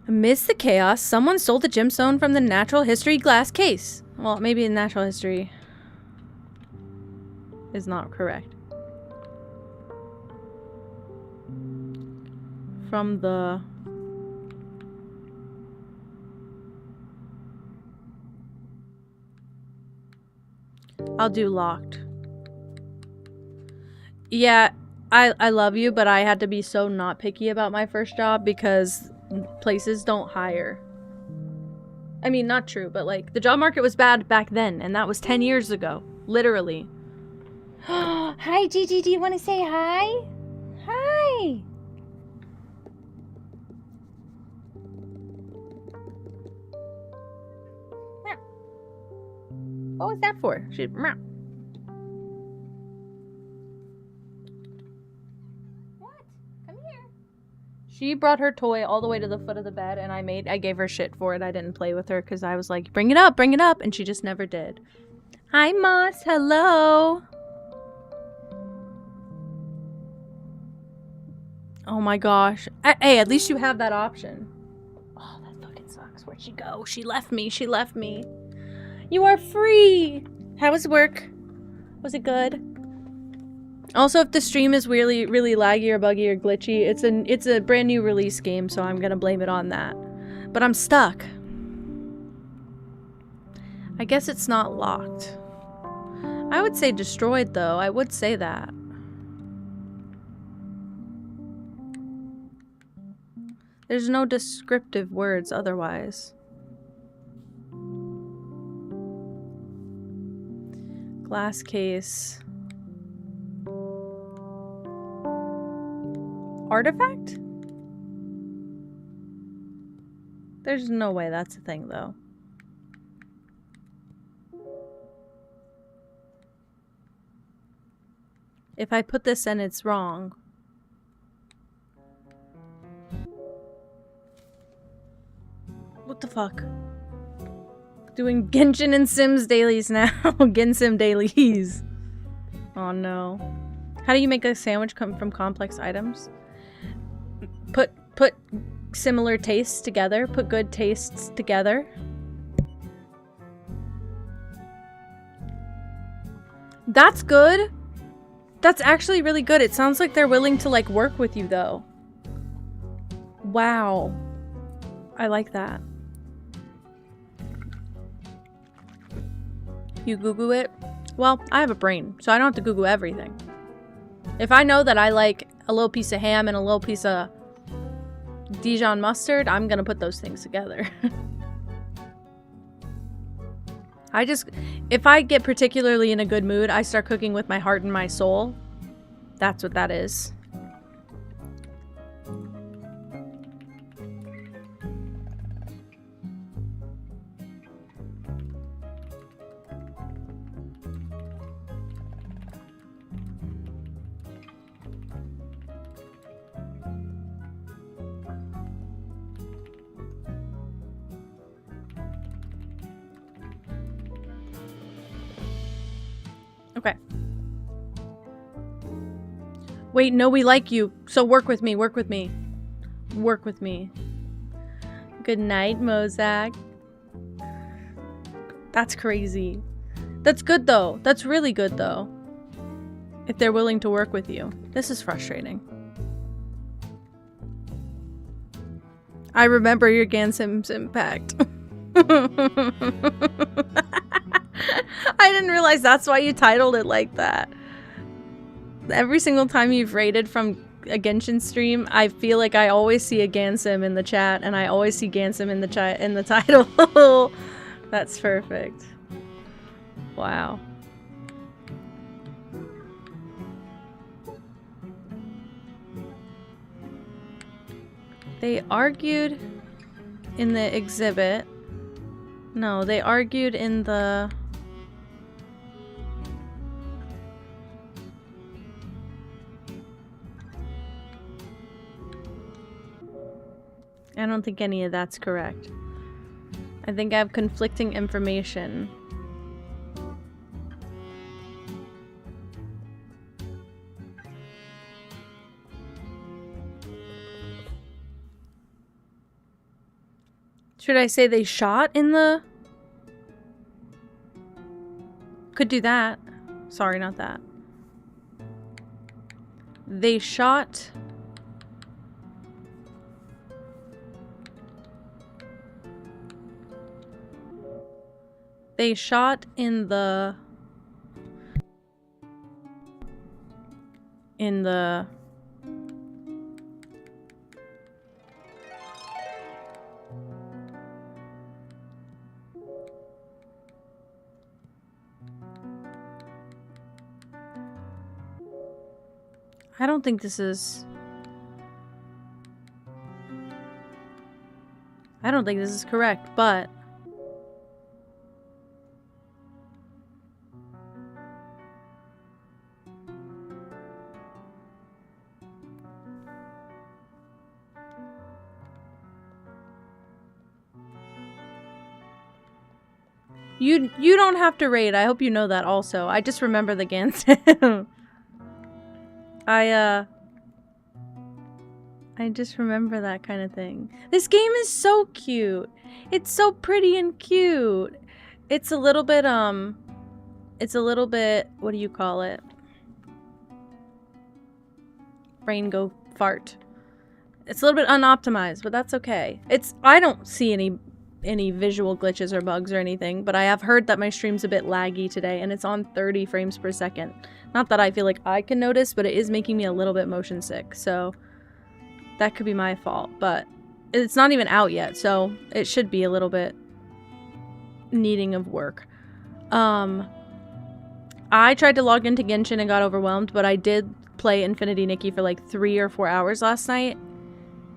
Amidst the chaos, someone stole the gemstone from the natural history glass case. Well, maybe the natural history is not correct. From the... I'll do locked. Yeah, I love you, but I had to be so not picky about my first job because places don't hire. I mean, not true, but like, the job market was bad back then, and that was 10 years ago. Literally. Hi, Gigi, do you want to say hi? Hi! What was that for? What? Come here. She brought her toy all the way to the foot of the bed, and I gave her shit for it. I didn't play with her because I was like, bring it up, and she just never did. Hi, Moss. Hello. Oh my gosh. Hey, at least you have that option. Oh, that fucking sucks. Where'd she go? She left me. She left me. You are free! How was work? Was it good? Also, if the stream is really, really laggy or buggy or glitchy, it's a brand new release game, so I'm gonna blame it on that. But I'm stuck. I guess it's not locked. I would say destroyed, though. I would say that. There's no descriptive words otherwise. Glass case. Artifact? There's no way that's a thing, though. If I put this in, it's wrong. What the fuck? Doing Genshin and Sims dailies now. Gensim dailies. Oh no. How do you make a sandwich come from complex items? Put similar tastes together. Put good tastes together. That's good. That's actually really good. It sounds like they're willing to like work with you though. Wow. I like that. You Google it? Well, I have a brain, so I don't have to Google everything. If I know that I like a little piece of ham and a little piece of Dijon mustard, I'm gonna put those things together. If I get particularly in a good mood, I start cooking with my heart and my soul. That's what that is. Okay. Wait, no, we like you. So work with me, work with me. Work with me. Good night, Mozak. That's crazy. That's good, though. That's really good, though. If they're willing to work with you. This is frustrating. I remember your Gansim's impact. I didn't realize that's why you titled it like that. Every single time you've raided from a Genshin stream, I feel like I always see a Gansim in the chat, and I always see Gansim in the title. That's perfect. Wow. They argued in the exhibit. No, they argued in the... I don't think any of that's correct. I think I have conflicting information. Should I say they shot in the... Could do that. Sorry, not that. They shot... They shot in the... I don't think this is... I don't think this is correct, but... You don't have to raid. I hope you know that also. I just remember the Gansim. I just remember that kind of thing. This game is so cute. It's so pretty and cute. It's a little bit, what do you call it? Brain go fart. It's a little bit unoptimized, but that's okay. I don't see any visual glitches or bugs or anything, but I have heard that my stream's a bit laggy today, and it's on 30 frames per second. Not that I feel like I can notice, but it is making me a little bit motion sick, so that could be my fault, but it's not even out yet, so it should be a little bit needing of work. I tried to log into Genshin and got overwhelmed, but I did play Infinity Nikki for like 3 or 4 hours last night,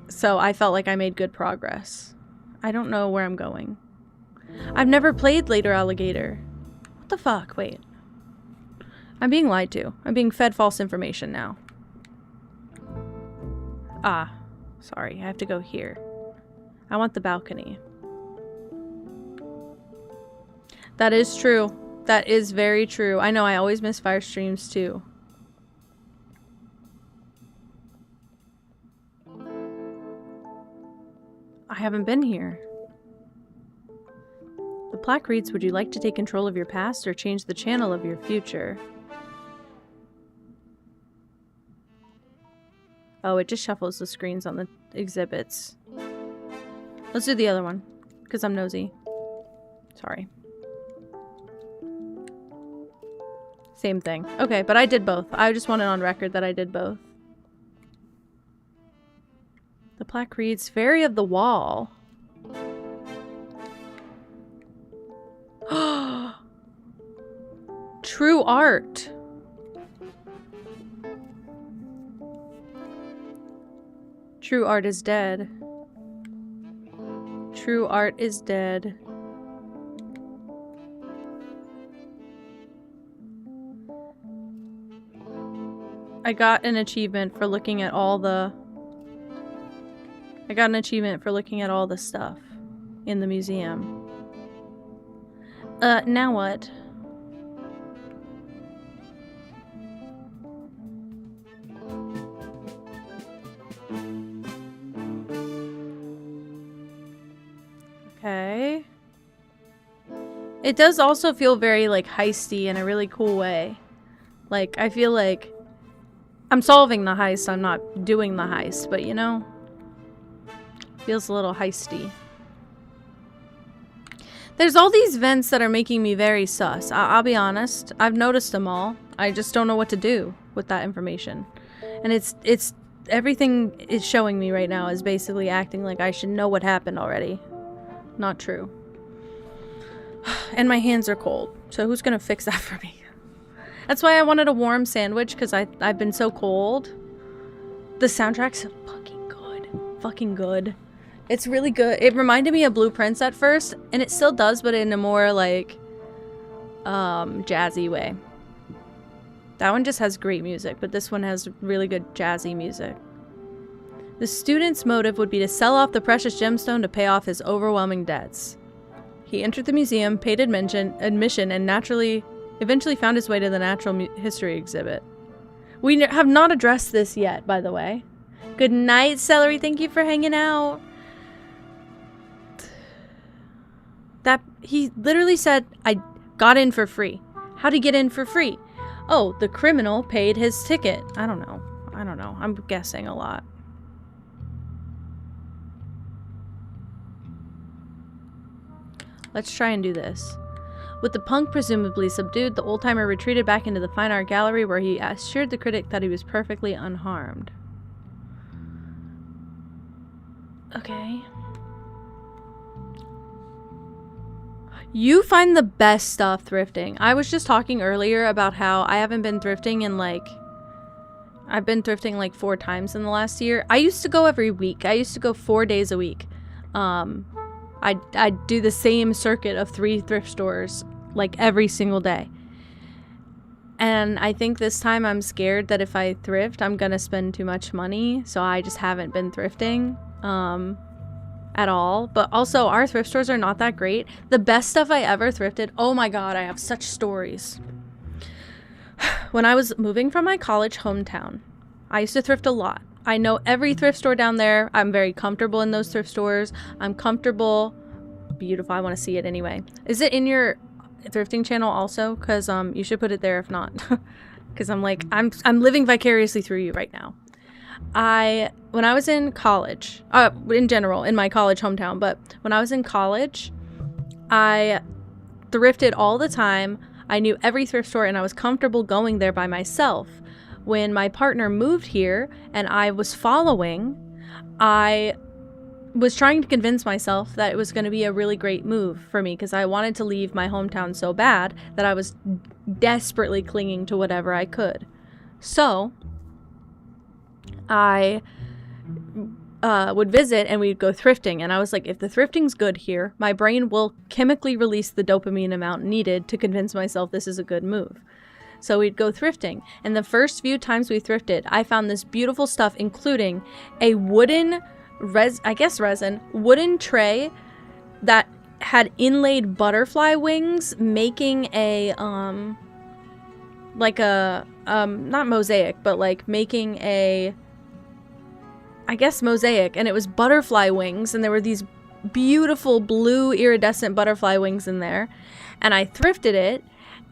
so I felt like I made good progress. I don't know where I'm going. I've never played Later Alligator. What the fuck? Wait. I'm being lied to. I'm being fed false information now. Ah. Sorry, I have to go here. I want the balcony. That is true. That is very true. I know, I always miss fire streams too. I haven't been here. The plaque reads, would you like to take control of your past or change the channel of your future? Oh, it just shuffles the screens on the exhibits. Let's do the other one, because I'm nosy. Sorry. Same thing. Okay, but I did both. I just want it on record that I did both. The plaque reads, Fairy of the Wall. True art. True art is dead. True art is dead. I got an achievement for looking at all the... I got an achievement for looking at all the stuff in the museum. Now what? Okay. It does also feel very, like, heisty in a really cool way. Like, I feel like I'm solving the heist, I'm not doing the heist, but you know? Feels a little heisty. There's all these vents that are making me very sus. I'll be honest. I've noticed them all. I just don't know what to do with that information. And it's everything it's showing me right now is basically acting like I should know what happened already. Not true. And my hands are cold. So who's gonna fix that for me? That's why I wanted a warm sandwich, because I've been so cold. The soundtrack's fucking good. Fucking good. It's really good. It reminded me of Blueprints at first, and it still does, but in a more, like, jazzy way. That one just has great music, but this one has really good jazzy music. The student's motive would be to sell off the precious gemstone to pay off his overwhelming debts. He entered the museum, paid admission, and eventually found his way to the natural history exhibit. We have not addressed this yet, by the way. Good night, Celery. Thank you for hanging out. That he literally said, I got in for free. How'd he get in for free? Oh, the criminal paid his ticket. I don't know. I'm guessing a lot. Let's try and do this. With the punk presumably subdued, the old-timer retreated back into the fine art gallery where he assured the critic that he was perfectly unharmed. Okay. You find the best stuff thrifting. I was just talking earlier about how I haven't been thrifting in like... I've been thrifting like 4 times in the last year. I used to go every week. I used to go 4 days a week. I'd do the same circuit of 3 thrift stores like every single day. And I think this time I'm scared that if I thrift, I'm gonna spend too much money. So I just haven't been thrifting. At all. But also our thrift stores are not that great. The best stuff I ever thrifted, oh my god, I have such stories. When I was moving from my college hometown, I used to thrift a lot. I know every thrift store down there. I'm very comfortable in those thrift stores. I'm comfortable. Beautiful. I want to see it anyway. Is it in your thrifting channel also? Because you should put it there if not. Because I'm like, I'm living vicariously through you right now. When I was in college, in general, in my college hometown, but when I was in college, I thrifted all the time. I knew every thrift store and I was comfortable going there by myself. When my partner moved here and I was following, I was trying to convince myself that it was going to be a really great move for me because I wanted to leave my hometown so bad that I was desperately clinging to whatever I could. So I would visit and we'd go thrifting, and I was like, if the thrifting's good here, my brain will chemically release the dopamine amount needed to convince myself this is a good move. So we'd go thrifting, and the first few times we thrifted, I found this beautiful stuff, including a wooden wooden tray that had inlaid butterfly wings, making a not mosaic, but like making a mosaic, and it was butterfly wings, and there were these beautiful blue iridescent butterfly wings in there, and I thrifted it,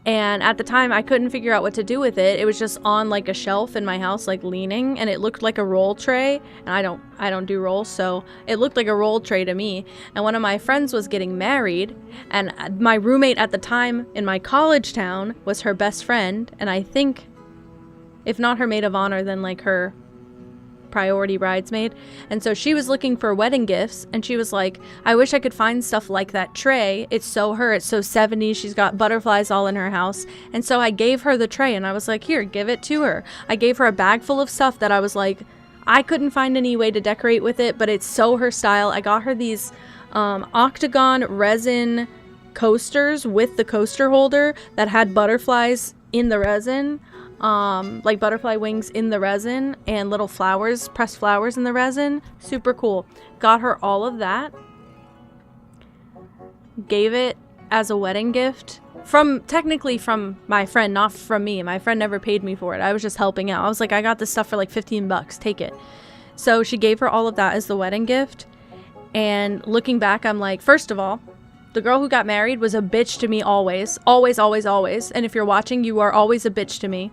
and at the time I couldn't figure out what to do with it. It was just on like a shelf in my house, like leaning, and it looked like a roll tray, and I don't do rolls, so it looked like a roll tray to me. And one of my friends was getting married, and my roommate at the time in my college town was her best friend, and I think if not her maid of honor, then like her priority bridesmaid. And so she was looking for wedding gifts, and she was like, I wish I could find stuff like that tray. It's so her. It's so 70s. She's got butterflies all in her house. And so I gave her the tray, and I was like, here, give it to her. I gave her a bag full of stuff that I was like, I couldn't find any way to decorate with it, but it's so her style. I got her these octagon resin coasters with the coaster holder that had butterflies in the resin, like butterfly wings in the resin and little flowers, pressed flowers in the resin. Super cool. Got her all of that. Gave it as a wedding gift technically from my friend, not from me. My friend never paid me for it. I was just helping out. I was like, I got this stuff for like $15. Take it. So she gave her all of that as the wedding gift. And looking back, I'm like, first of all, the girl who got married was a bitch to me always. Always, always, always. And if you're watching, you are always a bitch to me.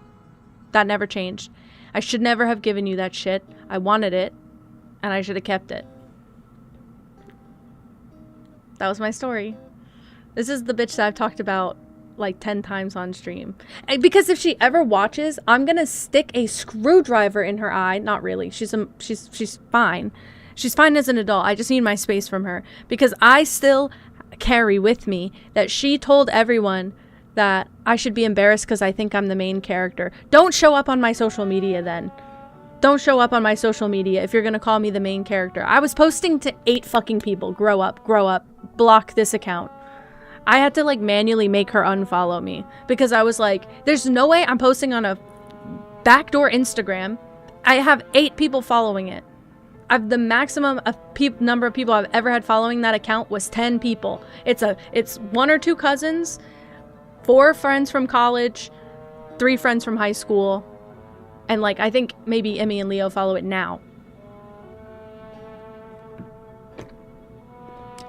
That never changed. I should never have given you that shit. I wanted it, and I should have kept it. That was my story. This is the bitch that I've talked about like 10 times on stream. And because if she ever watches, I'm gonna stick a screwdriver in her eye. Not really. She's fine. She's fine as an adult. I just need my space from her. Because I still carry with me that she told everyone that I should be embarrassed because I think I'm the main character. Don't show up on my social media then. Don't show up on my social media if you're gonna call me the main character. I was posting to 8 fucking people. Grow up, block this account. I had to like manually make her unfollow me because I was like, there's no way I'm posting on a backdoor Instagram. I have 8 people following it. The maximum number of people I've ever had following that account was 10 people. It's 1 or 2 cousins, 4 friends from college, 3 friends from high school, and like I think maybe Emmy and Leo follow it now.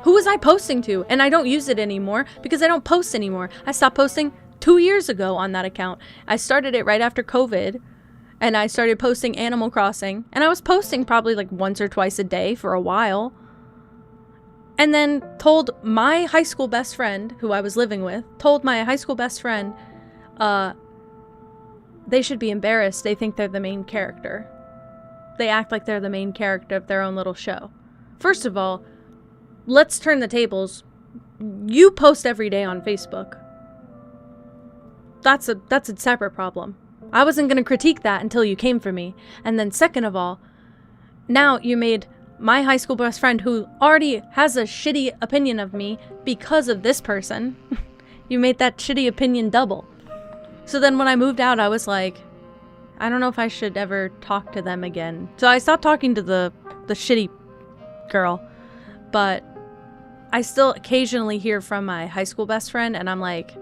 Who was I posting to? And I don't use it anymore because I don't post anymore. I stopped posting 2 years ago on that account. I started it right after COVID, and I started posting Animal Crossing, and I was posting probably like once or twice a day for a while. And then told my high school best friend, who I was living with, they should be embarrassed. They think they're the main character. They act like they're the main character of their own little show. First of all, let's turn the tables. You post every day on Facebook. That's a separate problem. I wasn't going to critique that until you came for me. And then second of all, now you made my high school best friend, who already has a shitty opinion of me because of this person, you made that shitty opinion double. So then when I moved out, I was like, I don't know if I should ever talk to them again. So I stopped talking to the shitty girl, but I still occasionally hear from my high school best friend, and I'm like,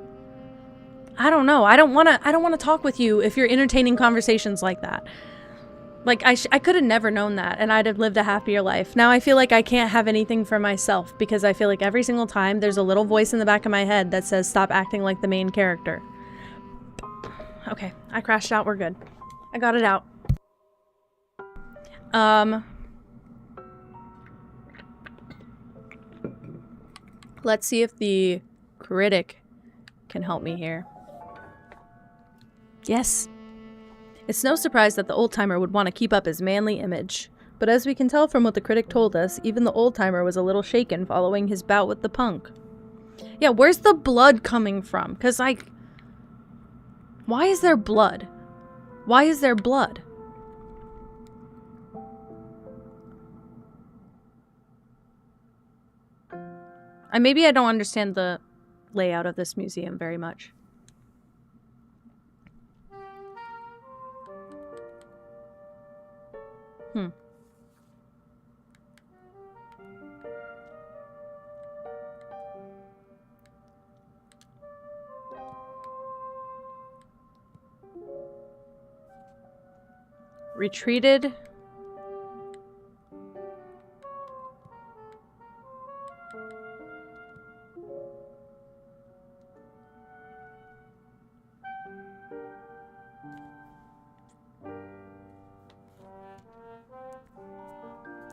I don't know. I don't want to talk with you if you're entertaining conversations like that. Like, I could have never known that, and I'd have lived a happier life. Now I feel like I can't have anything for myself because I feel like every single time there's a little voice in the back of my head that says, stop acting like the main character. Okay, I crashed out. We're good. I got it out. Let's see if the critic can help me here. Yes. It's no surprise that the old-timer would want to keep up his manly image. But as we can tell from what the critic told us, even the old-timer was a little shaken following his bout with the punk. Yeah, where's the blood coming from? Because, like, why is there blood? Why is there blood? Maybe I don't understand the layout of this museum very much. Retreated.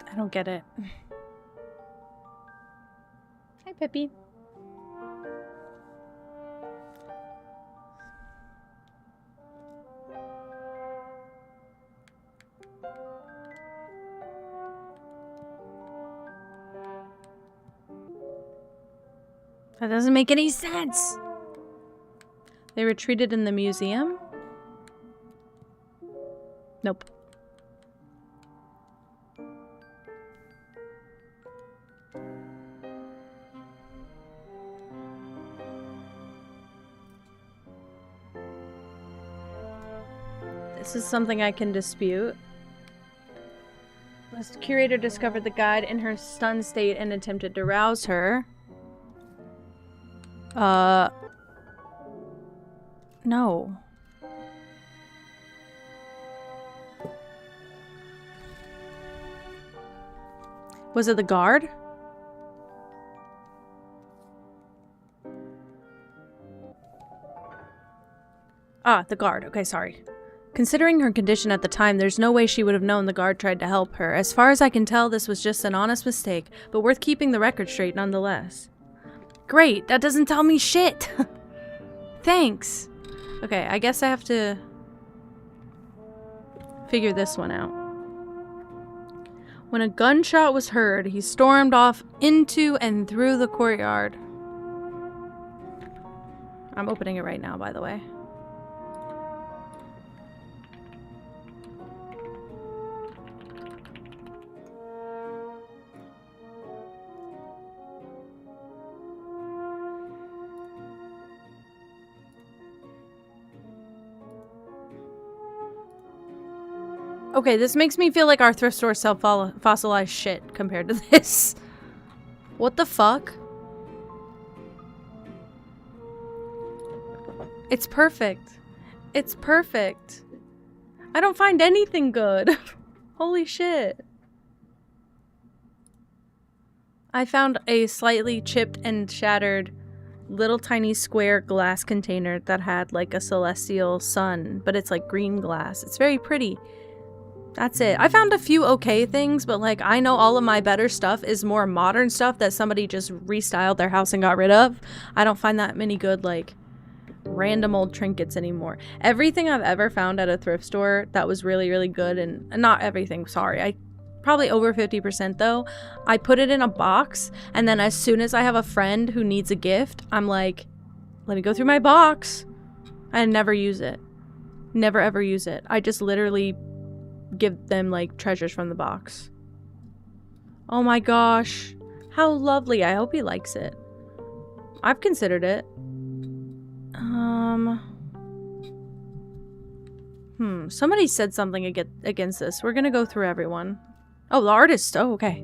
I don't get it. Hi, Pippi. That doesn't make any sense. They retreated in the museum? Nope. This is something I can dispute. The curator discovered the guide in her stunned state and attempted to rouse her. No. Was it the guard? Ah, the guard. Okay, sorry. Considering her condition at the time, there's no way she would have known the guard tried to help her. As far as I can tell, this was just an honest mistake, but worth keeping the record straight nonetheless. Great, that doesn't tell me shit! Thanks! Okay, I guess I have to figure this one out. When a gunshot was heard, he stormed off into and through the courtyard. I'm opening it right now, by the way. Okay, this makes me feel like our thrift store sell fossilized shit compared to this. What the fuck? It's perfect. It's perfect. I don't find anything good. Holy shit. I found a slightly chipped and shattered little tiny square glass container that had like a celestial sun, but it's like green glass. It's very pretty. That's it. I found a few okay things, but like I know all of my better stuff is more modern stuff that somebody just restyled their house and got rid of. I don't find that many good like random old trinkets anymore. Everything I've ever found at a thrift store that was really, really good, and not everything, sorry. I probably over 50% though. I put it in a box, and then as soon as I have a friend who needs a gift, I'm like, let me go through my box. I never use it. Never ever use it. I just literally give them like treasures from the box. Oh my gosh, how lovely. I hope he likes it. I've considered it. Somebody said something against this. We're gonna go through everyone. Oh, the artist. Oh, okay.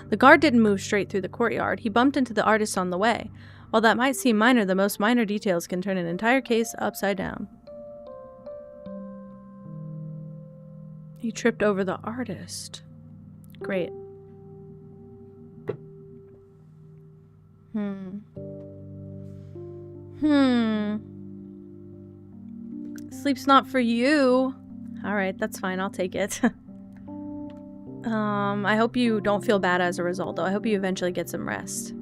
The guard didn't move straight through the courtyard. He bumped into the artist on the way. While that might seem minor, the most minor details can turn an entire case upside down. He tripped over the artist. Great. Sleep's not for you. Alright, that's fine. I'll take it. I hope you don't feel bad as a result, though. I hope you eventually get some rest.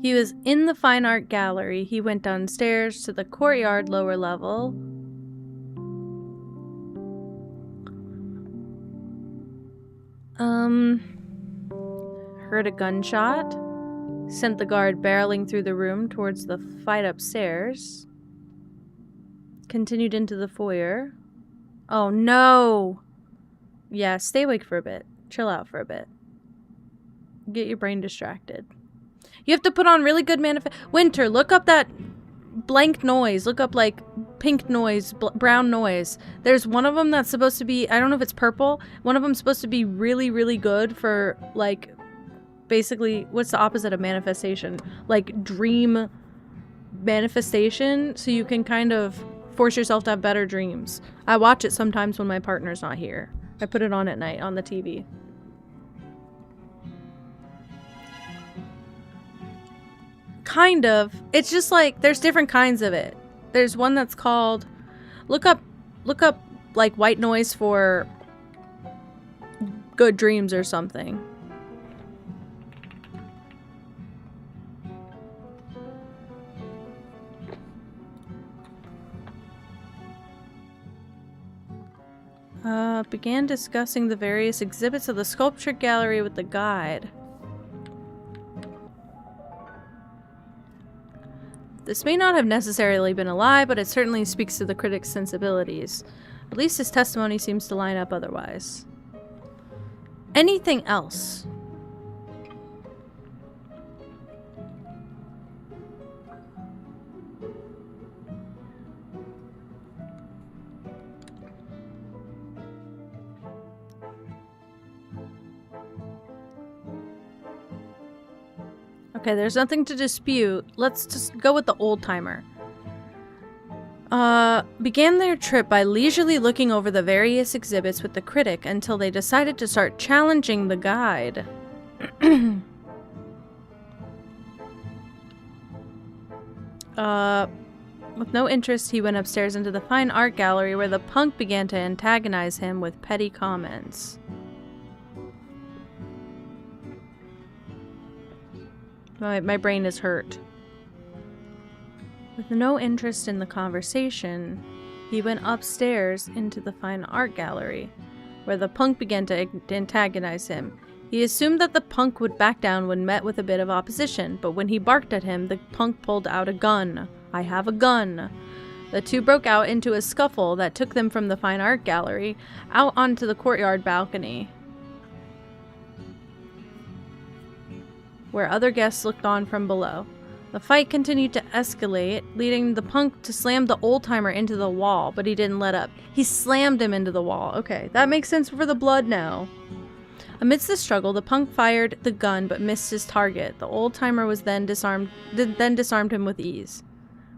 He was in the fine art gallery. He went downstairs to the courtyard lower level. Heard a gunshot. Sent the guard barreling through the room towards the fight upstairs. Continued into the foyer. Oh no! Yeah, stay awake for a bit. Chill out for a bit. Get your brain distracted. You have to put on really good Winter, look up that blank noise. Look up, like, pink noise, brown noise. There's one of them that's supposed to be, I don't know if it's purple. One of them's supposed to be really, really good for, like, basically, what's the opposite of manifestation? Like, dream manifestation, so you can kind of force yourself to have better dreams. I watch it sometimes when my partner's not here. I put it on at night on the TV. Kind of. It's just like, there's different kinds of it. There's one that's called, look up like white noise for good dreams or something. Began discussing the various exhibits of the sculpture gallery with the guide. This may not have necessarily been a lie, but it certainly speaks to the critic's sensibilities. At least his testimony seems to line up otherwise. Anything else? Okay, there's nothing to dispute. Let's just go with the old-timer. Began their trip by leisurely looking over the various exhibits with the critic until they decided to start challenging the guide. With no interest, he went upstairs into the fine art gallery where the punk began to antagonize him with petty comments. My brain is hurt. With no interest in the conversation, he went upstairs into the fine art gallery, where the punk began to antagonize him. He assumed that the punk would back down when met with a bit of opposition, but when he barked at him, the punk pulled out a gun. "I have a gun." The two broke out into a scuffle that took them from the fine art gallery out onto the courtyard balcony, where other guests looked on from below. The fight continued to escalate, leading the punk to slam the old-timer into the wall, but he didn't let up. He slammed him into the wall. Okay, that makes sense for the blood now. Amidst the struggle, the punk fired the gun but missed his target. The old-timer was then disarmed him with ease.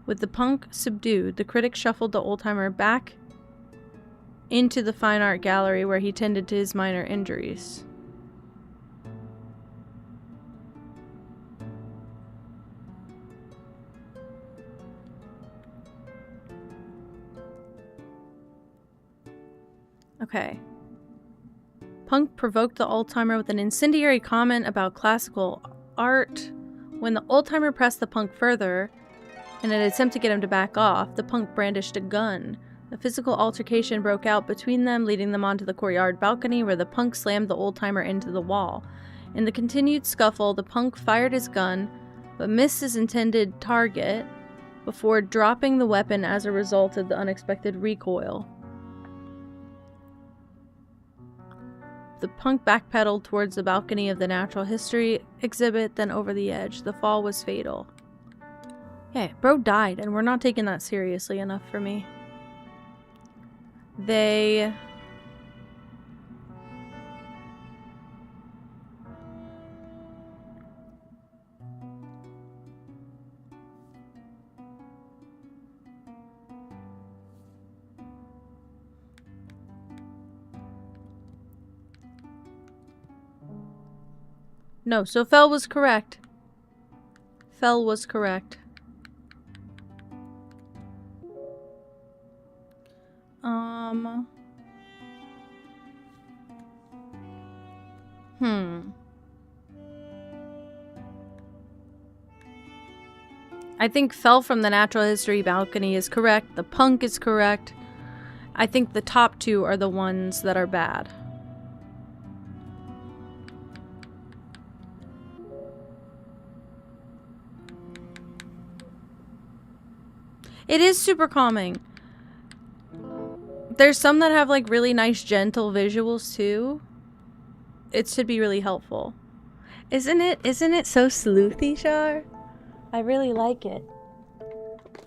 With the punk subdued, the critic shuffled the old-timer back into the fine art gallery where he tended to his minor injuries. Okay. Punk provoked the old-timer with an incendiary comment about classical art. When the old-timer pressed the punk further, in an attempt to get him to back off, the punk brandished a gun. A physical altercation broke out between them, leading them onto the courtyard balcony where the punk slammed the old-timer into the wall. In the continued scuffle, the punk fired his gun, but missed his intended target before dropping the weapon as a result of the unexpected recoil. The punk backpedaled towards the balcony of the natural history exhibit, then over the edge. The fall was fatal. Yeah, bro died, and we're not taking that seriously enough for me. They... No, so Fell was correct. Fell was correct. I think Fell from the natural history balcony is correct. The punk is correct. I think the top two are the ones that are bad. It is super calming. There's some that have like really nice gentle visuals too. It should be really helpful. Isn't it so sleuthy, Char? I really like it.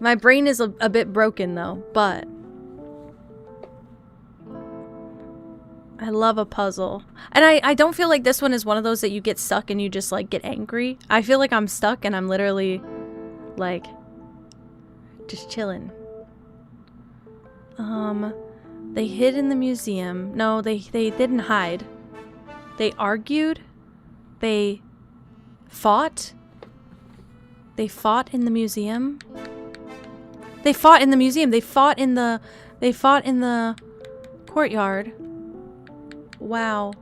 My brain is a bit broken though, but I love a puzzle. And I don't feel like this one is one of those that you get stuck and you just like get angry. I feel like I'm stuck and I'm literally like just chilling. They hid in the museum. No, they didn't hide. They argued. They fought. They fought in the museum. They fought in the museum. They fought in the courtyard. Wow.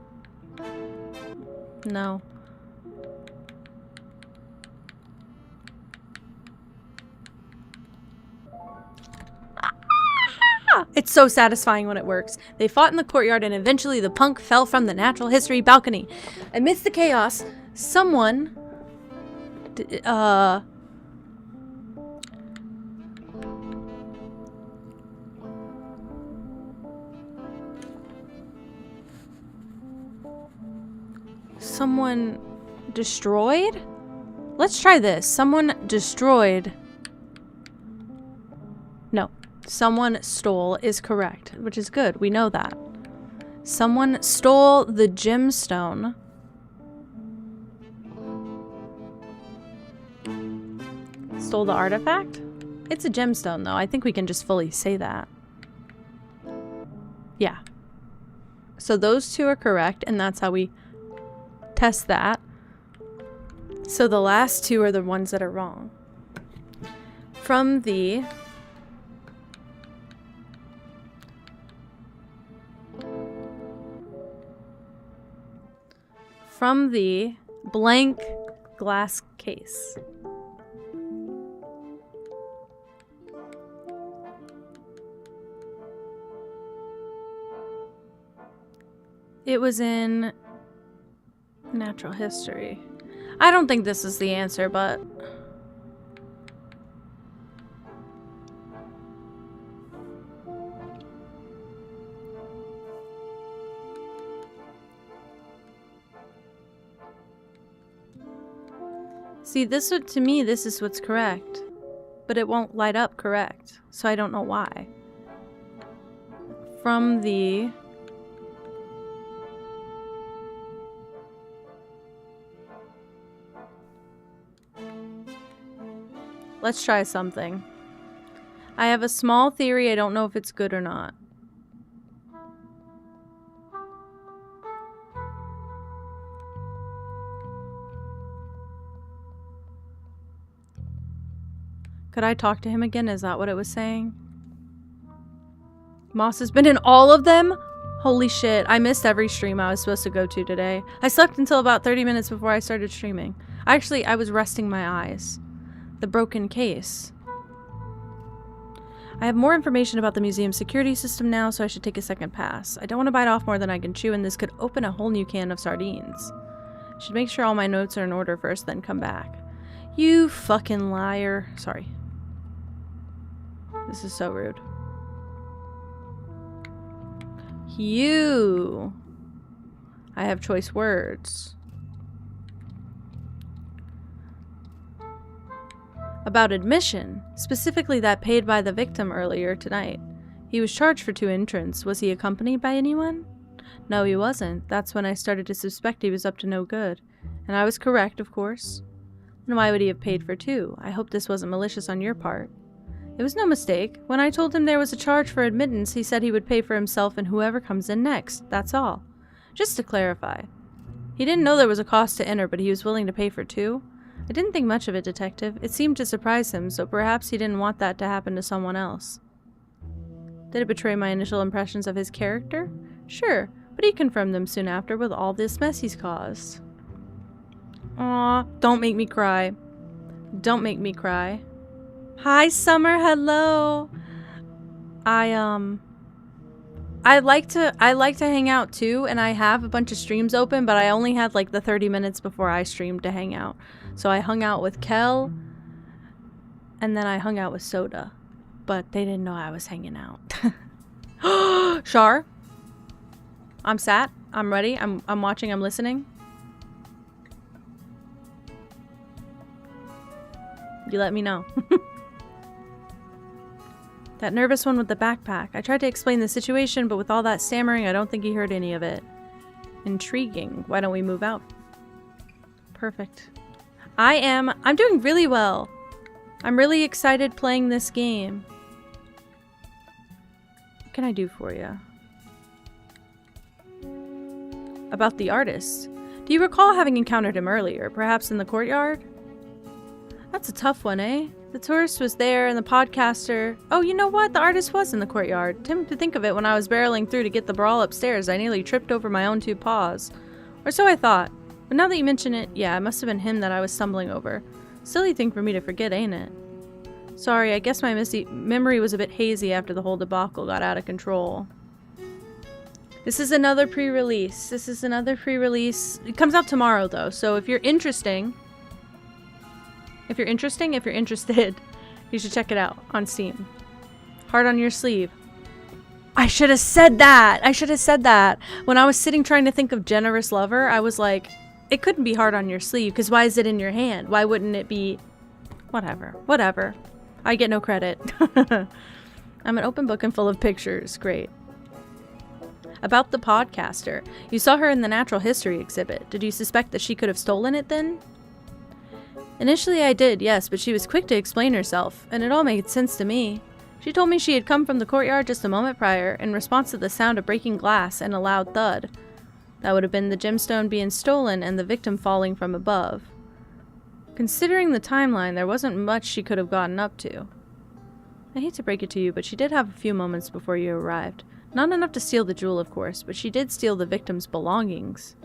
No. It's so satisfying when it works. They fought in the courtyard and eventually the punk fell from the natural history balcony. Amidst the chaos, someone... Someone destroyed? Let's try this. Someone destroyed. No. Someone stole is correct, which is good. We know that. Someone stole the gemstone. Stole the artifact? It's a gemstone, though. I think we can just fully say that. Yeah. So those two are correct, and that's how we test that. So the last two are the ones that are wrong. From the blank glass case. It was in natural history. I don't think this is the answer, but... See, to me, this is what's correct. But it won't light up correct, so I don't know why. From the... Let's try something. I have a small theory. I don't know if it's good or not. Could I talk to him again? Is that what it was saying? Moss has been in all of them? Holy shit. I missed every stream I was supposed to go to today. I slept until about 30 minutes before I started streaming. Actually, I was resting my eyes. The broken case. I have more information about the museum security system now, so I should take a second pass. I don't want to bite off more than I can chew, and this could open a whole new can of sardines. Should make sure all my notes are in order first, then come back. You fucking liar. Sorry. This is so rude. You. I have choice words. About admission, specifically that paid by the victim earlier tonight. He was charged for 2 entrants. Was he accompanied by anyone? No, he wasn't. That's when I started to suspect he was up to no good. And I was correct, of course. Then why would he have paid for 2? I hope this wasn't malicious on your part. It was no mistake. When I told him there was a charge for admittance, he said he would pay for himself and whoever comes in next. That's all. Just to clarify. He didn't know there was a cost to enter, but he was willing to pay for 2? I didn't think much of it, Detective. It seemed to surprise him, so perhaps he didn't want that to happen to someone else. Did it betray my initial impressions of his character? Sure, but he confirmed them soon after with all this mess he's caused. Aw, don't make me cry. Don't make me cry. Hi, Summer, hello! I like to hang out too, and I have a bunch of streams open, but I only had like the 30 minutes before I streamed to hang out. So I hung out with Kel, and then I hung out with Soda. But they didn't know I was hanging out. Shar? I'm sat. I'm ready. I'm watching. I'm listening. You let me know. That nervous one with the backpack. I tried to explain the situation, but with all that stammering, I don't think he heard any of it. Intriguing. Why don't we move out? Perfect. I'm doing really well. I'm really excited playing this game. What can I do for you? About the artist. Do you recall having encountered him earlier, perhaps in the courtyard? That's a tough one, eh? The tourist was there and the podcaster... Oh, you know what? The artist was in the courtyard. To think of it, when I was barreling through to get the brawl upstairs, I nearly tripped over my own 2 paws. Or so I thought. But now that you mention it, yeah, it must have been him that I was stumbling over. Silly thing for me to forget, ain't it? Sorry, I guess my memory was a bit hazy after the whole debacle got out of control. This is another pre-release. It comes out tomorrow, though, so if you're interested, you should check it out on Steam. Heart on your sleeve. I should have said that. When I was sitting trying to think of generous lover, I was like, it couldn't be heart on your sleeve, because why is it in your hand? Why wouldn't it be... Whatever. I get no credit. I'm an open book and full of pictures. Great. About the podcaster. You saw her in the natural history exhibit. Did you suspect that she could have stolen it then? Initially I did, yes, but she was quick to explain herself, and it all made sense to me. She told me she had come from the courtyard just a moment prior in response to the sound of breaking glass and a loud thud. That would have been the gemstone being stolen and the victim falling from above. Considering the timeline, there wasn't much she could have gotten up to. I hate to break it to you, but she did have a few moments before you arrived. Not enough to steal the jewel, of course, but she did steal the victim's belongings.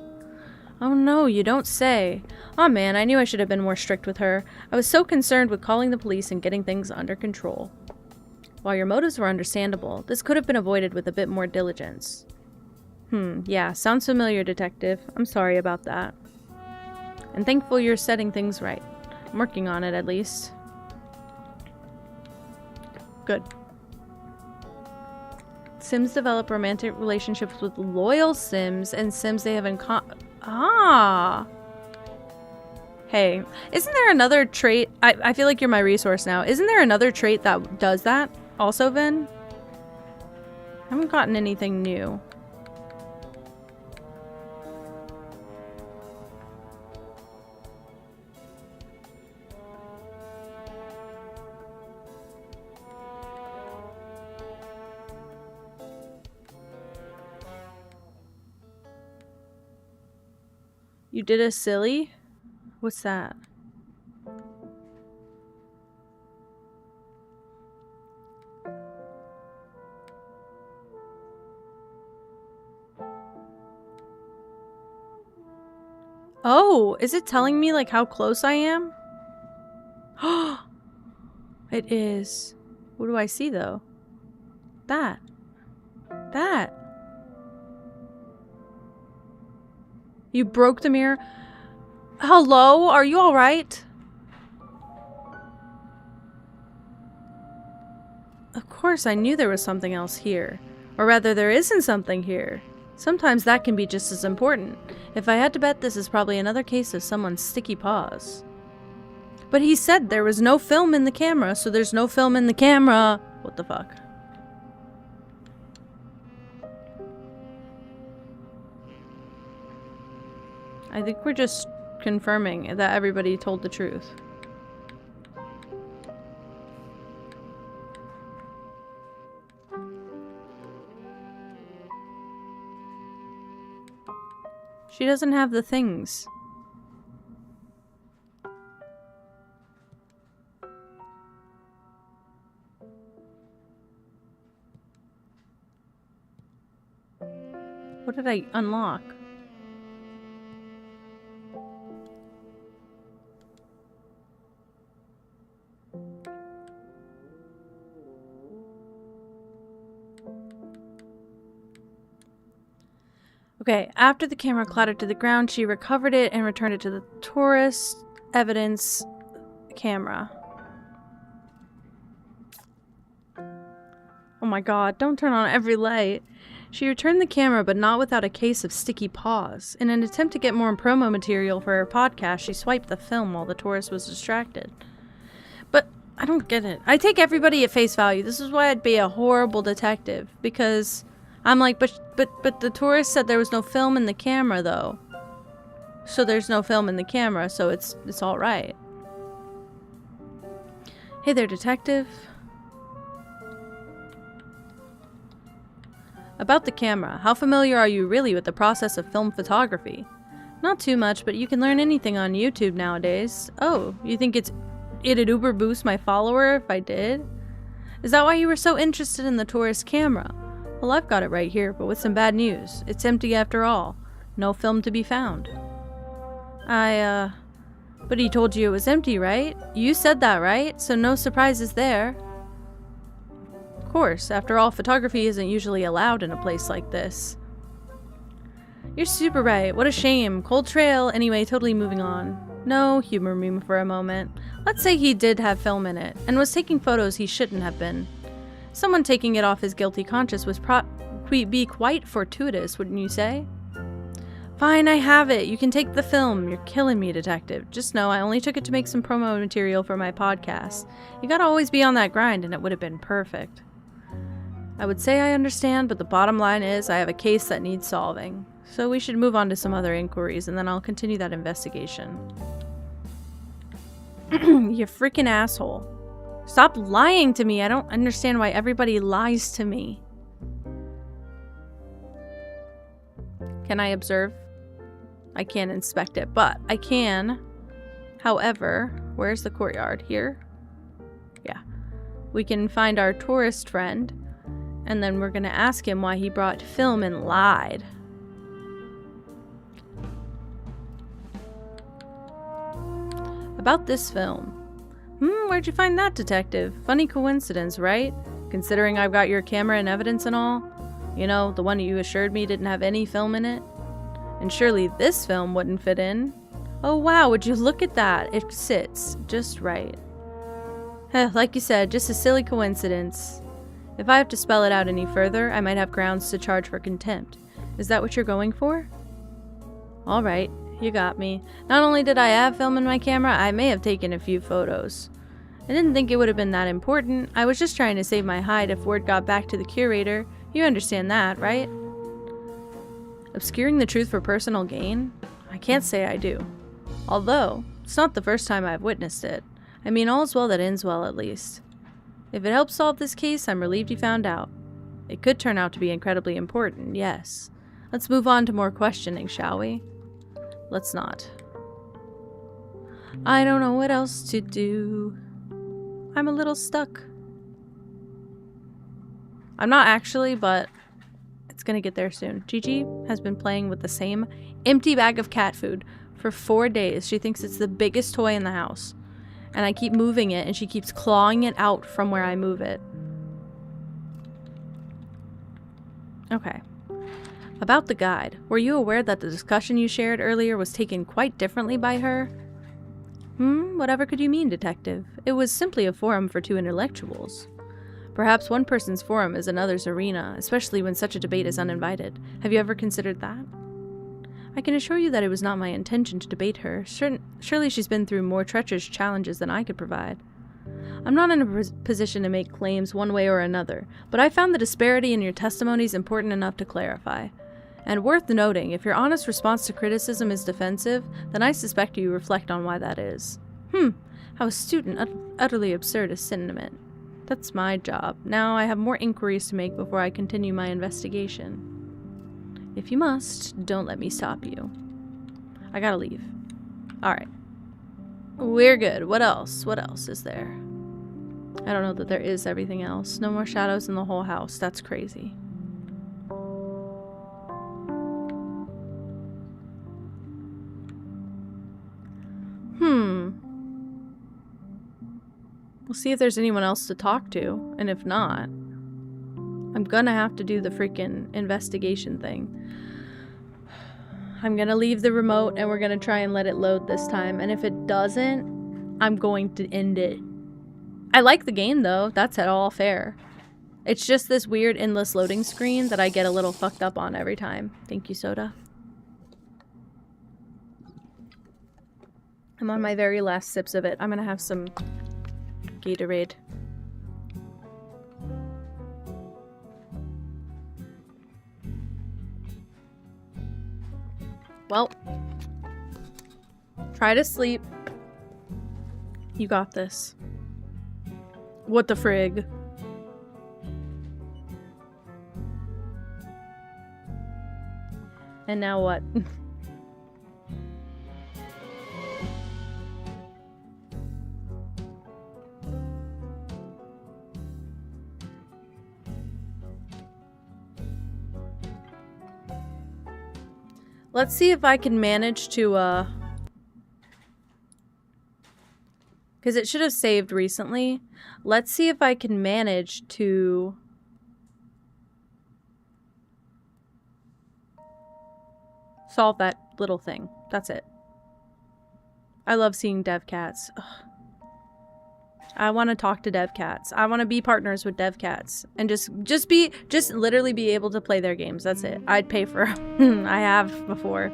Oh no, you don't say. Aw man, I knew I should have been more strict with her. I was so concerned with calling the police and getting things under control. While your motives were understandable, this could have been avoided with a bit more diligence. Yeah, sounds familiar, Detective. I'm sorry about that. And thankful you're setting things right. I'm working on it, at least. Good. Sims develop romantic relationships with loyal Sims and Sims they have in Hey, isn't there another trait? I feel like you're my resource now. Isn't there another trait that does that also, Vin? I haven't gotten anything new. You did a silly? What's that? Oh, is it telling me like how close I am? It is. What do I see though? That. You broke the mirror. Hello? Are you alright? Of course, I knew there was something else here. Or rather, there isn't something here. Sometimes that can be just as important. If I had to bet, this is probably another case of someone's sticky paws. But he said there was no film in the camera, so there's no film in the camera. What the fuck? I think we're just confirming that everybody told the truth. She doesn't have the things. What did I unlock? Okay, after the camera clattered to the ground, she recovered it and returned it to the tourist evidence camera. Oh my god, don't turn on every light. She returned the camera, but not without a case of sticky paws. In an attempt to get more promo material for her podcast, she swiped the film while the tourist was distracted. But I don't get it. I take everybody at face value. This is why I'd be a horrible detective, because I'm like, but the tourist said there was no film in the camera, though. So there's no film in the camera, so it's all right. Hey there, detective. About the camera, how familiar are you really with the process of film photography? Not too much, but you can learn anything on YouTube nowadays. Oh, you think it'd uber boost my follower if I did? Is that why you were so interested in the tourist camera? Well, I've got it right here, but with some bad news. It's empty after all. No film to be found. But he told you it was empty, right? You said that, right? So no surprises there. Of course, after all, photography isn't usually allowed in a place like this. You're super right. What a shame. Cold trail. Anyway, totally moving on. No, humor me for a moment. Let's say he did have film in it, and was taking photos he shouldn't have been. Someone taking it off his guilty conscience was be quite fortuitous, wouldn't you say? Fine, I have it. You can take the film. You're killing me, detective. Just know I only took it to make some promo material for my podcast. You gotta always be on that grind, and it would have been perfect. I would say I understand, but the bottom line is I have a case that needs solving. So we should move on to some other inquiries, and then I'll continue that investigation. You freaking asshole. Stop lying to me. I don't understand why everybody lies to me. Can I observe? I can't inspect it, but I can. However, where's the courtyard? Here? Yeah. We can find our tourist friend, and then we're gonna ask him why he brought film and lied. About this film. Where'd you find that, detective? Funny coincidence, right? Considering I've got your camera and evidence and all. You know, the one you assured me didn't have any film in it. And surely this film wouldn't fit in. Oh wow, would you look at that? It sits just right. Like you said, just a silly coincidence. If I have to spell it out any further, I might have grounds to charge for contempt. Is that what you're going for? Alright, you got me. Not only did I have film in my camera, I may have taken a few photos. I didn't think it would have been that important. I was just trying to save my hide if word got back to the curator. You understand that, right? Obscuring the truth for personal gain? I can't say I do. Although, it's not the first time I've witnessed it. I mean, all's well that ends well, at least. If it helps solve this case, I'm relieved you found out. It could turn out to be incredibly important, yes. Let's move on to more questioning, shall we? Let's not. I don't know what else to do. I'm a little stuck. I'm not actually, but it's gonna get there soon. Gigi has been playing with the same empty bag of cat food for 4 days. She thinks it's the biggest toy in the house. And I keep moving it, and she keeps clawing it out from where I move it. Okay. About the guide. Were you aware that the discussion you shared earlier was taken quite differently by her? Whatever could you mean, detective? It was simply a forum for two intellectuals. Perhaps one person's forum is another's arena, especially when such a debate is uninvited. Have you ever considered that? I can assure you that it was not my intention to debate her. Surely she's been through more treacherous challenges than I could provide. I'm not in a position to make claims one way or another, but I found the disparity in your testimonies important enough to clarify. And worth noting, if your honest response to criticism is defensive, then I suspect you reflect on why that is. How astute and utterly absurd a sentiment. That's my job. Now I have more inquiries to make before I continue my investigation. If you must, don't let me stop you. I gotta leave. Alright. We're good. What else? What else is there? I don't know that there is everything else. No more shadows in the whole house. That's crazy. We'll see if there's anyone else to talk to, and if not, I'm gonna have to do the freaking investigation thing. I'm gonna leave the remote, and we're gonna try and let it load this time, and if it doesn't, I'm going to end it. I like the game, though. That's at all fair. It's just this weird endless loading screen that I get a little fucked up on every time. Thank you, soda. I'm on my very last sips of it. I'm gonna have some Gatorade. Well, try to sleep. You got this. What the frig? And now what? Let's see if I can manage to, Because it should have saved recently. Let's see if I can manage to... solve that little thing. That's it. I love seeing dev cats. Ugh. I want to talk to dev cats. I want to be partners with dev cats and just literally be able to play their games. That's it. I'd pay for I have before.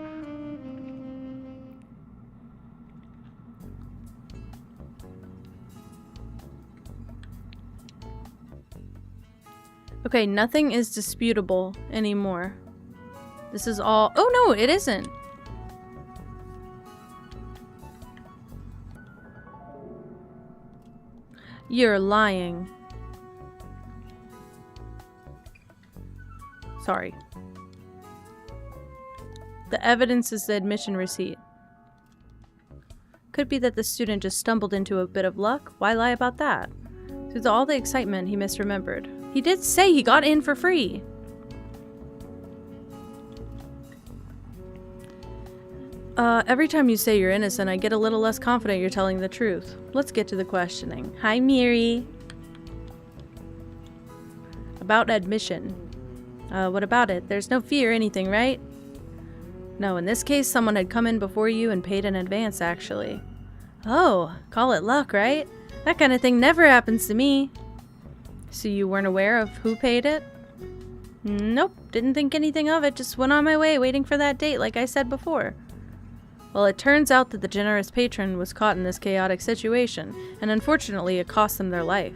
Okay, nothing is disputable anymore. This is all... Oh no, it isn't. You're lying. Sorry. The evidence is the admission receipt. Could be that the student just stumbled into a bit of luck. Why lie about that? Through all the excitement, he misremembered. He did say he got in for free. Every time you say you're innocent, I get a little less confident you're telling the truth. Let's get to the questioning. Hi, Miri. About admission. What about it? There's no fee or anything, right? No, in this case, someone had come in before you and paid in advance, actually. Oh, call it luck, right? That kind of thing never happens to me. So you weren't aware of who paid it? Nope, didn't think anything of it, just went on my way waiting for that date like I said before. Well, it turns out that the generous patron was caught in this chaotic situation, and unfortunately it cost them their life.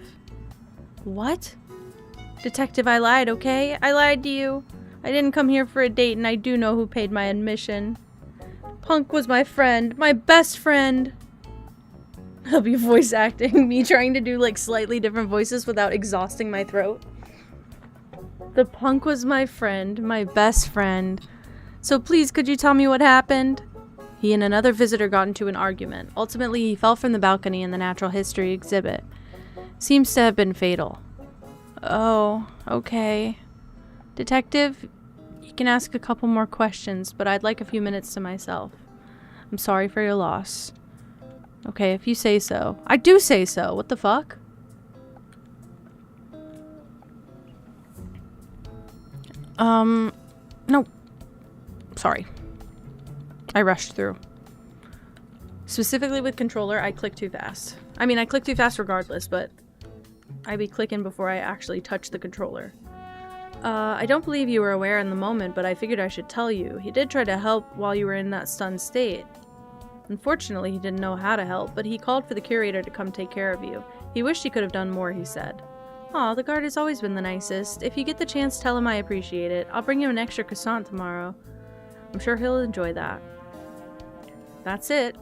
What? Detective, I lied, okay? I lied to you. I didn't come here for a date, and I do know who paid my admission. Punk was my friend, my best friend. I'll be voice acting, me trying to do like slightly different voices without exhausting my throat. The punk was my friend, my best friend. So please, could you tell me what happened? He and another visitor got into an argument. Ultimately, he fell from the balcony in the natural history exhibit. Seems to have been fatal. Oh, okay. Detective, you can ask a couple more questions, but I'd like a few minutes to myself. I'm sorry for your loss. Okay, if you say so. I do say so. What the fuck? No. Sorry. I rushed through. Specifically with controller, I click too fast. I mean, I click too fast regardless, but I be clicking before I actually touch the controller. I don't believe you were aware in the moment, but I figured I should tell you. He did try to help while you were in that stunned state. Unfortunately, he didn't know how to help, but he called for the curator to come take care of you. He wished he could have done more, he said. Aw, the guard has always been the nicest. If you get the chance, tell him I appreciate it. I'll bring him an extra croissant tomorrow. I'm sure he'll enjoy that. That's it.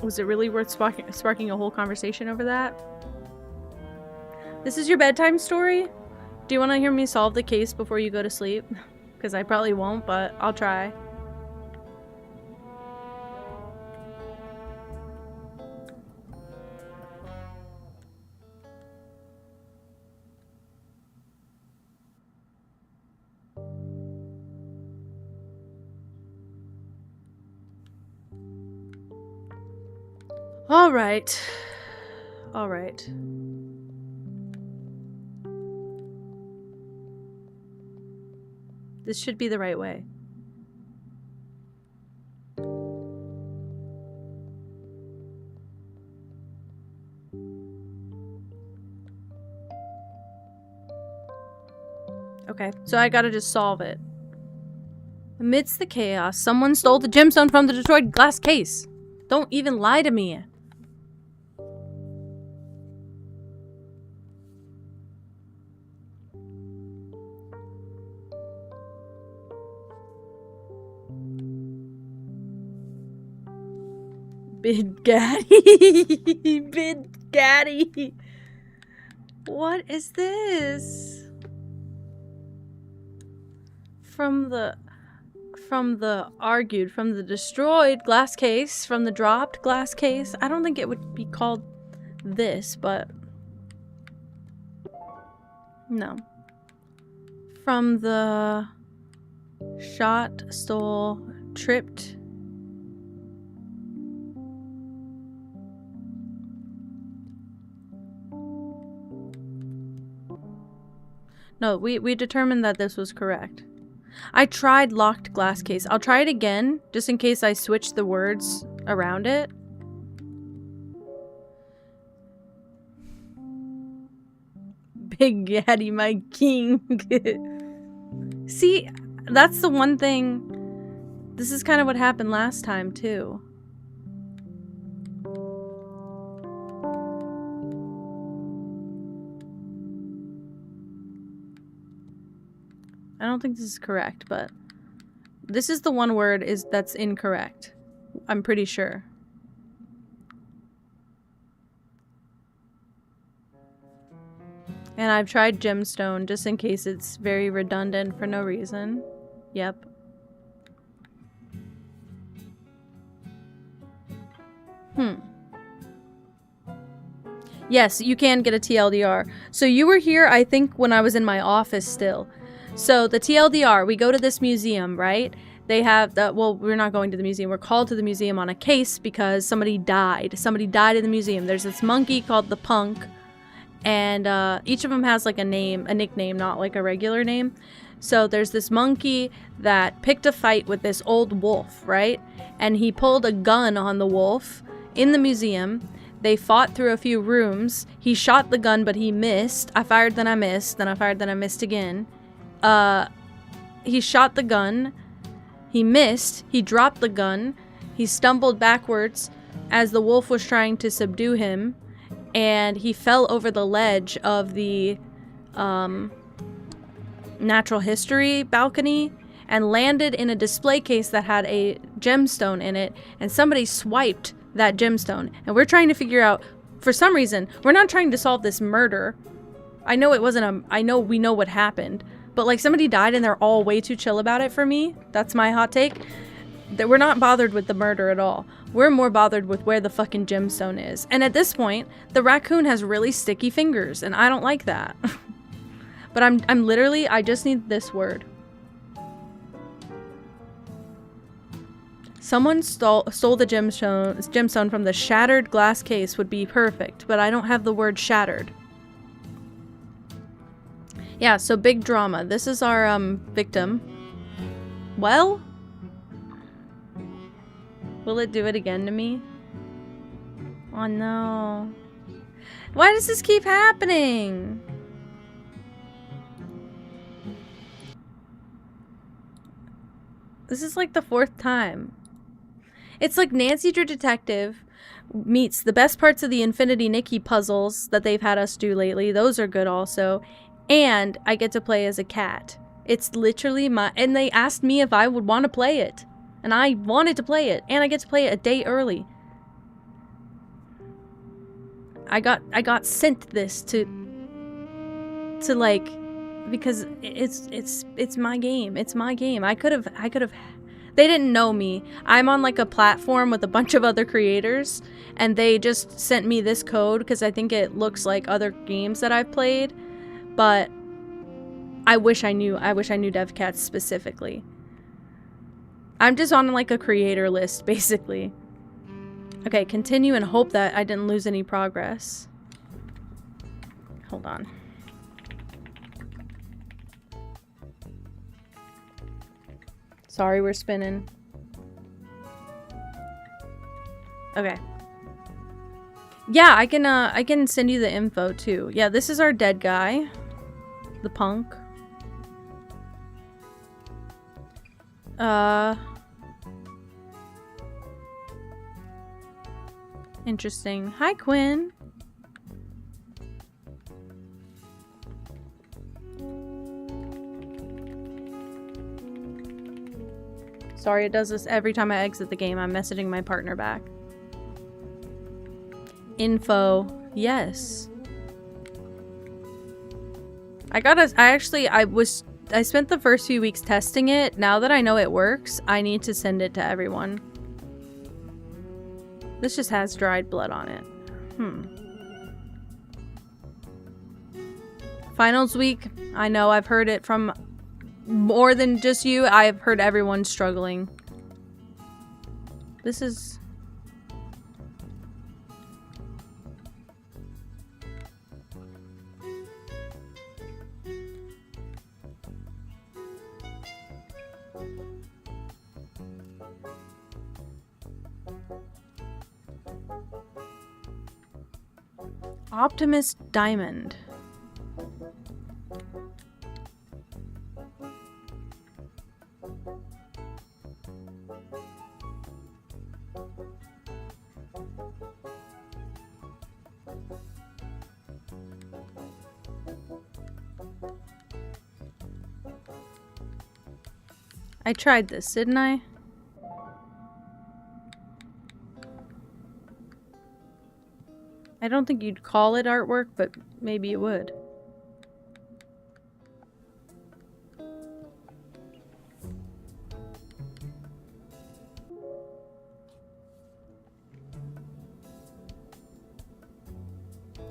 Was it really worth sparking a whole conversation over that? This is your bedtime story? Do you want to hear me solve the case before you go to sleep? Because I probably won't, but I'll try. Alright. Alright. This should be the right way. Okay, so I gotta just solve it. Amidst the chaos, someone stole the gemstone from the destroyed glass case. Don't even lie to me. Big Gaddy. Big Gaddy. What is this? From the destroyed glass case, from the dropped glass case. I don't think it would be called this, but no. From the shot, stole, tripped. No, we determined that this was correct. I tried locked glass case. I'll try it again, just in case I switch the words around it. Big Daddy, my king. See, that's the one thing. This is kind of what happened last time, too. I don't think this is correct, but this is the one word that's incorrect. I'm pretty sure. And I've tried gemstone just in case it's very redundant for no reason. Yep. Yes, you can get a TLDR. So you were here, I think, when I was in my office still. So the TLDR, we go to this museum, right? They have the, well, we're not going to the museum. We're called to the museum on a case because somebody died. Somebody died in the museum. There's this monkey called the Punk. And each of them has like a name, a nickname, not like a regular name. So there's this monkey that picked a fight with this old wolf, right? And he pulled a gun on the wolf in the museum. They fought through a few rooms. He shot the gun, but he missed. I fired, then I missed. Then I fired, then I missed again. He shot the gun. He missed. He dropped the gun. He stumbled backwards as the wolf was trying to subdue him. And he fell over the ledge of the natural history balcony and landed in a display case that had a gemstone in it. And somebody swiped that gemstone. And we're trying to figure out, for some reason, we're not trying to solve this murder. I know it wasn't I know we know what happened. But like somebody died and they're all way too chill about it for me. That's my hot take. That we're not bothered with the murder at all. We're more bothered with where the fucking gemstone is. And at this point, the raccoon has really sticky fingers, and I don't like that. But I'm literally, I just need this word. Someone stole the gemstone from the shattered glass case would be perfect, but I don't have the word shattered. Yeah, so big drama. This is our victim. Well, will it do it again to me? Oh no. Why does this keep happening? This is like the 4th time. It's like Nancy Drew Detective meets the best parts of the Infinity Nikki puzzles that they've had us do lately. Those are good also. And I get to play as a cat. It's literally and they asked me if I would want to play it. And I wanted to play it. And I get to play it a day early. I got sent this to like, because it's my game. It's my game. I could have they didn't know me. I'm on like a platform with a bunch of other creators, and they just sent me this code because I think it looks like other games that I've played. But I wish I knew DevCats specifically. I'm just on like a creator list, basically. Okay, continue and hope that I didn't lose any progress. Hold on. Sorry, we're spinning. Okay. Yeah, I can send you the info too. Yeah, this is our dead guy. The Punk. Interesting. Hi, Quinn. Sorry, it does this every time I exit the game. I'm messaging my partner back. Info. Yes. I spent the first few weeks testing it. Now that I know it works, I need to send it to everyone. This just has dried blood on it. Finals week. I know I've heard it from more than just you. I've heard everyone struggling. This is... Optimist Diamond. I tried this, didn't I? I don't think you'd call it artwork, but maybe you would.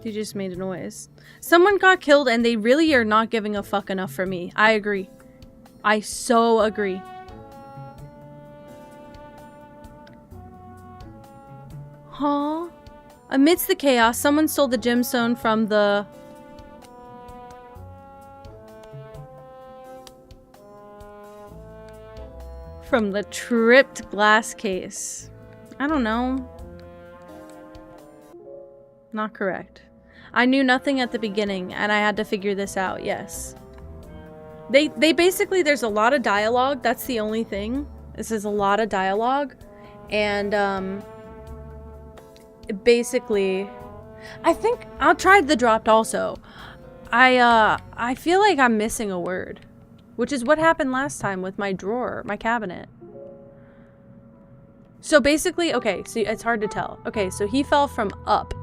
You just made a noise. Someone got killed and they really are not giving a fuck enough for me. I agree. I so agree. Huh? Amidst the chaos, someone stole the gemstone from the... tripped glass case. I don't know. Not correct. I knew nothing at the beginning, and I had to figure this out, yes. They basically, there's a lot of dialogue, that's the only thing. This is a lot of dialogue, and, basically, I think, I'll try the dropped also. I feel like I'm missing a word, which is what happened last time with my drawer, my cabinet. So basically, okay, so it's hard to tell. Okay, so he fell from up.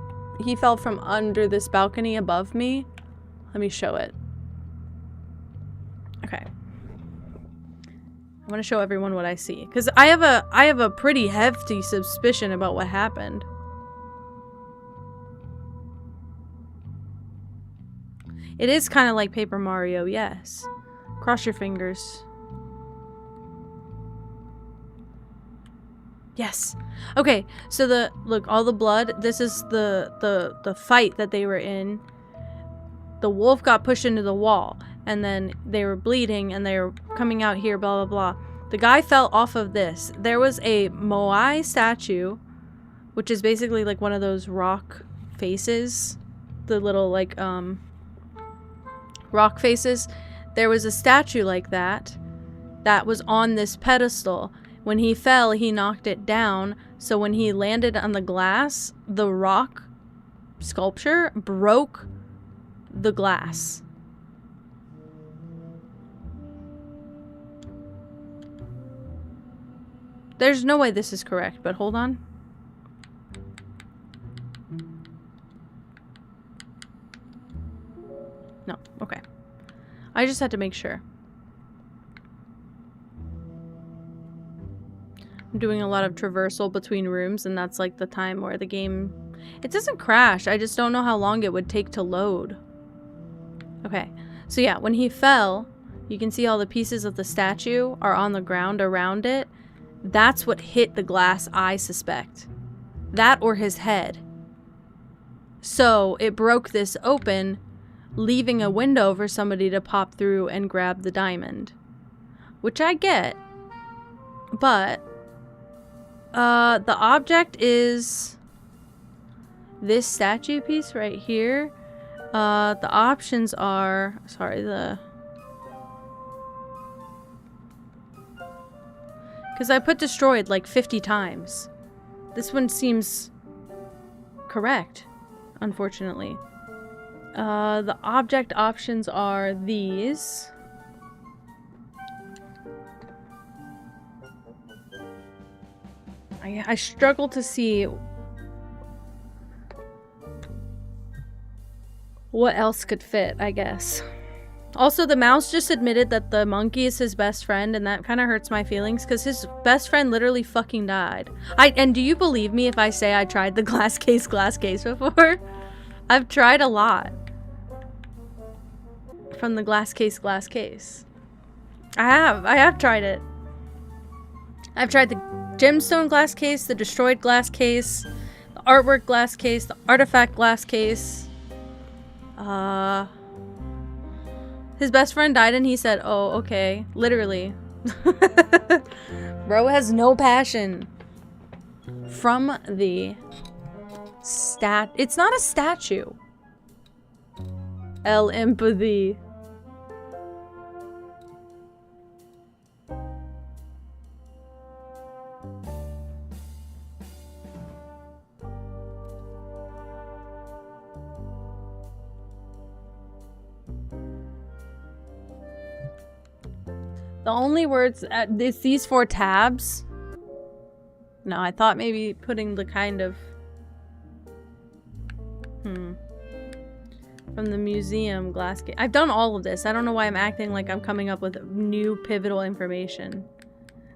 He fell from under this balcony above me. Let me show it. Okay. I want to show everyone what I see, because I have a pretty hefty suspicion about what happened. It is kind of like Paper Mario, yes. Cross your fingers. Yes. Okay, so look, all the blood, this is the fight that they were in. The wolf got pushed into the wall, and then they were bleeding, and they were coming out here, blah, blah, blah. The guy fell off of this. There was a Moai statue, which is basically like one of those rock faces. The little, like, rock faces. There was a statue like that was on this pedestal. When he fell, he knocked it down, so when he landed on the glass, the rock sculpture broke the glass. There's no way this is correct, but hold on. No, okay. I just had to make sure. I'm doing a lot of traversal between rooms, and that's like the time where the game... It doesn't crash, I just don't know how long it would take to load. Okay, so yeah, when he fell, you can see all the pieces of the statue are on the ground around it. That's what hit the glass, I suspect. That or his head. So it broke this open, leaving a window for somebody to pop through and grab the diamond. Which I get, but... the object is this statue piece right here. The options are, sorry, because I put destroyed like 50 times. This one seems correct, unfortunately. The object options are these. I struggle to see what else could fit, I guess. Also, the mouse just admitted that the monkey is his best friend, and that kind of hurts my feelings because his best friend literally fucking died. And do you believe me if I say I tried the glass case before? I've tried a lot. From the glass case. I have tried it. I've tried the gemstone glass case, the destroyed glass case, the artwork glass case, the artifact glass case. His best friend died and he said, oh, okay. Literally. Bro has no passion. From the it's not a statue. L empathy. The only words at these 4 tabs. No, I thought maybe putting the kind of from the museum glass gate. I've done all of this. I don't know why I'm acting like I'm coming up with new pivotal information.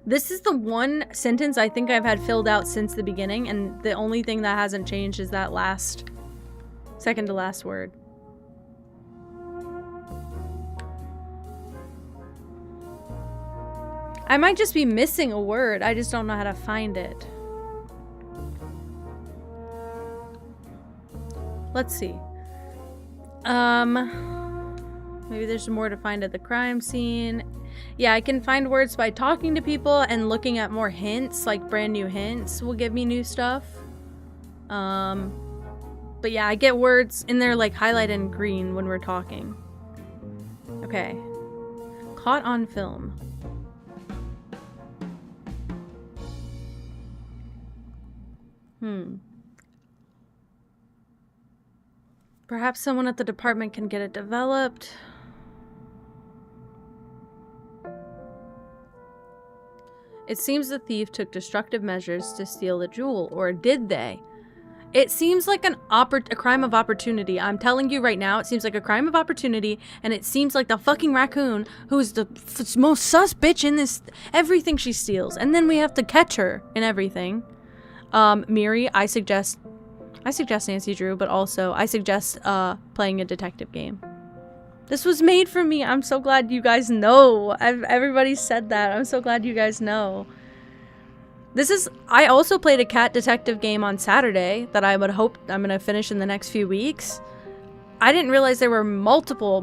This is the one sentence I think I've had filled out since the beginning, and the only thing that hasn't changed is that last second to last word. I might just be missing a word. I just don't know how to find it. Let's see. Maybe there's more to find at the crime scene. Yeah, I can find words by talking to people and looking at more hints, like brand new hints will give me new stuff. But yeah, I get words in there like highlighted in green when we're talking. Okay. Caught on film. Perhaps someone at the department can get it developed. It seems the thief took destructive measures to steal the jewel, or did they? It seems like a crime of opportunity. I'm telling you right now, it seems like a crime of opportunity, and it seems like the fucking raccoon, who is the most sus bitch in this, everything she steals, and then we have to catch her in everything. Miri, I suggest Nancy Drew, but also I suggest playing a detective game. This was made for me. I'm so glad you guys know. Everybody said that. I'm so glad you guys know. I also played a cat detective game on Saturday that I would hope I'm gonna finish in the next few weeks. I didn't realize there were multiple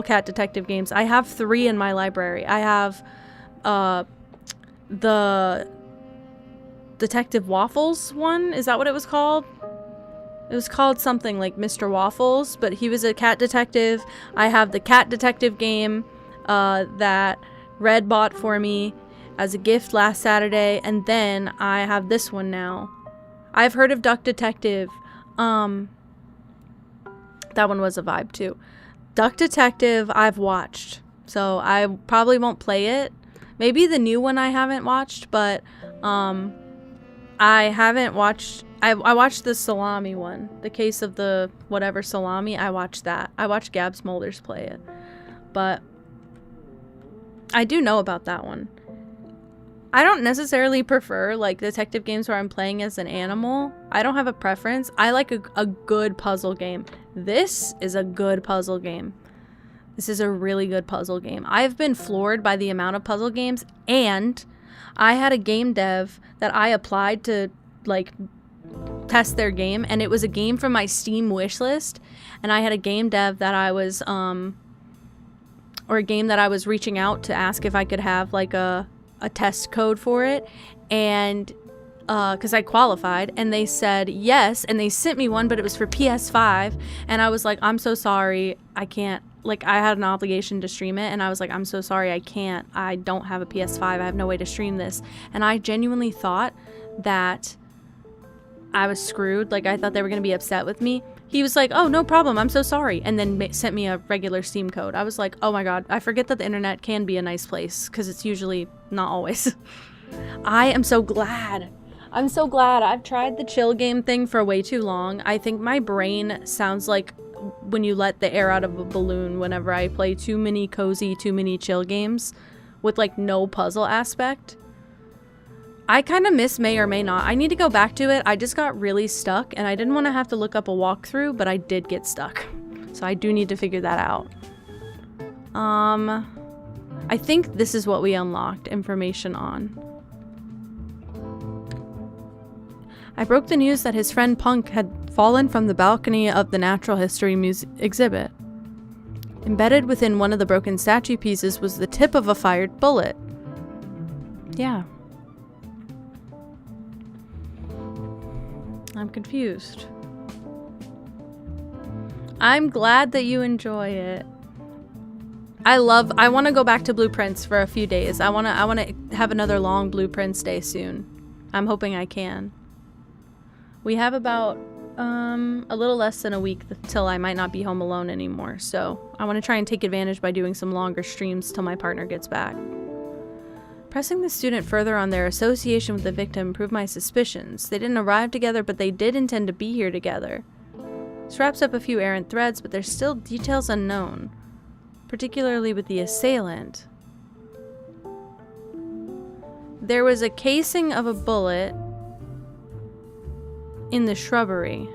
cat detective games. I have 3 in my library. I have the Detective Waffles one. Is that what it was called? It was called something like Mr. Waffles, but he was a cat detective. I have the cat detective game that Red bought for me as a gift last Saturday, and then I have this one now. I've heard of Duck Detective. That one was a vibe too. Duck Detective I've watched, so I probably won't play it. Maybe the new one I haven't watched, but I haven't watched. I watched the salami one, the case of the whatever salami. I watched that. I watched Gab Smulders play it, but I do know about that one. I don't necessarily prefer like detective games where I'm playing as an animal. I don't have a preference. I like a good puzzle game. This is a good puzzle game. This is a really good puzzle game. I've been floored by the amount of puzzle games, and I had a game dev that I applied to like test their game, and it was a game from my Steam wish list, and I had a game dev that I was or a game that I was reaching out to ask if I could have like a test code for it, and because I qualified, and they said yes, and they sent me one, but it was for PS5, and I was like, I'm so sorry, I can't, like, I had an obligation to stream it, and I was like, I'm so sorry, I can't, I don't have a PS5, I have no way to stream this. And I genuinely thought that I was screwed, like I thought they were gonna be upset with me. He was like, oh, no problem, I'm so sorry, and then sent me a regular Steam code. I was like, oh my god, I forget that the internet can be a nice place, because it's usually not always. I am so glad. I'm so glad. I've tried the chill game thing for way too long. I think my brain sounds like when you let the air out of a balloon whenever I play too many cozy, too many chill games with like no puzzle aspect. I kind of miss May or May Not. I need to go back to it. I just got really stuck, and I didn't want to have to look up a walkthrough, but I did get stuck. So I do need to figure that out. I think this is what we unlocked information on. I broke the news that his friend Punk had fallen from the balcony of the Natural History exhibit. Embedded within one of the broken statue pieces was the tip of a fired bullet. Yeah. I'm confused. I'm glad that you enjoy it. I want to go back to Blueprints for a few days. I want to have another long Blueprints day soon. I'm hoping I can. We have about a little less than a week till I might not be home alone anymore. So I want to try and take advantage by doing some longer streams till my partner gets back. Pressing the student further on their association with the victim proved my suspicions. They didn't arrive together, but they did intend to be here together. This wraps up a few errant threads, but there's still details unknown, particularly with the assailant. There was a casing of a bullet in the shrubbery.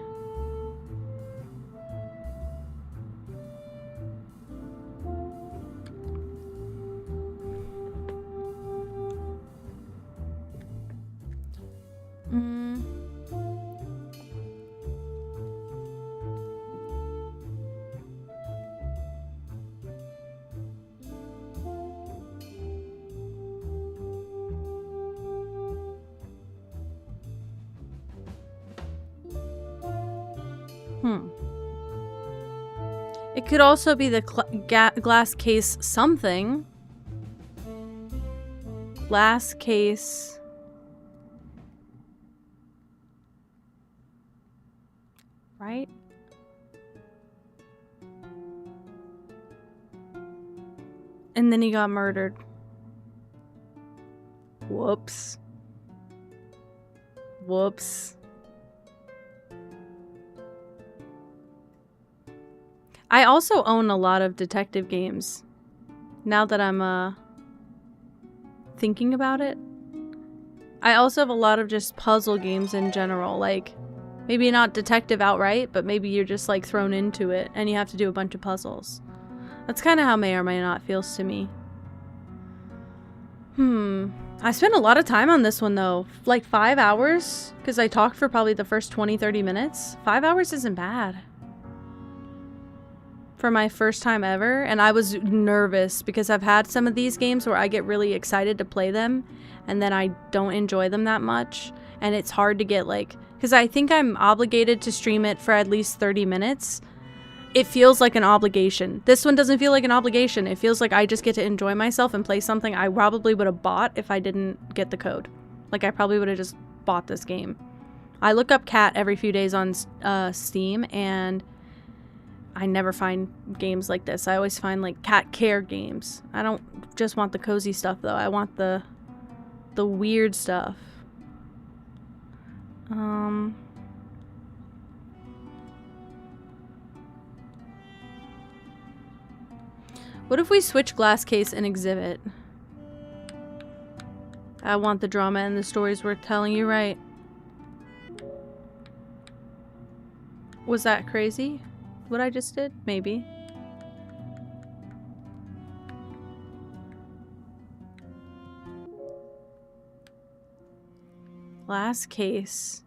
It could also be the glass case something. Glass case. Right? And then he got murdered. Whoops. Whoops. I also own a lot of detective games. Now that I'm thinking about it. I also have a lot of just puzzle games in general. Like, maybe not detective outright, but maybe you're just like thrown into it and you have to do a bunch of puzzles. That's kind of how May or May Not feels to me. I spent a lot of time on this one though. Like 5 hours? Because I talked for probably the first 20-30 minutes. 5 hours isn't bad. For my first time ever, and I was nervous because I've had some of these games where I get really excited to play them and then I don't enjoy them that much, and it's hard to get like, because I think I'm obligated to stream it for at least 30 minutes. It feels like an obligation. This one doesn't feel like an obligation. It feels like I just get to enjoy myself and play something I probably would have bought if I didn't get the code. Like, I probably would have just bought this game. I look up Cat every few days on Steam, and I never find games like this. I always find like cat care games. I don't just want the cozy stuff though. I want the weird stuff. What if we switch glass case and exhibit? I want the drama and the stories worth telling, you right. Was that crazy? What I just did? Maybe. Last case.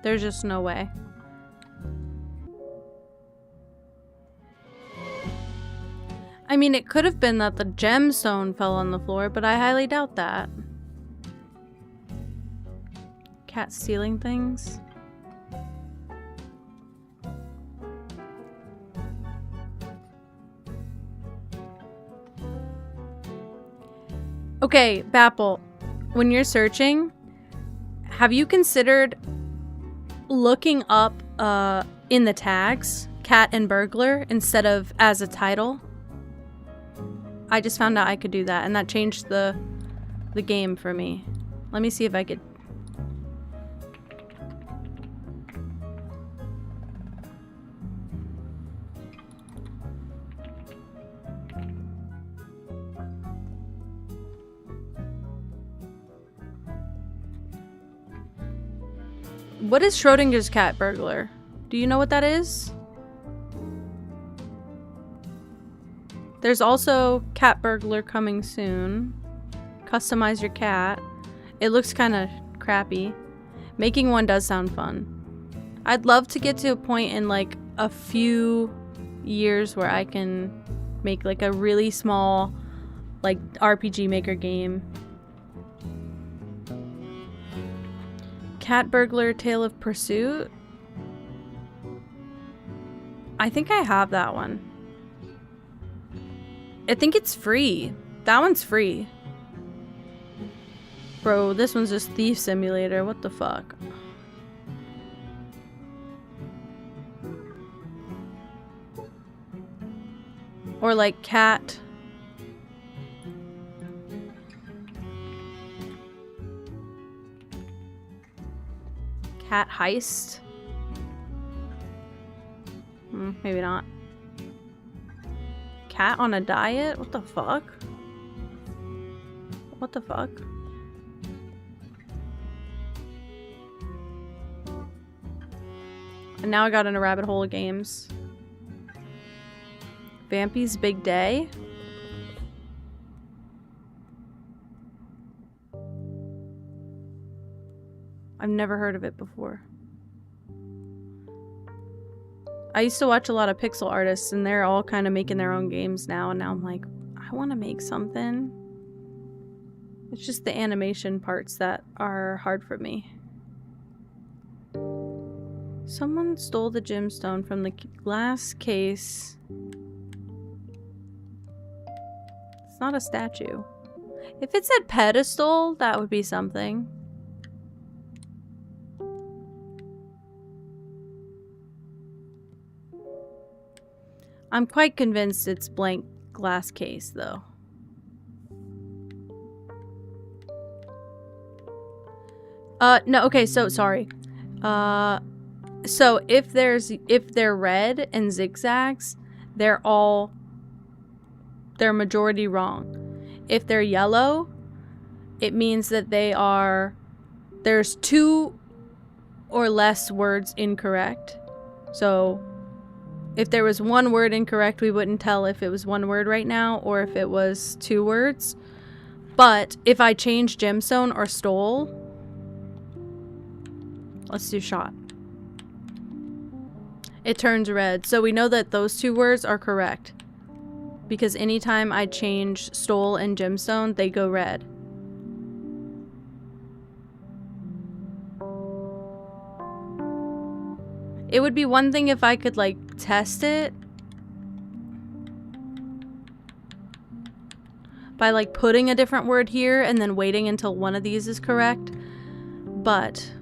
There's just no way. I mean, it could have been that the gemstone fell on the floor, but I highly doubt that. Cat stealing things? Okay, Bapple, when you're searching, have you considered looking up in the tags cat and burglar instead of as a title? I just found out I could do that, and that changed the game for me. Let me see if I could. What is Schrodinger's cat burglar? Do you know what that is? There's also cat burglar coming soon. Customize your cat. It looks kind of crappy. Making one does sound fun. I'd love to get to a point in like a few years where I can make like a really small like RPG Maker game. Cat burglar Tale of Pursuit. I think I have that one. I think it's free. That one's free. Bro, this one's just Thief Simulator. What the fuck? Or like cat. Cat heist. Maybe not. Cat on a diet? What the fuck? What the fuck? And now I got in a rabbit hole of games. Vampy's Big Day? I've never heard of it before. I used to watch a lot of pixel artists and they're all kind of making their own games now, and now I'm like, I want to make something. It's just the animation parts that are hard for me. Someone stole the gemstone from the glass case. It's not a statue. If it said pedestal, that would be something. I'm quite convinced it's blank glass case, though. No, okay, so, sorry. So if they're red and zigzags, they're majority wrong. If they're yellow, it means that there's 2 or less words incorrect. So if there was 1 word incorrect, we wouldn't tell if it was 1 word right now or if it was 2 words. But if I change gemstone or stole, let's do shot. It turns red. So we know that those 2 words are correct. Because anytime I change stole and gemstone, they go red. It would be one thing if I could, like, test it by, like, putting a different word here and then waiting until one of these is correct. But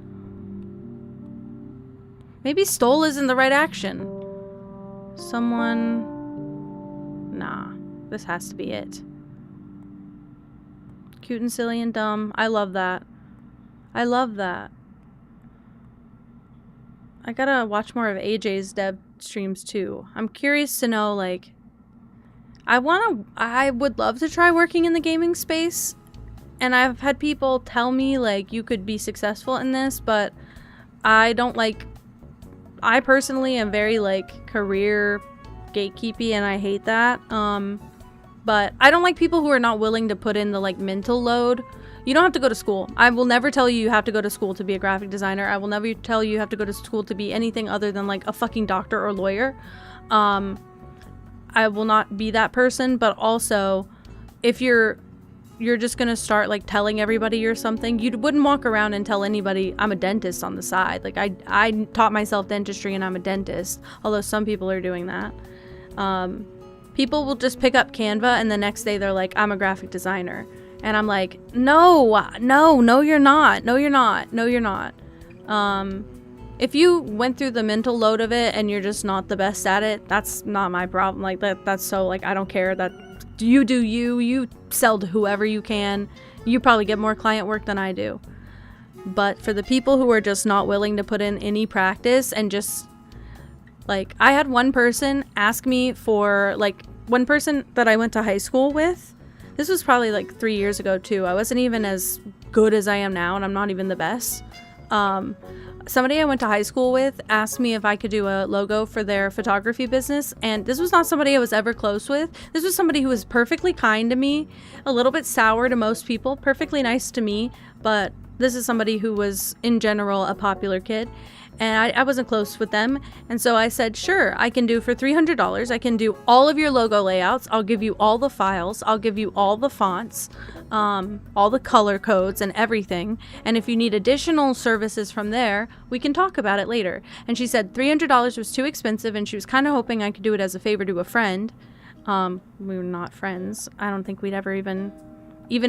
maybe stole isn't the right action. Someone... Nah, this has to be it. Cute and silly and dumb. I love that. I love that. I gotta watch more of AJ's dev streams too. I'm curious to know, like, I would love to try working in the gaming space, and I've had people tell me, like, you could be successful in this, but I personally am very, like, career gatekeepy, and I hate that. But I don't like people who are not willing to put in the, like, mental load. You don't have to go to school. I will never tell you have to go to school to be a graphic designer. I will never tell you have to go to school to be anything other than, like, a fucking doctor or lawyer. I will not be that person, but also, if you're just gonna start, like, telling everybody you're something, you wouldn't walk around and tell anybody I'm a dentist on the side. Like, I taught myself dentistry and I'm a dentist, although some people are doing that. People will just pick up Canva and the next day they're like, I'm a graphic designer. And I'm like, no, you're not. No, you're not. No, you're not. If you went through the mental load of it and you're just not the best at it, that's not my problem. Like, that's so, like, I don't care. That you do you sell to whoever you can. You probably get more client work than I do. But for the people who are just not willing to put in any practice and just, like, I had one person ask me for, like, one person that I went to high school with. This was probably like 3 years ago too. I wasn't even as good as I am now, and I'm not even the best. Somebody I went to high school with asked me if I could do a logo for their photography business, and this was not somebody I was ever close with. This was somebody who was perfectly kind to me, a little bit sour to most people, perfectly nice to me, but this is somebody who was, in general, a popular kid, and I wasn't close with them, and so I said, sure, I can do for $300, I can do all of your logo layouts, I'll give you all the files, I'll give you all the fonts, all the color codes and everything, and if you need additional services from there, we can talk about it later. And she said $300 was too expensive, and she was kind of hoping I could do it as a favor to a friend. We were not friends. I don't think we'd ever even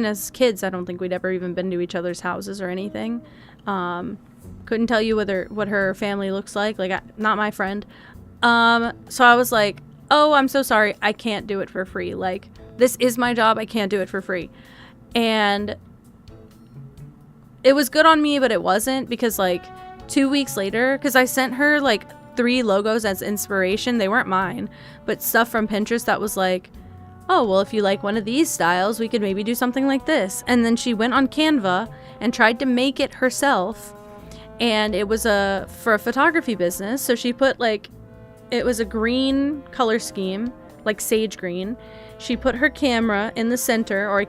as kids, I don't think we'd ever even been to each other's houses or anything. Couldn't tell you what her family looks like not my friend. So I was like, oh, I'm so sorry, I can't do it for free. Like, this is my job, I can't do it for free. And it was good on me, but it wasn't, because like 2 weeks later, because I sent her like 3 logos as inspiration. They weren't mine, but stuff from Pinterest that was like, oh, well, if you like one of these styles, we could maybe do something like this. And then she went on Canva and tried to make it herself. And it was for a photography business. So she put it was a green color scheme, like sage green. She put her camera in the center, or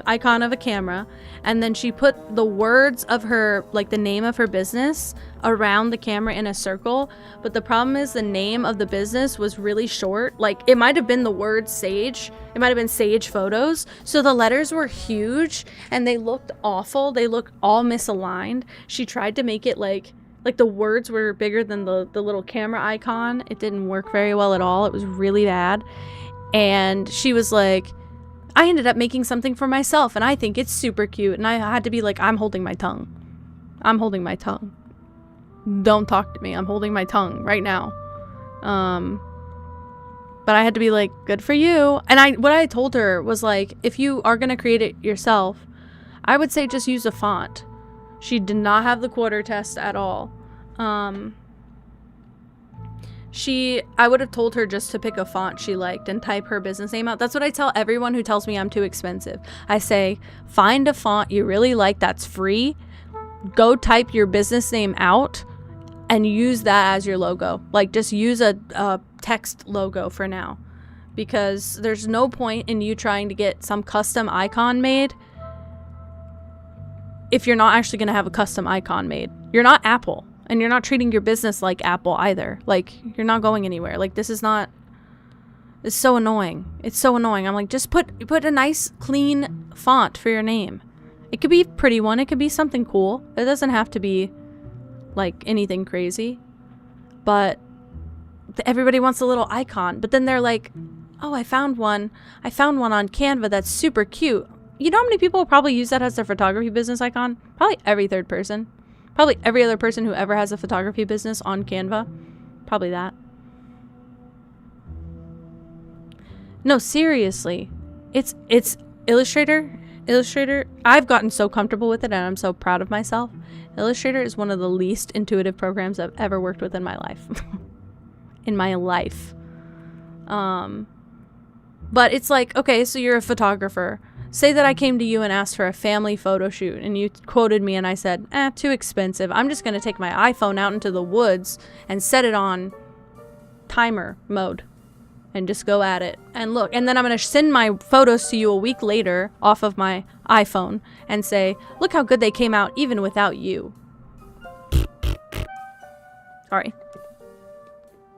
icon of a camera, and then she put the words of her, the name of her business around the camera in a circle. But the problem is the name of the business was really short. It might have been the word Sage. It might have been Sage Photos. So the letters were huge and they looked awful. They looked all misaligned. She tried to make it like the words were bigger than the little camera icon. It didn't work very well at all. It was really bad. And she was like, I ended up making something for myself and I think it's super cute. And I had to be like, I'm holding my tongue. I'm holding my tongue. Don't talk to me. I'm holding my tongue right now. But I had to be like, good for you. And what I told her was like, if you are going to create it yourself, I would say just use a font. She did not have the quarter test at all. I would have told her just to pick a font she liked and type her business name out. That's what I tell everyone who tells me I'm too expensive. I say, find a font you really like that's free. Go type your business name out and use that as your logo. Just use a text logo for now. Because there's no point in you trying to get some custom icon made if you're not actually going to have a custom icon made. You're not Apple. And you're not treating your business like Apple either. You're not going anywhere. This is not... It's so annoying. It's so annoying. I'm like, just put a nice, clean font for your name. It could be a pretty one. It could be something cool. It doesn't have to be, anything crazy. But everybody wants a little icon. But then they're like, oh, I found one on Canva that's super cute. You know how many people probably use that as their photography business icon? Probably every third person. Probably every other person who ever has a photography business on Canva. Probably that. No, seriously. It's Illustrator. I've gotten so comfortable with it and I'm so proud of myself. Illustrator is one of the least intuitive programs I've ever worked with in my life. In my life. But it's like, okay, so you're a photographer. Say that I came to you and asked for a family photo shoot and you quoted me and I said, too expensive. I'm just going to take my iPhone out into the woods and set it on timer mode and just go at it and look. And then I'm going to send my photos to you a week later off of my iPhone and say, look how good they came out even without you. Sorry.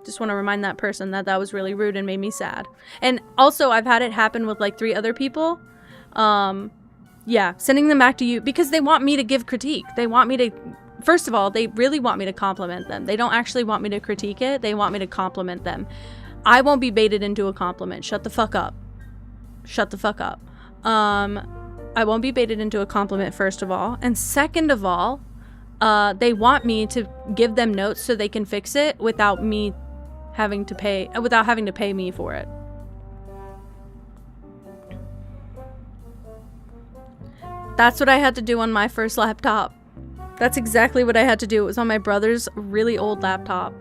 Just want to remind that person that was really rude and made me sad. And also I've had it happen with 3 other people. Yeah, sending them back to you because they want me to give critique. They want me to, first of all, they really want me to compliment them. They don't actually want me to critique it. They want me to compliment them. I won't be baited into a compliment. Shut the fuck up. Shut the fuck up. I won't be baited into a compliment, first of all. And second of all, they want me to give them notes so they can fix it without having to pay me for it. That's what I had to do on my first laptop. That's exactly what I had to do. It was on my brother's really old laptop.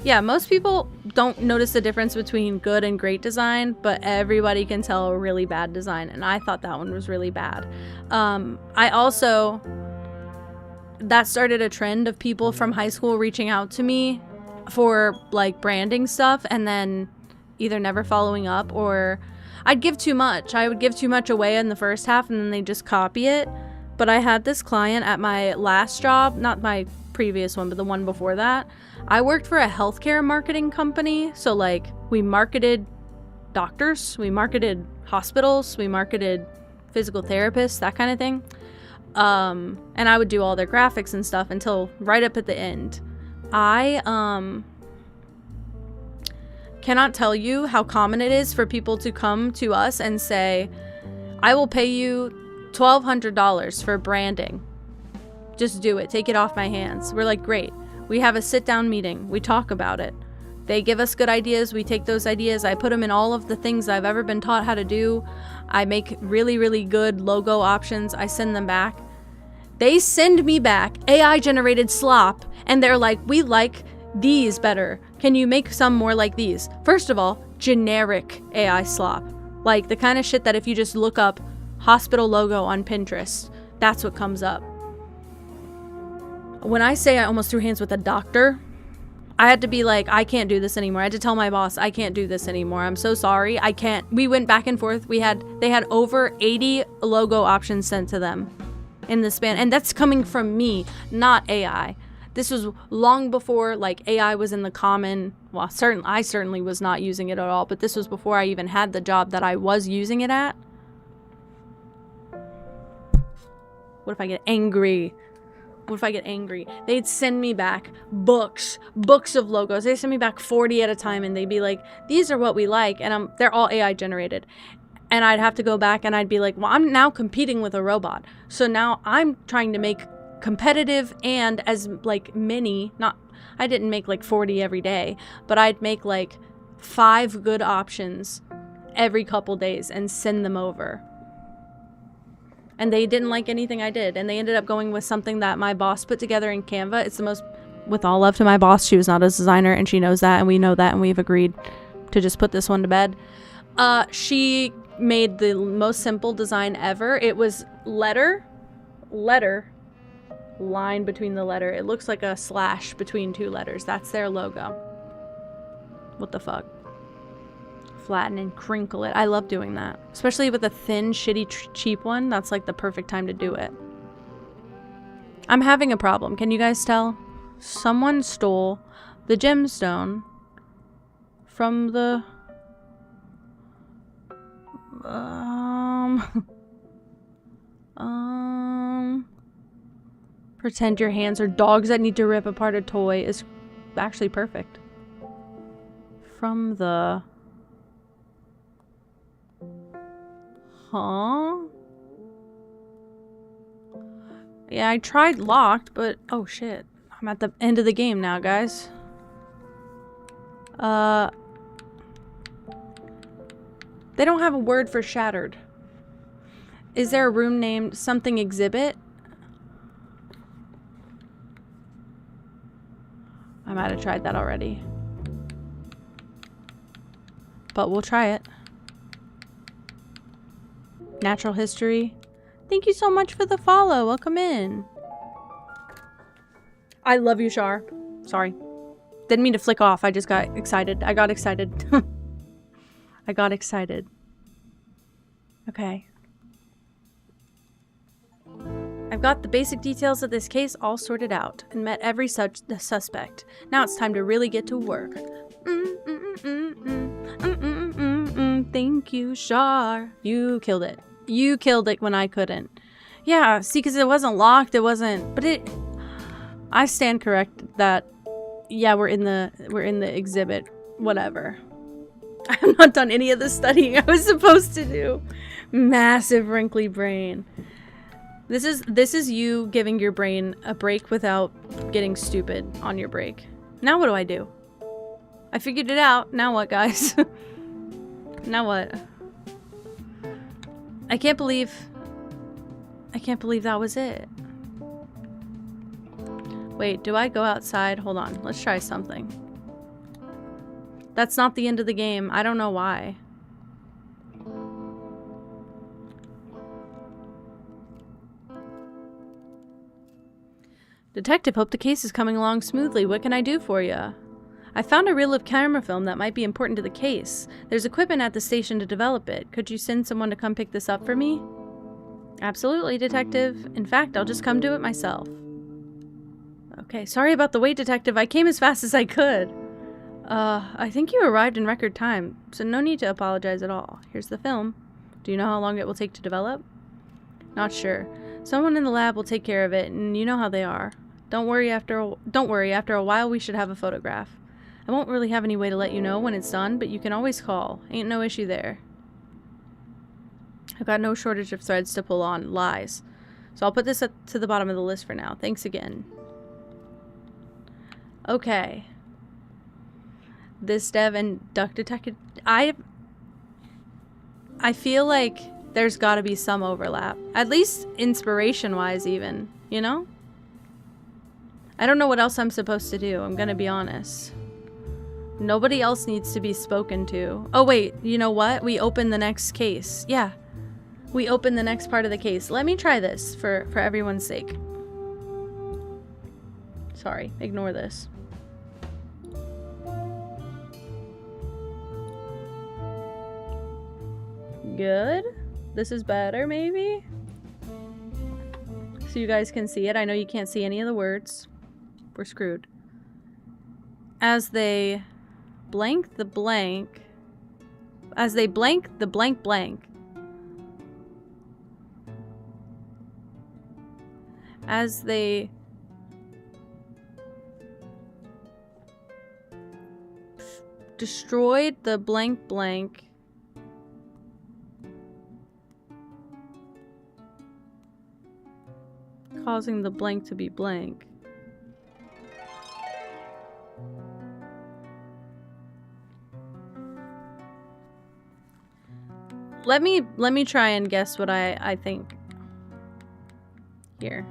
Yeah, most people don't notice the difference between good and great design, but everybody can tell a really bad design, and I thought that one was really bad. That started a trend of people from high school reaching out to me for like branding stuff and then either never following up, or I'd give too much. I would give too much away in the first half and then they just copy it. But I had this client at my last job, not my previous one, but the one before that. I worked for a healthcare marketing company. So like we marketed doctors, we marketed hospitals, we marketed physical therapists, that kind of thing. And I would do all their graphics and stuff until right up at the end. I cannot tell you how common it is for people to come to us and say, I will pay you $1,200 for branding. Just do it. Take it off my hands. We're like, great. We have a sit-down meeting. We talk about it. They give us good ideas. We take those ideas. I put them in all of the things I've ever been taught how to do. I make really, really good logo options. I send them back. They send me back AI-generated slop, and they're like, we like these better. Can you make some more like these? First of all, generic AI slop. Like the kind of shit that if you just look up hospital logo on Pinterest, that's what comes up. When I say I almost threw hands with a doctor, I had to be like, I can't do this anymore. I had to tell my boss, I can't do this anymore. I'm so sorry. I can't. We went back and forth. They had over 80 logo options sent to them in the span. And that's coming from me, not AI. This was long before like AI was in the common. Well, I certainly was not using it at all, but this was before I even had the job that I was using it at. What if I get angry? What if I get angry? They'd send me back books of logos. They send me back 40 at a time, and they'd be like, these are what we like. And they're all AI generated. And I'd have to go back and I'd be like, well, I'm now competing with a robot. So now I'm trying to make competitive and as like many, I didn't make like 40 every day, but I'd make like 5 good options every couple days and send them over. And they didn't like anything I did. And they ended up going with something that my boss put together in Canva. It's the most, with all love to my boss, she was not a designer and she knows that and we know that and we've agreed to just put this one to bed. She made the most simple design ever. It was letter, line between the letter. It looks like a slash between 2 letters. That's their logo. What the fuck? Flatten and crinkle it. I love doing that. Especially with a thin, shitty, cheap one. That's like the perfect time to do it. I'm having a problem. Can you guys tell? Someone stole the gemstone from the... Pretend your hands are dogs that need to rip apart a toy is actually perfect. From the... Huh? Yeah, I tried locked, but... Oh, shit. I'm at the end of the game now, guys. They don't have a word for shattered. Is there a room named something exhibit? I might have tried that already. But we'll try it. Natural history. Thank you so much for the follow. Welcome in. I love you, Char. Sorry. Didn't mean to flick off. I just got excited. I got excited. I got excited. Okay. I've got the basic details of this case all sorted out and met every suspect. Now it's time to really get to work. Thank you, Char. You killed it. You killed it when I couldn't. Yeah, see, because it wasn't locked. It wasn't. But it. I stand corrected that. Yeah, we're in the exhibit. Whatever. I have not done any of the studying I was supposed to do. Massive wrinkly brain. This is you giving your brain a break without getting stupid on your break. Now what do I do? I figured it out. Now what, guys? Now what? I can't believe that was it. Wait, do I go outside? Hold on. Let's try something. That's not the end of the game. I don't know why. Detective, hope the case is coming along smoothly. What can I do for you? I found a reel of camera film that might be important to the case. There's equipment at the station to develop it. Could you send someone to come pick this up for me? Absolutely, Detective. In fact, I'll just come do it myself. Okay, sorry about the wait, Detective. I came as fast as I could. I think you arrived in record time, so no need to apologize at all. Here's the film. Do you know how long it will take to develop? Not sure. Someone in the lab will take care of it, and you know how they are. Don't worry, after a while we should have a photograph. I won't really have any way to let you know when it's done, but you can always call. Ain't no issue there. I've got no shortage of threads to pull on. Lies. So I'll put this to the bottom of the list for now. Thanks again. Okay. This dev and duck detective. I feel like there's got to be some overlap. At least inspiration-wise even. You know? I don't know what else I'm supposed to do. I'm gonna be honest. Nobody else needs to be spoken to. Oh wait, you know what? We open the next case. Yeah. We open the next part of the case. Let me try this for everyone's sake. Sorry, ignore this. Good. This is better, maybe? So you guys can see it. I know you can't see any of the words. We're screwed. As they blank the blank. As they blank the blank blank. As they destroyed the blank blank. Causing the blank to be blank. Let me try and guess what I think here.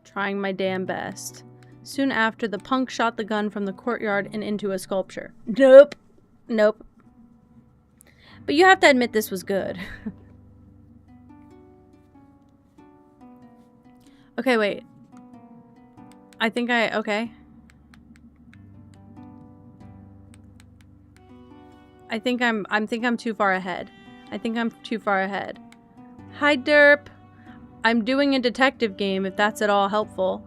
Trying my damn best. Soon after, the punk shot the gun from the courtyard and into a sculpture. Nope. Nope. But you have to admit this was good. Okay, wait. I think okay. I think I'm too far ahead. I think I'm too far ahead. Hi, derp. I'm doing a detective game, if that's at all helpful.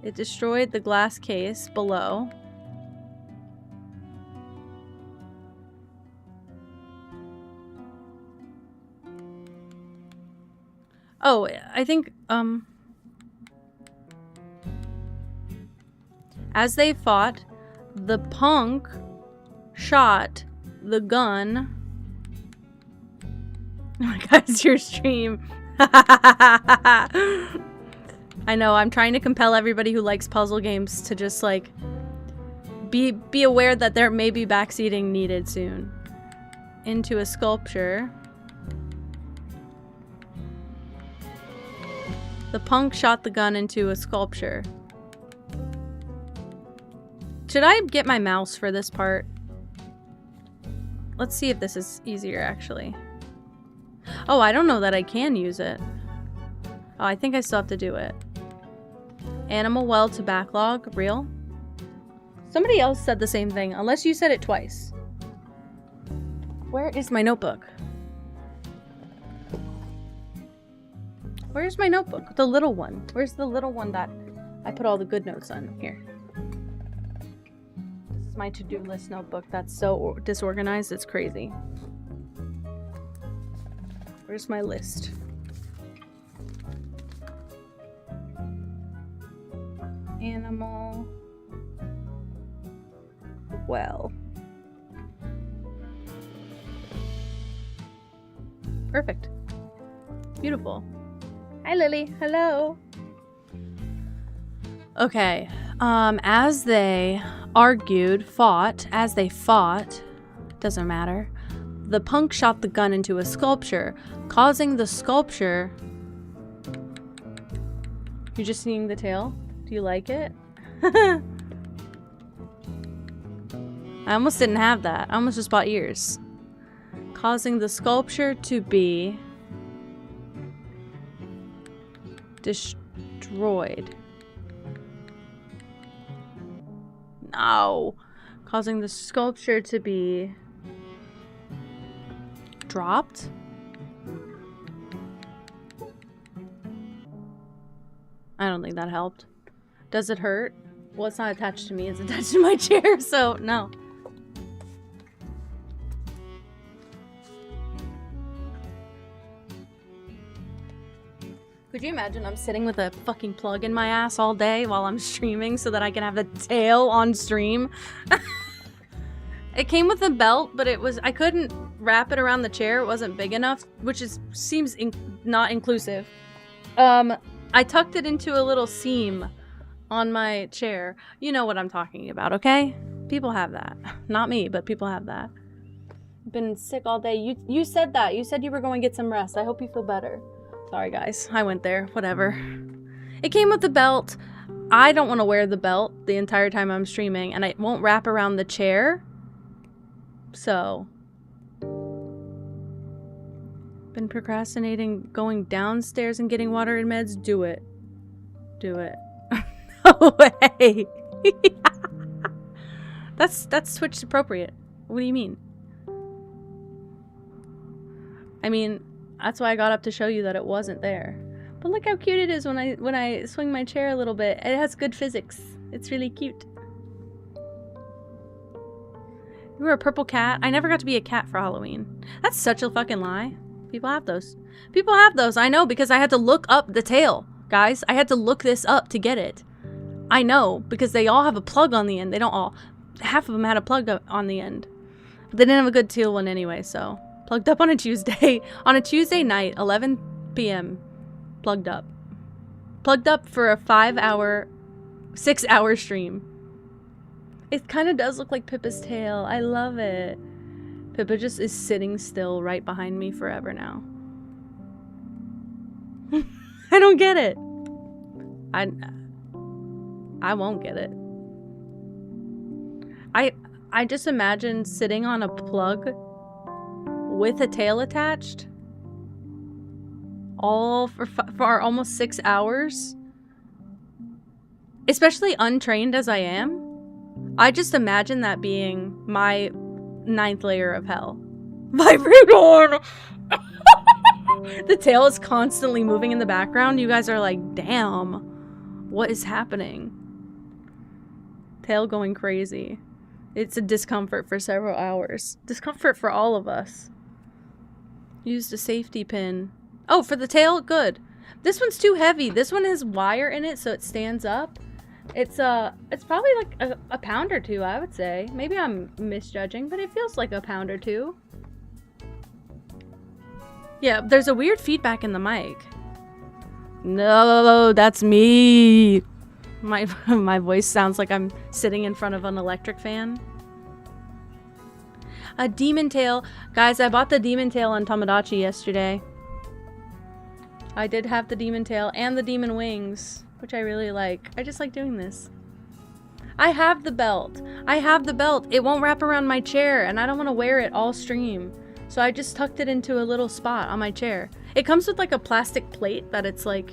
It destroyed the glass case below. Oh, I think, as they fought, the punk shot the gun. Oh my god, it's your stream. I know, I'm trying to compel everybody who likes puzzle games to just, like, be aware that there may be backseating needed soon. Into a sculpture. The punk shot the gun into a sculpture. Should I get my mouse for this part? Let's see if this is easier, actually. Oh, I don't know that I can use it. Oh, I think I still have to do it. Animal well to backlog. Real? Somebody else said the same thing, unless you said it twice. Where is my notebook? Where's my notebook? The little one. Where's the little one that I put all the good notes on? Here. This is my to-do list notebook that's so disorganized, it's crazy. Where's my list? animal well. Perfect. Beautiful. Hi, Lily. Hello. Okay. As they fought, doesn't matter, the punk shot the gun into a sculpture, causing the sculpture... You're just seeing the tail? Do you like it? I almost didn't have that. I almost just bought ears. Causing the sculpture to be destroyed. No. Causing the sculpture to be dropped. I don't think that helped. Does it hurt? Well, it's not attached to me. It's attached to my chair, so no. Could you imagine I'm sitting with a fucking plug in my ass all day while I'm streaming so that I can have the tail on stream? It came with a belt, but I couldn't wrap it around the chair. It wasn't big enough, which seems not inclusive. I tucked it into a little seam on my chair. You know what I'm talking about, okay? People have that. Not me, but people have that. I've been sick all day. You said that. You said you were going to get some rest. I hope you feel better. Sorry, guys. I went there. Whatever. It came with the belt. I don't want to wear the belt the entire time I'm streaming, and it won't wrap around the chair. So... Been procrastinating going downstairs and getting water and meds. Do it. Do it. No way. That's Twitch appropriate. What do you mean? I mean, that's why I got up to show you that it wasn't there. But look how cute it is when I swing my chair a little bit. It has good physics. It's really cute. You were a purple cat? I never got to be a cat for Halloween. That's such a fucking lie. People have those. People have those. I know, because I had to look up the tail. Guys, I had to look this up to get it. I know, because they all have a plug on the end. They don't all. Half of them had a plug on the end. But they didn't have a good teal one anyway, so. Plugged up on a Tuesday. On a Tuesday night, 11 p.m. Plugged up. Plugged up for a 6-hour stream. It kind of does look like Pippa's tail. I love it. Pippa just is sitting still right behind me forever now. I don't get it. I won't get it. I just imagine sitting on a plug with a tail attached all for almost 6 hours. Especially untrained as I am. I just imagine that being my 9th layer of hell. Vibrate on! The tail is constantly moving in the background. You guys are like, damn, what is happening? Tail going crazy. It's a discomfort for several hours. Discomfort for all of us. Used a safety pin. Oh, for the tail? Good. This one's too heavy. This one has wire in it so it stands up. It's probably like a pound or two, I would say. Maybe I'm misjudging, but it feels like a pound or two. Yeah, there's a weird feedback in the mic. No, that's me. My voice sounds like I'm sitting in front of an electric fan. A demon tail. Guys, I bought the demon tail on Tomodachi yesterday. I did have the demon tail and the demon wings, which I really like. I just like doing this. I have the belt. It won't wrap around my chair, and I don't want to wear it all stream. So I just tucked it into a little spot on my chair. It comes with like a plastic plate that it's like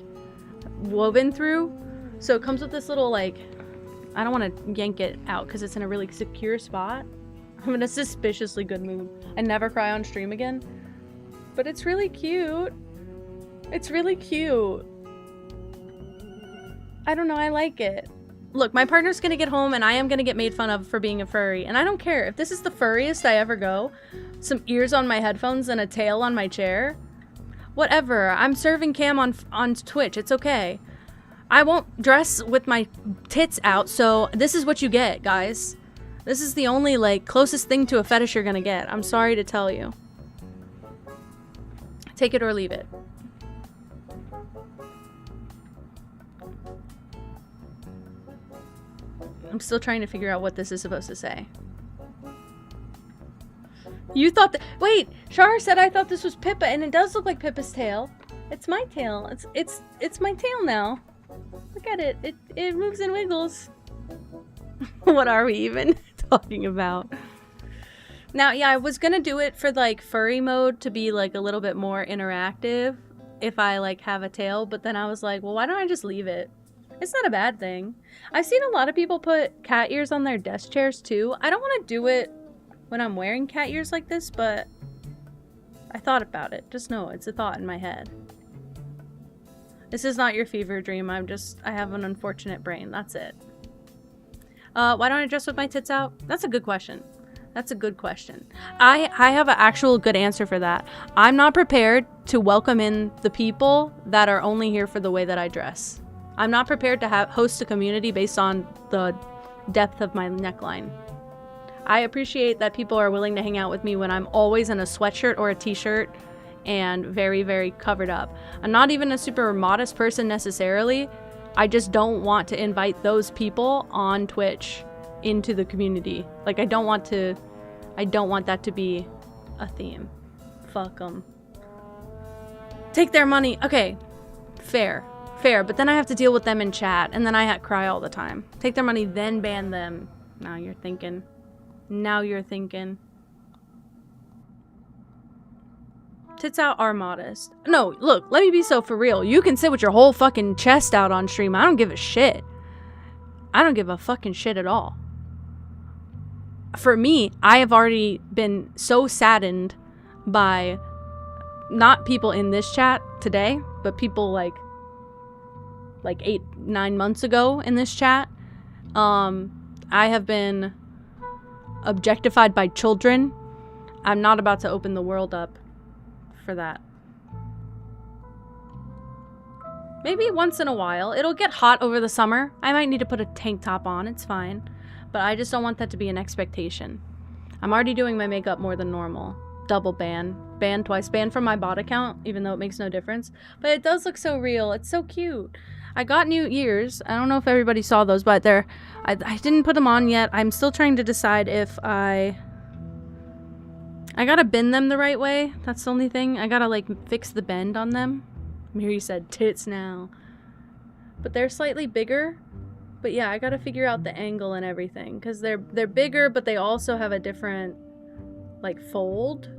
woven through. So it comes with this little like, I don't want to yank it out because it's in a really secure spot. I'm in a suspiciously good mood. I never cry on stream again. But it's really cute. It's really cute. I don't know, I like it. Look, my partner's gonna get home and I am gonna get made fun of for being a furry. And I don't care. If this is the furriest I ever go, some ears on my headphones and a tail on my chair, whatever. I'm serving cam on Twitch. It's okay. I won't dress with my tits out, so this is what you get, guys. This is the only, like, closest thing to a fetish you're gonna get. I'm sorry to tell you. Take it or leave it. I'm still trying to figure out what this is supposed to say. You thought that— wait! Shar said I thought this was Pippa, and it does look like Pippa's tail. It's my tail. It's my tail now. Look at it. It moves and wiggles. What are we even talking about? Now, yeah, I was gonna do it for, like, furry mode to be, like, a little bit more interactive if I, like, have a tail, but then I was like, well, why don't I just leave it? It's not a bad thing. I've seen a lot of people put cat ears on their desk chairs, too. I don't want to do it when I'm wearing cat ears like this, but I thought about it. Just know it's a thought in my head. This is not your fever dream. I have an unfortunate brain. That's it. Why don't I dress with my tits out? That's a good question. That's a good question. I have an actual good answer for that. I'm not prepared to welcome in the people that are only here for the way that I dress. I'm not prepared to host a community based on the depth of my neckline. I appreciate that people are willing to hang out with me when I'm always in a sweatshirt or a t-shirt and very, very covered up. I'm not even a super modest person necessarily. I just don't want to invite those people on Twitch into the community. Like, I don't want that to be a theme. Fuck them. Take their money. Okay, fair, but then I have to deal with them in chat, and then I cry all the time. Take their money, then ban them. Now you're thinking. Tits out are modest. No, look, let me be so for real. You can sit with your whole fucking chest out on stream. I don't give a shit. I don't give a fucking shit at all. For me, I have already been so saddened by not people in this chat today, but people like 8-9 months ago in this chat. I have been objectified by children. I'm not about to open the world up for that. Maybe once in a while. It'll get hot over the summer. I might need to put a tank top on. It's fine. But I just don't want that to be an expectation. I'm already doing my makeup more than normal. Double ban. Ban twice. Ban from my bot account, even though it makes no difference. But it does look so real. It's so cute. I got new ears. I don't know if everybody saw those, but I didn't put them on yet. I'm still trying to decide if I gotta bend them the right way. That's the only thing. I gotta, like, fix the bend on them. Miri said tits now. But they're slightly bigger. But yeah, I gotta figure out the angle and everything. Because they're bigger, but they also have a different, like, fold.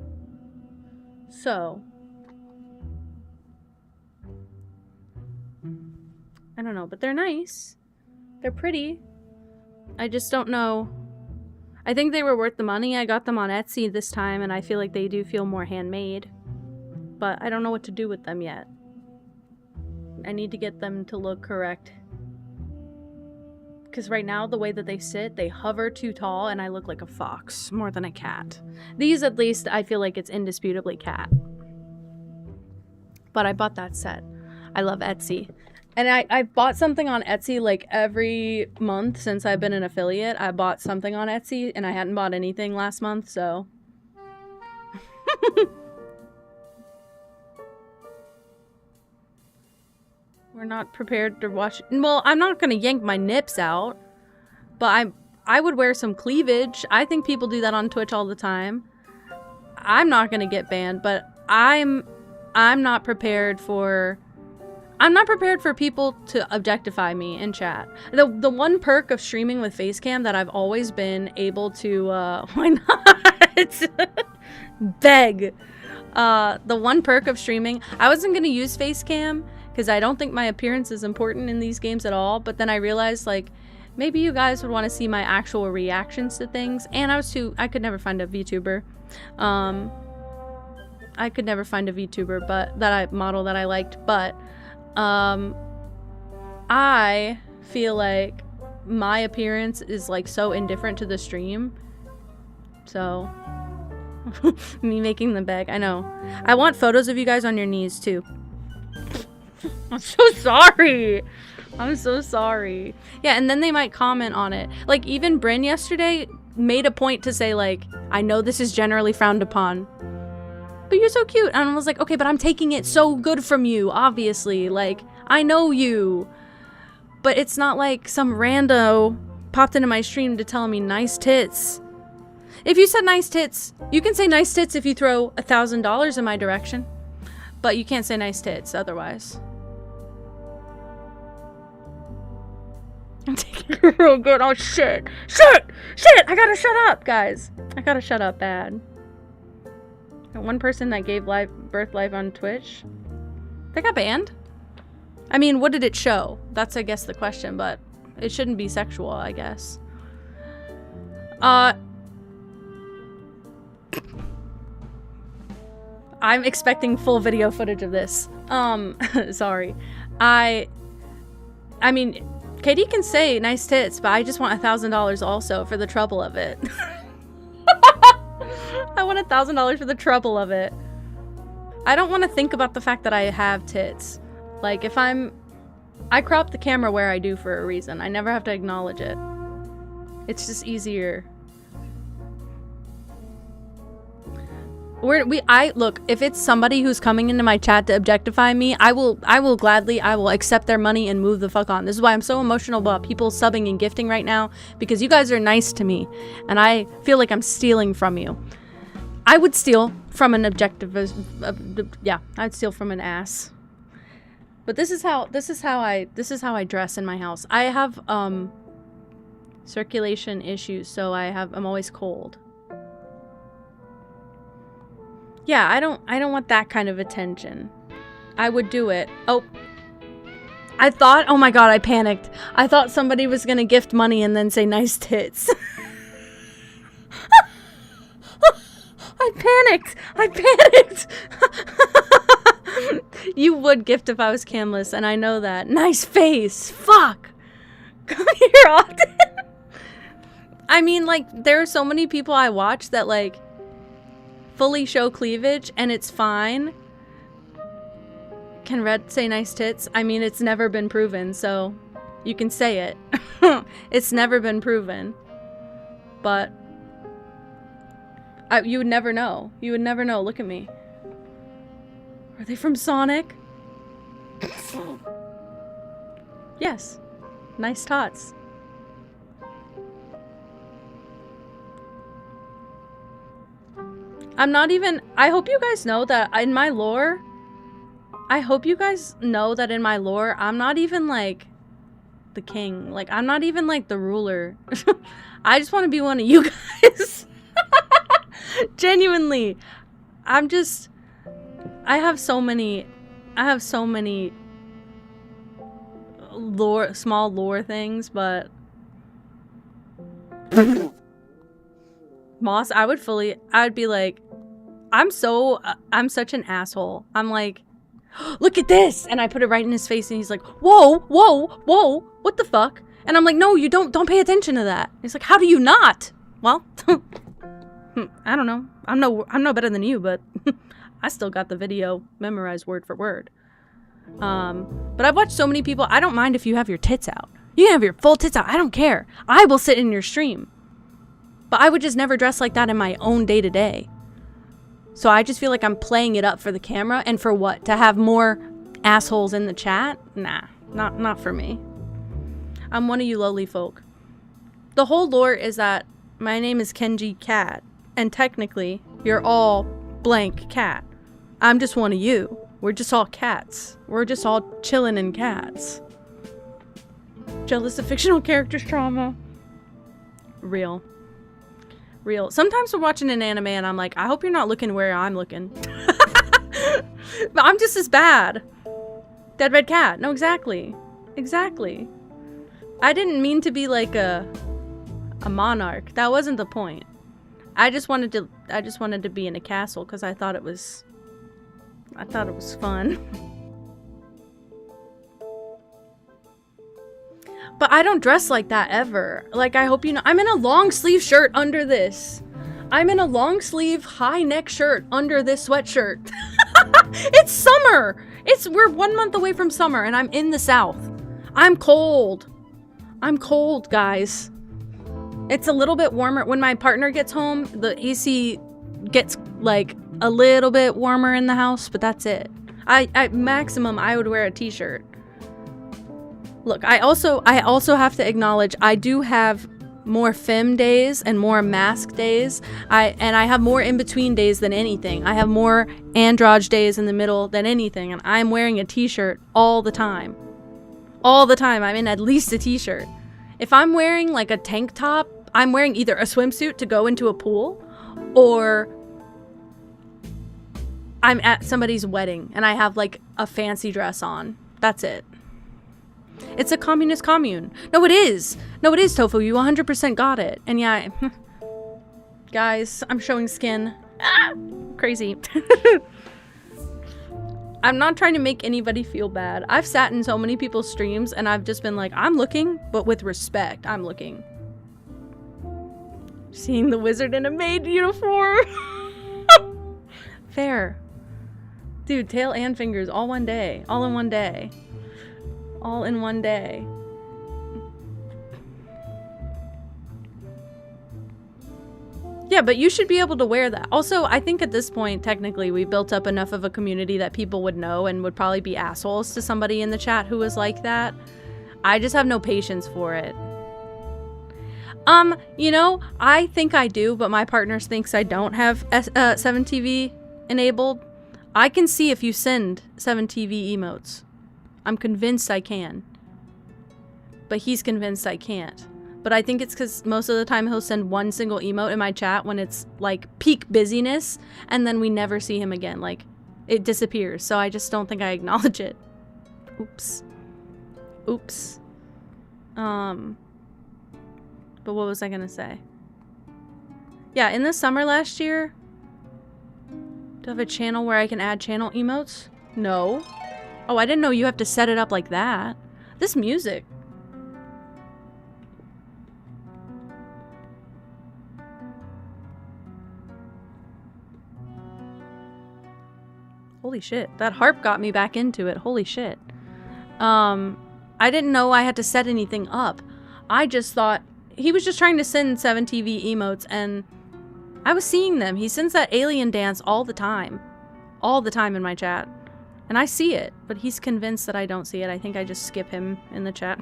So I don't know, but they're nice. They're pretty. I just don't know. I think they were worth the money. I got them on Etsy this time, and I feel like they do feel more handmade. But I don't know what to do with them yet. I need to get them to look correct. Because right now, the way that they sit, they hover too tall, and I look like a fox more than a cat. These, at least, I feel like it's indisputably cat. But I bought that set. I love Etsy. And I've bought something on Etsy like every month since I've been an affiliate. I bought something on Etsy, and I hadn't bought anything last month, so. We're not prepared to watch. Well, I'm not going to yank my nips out, but I would wear some cleavage. I think people do that on Twitch all the time. I'm not going to get banned, but I'm not prepared for... I'm not prepared for people to objectify me in chat. The one perk of streaming with Facecam that I've always been able to, why not? Beg. The one perk of streaming, I wasn't going to use Facecam because I don't think my appearance is important in these games at all. But then I realized, like, maybe you guys would want to see my actual reactions to things. And I could never find a VTuber. I could never find a VTuber, but model that I liked, but I feel like my appearance is, like, so indifferent to the stream. So, me making them beg. I know. I want photos of you guys on your knees, too. I'm so sorry. I'm so sorry. Yeah, and then they might comment on it. Like, even Bryn yesterday made a point to say, like, I know this is generally frowned upon, but you're so cute. And I was like, okay, but I'm taking it so good from you, obviously. Like, I know you. But it's not like some rando popped into my stream to tell me nice tits. If you said nice tits, you can say nice tits if you throw $1,000 in my direction. But you can't say nice tits otherwise. I'm taking it real good. Oh, shit. Shit! I gotta shut up, guys. I gotta shut up bad. And one person that gave birth live on Twitch, they got banned. I mean, what did it show? That's, I guess, the question, but it shouldn't be sexual, I guess. I'm expecting full video footage of this. Sorry. I mean, Katie can say nice tits, but I just want $1,000 also for the trouble of it. I want $1,000 for the trouble of it. I don't want to think about the fact that I have tits. Like, if I crop the camera where I do for a reason. I never have to acknowledge it. It's just easier. Look, if it's somebody who's coming into my chat to objectify me, I will gladly accept their money and move the fuck on. This is why I'm so emotional about people subbing and gifting right now, because you guys are nice to me, and I feel like I'm stealing from you. I would steal from an yeah, I'd steal from an ass. But this is how I dress in my house. I have circulation issues, so I'm always cold. Yeah, I don't want that kind of attention. I would do it. Oh. Oh my god, I panicked. I thought somebody was gonna gift money and then say nice tits. I panicked. You would gift if I was camless, and I know that. Nice face. Fuck. Come here often. I mean, like, there are so many people I watch that, like, fully show cleavage, and it's fine. Can Red say nice tits? I mean, it's never been proven, so you can say it. It's never been proven. But you would never know. You would never know. Look at me. Are they from Sonic? Yes. Nice tots. I'm not even... I hope you guys know that in my lore... I'm not even, like, the king. Like, I'm not even, like, the ruler. I just want to be one of you guys. Genuinely. I'm just... I have so many small lore things, but... Moss, I would be like, I'm such an asshole. I'm like, look at this! And I put it right in his face, and he's like, whoa, what the fuck? And I'm like, no, you don't pay attention to that. He's like, how do you not? Well, I don't know. I'm no better than you, but I still got the video memorized word for word. But I've watched so many people. I don't mind if you have your tits out. You can have your full tits out. I don't care. I will sit in your stream. But I would just never dress like that in my own day-to-day. So I just feel like I'm playing it up for the camera. And for what? To have more assholes in the chat? Nah, not for me. I'm one of you lowly folk. The whole lore is that my name is Kenji Cat. And technically, you're all blank cat. I'm just one of you. We're just all cats. We're just all chillin' in cats. Jealous of fictional characters trauma. Real. Sometimes we're watching an anime and I'm like, I hope you're not looking where I'm looking. But I'm just as bad. Dead red cat. No, exactly. I didn't mean to be like a monarch. That wasn't the point. I just wanted to be in a castle because I thought it was fun. But I don't dress like that ever. Like, I hope you know. I'm in a long sleeve shirt under this. I'm in a long sleeve high neck shirt under this sweatshirt. It's summer. We're 1 month away from summer and I'm in the South. I'm cold. I'm cold, guys. It's a little bit warmer. When my partner gets home, the AC gets like a little bit warmer in the house, but that's it. At maximum, I would wear a t-shirt. Look, I also have to acknowledge I do have more femme days and more mask days. I have more in-between days than anything. I have more androge days in the middle than anything, and I'm wearing a t-shirt all the time. All the time. I'm in at least a t-shirt. If I'm wearing like a tank top, I'm wearing either a swimsuit to go into a pool, or I'm at somebody's wedding and I have like a fancy dress on. That's it. It's a communist commune. No, it is. No, it is, Tofu. You 100% got it. And yeah, guys, I'm showing skin. Ah, crazy. I'm not trying to make anybody feel bad. I've sat in so many people's streams and I've just been like, I'm looking, but with respect, I'm looking. Seeing the wizard in a maid uniform. Fair. Dude, tail and fingers all one day. All in one day. All in one day. Yeah, but you should be able to wear that. Also, I think at this point, technically, we built up enough of a community that people would know and would probably be assholes to somebody in the chat who was like that. I just have no patience for it. You know, I think I do, but my partner thinks I don't have 7TV enabled. I can see if you send 7TV emotes. I'm convinced I can. But he's convinced I can't. But I think it's because most of the time he'll send one single emote in my chat when it's like peak busyness, and then we never see him again. Like, it disappears. So I just don't think I acknowledge it. Oops. Oops. But what was I gonna say? Yeah, in the summer last year, do I have a channel where I can add channel emotes? No. Oh, I didn't know you have to set it up like that. This music. Holy shit. That harp got me back into it. Holy shit. I didn't know I had to set anything up. I just thought he was just trying to send 7TV emotes, and I was seeing them. He sends that alien dance all the time. All the time in my chat. And I see it, but he's convinced that I don't see it. I think I just skip him in the chat.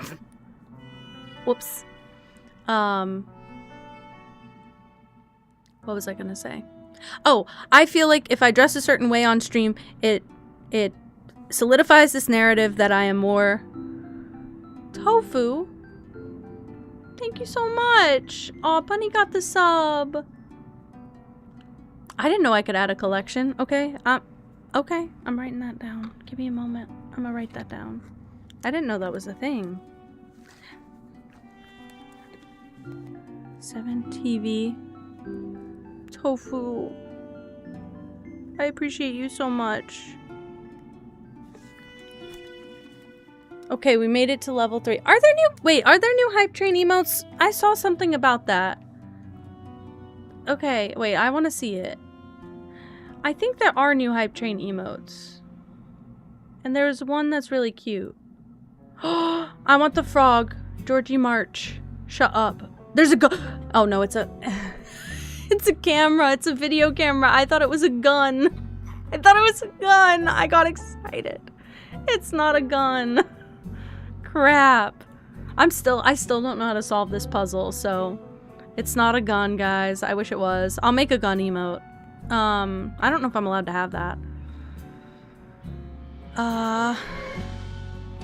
Whoops. What was I gonna say? Oh, I feel like if I dress a certain way on stream, it solidifies this narrative that I am more... Tofu? Thank you so much. Aw, Bunny got the sub. I didn't know I could add a collection. Okay, okay, I'm writing that down. Give me a moment. I'm gonna write that down. I didn't know that was a thing. 7TV. Tofu. I appreciate you so much. Okay, we made it to level 3. Are there new hype train emotes? I saw something about that. Okay, wait, I want to see it. I think there are new hype train emotes. And there's one that's really cute. I want the frog. Georgie March. Shut up. There's a oh no, it's a... It's a camera. It's a video camera. I thought it was a gun. I thought it was a gun. I got excited. It's not a gun. Crap. I still don't know how to solve this puzzle, so it's not a gun, guys. I wish it was. I'll make a gun emote. I don't know if I'm allowed to have that.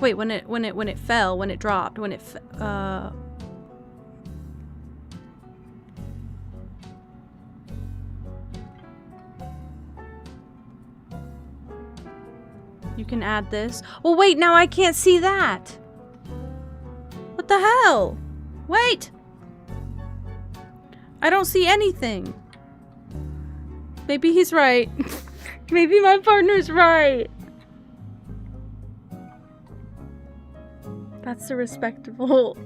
Wait, when it fell, when it dropped, when it you can add this. Well, wait, now I can't see that. What the hell? Wait. I don't see anything. Maybe he's right. Maybe my partner's right. That's a respectable...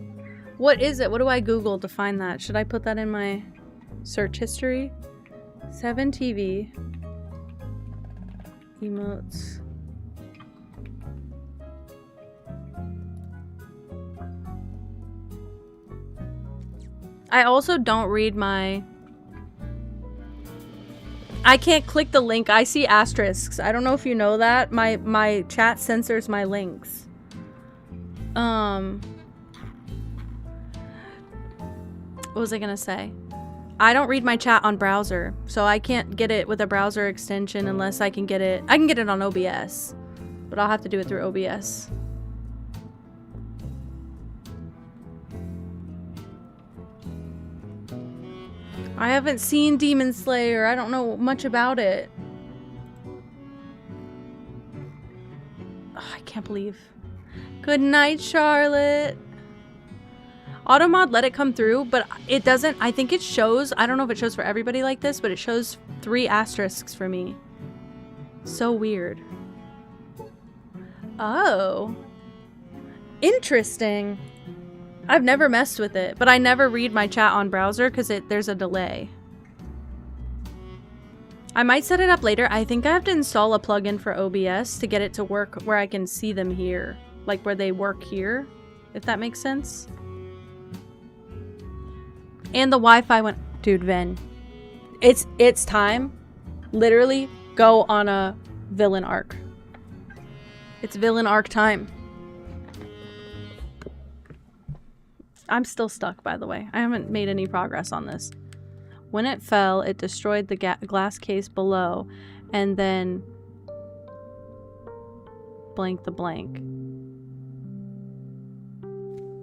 What is it? What do I Google to find that? Should I put that in my search history? 7TV. Emotes. I also don't read my... I can't click the link. I see asterisks. I don't know if you know that. My chat censors my links. What was I gonna say? I don't read my chat on browser, so I can't get it with a browser extension unless I can get it. I can get it on OBS, but I'll have to do it through OBS. I haven't seen Demon Slayer. I don't know much about it. Oh, I can't believe. Good night, Charlotte. Automod let it come through, but it doesn't. I think it shows. I don't know if it shows for everybody like this, but it shows 3 asterisks for me. So weird. Oh. Interesting. I've never messed with it, but I never read my chat on browser because there's a delay. I might set it up later. I think I have to install a plugin for OBS to get it to work where I can see them here. Like where they work here, if that makes sense. And the Wi-Fi went... Dude, Ven. It's time. Literally, go on a villain arc. It's villain arc time. I'm still stuck, by the way. I haven't made any progress on this. When it fell, it destroyed the glass case below, and then blank the blank.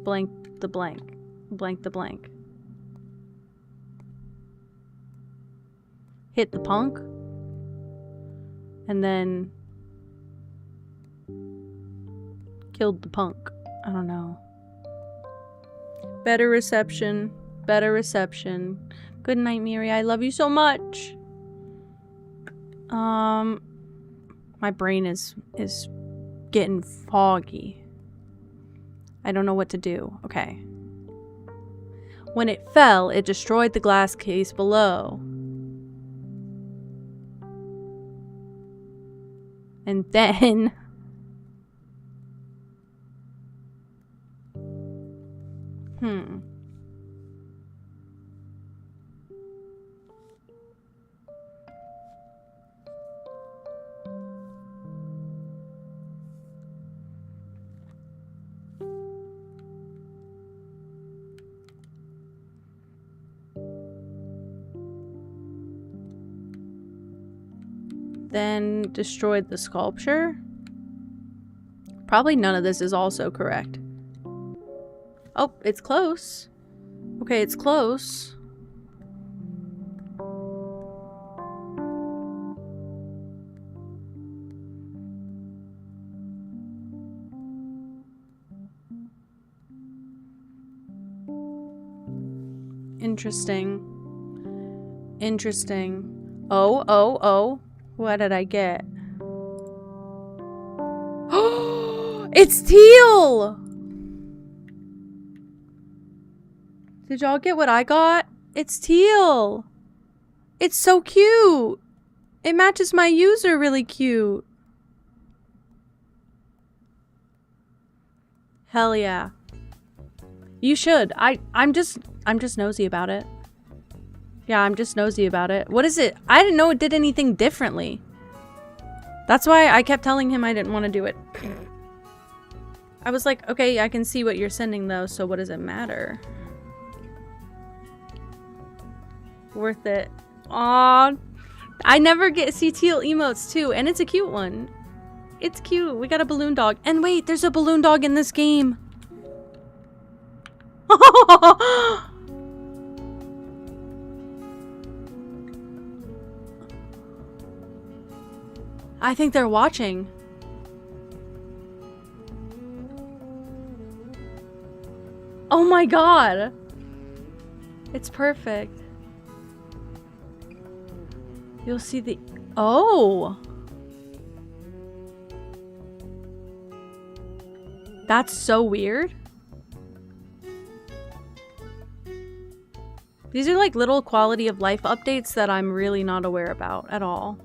Blank the blank. Blank the blank. Hit the punk. And then killed the punk. I don't know. Better reception. Better reception. Good night, Miri. I love you so much. My brain is getting foggy. I don't know what to do. Okay. When it fell, it destroyed the glass case below. And then... Then destroyed the sculpture. Probably none of this is also correct. Oh, it's close. Okay, it's close. Interesting. Interesting. Oh. What did I get? It's teal! Did y'all get what I got? It's teal. It's so cute. It matches my user really cute. Hell yeah. You should. I'm just nosy about it. Yeah, I'm just nosy about it. What is it? I didn't know it did anything differently. That's why I kept telling him I didn't want to do it. I was like, okay, I can see what you're sending though, so what does it matter? Worth it. Aww. I never get see teal emotes too, and it's a cute one. It's cute. We got a balloon dog. And wait, there's a balloon dog in this game. I think they're watching. Oh my god. It's perfect. You'll see the... Oh! That's so weird. These are like little quality of life updates that I'm really not aware about at all.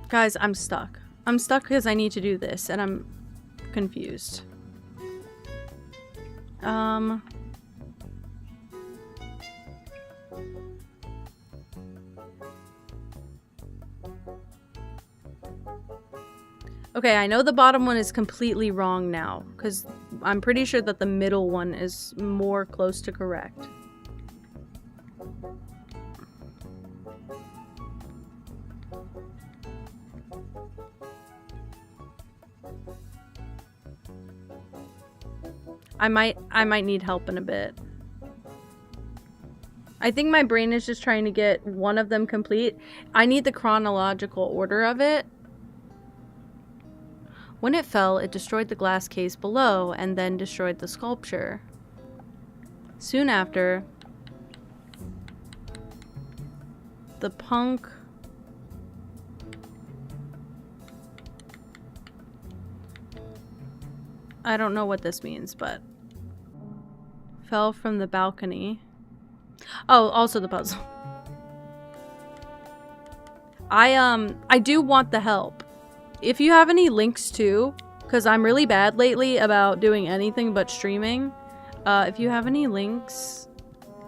Guys, I'm stuck. I'm stuck because I need to do this and I'm confused. Okay, I know the bottom one is completely wrong now, because I'm pretty sure that the middle one is more close to correct. I might need help in a bit. I think my brain is just trying to get one of them complete. I need the chronological order of it. When it fell, it destroyed the glass case below and then destroyed the sculpture. Soon after, the punk I don't know what this means, but fell from the balcony. Oh, also the puzzle. I do want the help. If you have any links too, because I'm really bad lately about doing anything but streaming. If you have any links,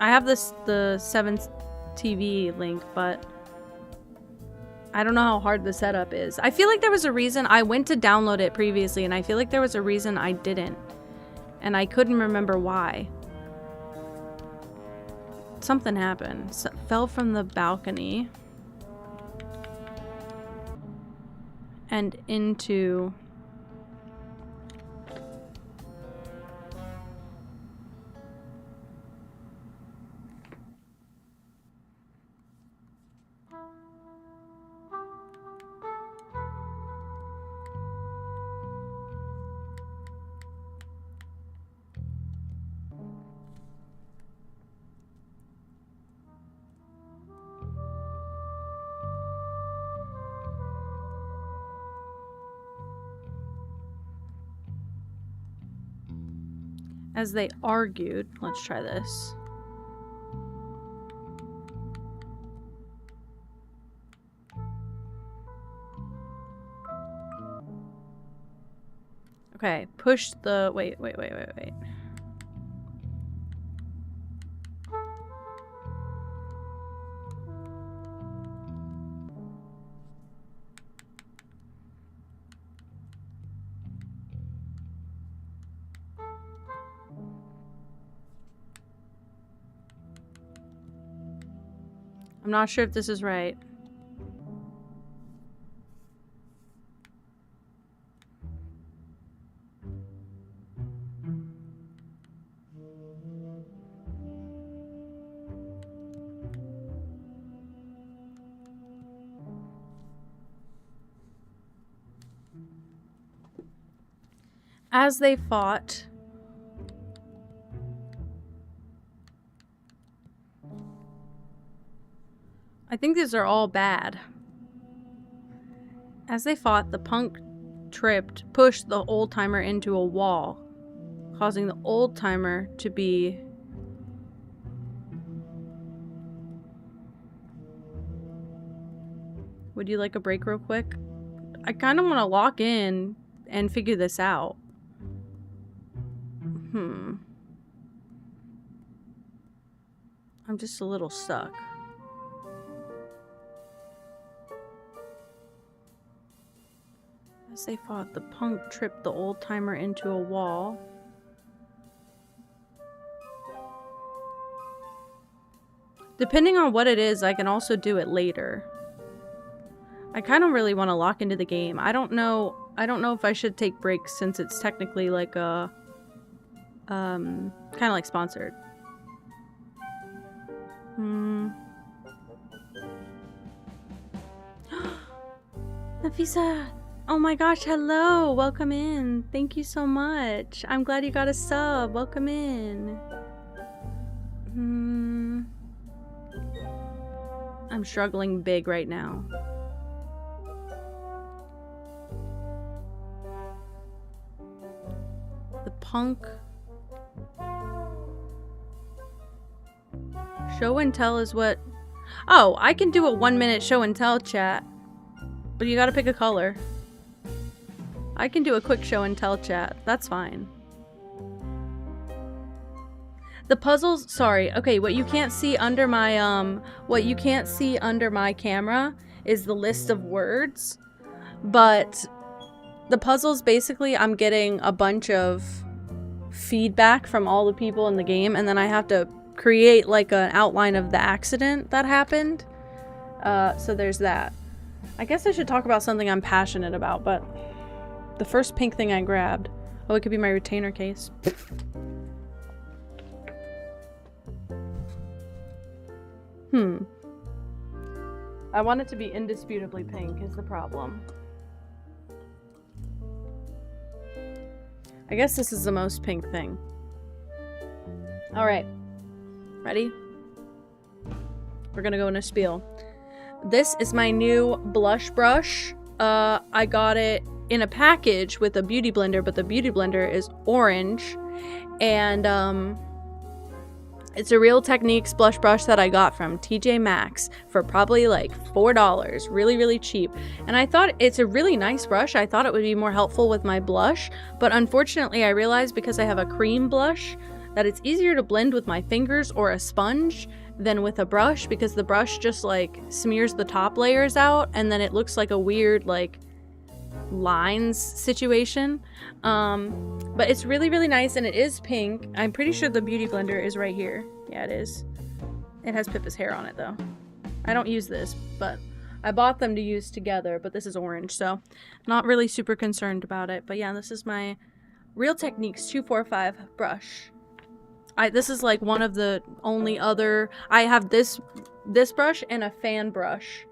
I have the 7TV link, but I don't know how hard the setup is. I feel like there was a reason I went to download it previously, and I feel like there was a reason I didn't, and I couldn't remember why. Something happened. Fell from the balcony and into as they argued. Let's try this. Okay, push the... Wait. I'm not sure if this is right. As they fought, I think these are all bad. As they fought, the punk pushed the old timer into a wall, causing the old timer to be Would you like a break real quick? I kind of want to lock in and figure this out. I'm just a little stuck. As they fought, the punk tripped the old timer into a wall. Depending on what it is, I can also do it later. I kind of really want to lock into the game. I don't know if I should take breaks since it's technically like a kind of like sponsored. Nafisa! Oh my gosh, hello! Welcome in. Thank you so much. I'm glad you got a sub. Welcome in. I'm struggling big right now. The punk. Show and tell is what... Oh, I can do a 1-minute show and tell chat. But you gotta pick a color. I can do a quick show and tell chat. That's fine. The puzzles, sorry. Okay, what you can't see under my camera is the list of words. But the puzzles, basically, I'm getting a bunch of feedback from all the people in the game, and then I have to create like an outline of the accident that happened. So there's that. I guess I should talk about something I'm passionate about, but the first pink thing I grabbed... Oh, it could be my retainer case. I want it to be indisputably pink is the problem. I guess this is the most pink thing. Alright. Ready? We're gonna go in a spiel. This is my new blush brush. I got it in a package with a beauty blender, but the beauty blender is orange. And, it's a Real Techniques blush brush that I got from TJ Maxx for probably like $4. Really, really cheap. And I thought it's a really nice brush. I thought it would be more helpful with my blush. But unfortunately, I realized because I have a cream blush that it's easier to blend with my fingers or a sponge than with a brush, because the brush just like smears the top layers out and then it looks like a weird like lines situation. But it's really, really nice, and it is pink. I'm pretty sure the beauty blender is right here. Yeah, it is. It has Pippa's hair on it though. I don't use this, but I bought them to use together, but this is orange, so not really super concerned about it. But yeah, this is my Real Techniques 245 brush. This is like one of the only other... I have this brush and a fan brush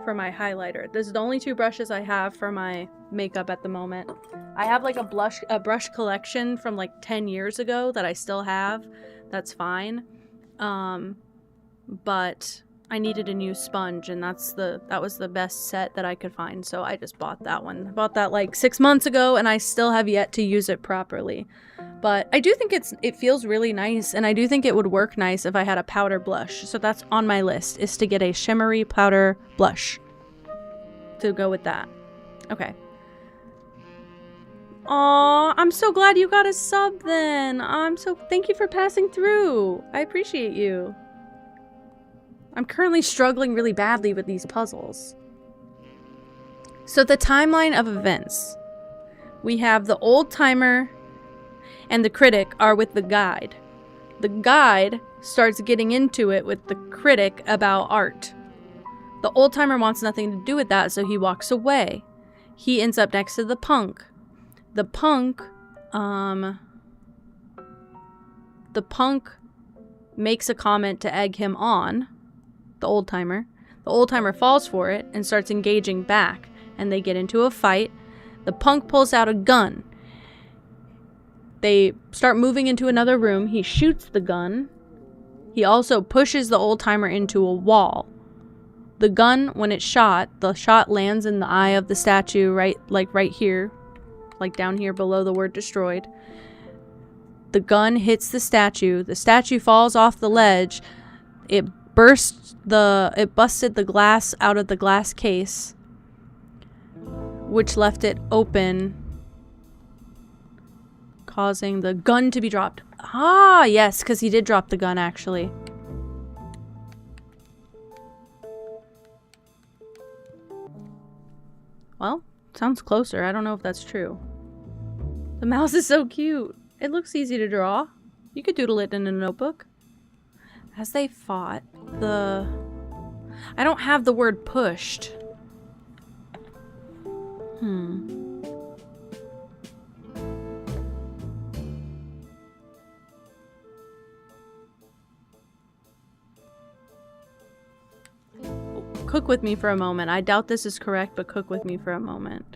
for my highlighter. This is the only two brushes I have for my makeup at the moment. I have like a brush collection from like 10 years ago that I still have. That's fine. But I needed a new sponge, and that was the best set that I could find, so I just bought that one. I bought that like 6 months ago, and I still have yet to use it properly. But I do think it feels really nice, and I do think it would work nice if I had a powder blush. So that's on my list, is to get a shimmery powder blush to go with that. Okay. Aw, I'm so glad you got a sub then. Thank you for passing through. I appreciate you. I'm currently struggling really badly with these puzzles. So the timeline of events. We have the old timer and the critic are with the guide. The guide starts getting into it with the critic about art. The old timer wants nothing to do with that, so he walks away. He ends up next to the punk. The punk makes a comment to egg him on, the old timer. The old timer falls for it and starts engaging back, and they get into a fight. The punk pulls out a gun. They start moving into another room. He shoots the gun. He also pushes the old timer into a wall. The gun, when it's shot, the shot lands in the eye of the statue, right here, like down here below the word destroyed. The gun hits the statue. The statue falls off the ledge. It busted the glass out of the glass case, which left it open, causing the gun to be dropped. Ah, yes, because he did drop the gun, actually. Well, sounds closer. I don't know if that's true. The mouse is so cute. It looks easy to draw. You could doodle it in a notebook. As they fought, I don't have the word pushed. Cook with me for a moment. I doubt this is correct, but cook with me for a moment.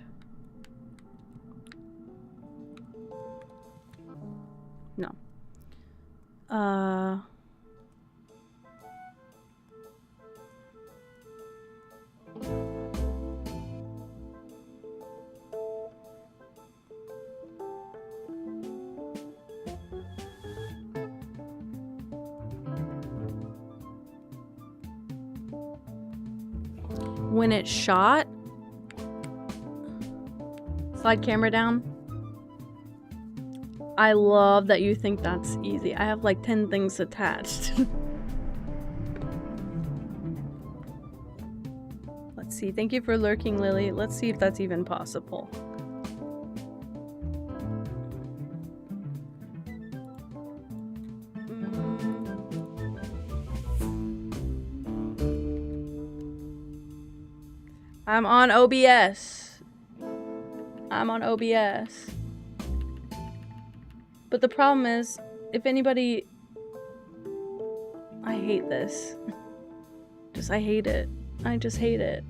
No. When it's shot, slide camera down. I love that you think that's easy. I have like 10 things attached. Let's see. Thank you for lurking, Lily. Let's see if that's even possible. I'm on OBS. I'm on OBS. But the problem is, if anybody... I hate this. I hate it. I just hate it.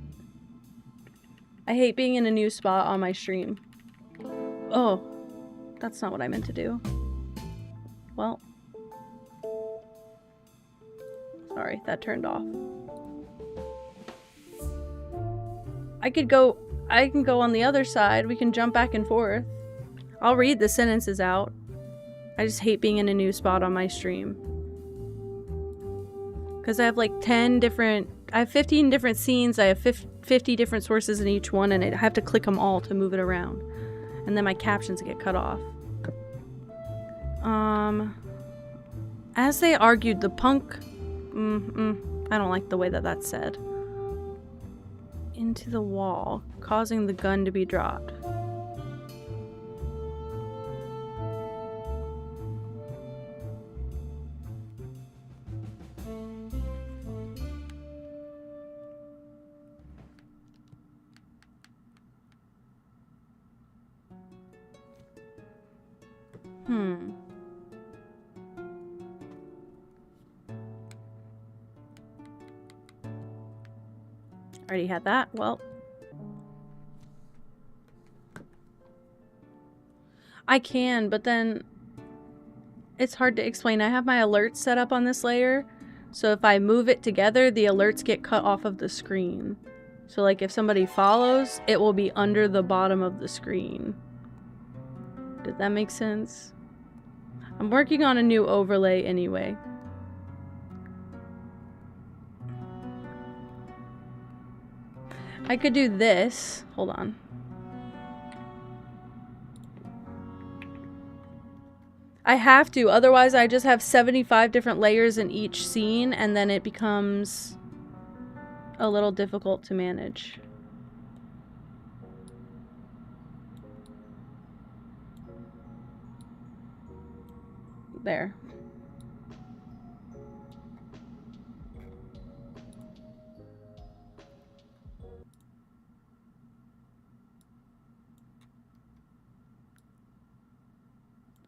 I hate being in a new spot on my stream. Oh, that's not what I meant to do. Well. Sorry, that turned off. I can go on the other side. We can jump back and forth. I'll read the sentences out. I just hate being in a new spot on my stream. Because I have like 10 different... I have 15 different scenes. I have 50 different sources in each one, and I have to click them all to move it around. And then my captions get cut off. As they argued, the punk... I don't like the way that that's said. Into the wall, causing the gun to be dropped. Already had that. Well. I can, but then it's hard to explain. I have my alerts set up on this layer, so if I move it together, the alerts get cut off of the screen. So like if somebody follows, it will be under the bottom of the screen. Did that make sense? I'm working on a new overlay anyway. I could do this. Hold on. I have to, otherwise I just have 75 different layers in each scene, and then it becomes a little difficult to manage. There.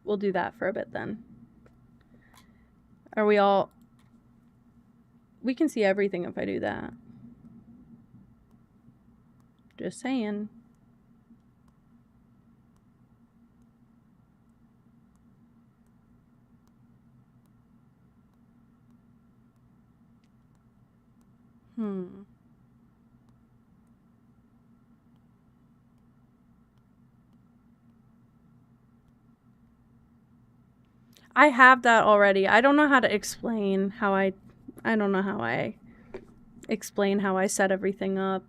We'll do that for a bit then. Are we all... We can see everything if I do that. Just saying. I have that already. I don't know how to explain how I don't know how I explain how I set everything up.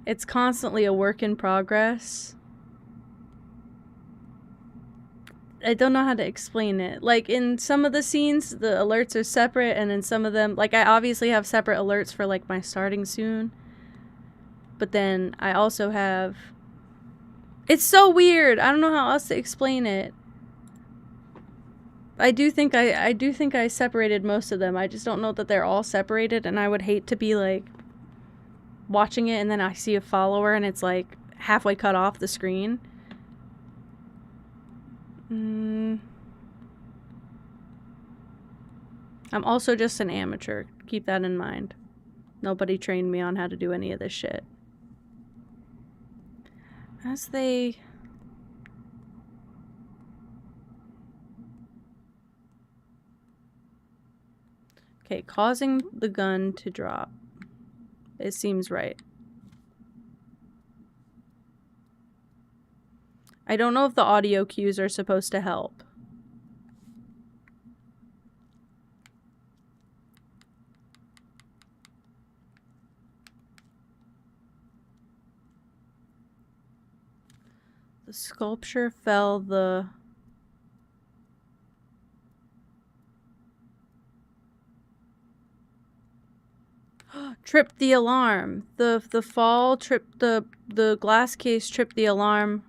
It's constantly a work in progress. I don't know how to explain it. Like in some of the scenes, the alerts are separate, and in some of them, like I obviously have separate alerts for like my starting soon. But then I also have... It's so weird. I don't know how else to explain it. I do think I separated most of them. I just don't know that they're all separated, and I would hate to be like watching it and then I see a follower and it's like halfway cut off the screen. I'm also just an amateur. Keep that in mind. Nobody trained me on how to do any of this shit. As they... Okay, causing the gun to drop. It seems right. I don't know if the audio cues are supposed to help. The sculpture fell the... tripped the alarm. The fall tripped the glass case, tripped the alarm.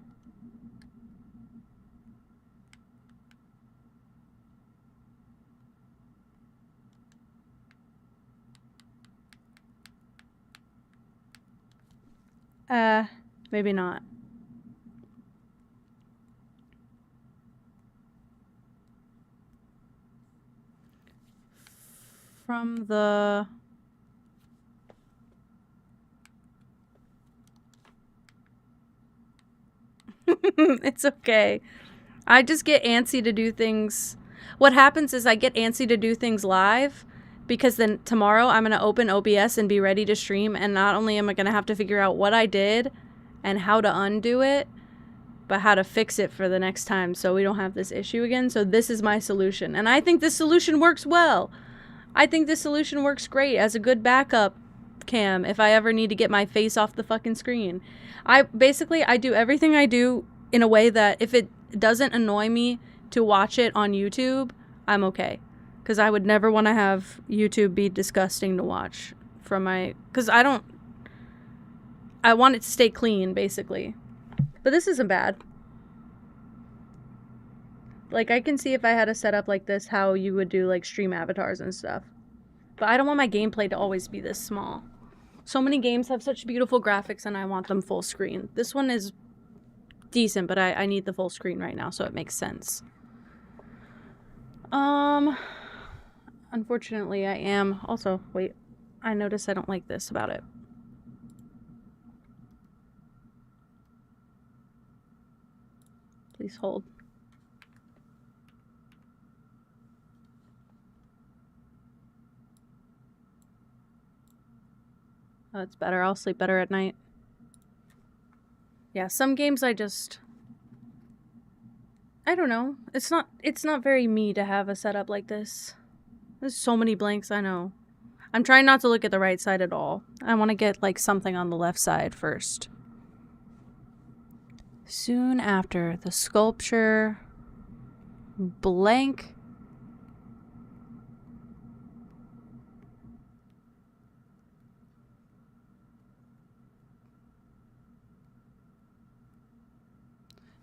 Maybe not. From the... It's okay. I just get antsy to do things. What happens is I get antsy to do things live because then tomorrow I'm going to open OBS and be ready to stream. And not only am I going to have to figure out what I did and how to undo it, but how to fix it for the next time so we don't have this issue again. So this is my solution. And I think this solution works well. I think this solution works great as a good backup cam if I ever need to get my face off the fucking screen. I do everything I do in a way that if it doesn't annoy me to watch it on YouTube, I'm okay. Because I would never want to have YouTube be disgusting to watch from my... Because I want it to stay clean, basically. But this isn't bad. Like, I can see if I had a setup like this, how you would do, like, stream avatars and stuff. But I don't want my gameplay to always be this small. So many games have such beautiful graphics, and I want them full screen. This one is decent, but I need the full screen right now, so it makes sense. Unfortunately, I am... Also, wait. I notice I don't like this about it. Please hold. Oh, it's better. I'll sleep better at night. Yeah, some games I don't know. It's not very me to have a setup like this. There's so many blanks, I know. I'm trying not to look at the right side at all. I want to get, like, something on the left side first. Soon after, the sculpture... blank...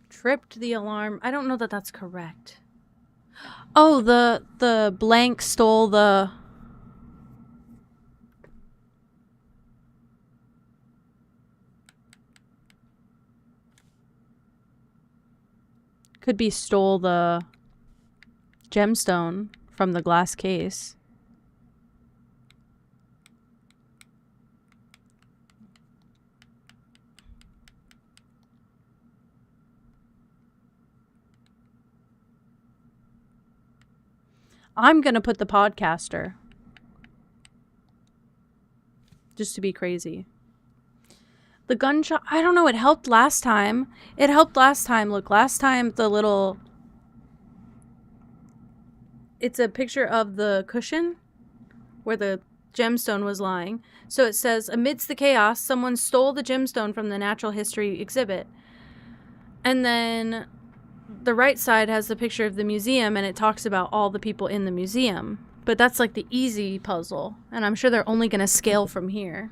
tripped the alarm. I don't know that that's correct. Oh, the blank stole the... Could be stole the gemstone from the glass case. I'm gonna put the podcaster. Just to be crazy. The gunshot, I don't know, it helped last time. It helped last time. Look, last time the little... It's a picture of the cushion where the gemstone was lying. So it says, amidst the chaos, someone stole the gemstone from the natural history exhibit. And then the right side has the picture of the museum, and it talks about all the people in the museum. But that's like the easy puzzle, and I'm sure they're only going to scale from here.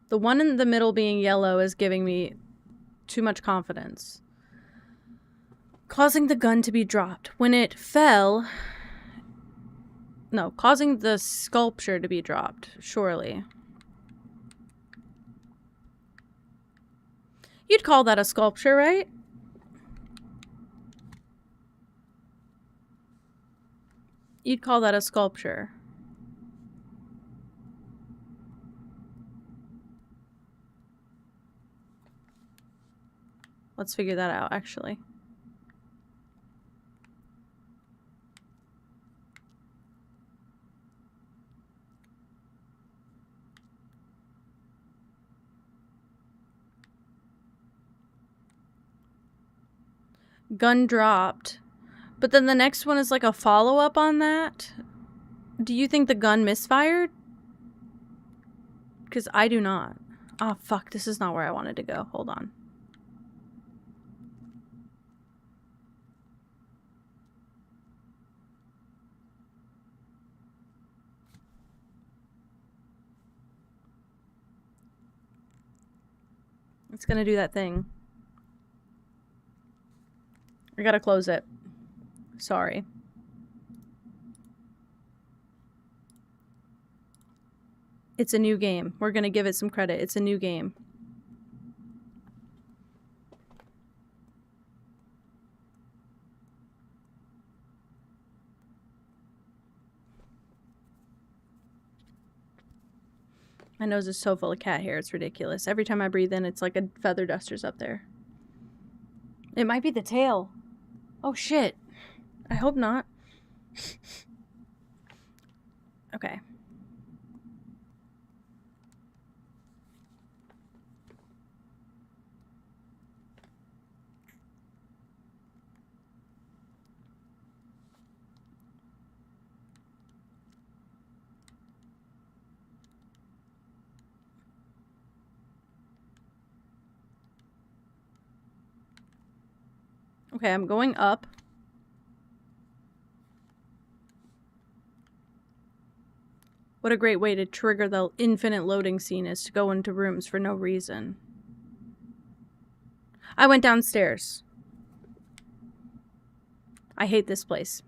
The one in the middle being yellow is giving me too much confidence. Causing the gun to be dropped. When it fell... No, causing the sculpture to be dropped, surely. You'd call that a sculpture, right? You'd call that a sculpture. Let's figure that out, actually. Gun dropped. But then the next one is like a follow-up on that. Do you think the gun misfired? Because I do not. Oh, fuck. This is not where I wanted to go. Hold on. It's gonna do that thing. I gotta close it. Sorry. It's a new game. We're gonna give it some credit. It's a new game. My nose is so full of cat hair, it's ridiculous. Every time I breathe in, it's like a feather duster's up there. It might be the tail. Oh shit. I hope not. Okay. Okay, I'm going up. What a great way to trigger the infinite loading scene is to go into rooms for no reason. I went downstairs. I hate this place.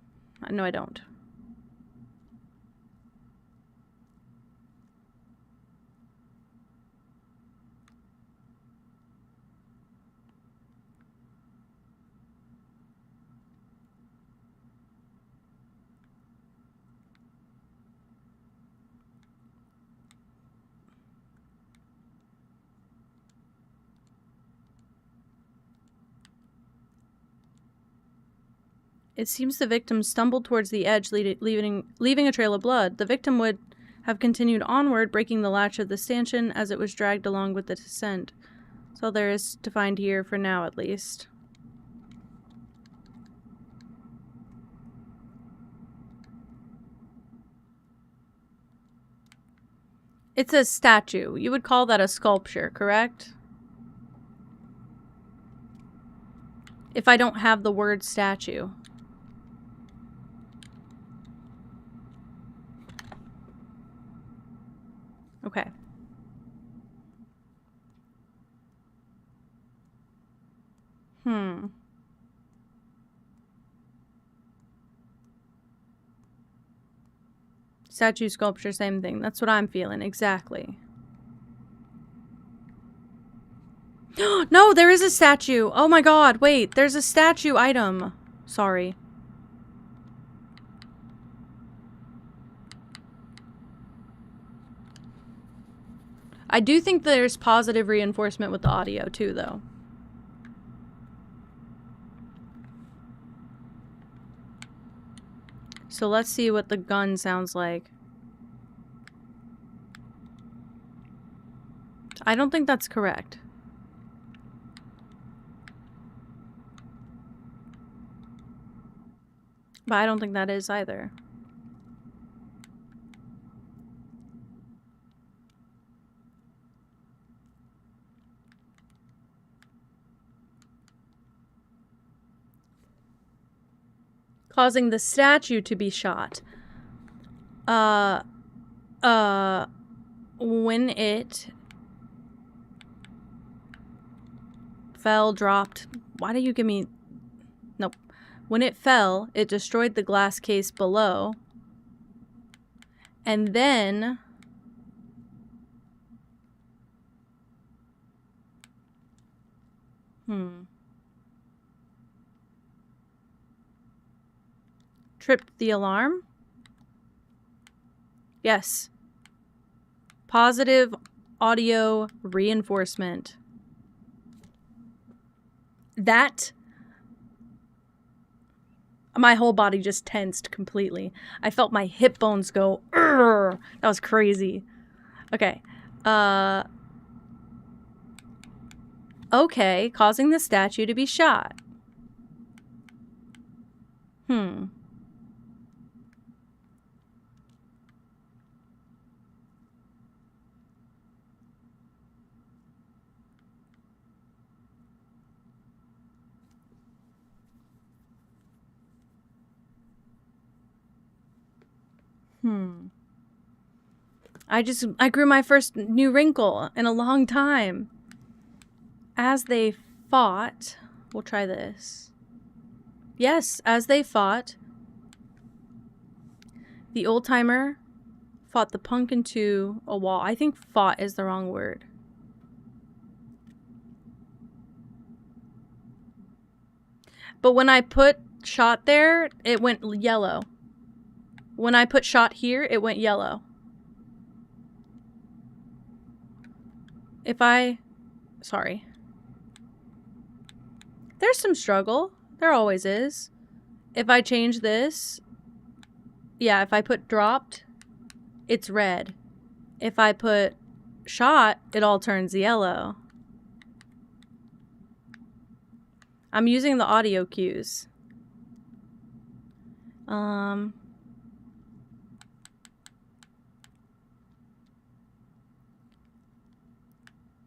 No, I don't. It seems the victim stumbled towards the edge, leaving a trail of blood. The victim would have continued onward, breaking the latch of the stanchion as it was dragged along with the descent. That's all there is to find here, for now at least. It's a statue. You would call that a sculpture, correct? If I don't have the word statue. Okay. Statue, sculpture, same thing. That's what I'm feeling. Exactly. No, there is a statue. Oh my god, wait. There's a statue item. Sorry. I do think there's positive reinforcement with the audio too, though. So let's see what the gun sounds like. I don't think that's correct. But I don't think that is either. Causing the statue to be shot. When it fell, dropped. Why do you give me... Nope. When it fell, it destroyed the glass case below. And then... Tripped the alarm? Yes. Positive audio reinforcement. That... My whole body just tensed completely. I felt my hip bones go, "Urgh!" That was crazy. Okay. Okay, causing the statue to be shot. Hmm. I grew my first new wrinkle in a long time. As they fought, we'll try this. Yes, as they fought, the old timer fought the punk into a wall. I think fought is the wrong word. But when I put shot there, it went yellow. When I put shot here, it went yellow. Sorry. There's some struggle. There always is. If I change this, yeah, if I put dropped, it's red. If I put shot, it all turns yellow. I'm using the audio cues.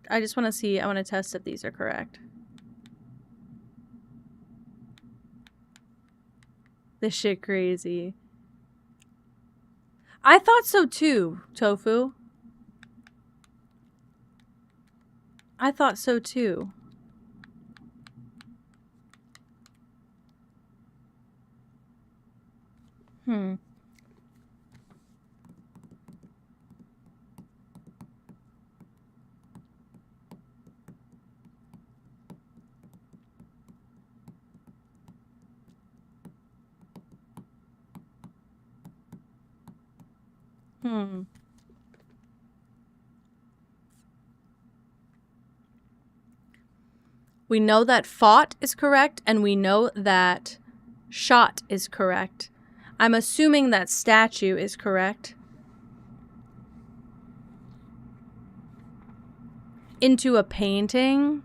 I just want to see, I want to test if these are correct. This shit crazy. I thought so too, Tofu. I thought so too. We know that fought is correct, and we know that shot is correct. I'm assuming that statue is correct. Into a painting.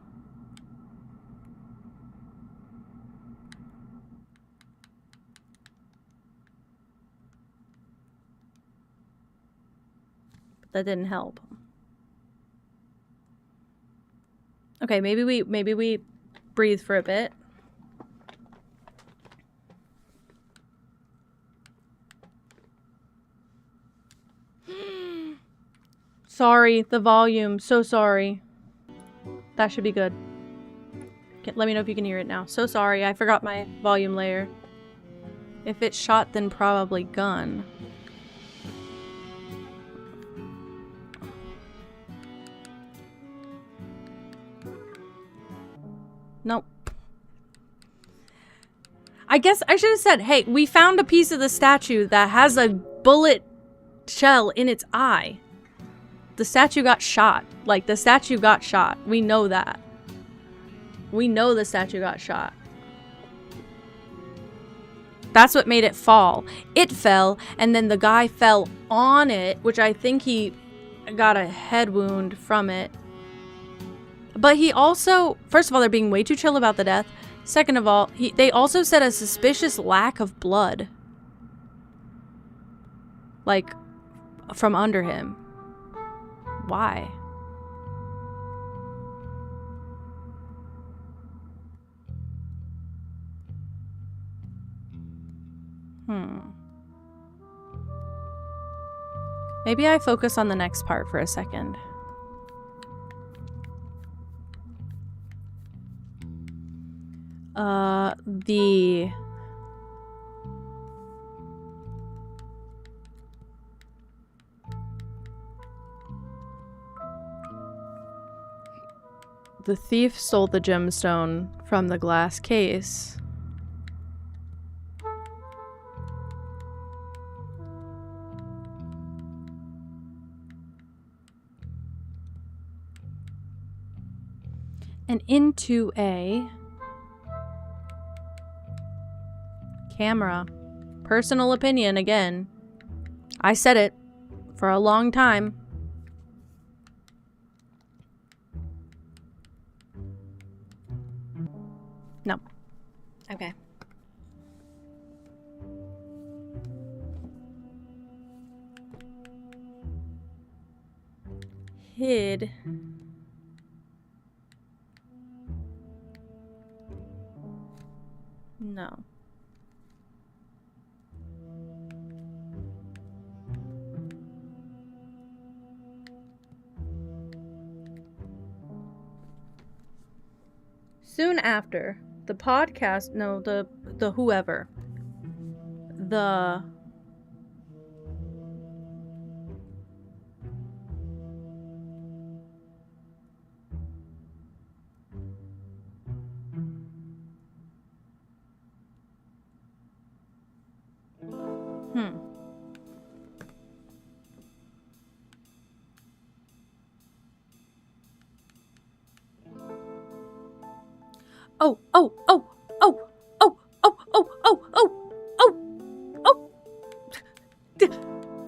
That didn't help. Okay, maybe we breathe for a bit. Sorry, the volume. So sorry. That should be good. Let me know if you can hear it now. So sorry, I forgot my volume layer. If it's shot, then probably gun. Nope. I guess I should have said, hey, we found a piece of the statue that has a bullet shell in its eye. The statue got shot. Like, the statue got shot. We know that. We know the statue got shot. That's what made it fall. It fell, and then the guy fell on it, which I think he got a head wound from it. But he also, first of all, they're being way too chill about the death. Second of all, they also said a suspicious lack of blood. Like, from under him. Why? Maybe I focus on the next part for a second. The thief stole the gemstone from the glass case. And into a camera. Personal opinion again. I said it for a long time. No. Okay. hid. No. Soon after, the podcast, no, the whoever, the Oh, oh, oh, oh, oh, oh, oh, oh, oh, oh, oh.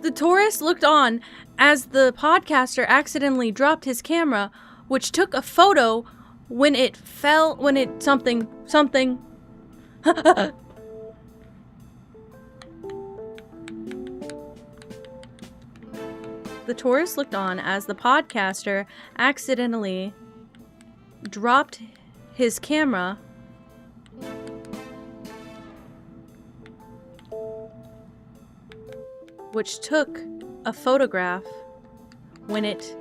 The tourist looked on as the podcaster accidentally dropped his camera, which took a photo when it fell, when it something. The tourist looked on as the podcaster accidentally dropped his camera, which took a photograph when it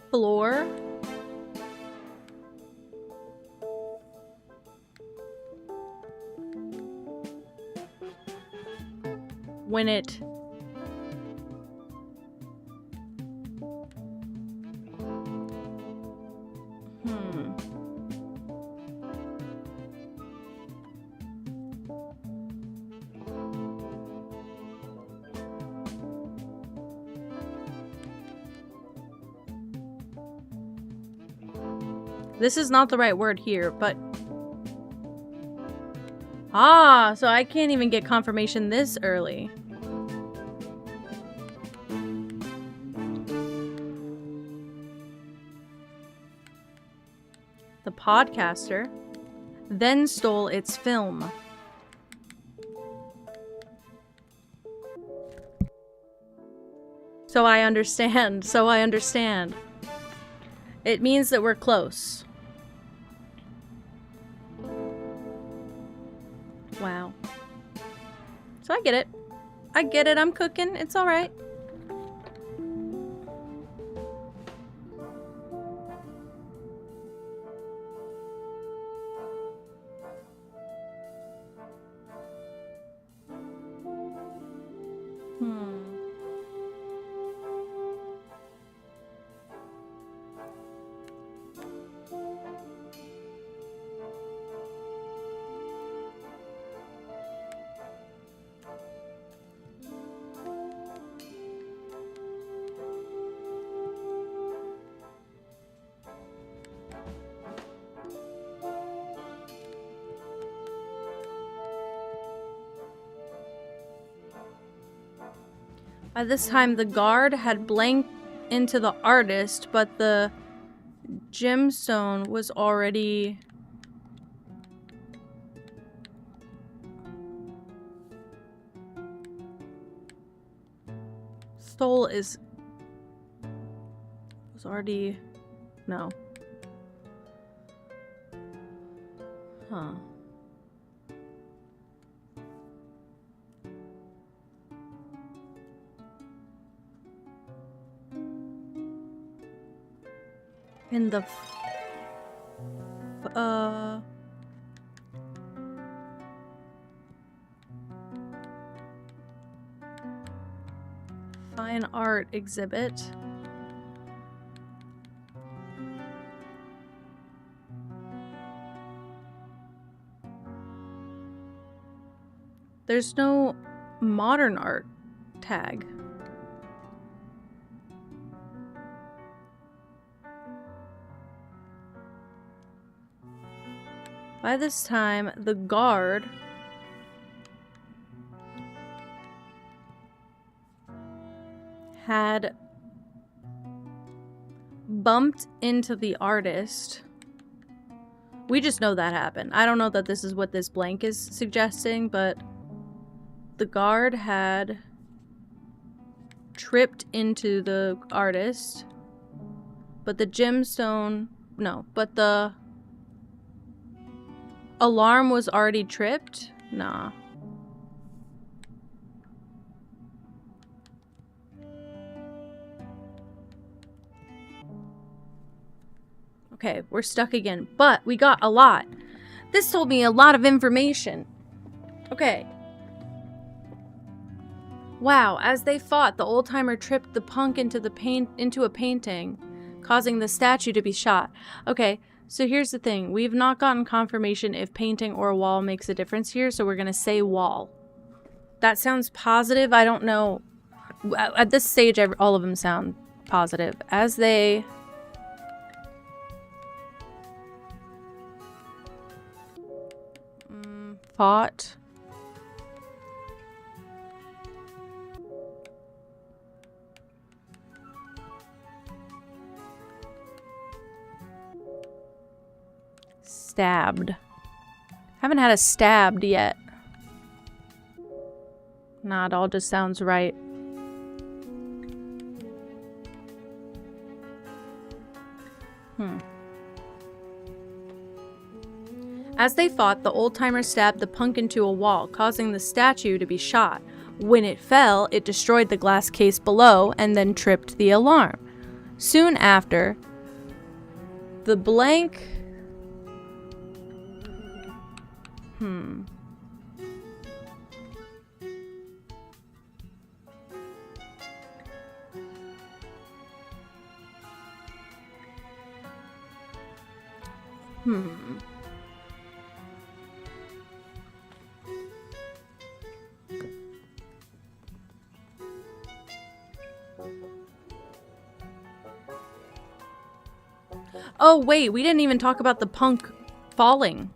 floor when it This is not the right word here, but so I can't even get confirmation this early. The podcaster then stole its film. So I understand. It means that we're close. Wow. So I get it. I'm cooking. It's all right. By this time, the guard had blanked into the artist, but the gemstone was already... was already... No. Huh. In the fine art exhibit. There's no modern art tag. By this time, the guard had bumped into the artist. We just know that happened. I don't know that this is what this blank is suggesting, but the guard had tripped into the artist, but the gemstone, no, but the alarm was already tripped? Nah. Okay, we're stuck again, but we got a lot. This told me a lot of information. Okay. Wow, as they fought, the old-timer tripped the punk into a painting, causing the statue to be shot. Okay, so here's the thing. We've not gotten confirmation if painting or wall makes a difference here, so we're gonna say wall. That sounds positive. I don't know. At this stage, all of them sound positive. As they... fought... stabbed. Haven't had a stabbed yet. Nah, it all just sounds right. As they fought, the old-timer stabbed the punk into a wall, causing the statue to be shot. When it fell, it destroyed the glass case below and then tripped the alarm. Soon after, the blank... Oh, wait, we didn't even talk about the punk falling.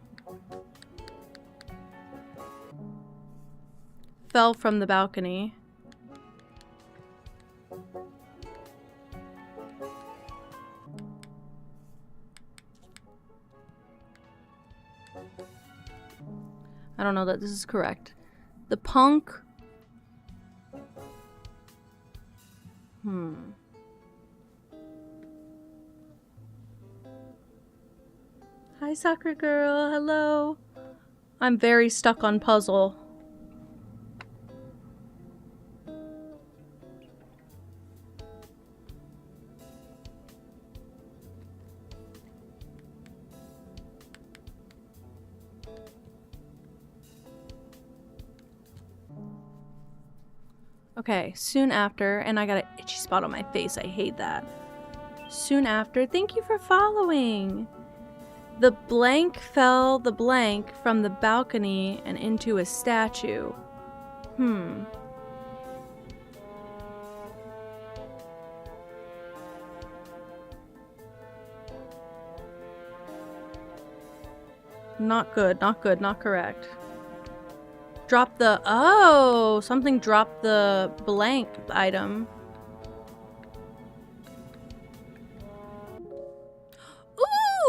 Fell from the balcony. I don't know that this is correct. The punk... Hi, soccer girl. Hello. I'm very stuck on puzzle. Okay, soon after, and I got an itchy spot on my face. I hate that. Soon after, thank you for following. The blank fell the blank from the balcony and into a statue. Not good, not good, not correct. Drop the... Oh! Something dropped the blank item.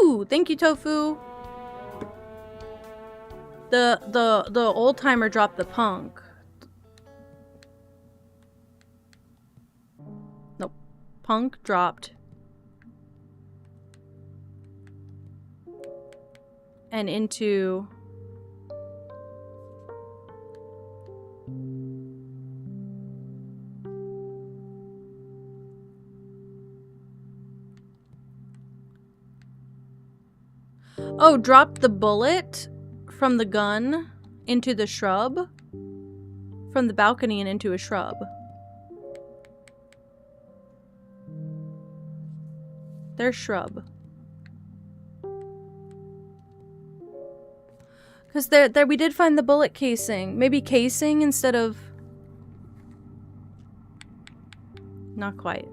Ooh! Thank you, Tofu! The old-timer dropped the punk. Nope. Punk dropped. And into... Oh, dropped the bullet from the gun into the shrub? From the balcony and into a shrub. There's shrub. Because there we did find the bullet casing. Maybe casing instead of... Not quite.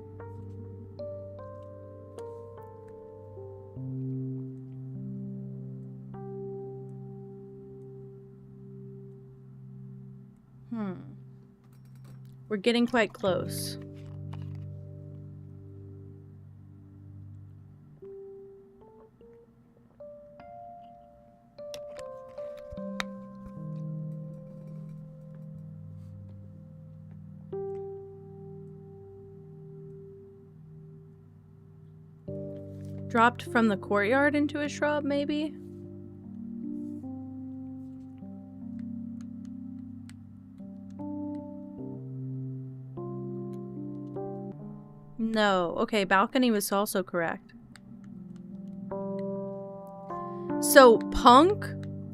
We're getting quite close. Dropped from the courtyard into a shrub, maybe? No. Okay, balcony was also correct. So, punk,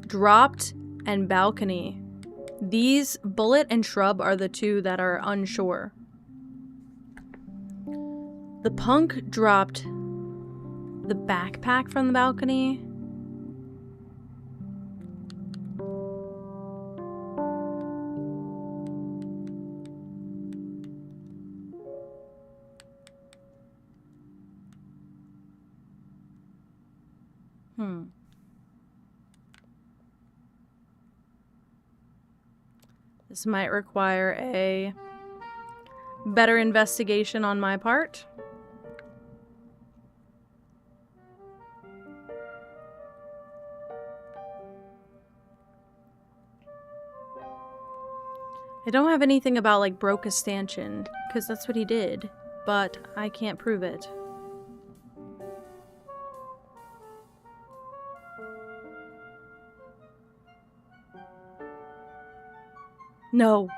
dropped, and balcony. These, bullet and shrub, are the two that are unsure. The punk dropped the backpack from the balcony. This might require a better investigation on my part. I don't have anything about, like, broke a stanchion, because that's what he did, but I can't prove it. No.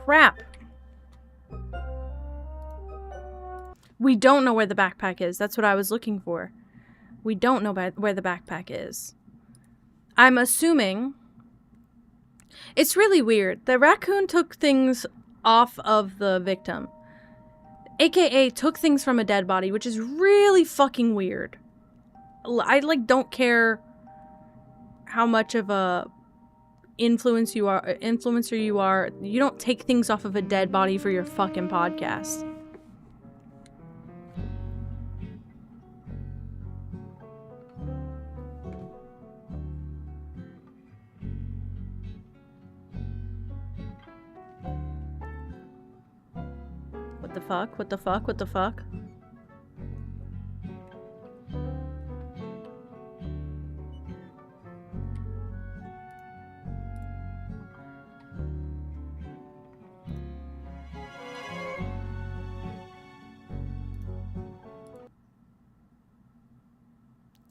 Crap. We don't know where the backpack is. That's what I was looking for. We don't know where the backpack is. I'm assuming... It's really weird. The raccoon took things off of the victim. AKA took things from a dead body, which is really fucking weird. I, like, don't care how much of a influencer you are. You don't take things off of a dead body for your fucking podcast. What the fuck? What the fuck? What the fuck?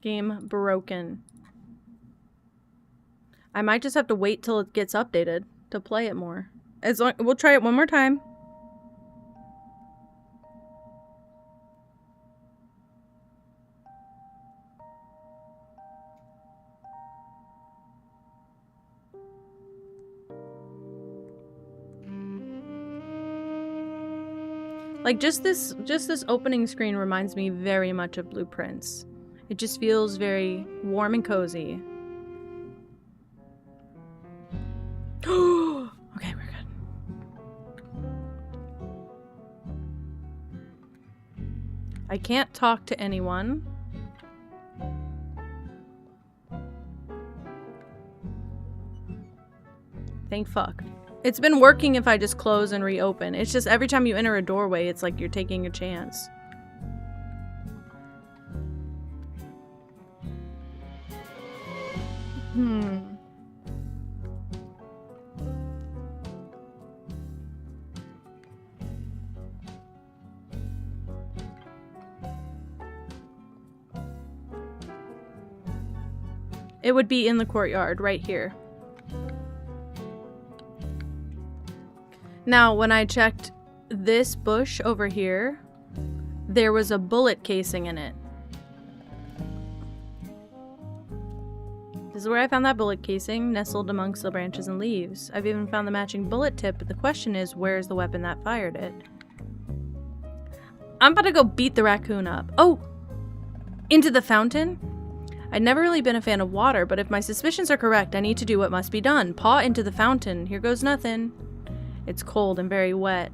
Game broken. I might just have to wait till it gets updated to play it more. We'll try it one more time. Like, just this opening screen reminds me very much of Blueprints. It just feels very warm and cozy. Okay, we're good. I can't talk to anyone. Thank fuck. It's been working if I just close and reopen. It's just every time you enter a doorway, it's like you're taking a chance. It would be in the courtyard, right here. Now, when I checked this bush over here, there was a bullet casing in it. This is where I found that bullet casing, nestled amongst the branches and leaves. I've even found the matching bullet tip, but the question is, where's the weapon that fired it? I'm about to go beat the raccoon up. Oh! Into the fountain? I'd never really been a fan of water, but if my suspicions are correct, I need to do what must be done. Paw into the fountain. Here goes nothing. It's cold and very wet.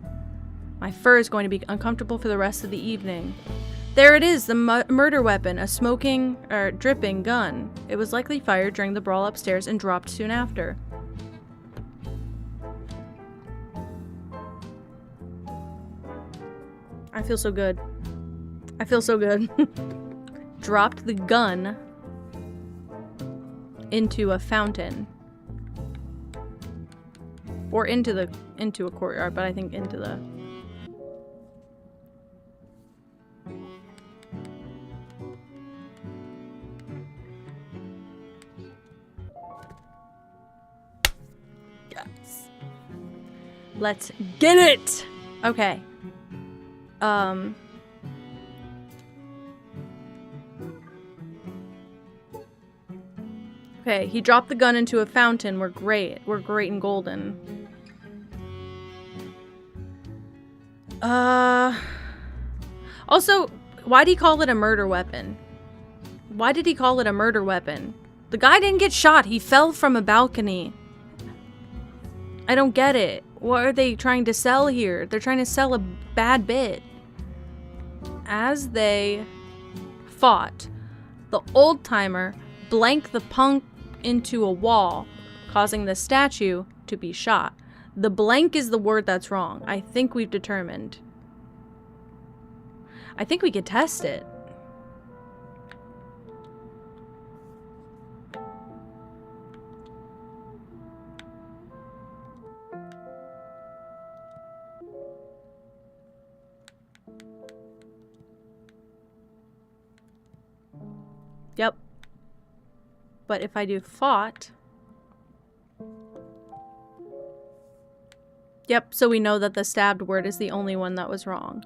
My fur is going to be uncomfortable for the rest of the evening. There it is, the murder weapon, a dripping gun. It was likely fired during the brawl upstairs and dropped soon after. I feel so good. I feel so good. Dropped the gun into a fountain. Or into a courtyard, but I think into the... Yes. Let's get it! Okay. Okay, he dropped the gun into a fountain. We're great. We're great and golden. Also, why'd he call it a murder weapon? Why did he call it a murder weapon? The guy didn't get shot. He fell from a balcony. I don't get it. What are they trying to sell here? They're trying to sell a bad bit. As they fought, the old-timer blanked the punk into a wall, causing the statue to be shot. The blank is the word that's wrong. I think we've determined. I think we could test it. Yep. But if I do fought... Yep, so we know that the stabbed word is the only one that was wrong.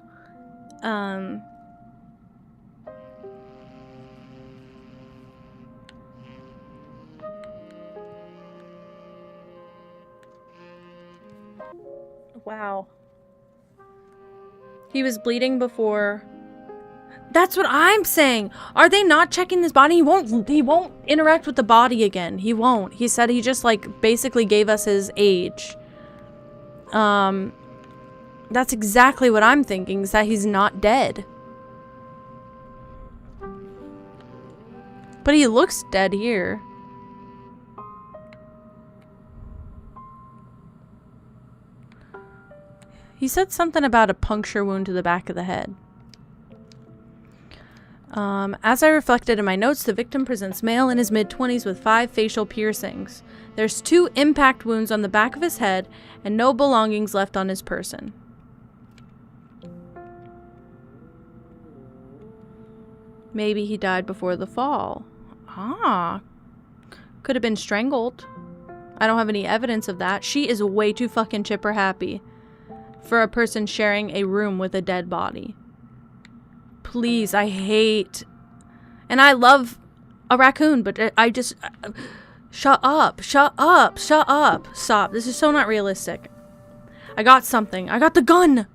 Wow. He was bleeding before... That's what I'm saying! Are they not checking this body? He won't interact with the body again. He won't. He said he just, like, basically gave us his age. That's exactly what I'm thinking, is that he's not dead. But he looks dead here. He said something about a puncture wound to the back of the head. As I reflected in my notes, the victim presents male in his mid-20s with 5 facial piercings. There's 2 impact wounds on the back of his head and no belongings left on his person. Maybe he died before the fall. Ah. Could have been strangled. I don't have any evidence of that. She is way too fucking chipper happy for a person sharing a room with a dead body. Please, I hate... And I love a raccoon, but I just... Shut up. Shut up. Shut up. Stop. This is so not realistic. I got something. I got the gun!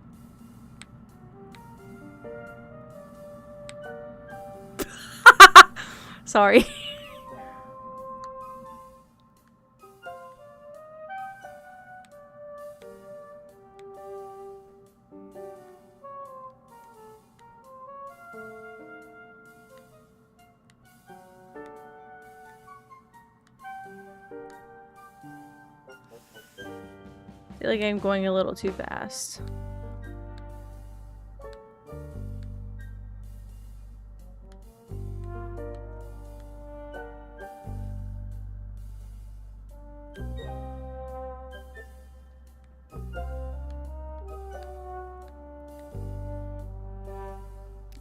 Sorry. I feel like I'm going a little too fast.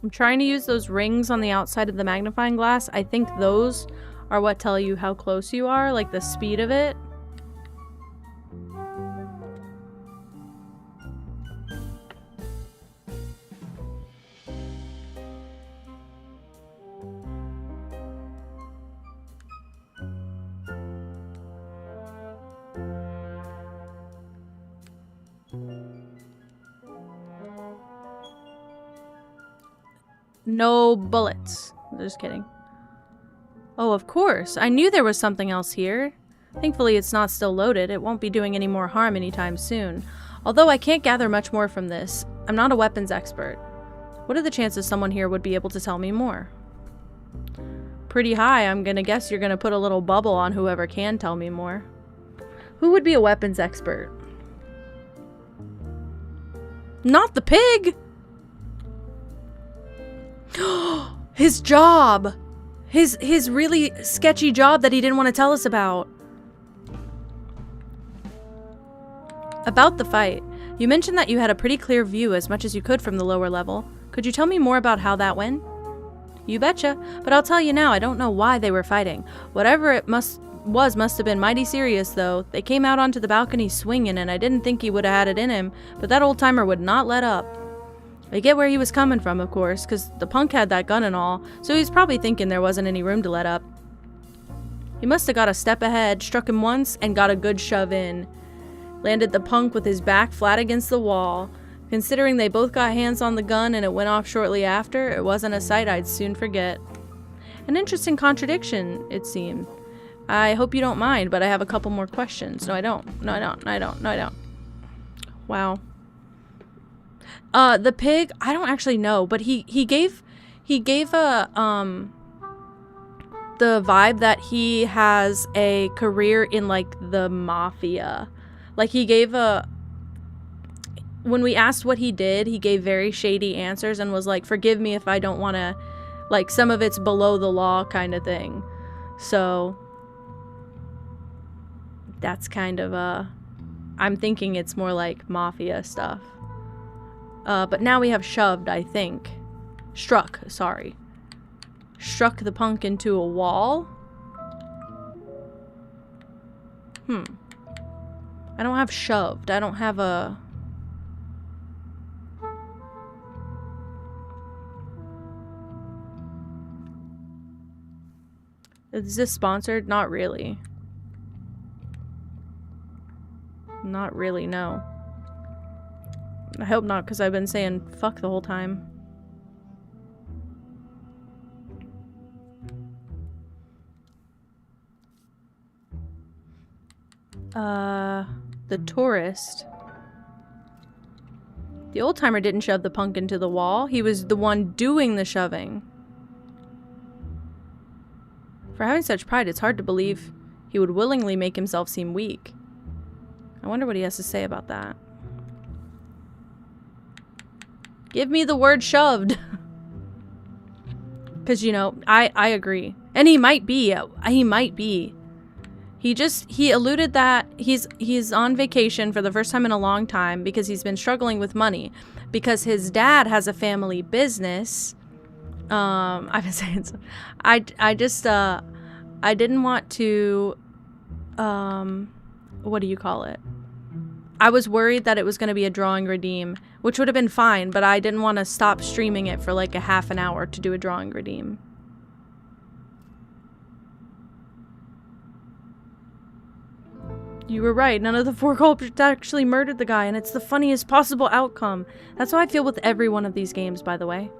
I'm trying to use those rings on the outside of the magnifying glass. I think those are what tell you how close you are, like the speed of it. No bullets. Just kidding. Oh, of course. I knew there was something else here. Thankfully, it's not still loaded. It won't be doing any more harm anytime soon. Although I can't gather much more from this. I'm not a weapons expert. What are the chances someone here would be able to tell me more? Pretty high. I'm gonna guess you're gonna put a little bubble on whoever can tell me more. Who would be a weapons expert? Not the pig! His job! His really sketchy job that he didn't want to tell us about. About the fight. You mentioned that you had a pretty clear view as much as you could from the lower level. Could you tell me more about how that went? You betcha, but I'll tell you now, I don't know why they were fighting. Whatever it must have been mighty serious, though. They came out onto the balcony swinging, and I didn't think he would have had it in him, but that old-timer would not let up. I get where he was coming from, of course, because the punk had that gun and all, so he was probably thinking there wasn't any room to let up. He must have got a step ahead, struck him once, and got a good shove in. Landed the punk with his back flat against the wall. Considering they both got hands on the gun and it went off shortly after, it wasn't a sight I'd soon forget. An interesting contradiction, it seemed. I hope you don't mind, but I have a couple more questions. No, I don't. No, I don't. No, I don't. No, I don't. Wow. The pig, I don't actually know, but he gave a, the vibe that he has a career in, like, the mafia. Like, he gave a... When we asked what he did, he gave very shady answers and was like, forgive me if I don't want to... Like, some of it's below the law kind of thing. So... That's kind of, I'm thinking it's more like mafia stuff. But now we have shoved, I think. Struck, sorry. Struck the punk into a wall? I don't have shoved. I don't have a... Is this sponsored? Not really. Not really, no. I hope not, because I've been saying fuck the whole time. The tourist. The old-timer didn't shove the punk into the wall. He was the one doing the shoving. For having such pride, it's hard to believe he would willingly make himself seem weak. I wonder what he has to say about that. Give me the word shoved. Because, you know, I agree. And he might be. He might be. He alluded that he's on vacation for the first time in a long time because he's been struggling with money. Because his dad has a family business. I've been saying so. I didn't want to, what do you call it? I was worried that it was going to be a drawing redeem, which would have been fine, but I didn't want to stop streaming it for like a half an hour to do a drawing redeem. You were right. None of the four culprits actually murdered the guy, and it's the funniest possible outcome. That's how I feel with every one of these games, by the way.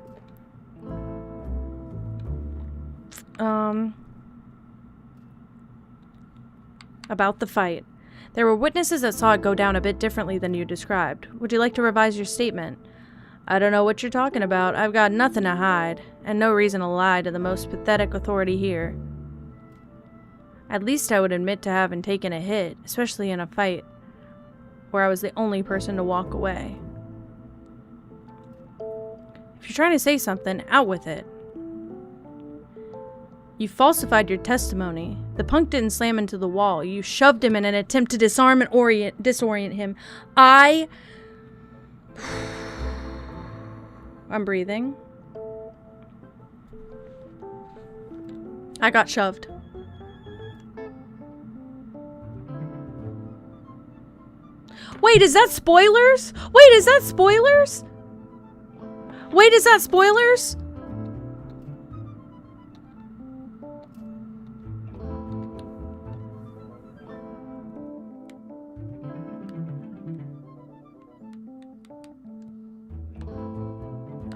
About the fight. There were witnesses that saw it go down a bit differently than you described. Would you like to revise your statement? I don't know what you're talking about. I've got nothing to hide, and no reason to lie to the most pathetic authority here. At least I would admit to having taken a hit, especially in a fight where I was the only person to walk away. If you're trying to say something, out with it. You falsified your testimony. The punk didn't slam into the wall. You shoved him in an attempt to disarm and disorient him. I'm breathing. I got shoved. Wait, is that spoilers? Wait, is that spoilers? Wait, is that spoilers?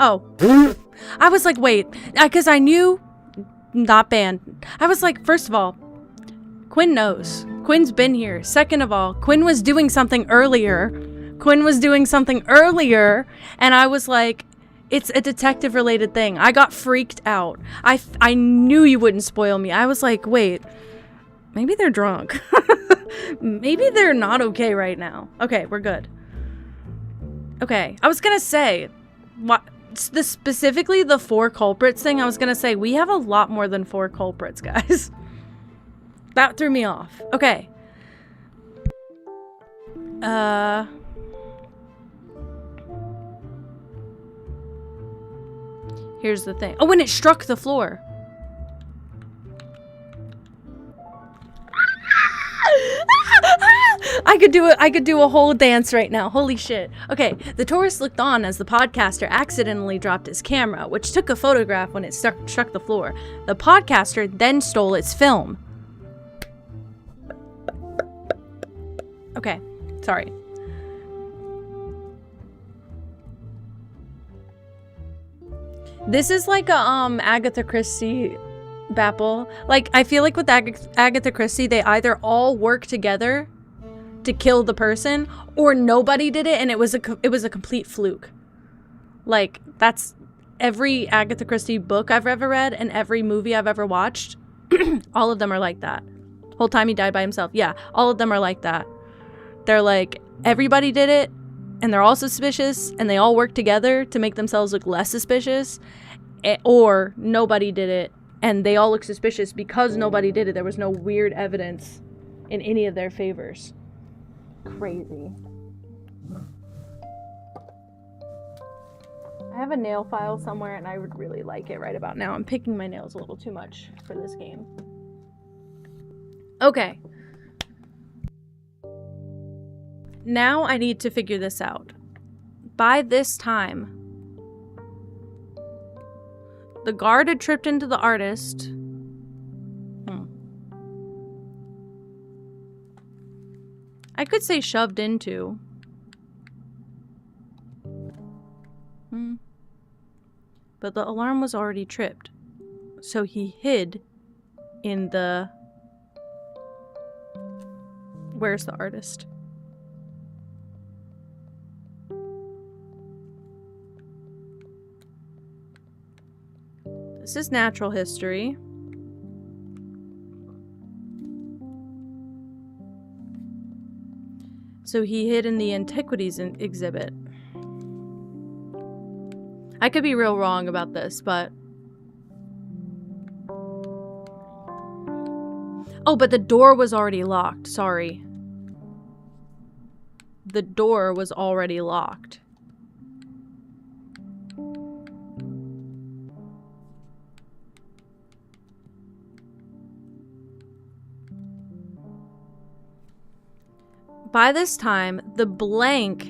Oh. I was like, wait, because I knew, not banned. I was like, first of all, Quinn knows. Quinn's been here. Second of all, Quinn was doing something earlier. And I was like, it's a detective-related thing. I got freaked out. I knew you wouldn't spoil me. I was like, wait, maybe they're drunk. Maybe they're not okay right now. Okay, we're good. Okay, I was gonna say, what? specifically the 4 culprits thing, I was gonna say, we have a lot more than 4 culprits, guys. That threw me off. Okay. Here's the thing. Oh, when it struck the floor. I could do a whole dance right now. Holy shit. Okay, the tourist looked on as the podcaster accidentally dropped his camera, which took a photograph when it struck the floor. The podcaster then stole its film. Okay, sorry. This is like a Agatha Christie Bapple. Like, I feel like with Agatha Christie, they either all work together to kill the person, or nobody did it and it was a complete fluke. Like, that's every Agatha Christie book I've ever read and every movie I've ever watched. All of them are like that. Whole time he died by himself. Yeah, all of them are like that. They're like, everybody did it and they're all suspicious and they all work together to make themselves look less suspicious, or nobody did it and they all look suspicious because nobody did it. There was no weird evidence in any of their favors. Crazy. I have a nail file somewhere and I would really like it right about now. I'm picking my nails a little too much for this game. Okay. Now I need to figure this out. By this time, the guard had tripped into the artist. I could say shoved into. But the alarm was already tripped. So he hid in the... Where's the artist? This is natural history. So he hid in the antiquities exhibit. I could be real wrong about this, but... Oh, but the door was already locked. Sorry. The door was already locked. By this time, the blank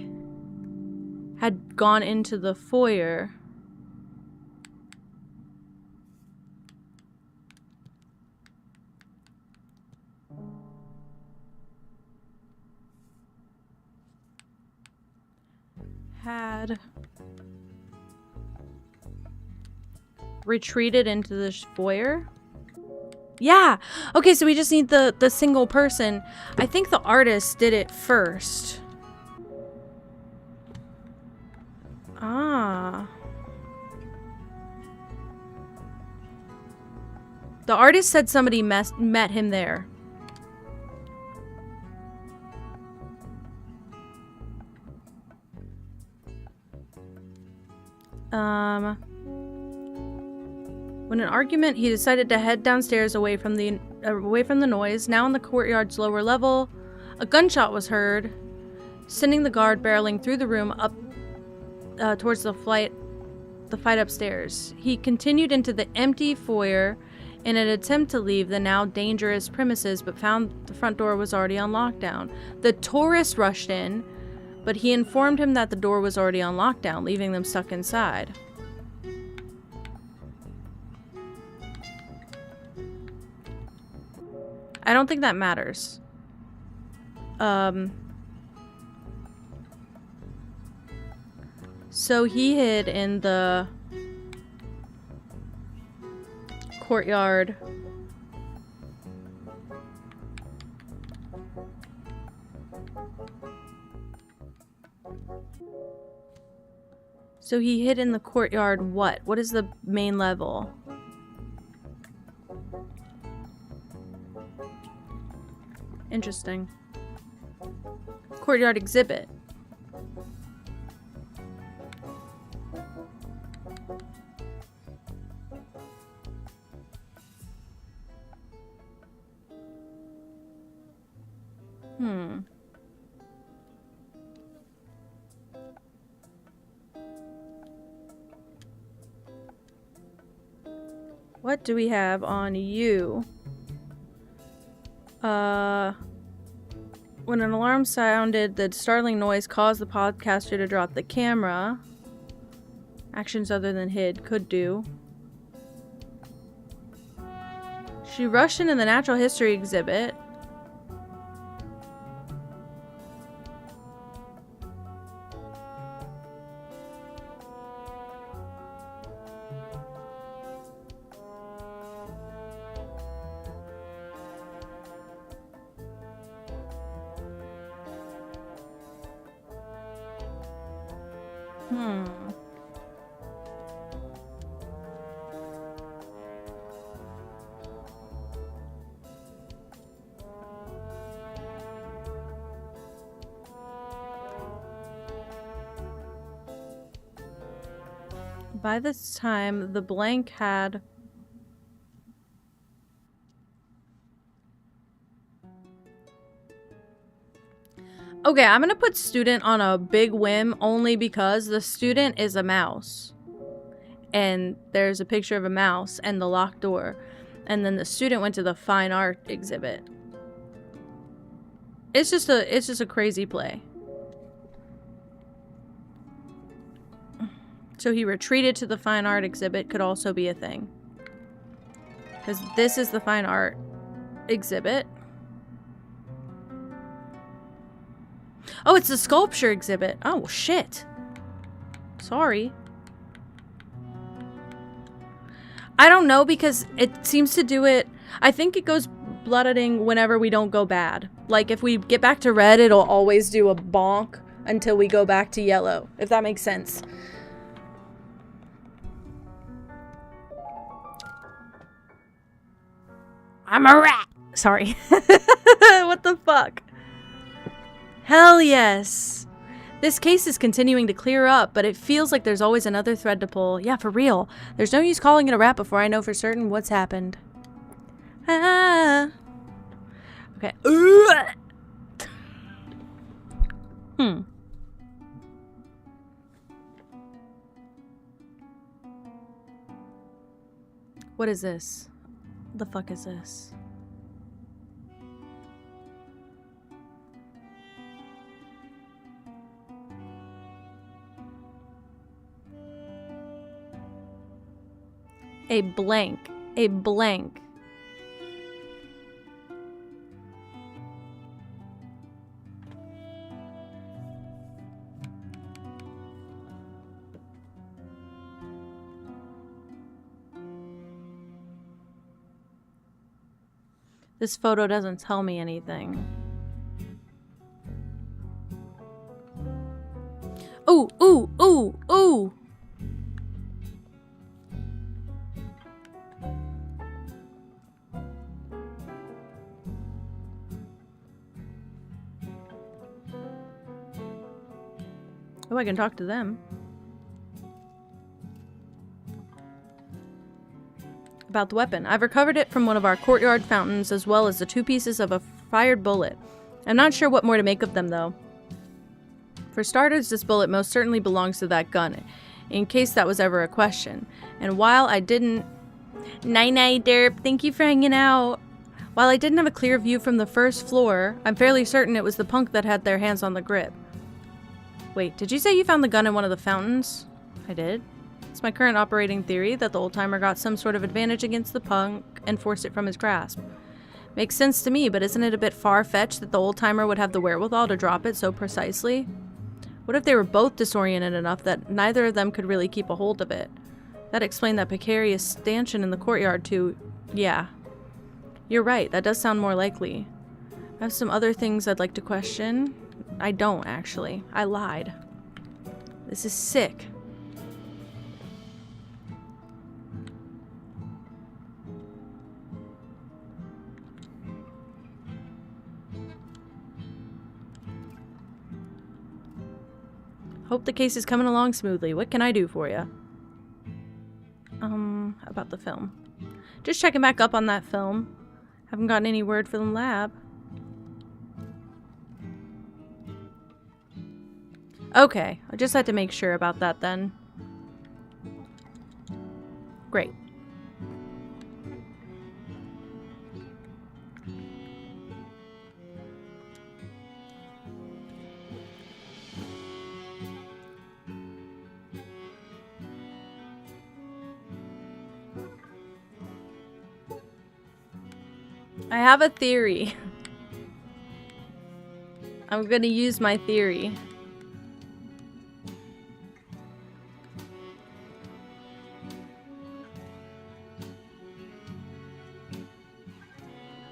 had gone into the foyer. Had retreated into the foyer. Yeah. Okay, so we just need the single person. I think the artist did it first. Ah. The artist said somebody met him there. When an argument, he decided to head downstairs away from the noise. Now in the courtyard's lower level, a gunshot was heard, sending the guard barreling through the room up towards the fight upstairs. He continued into the empty foyer in an attempt to leave the now dangerous premises, but found the front door was already on lockdown. The tourist rushed in, but he informed him that the door was already on lockdown, leaving them stuck inside. I don't think that matters. So he hid in the courtyard. So he hid in the courtyard what? What is the main level? Interesting. Courtyard exhibit. Hmm. What do we have on you? When an alarm sounded, the startling noise caused the podcaster to drop the camera. Actions other than hid could do. She rushed into the natural history exhibit. By this time, the blank had... Okay, I'm gonna put student on a big whim only because the student is a mouse. And there's a picture of a mouse and the locked door. And then the student went to the fine art exhibit. It's just a crazy play. So he retreated to the fine art exhibit could also be a thing. Because this is the fine art exhibit. Oh, it's the sculpture exhibit. Oh, shit. Sorry. I don't know because it seems to do it... I think it goes bloodletting whenever we don't go bad. Like, if we get back to red, it'll always do a bonk until we go back to yellow. If that makes sense. I'm a rat! Sorry. What the fuck? Hell yes! This case is continuing to clear up, but it feels like there's always another thread to pull. Yeah, for real. There's no use calling it a rat before I know for certain what's happened. Ah. Okay. What is this? The fuck is this? A blank. A blank. This photo doesn't tell me anything. Ooh, ooh, ooh, ooh! Oh, I can talk to them. About the weapon. I've recovered it from one of our courtyard fountains, as well as the 2 pieces of a fired bullet. I'm not sure what more to make of them, though. For starters, this bullet most certainly belongs to that gun, in case that was ever a question. And while I didn't... Night-night, derp. Thank you for hanging out. While I didn't have a clear view from the first floor, I'm fairly certain it was the punk that had their hands on the grip. Wait, did you say you found the gun in one of the fountains? I did. It's my current operating theory that the old-timer got some sort of advantage against the punk and forced it from his grasp. Makes sense to me, but isn't it a bit far-fetched that the old-timer would have the wherewithal to drop it so precisely? What if they were both disoriented enough that neither of them could really keep a hold of it? That explained that precarious stanchion in the courtyard too. Yeah. You're right, that does sound more likely. I have some other things I'd like to question. I don't, actually. I lied. This is sick. Hope the case is coming along smoothly. What can I do for you? About the film. Just checking back up on that film. Haven't gotten any word from the lab. Okay, I just had to make sure about that then. Great. I have a theory. I'm gonna use my theory.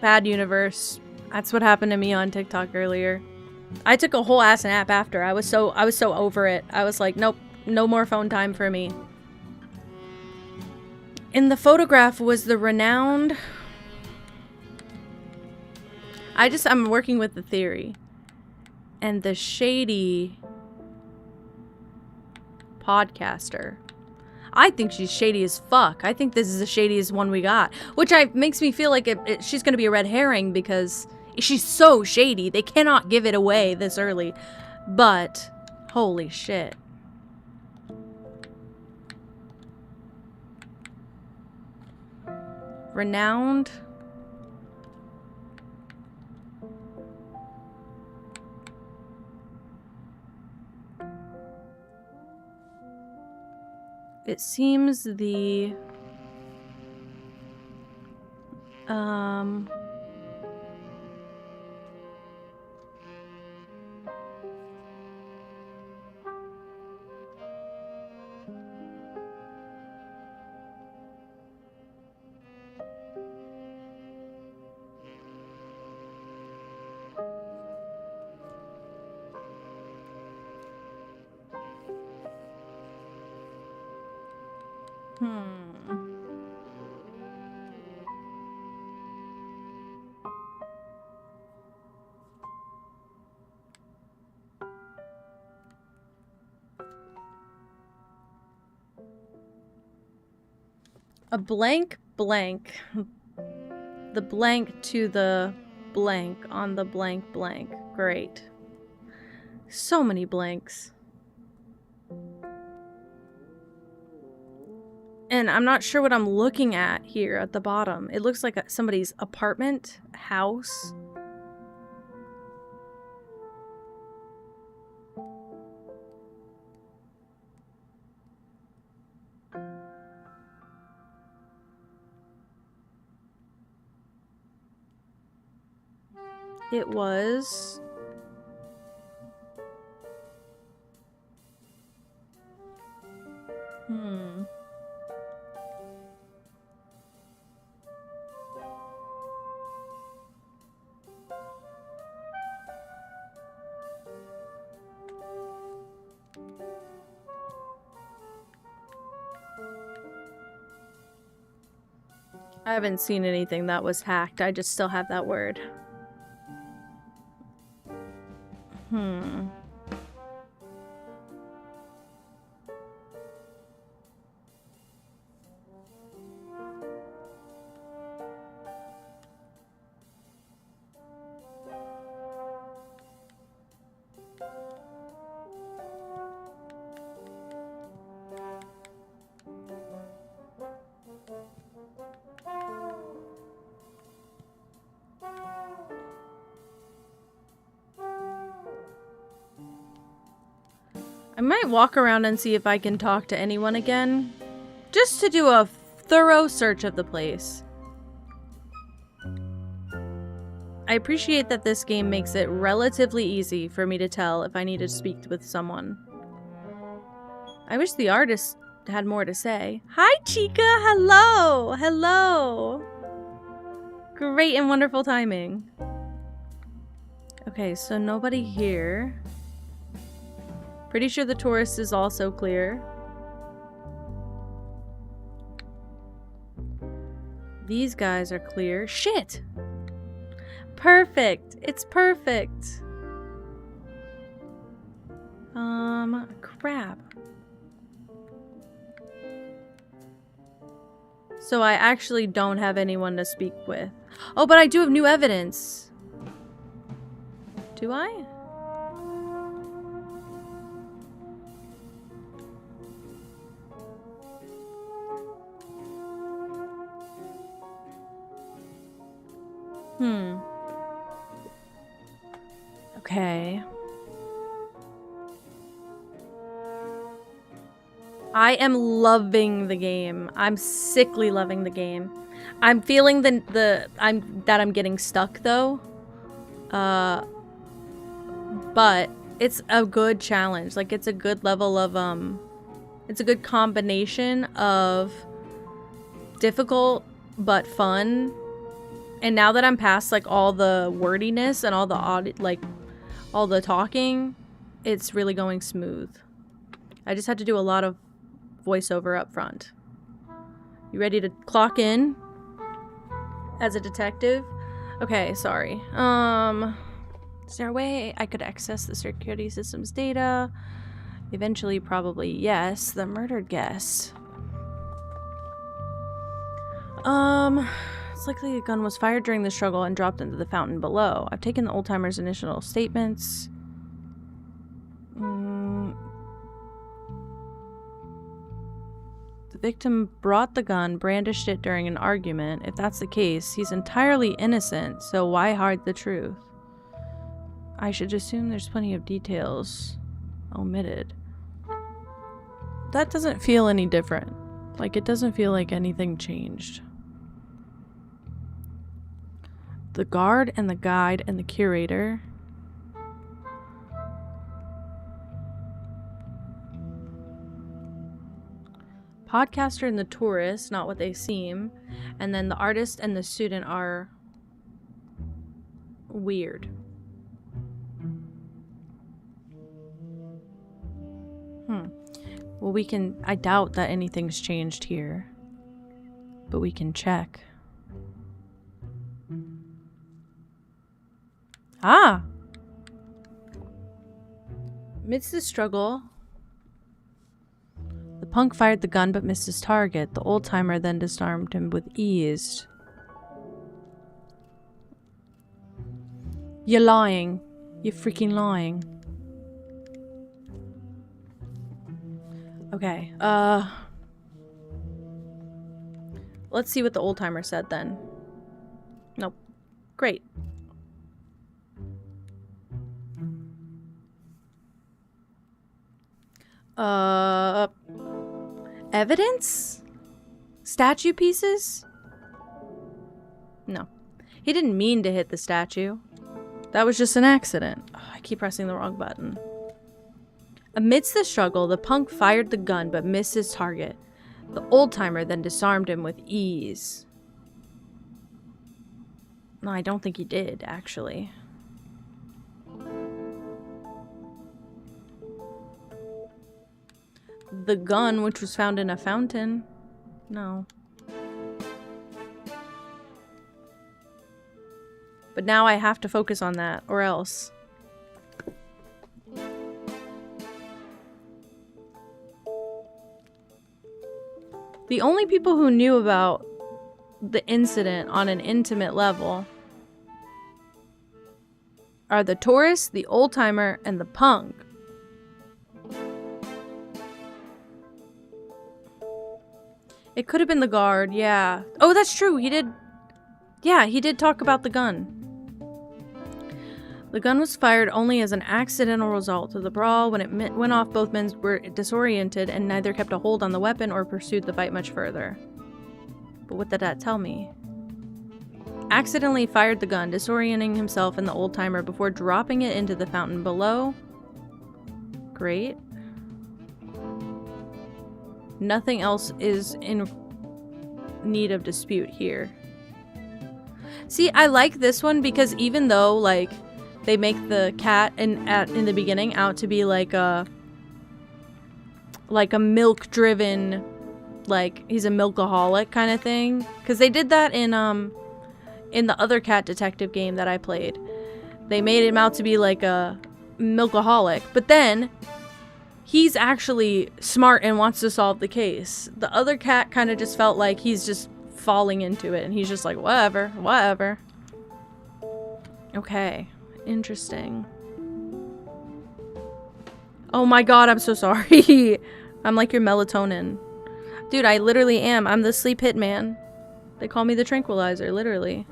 Bad universe. That's what happened to me on TikTok earlier. I took a whole ass nap after. I was so over it. I was like, nope, no more phone time for me. In the photograph was the renowned... I'm working with the theory. And the shady podcaster. I think she's shady as fuck. I think this is the shadiest one we got. Which makes me feel like she's gonna be a red herring because she's so shady. They cannot give it away this early. But, holy shit. Renowned... It seems the... A blank blank. The blank to the blank on the blank blank. Great. So many blanks. And I'm not sure what I'm looking at here at the bottom. It looks like somebody's apartment, house. It was... I haven't seen anything that was hacked. I just still have that word. I might walk around and see if I can talk to anyone again. Just to do a thorough search of the place. I appreciate that this game makes it relatively easy for me to tell if I need to speak with someone. I wish the artist had more to say. Hi, Chica! Hello! Hello! Great and wonderful timing. Okay, so nobody here. Pretty sure the tourist is also clear. These guys are clear. Shit! Perfect! It's perfect! Crap. So I actually don't have anyone to speak with. Oh, but I do have new evidence. Do I? Okay. I am loving the game. I'm sickly loving the game. I'm feeling that I'm getting stuck though. But it's a good challenge. Like, it's a good level of it's a good combination of difficult but fun. And now that I'm past like all the wordiness and all the talking, it's really going smooth. I just had to do a lot of voiceover up front. You ready to clock in as a detective? Okay, sorry. Is there a way I could access the security system's data? Eventually, probably yes. The murdered guest. It's likely the gun was fired during the struggle and dropped into the fountain below. I've taken the old-timer's initial statements. The victim brought the gun, brandished it during an argument. If that's the case, he's entirely innocent, so why hide the truth? I should assume there's plenty of details omitted. That doesn't feel any different. Like, it doesn't feel like anything changed. The guard and the guide and the curator. Podcaster and the tourist, not what they seem. And then the artist and the student are weird. Well, I doubt that anything's changed here. But we can check. Ah! Amidst the struggle, the punk fired the gun but missed his target. The old-timer then disarmed him with ease. You're lying. You're freaking lying. Okay, let's see what the old-timer said then. Nope. Great. Evidence? Statue pieces? No. He didn't mean to hit the statue. That was just an accident. Oh, I keep pressing the wrong button. Amidst the struggle, the punk fired the gun but missed his target. The old-timer then disarmed him with ease. No, I don't think he did, actually. The gun, which was found in a fountain. No. But now I have to focus on that, or else. The only people who knew about the incident on an intimate level are the tourist, the old-timer, and the punk. It could have been the guard, yeah. Oh, that's true, he did... Yeah, he did talk about the gun. The gun was fired only as an accidental result of the brawl. When it went off, both men were disoriented and neither kept a hold on the weapon or pursued the fight much further. But what did that tell me? Accidentally fired the gun, disorienting himself and the old-timer before dropping it into the fountain below. Great. Nothing else is in need of dispute here. See, I like this one because even though, like, they make the cat in the beginning out to be like a milk-driven, like, he's a milkaholic kind of thing. Because they did that in the other cat detective game that I played. They made him out to be like a milkaholic. But then, he's actually smart and wants to solve the case. The other cat kind of just felt like he's just falling into it. And he's just like, whatever, whatever. Okay. Interesting. Oh my god, I'm so sorry. I'm like your melatonin. Dude, I literally am. I'm the sleep hitman. They call me the tranquilizer, literally.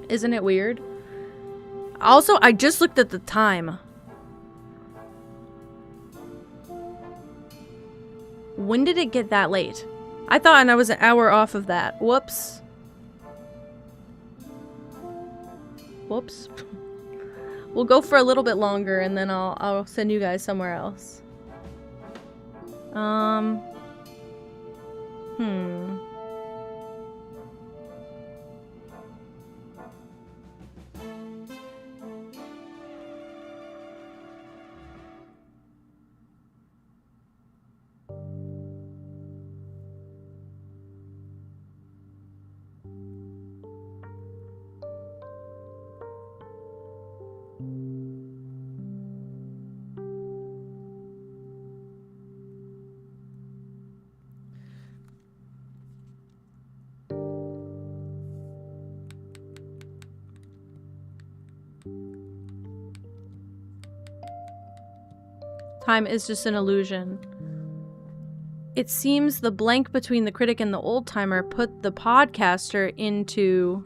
Isn't it weird? Also, I just looked at the time. When did it get that late? I thought I was an hour off of that. Whoops. Whoops. We'll go for a little bit longer and then I'll send you guys somewhere else. Time is just an illusion. It seems the blank between the critic and the old-timer put the podcaster into...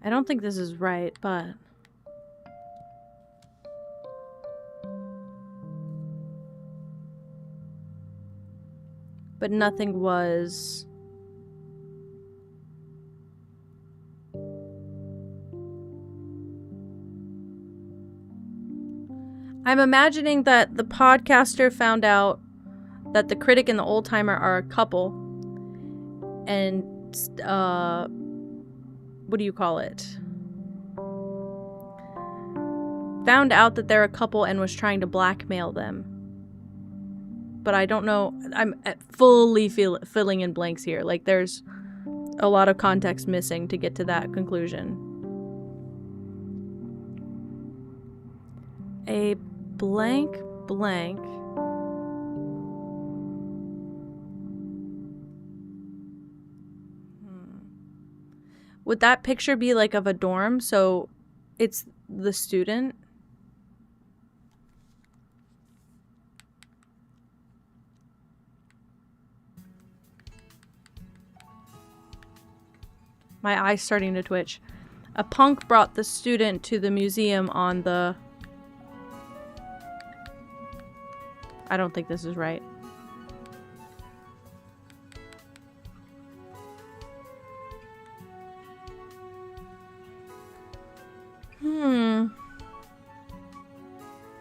I don't think this is right, but... But nothing was... I'm imagining that the podcaster found out that the critic and the old-timer are a couple. And, what do you call it? Found out that they're a couple and was trying to blackmail them. But I don't know. I'm fully filling in blanks here. Like, there's a lot of context missing to get to that conclusion. A blank. Would that picture be like of a dorm? So it's the student? My eye's starting to twitch. A punk brought the student to the museum on the... I don't think this is right.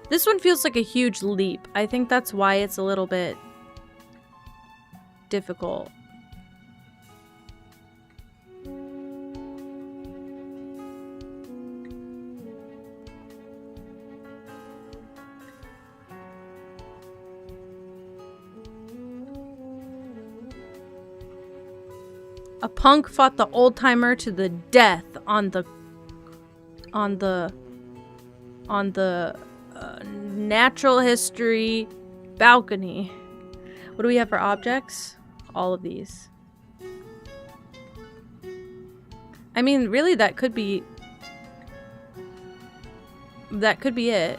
This one feels like a huge leap. I think that's why it's a little bit difficult. A punk fought the old-timer to the death on the natural history balcony. What do we have for objects? All of these. I mean, really, that could be it.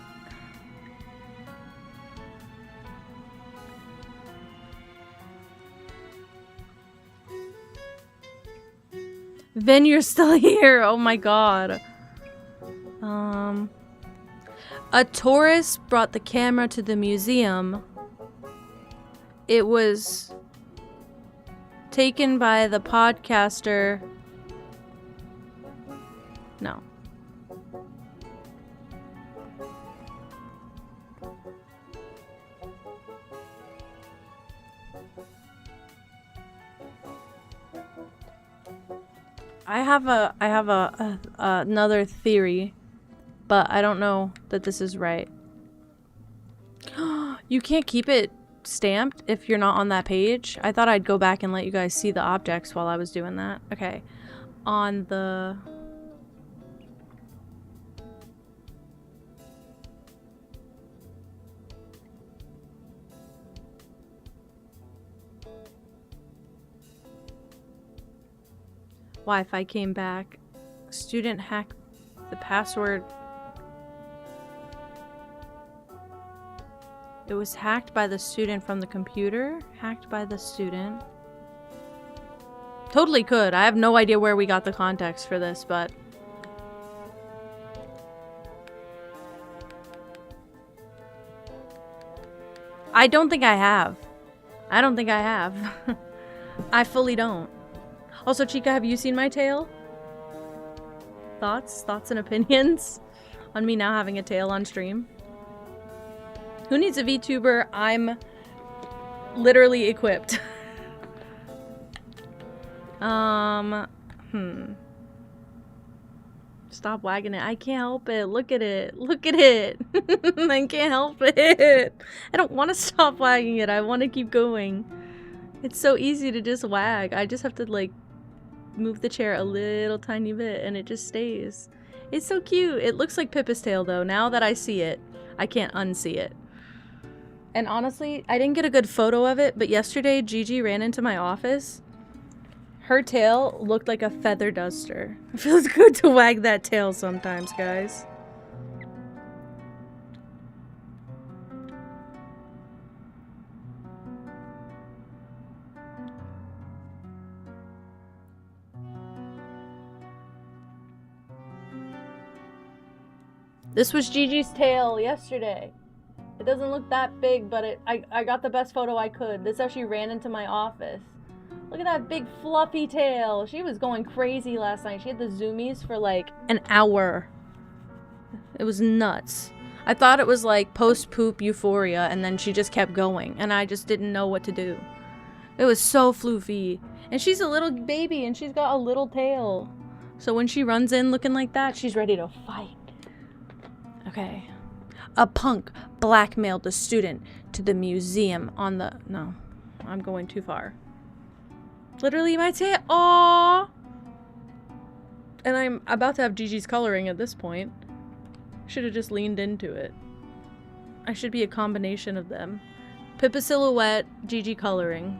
Vin, you're still here. Oh my god. A tourist brought the camera to the museum. It was taken by the podcaster. No. I have another theory, but I don't know that this is right. You can't keep it stamped if you're not on that page. I thought I'd go back and let you guys see the objects while I was doing that. Okay. On the... Wi-Fi came back. Student hacked the password. It was hacked by the student from the computer. Hacked by the student. Totally could. I have no idea where we got the context for this, but... I don't think I have. I don't think I have. I fully don't. Also, Chica, have you seen my tail? Thoughts? Thoughts and opinions on me now having a tail on stream? Who needs a VTuber? I'm literally equipped. Stop wagging it. I can't help it. Look at it. Look at it. I can't help it. I don't want to stop wagging it. I want to keep going. It's so easy to just wag. I just have to, like, move the chair a little tiny bit and it just stays. It's so cute. It looks like Pippa's tail, though. Now that I see it, I can't unsee it. And honestly, I didn't get a good photo of it, but yesterday Gigi ran into my office. Her tail looked like a feather duster. It feels good to wag that tail sometimes, guys. This was Gigi's tail yesterday. It doesn't look that big, but I got the best photo I could. This actually ran into my office. Look at that big fluffy tail. She was going crazy last night. She had the zoomies for like an hour. It was nuts. I thought it was like post-poop euphoria, and then she just kept going, and I just didn't know what to do. It was so floofy. And she's a little baby, and she's got a little tail. So when she runs in looking like that, she's ready to fight. Okay. A punk blackmailed the student to the museum on the... No, I'm going too far. Literally my tail. Aww. And I'm about to have Gigi's coloring at this point. Should have just leaned into it. I should be a combination of them. Pippa silhouette, Gigi coloring.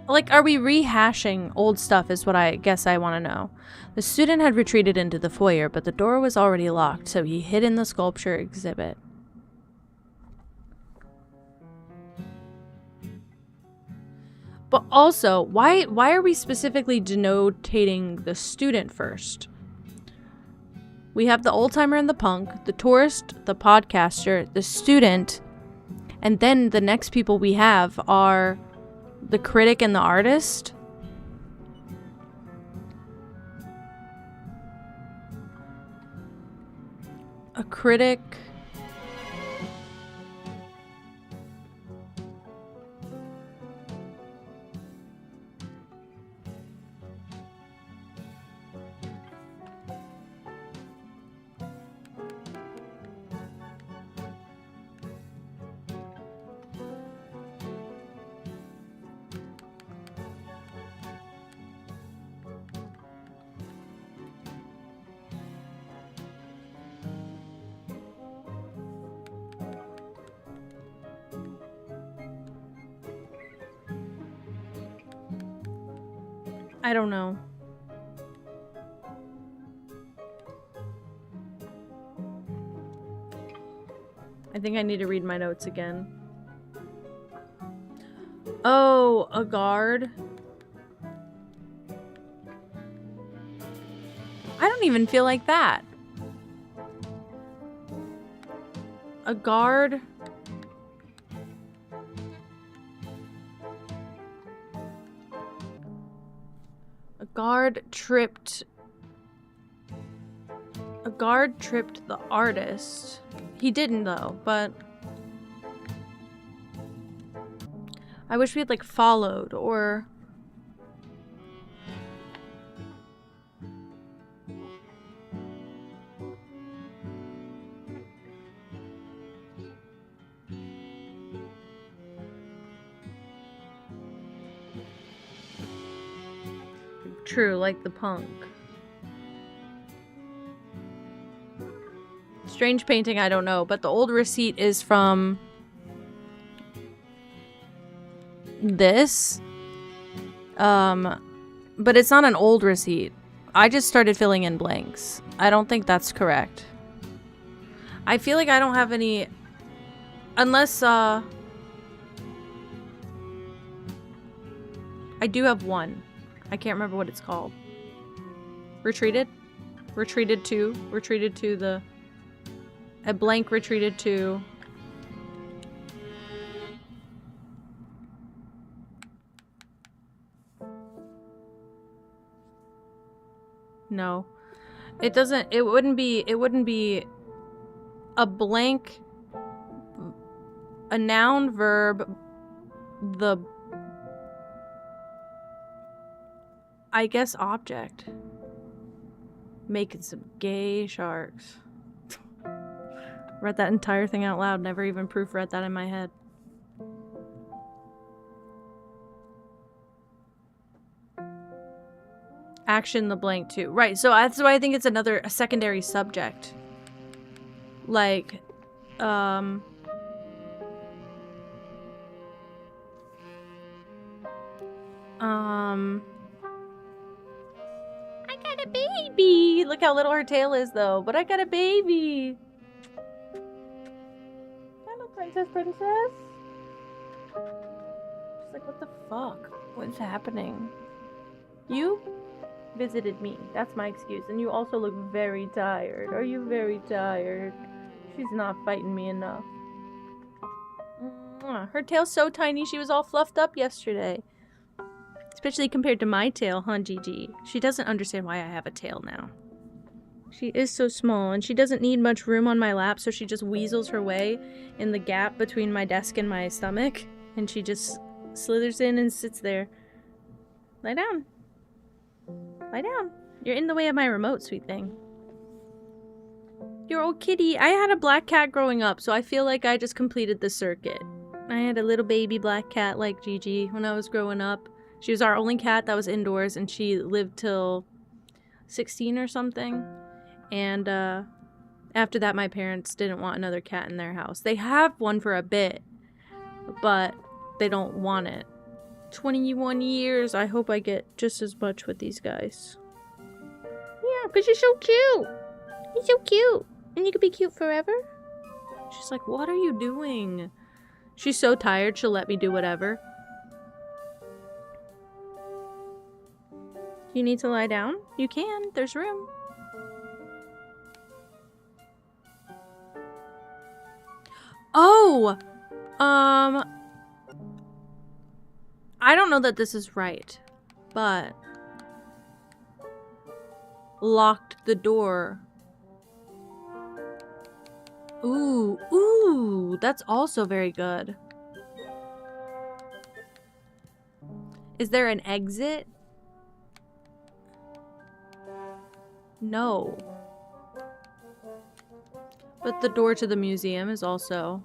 Like, are we rehashing old stuff is what I guess I want to know. The student had retreated into the foyer, but the door was already locked, so he hid in the sculpture exhibit. But also, why are we specifically denotating the student first? We have the old-timer and the punk, the tourist, the podcaster, the student, and then the next people we have are... the critic and the artist? A critic... I don't know. I think I need to read my notes again. Oh, a guard. I don't even feel like that. A guard. A guard tripped the artist. He didn't though, but I wish we had like followed or true, like the punk. Strange painting, I don't know, but the old receipt is from this. But it's not an old receipt. I just started filling in blanks. I don't think that's correct. I feel like I don't have any, unless, I do have one. I can't remember what it's called. Retreated? Retreated to the, a blank retreated to. No. It doesn't, it wouldn't be a blank, a noun, verb, the, I guess, object. Making some gay sharks. Read that entire thing out loud, never even proofread that in my head. Action the blank too. Right, so that's why I think it's a secondary subject. Like, I got a baby! Look how little her tail is though, but I got a baby! Hello, princess. She's like, what the fuck? What's happening? You visited me. That's my excuse. And you also look very tired. Are you very tired? She's not fighting me enough. Her tail's so tiny, she was all fluffed up yesterday. Especially compared to my tail, huh, Gigi? She doesn't understand why I have a tail now. She is so small, and she doesn't need much room on my lap, so she just weasels her way in the gap between my desk and my stomach. And she just slithers in and sits there. Lie down. Lie down. You're in the way of my remote, sweet thing. Your old kitty. I had a black cat growing up, so I feel like I just completed the circuit. I had a little baby black cat like Gigi when I was growing up. She was our only cat that was indoors, and she lived till 16 or something. And after that, my parents didn't want another cat in their house. They have one for a bit, but they don't want it. 21 years. I hope I get just as much with these guys. Yeah, because you're so cute. You're so cute. And you could be cute forever. She's like, what are you doing? She's so tired, she'll let me do whatever. You need to lie down? You can. There's room. Oh! I don't know that this is right, but locked the door. Ooh, that's also very good. Is there an exit? No. But the door to the museum is also...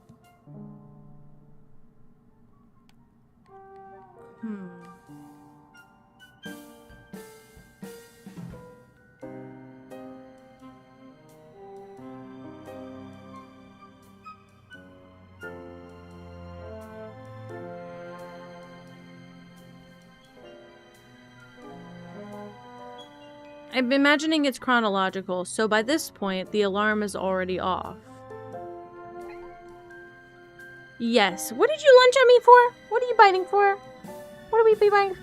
I'm imagining it's chronological, so by this point, the alarm is already off. Yes. What did you lunge at me for? What are you biting for? What are we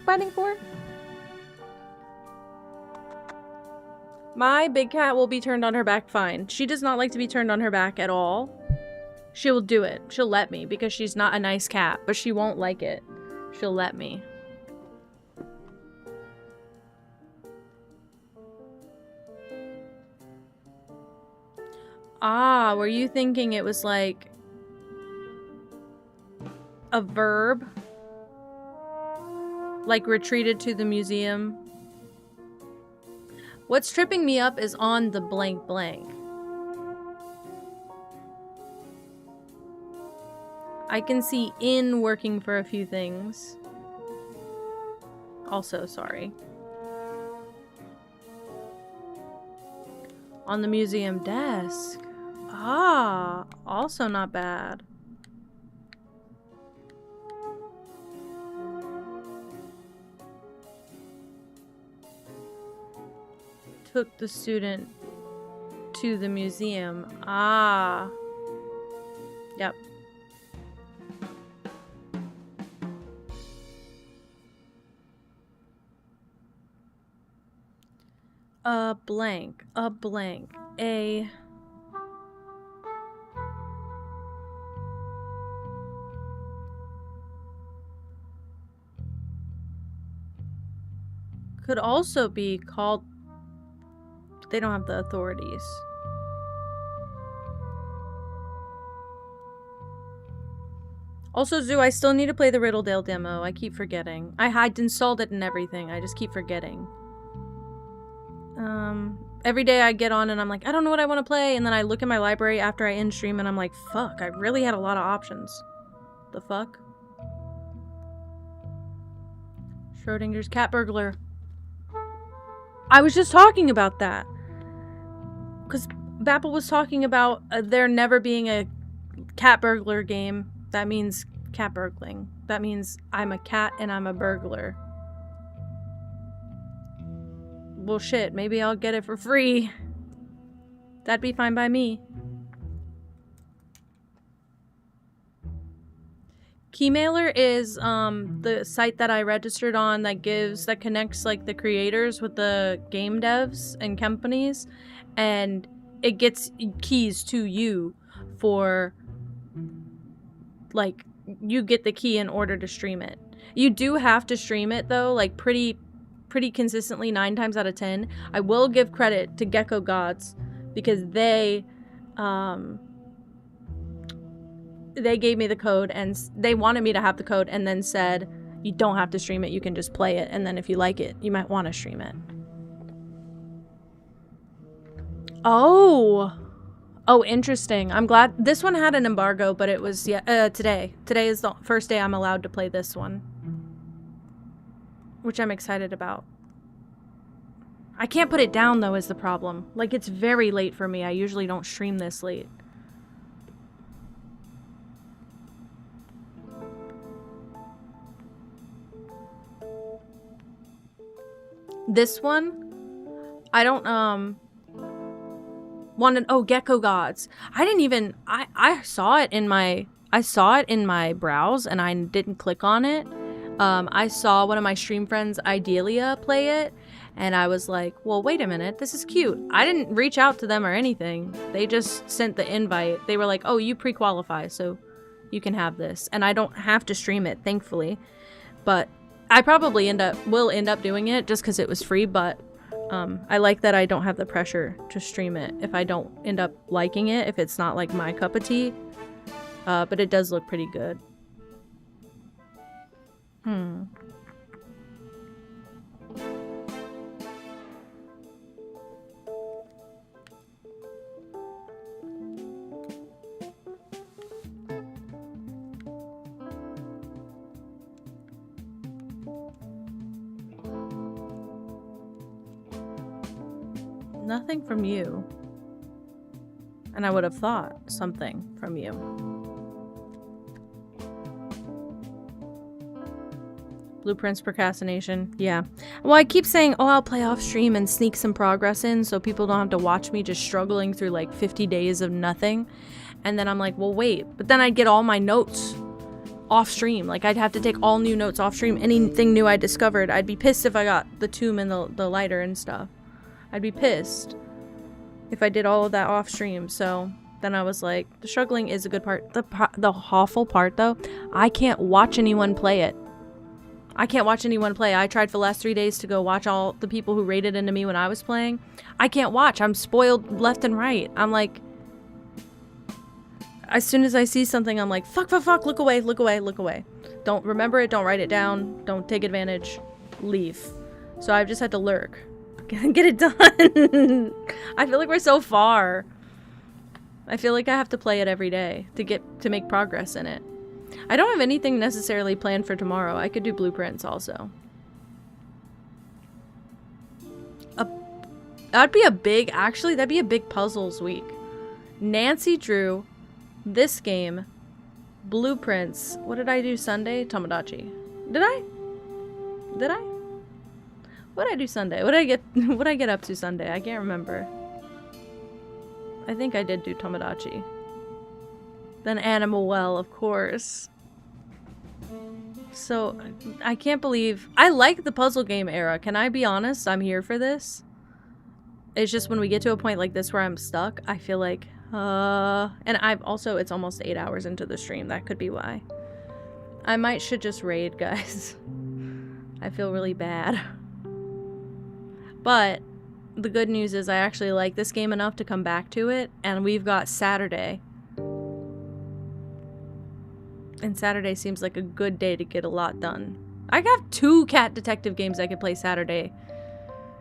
biting for? My big cat will be turned on her back fine. She does not like to be turned on her back at all. She'll do it. She'll let me because she's not a nice cat, but she won't like it. She'll let me. Ah, were you thinking it was like a verb? Like retreated to the museum? What's tripping me up is on the blank blank. I can see in working for a few things. Also, sorry. On the museum desk. Ah, also not bad. Took the student to the museum. Ah. Yep. A blank. A... Could also be called... They don't have the authorities. Also, Zoo, I still need to play the Riddledale demo. I keep forgetting. I had installed it and everything. I just keep forgetting. Every day I get on and I'm like, I don't know what I want to play. And then I look at my library after I end stream and I'm like, fuck, I really had a lot of options. The fuck? Schrodinger's cat burglar. I was just talking about that. Because Bapple was talking about there never being a cat burglar game. That means cat burgling. That means I'm a cat and I'm a burglar. Well, shit, maybe I'll get it for free. That'd be fine by me. Keymailer is the site that I registered on that connects like the creators with the game devs and companies, and it gets keys to you for like you get the key in order to stream it. You do have to stream it though, like pretty consistently 9 times out of 10. I will give credit to Gecko Gods because they gave me the code and they wanted me to have the code and then said you don't have to stream it, you can just play it, and then if you like it you might want to stream it. Oh, interesting. I'm glad this one had an embargo, but it was today is the first day I'm allowed to play this one, which I'm excited about. I can't put it down though is the problem. Like, it's very late for me. I usually don't stream this late. This one, I don't want to. Oh, Gecko Gods. I didn't even. I saw it in my browse and I didn't click on it. I saw one of my stream friends, Idelia, play it, and I was like, well, wait a minute, this is cute. I didn't reach out to them or anything. They just sent the invite. They were like, oh, you pre-qualify, so you can have this. And I don't have to stream it, thankfully. But I probably will end up doing it just because it was free, but I like that I don't have the pressure to stream it if I don't end up liking it, if it's not like my cup of tea. But it does look pretty good. Nothing from you. And I would have thought something from you. Blueprints procrastination. Yeah. Well, I keep saying, oh, I'll play off stream and sneak some progress in so people don't have to watch me just struggling through like 50 days of nothing. And then I'm like, well, wait. But then I'd get all my notes off stream. Like, I'd have to take all new notes off stream. Anything new I discovered. I'd be pissed if I got the tomb and the lighter and stuff. I'd be pissed if I did all of that off stream. So then I was like, the struggling is a good part. The awful part, though, I can't watch anyone play it. I can't watch anyone play. I tried for the last 3 days to go watch all the people who raided into me when I was playing. I can't watch. I'm spoiled left and right. I'm like, as soon as I see something, I'm like, fuck, look away. Don't remember it. Don't write it down. Don't take advantage. Leave. So I've just had to lurk. Get it done. I feel like we're so far. I feel like I have to play it every day to make progress in it. I don't have anything necessarily planned for tomorrow. I could do blueprints also. That'd be a big puzzles week. Nancy drew this game, blueprints. What did I do Sunday? Tomodachi. Did I? What did I do Sunday? What did I get up to Sunday? I can't remember. I think I did do Tomodachi. Then Animal Well, of course. So, I can't believe... I like the puzzle game era. Can I be honest? I'm here for this. It's just when we get to a point like this where I'm stuck, I feel like... And I've also... It's almost 8 hours into the stream. That could be why. I should just raid, guys. I feel really bad. But... the good news is I actually like this game enough to come back to it. And we've got Saturday. And Saturday seems like a good day to get a lot done. I have 2 cat detective games I could play Saturday.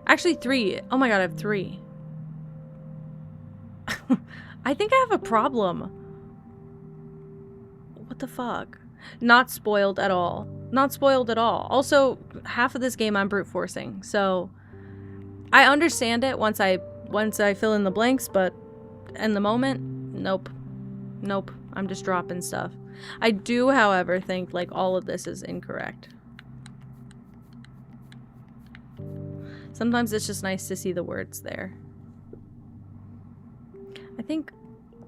Actually 3. Oh my god, I have 3. I think I have a problem. What the fuck? Not spoiled at all. Not spoiled at all. Also, half of this game I'm brute forcing. So, I understand it once I fill in the blanks, but in the moment, nope. Nope. I'm just dropping stuff. I do, however, think like all of this is incorrect. Sometimes it's just nice to see the words there. I think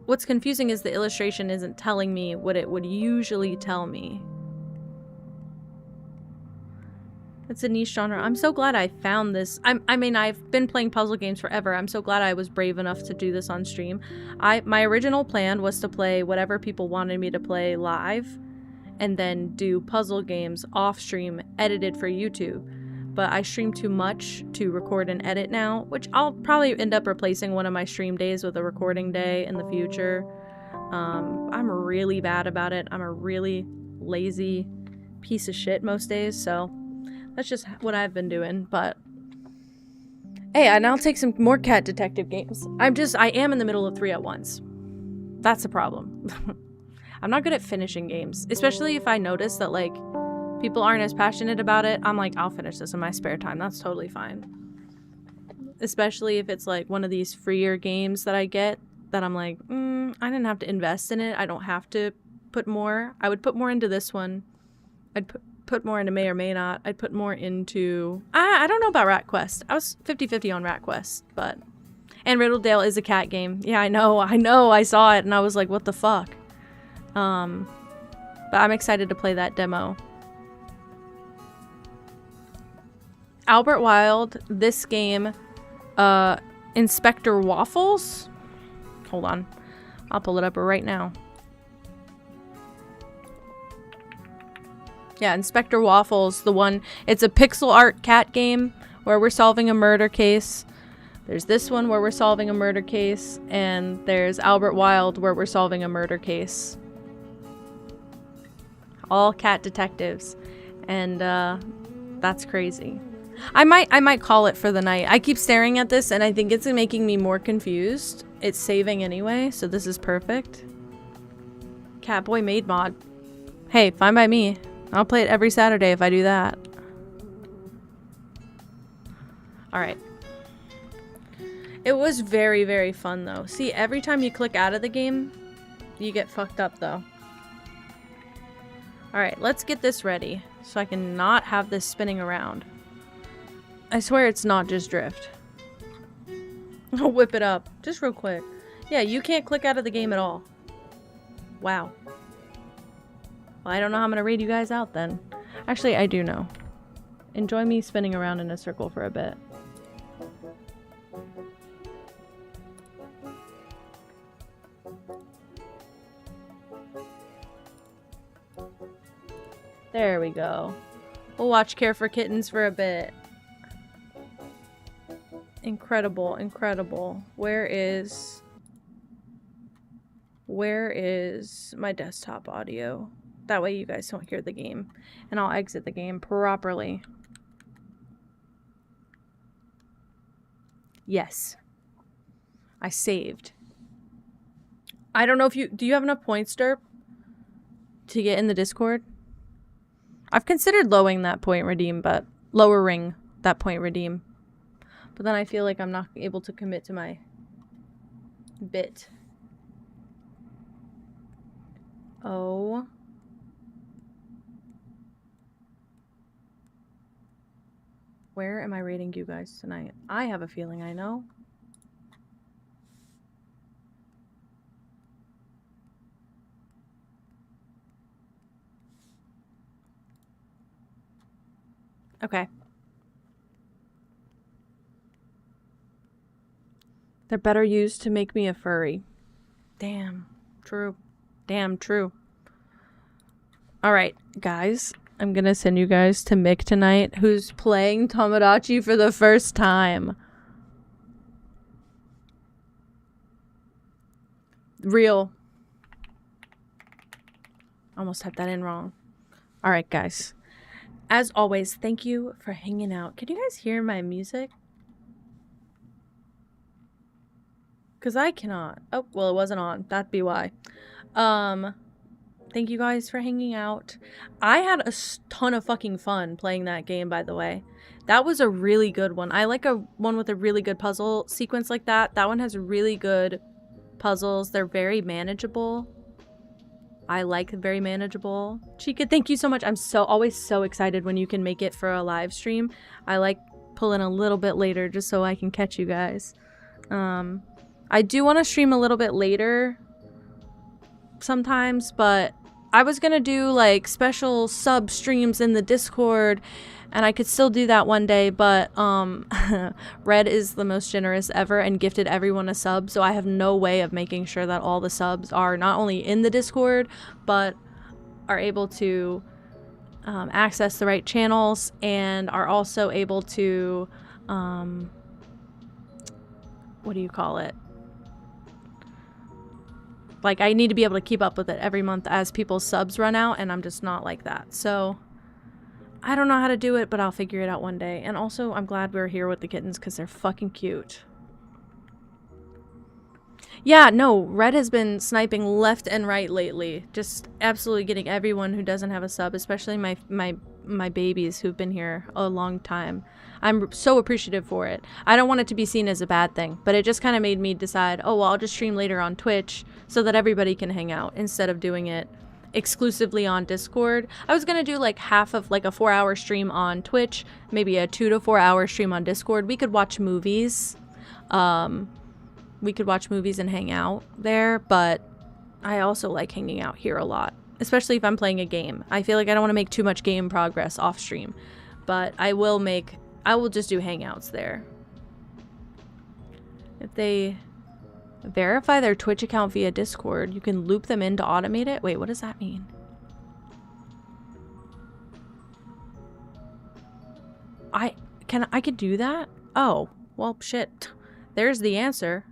what's confusing is the illustration isn't telling me what it would usually tell me. It's a niche genre. I'm so glad I found this. I mean, I've been playing puzzle games forever. I'm so glad I was brave enough to do this on stream. My original plan was to play whatever people wanted me to play live and then do puzzle games off stream edited for YouTube. But I stream too much to record and edit now, which I'll probably end up replacing one of my stream days with a recording day in the future. I'm really bad about it. I'm a really lazy piece of shit most days, so that's just what I've been doing. But hey, I'll take some more cat detective games. I am in the middle of 3 at once. That's a problem. I'm not good at finishing games, especially if I notice that like people aren't as passionate about it. I'm like, I'll finish this in my spare time. That's totally fine. Especially if it's like one of these freer games that I get that I'm like, I didn't have to invest in it. I don't have to put more. I would put more into this one. I'd put more into May or May Not. I'd put more into... I don't know about Rat Quest. I was 50-50 on Rat Quest, but... And Riddledale is a cat game. Yeah, I know. I saw it and I was like, what the fuck? But I'm excited to play that demo. Albert Wild, this game, Inspector Waffles? Hold on. I'll pull it up right now. Yeah, Inspector Waffles, the one, it's a pixel art cat game where we're solving a murder case. There's this one where we're solving a murder case, and there's Albert Wild where we're solving a murder case. All cat detectives. And that's crazy. I might call it for the night. I keep staring at this and I think it's making me more confused. It's saving anyway, so this is perfect. Catboy made mod. Hey, fine by me. I'll play it every Saturday if I do that. Alright. It was very, very fun though. See, every time you click out of the game, you get fucked up though. Alright, let's get this ready so I can not have this spinning around. I swear it's not just drift. I'll whip it up. Just real quick. Yeah, you can't click out of the game at all. Wow. Well, I don't know how I'm gonna raid you guys out then. Actually, I do know. Enjoy me spinning around in a circle for a bit. There we go. We'll watch Care for Kittens for a bit. Incredible, incredible. Where is my desktop audio? That way you guys don't hear the game. And I'll exit the game properly. Yes. I saved. I don't know if do you have enough points, Derp? To get in the Discord? I've considered lowering that point redeem, but lowering that point redeem. But then I feel like I'm not able to commit to my bit. Oh. Where am I rating you guys tonight? I have a feeling I know. Okay. They're better used to make me a furry. Damn. True. Damn true. Alright, guys. I'm gonna send you guys to Mick tonight, who's playing Tomodachi for the first time. Real. Almost typed that in wrong. Alright, guys. As always, thank you for hanging out. Can you guys hear my music? Because I cannot. Oh, well, it wasn't on. That'd be why. Thank you guys for hanging out. I had a ton of fucking fun playing that game, by the way. That was a really good one. I like a one with a really good puzzle sequence like that. That one has really good puzzles. They're very manageable. I like very manageable. Chica, thank you so much. I'm always so excited when you can make it for a live stream. I like pulling a little bit later just so I can catch you guys. I do want to stream a little bit later sometimes, but I was gonna do like special sub streams in the Discord, and I could still do that one day, but Red is the most generous ever and gifted everyone a sub, so I have no way of making sure that all the subs are not only in the Discord, but are able to access the right channels and are also able to what do you call it? Like, I need to be able to keep up with it every month as people's subs run out, and I'm just not like that. So, I don't know how to do it, but I'll figure it out one day. And also, I'm glad we're here with the kittens because they're fucking cute. Yeah, no, Red has been sniping left and right lately. Just absolutely getting everyone who doesn't have a sub, especially my babies who've been here a long time. I'm so appreciative for it. I don't want it to be seen as a bad thing, but it just kind of made me decide, oh, well, I'll just stream later on Twitch so that everybody can hang out instead of doing it exclusively on Discord. I was gonna do like half of like a 4-hour stream on Twitch, maybe a 2 to 4 hour stream on Discord. We could watch movies. We could watch movies and hang out there, but I also like hanging out here a lot, especially if I'm playing a game. I feel like I don't want to make too much game progress off stream, but I will just do hangouts there. If they verify their Twitch account via Discord, you can loop them in to automate it. Wait, what does that mean? I could do that? Oh, well, shit. There's the answer.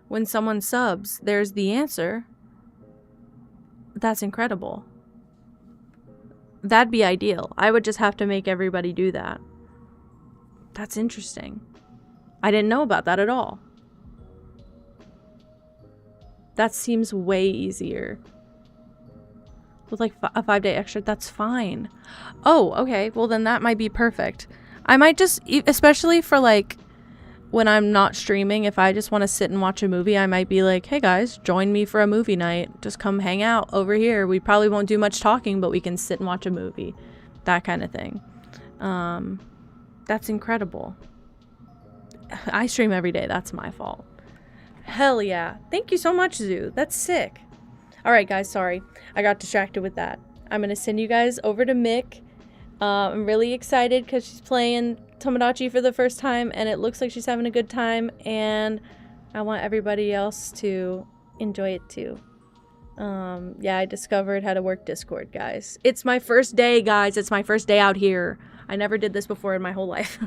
When someone subs, there's the answer. That's incredible. That'd be ideal. I would just have to make everybody do that. That's interesting. I didn't know about that at all. That seems way easier. With like a 5-day extra, that's fine. Oh, okay. Well, then that might be perfect. I might just, especially for like when I'm not streaming, if I just want to sit and watch a movie, I might be like, hey guys, join me for a movie night. Just come hang out over here. We probably won't do much talking, but we can sit and watch a movie. That kind of thing. That's incredible. I stream every day. That's my fault. Hell yeah. Thank you so much, Zoo. That's sick. Alright guys, sorry. I got distracted with that. I'm going to send you guys over to Mick. I'm really excited because she's playing Tomodachi for the first time, and it looks like she's having a good time, and I want everybody else to enjoy it too. Yeah, I discovered how to work Discord, guys. It's my first day, guys. It's my first day out here. I never did this before in my whole life.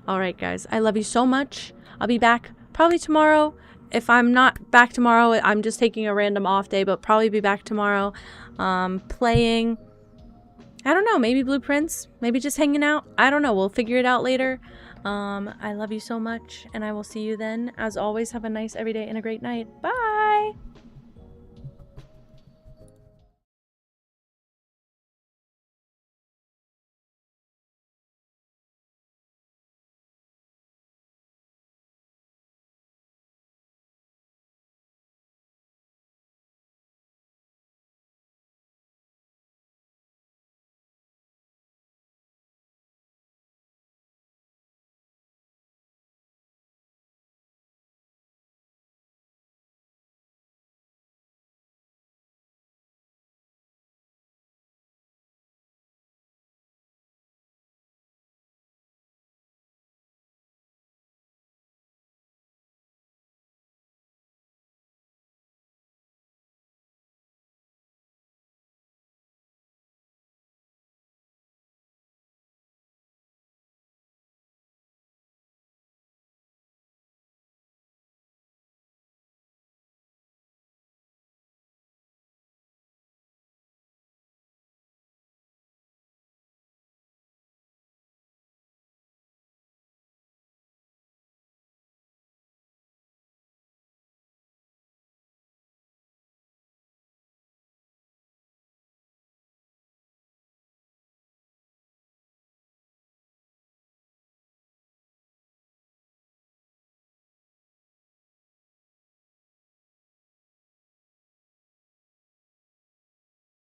Alright, guys. I love you so much. I'll be back probably tomorrow. If I'm not back tomorrow, I'm just taking a random off day, but probably be back tomorrow. Playing, I don't know, maybe Blueprints, maybe just hanging out. I don't know. We'll figure it out later. I love you so much, and I will see you then. As always, have a nice everyday and a great night. Bye!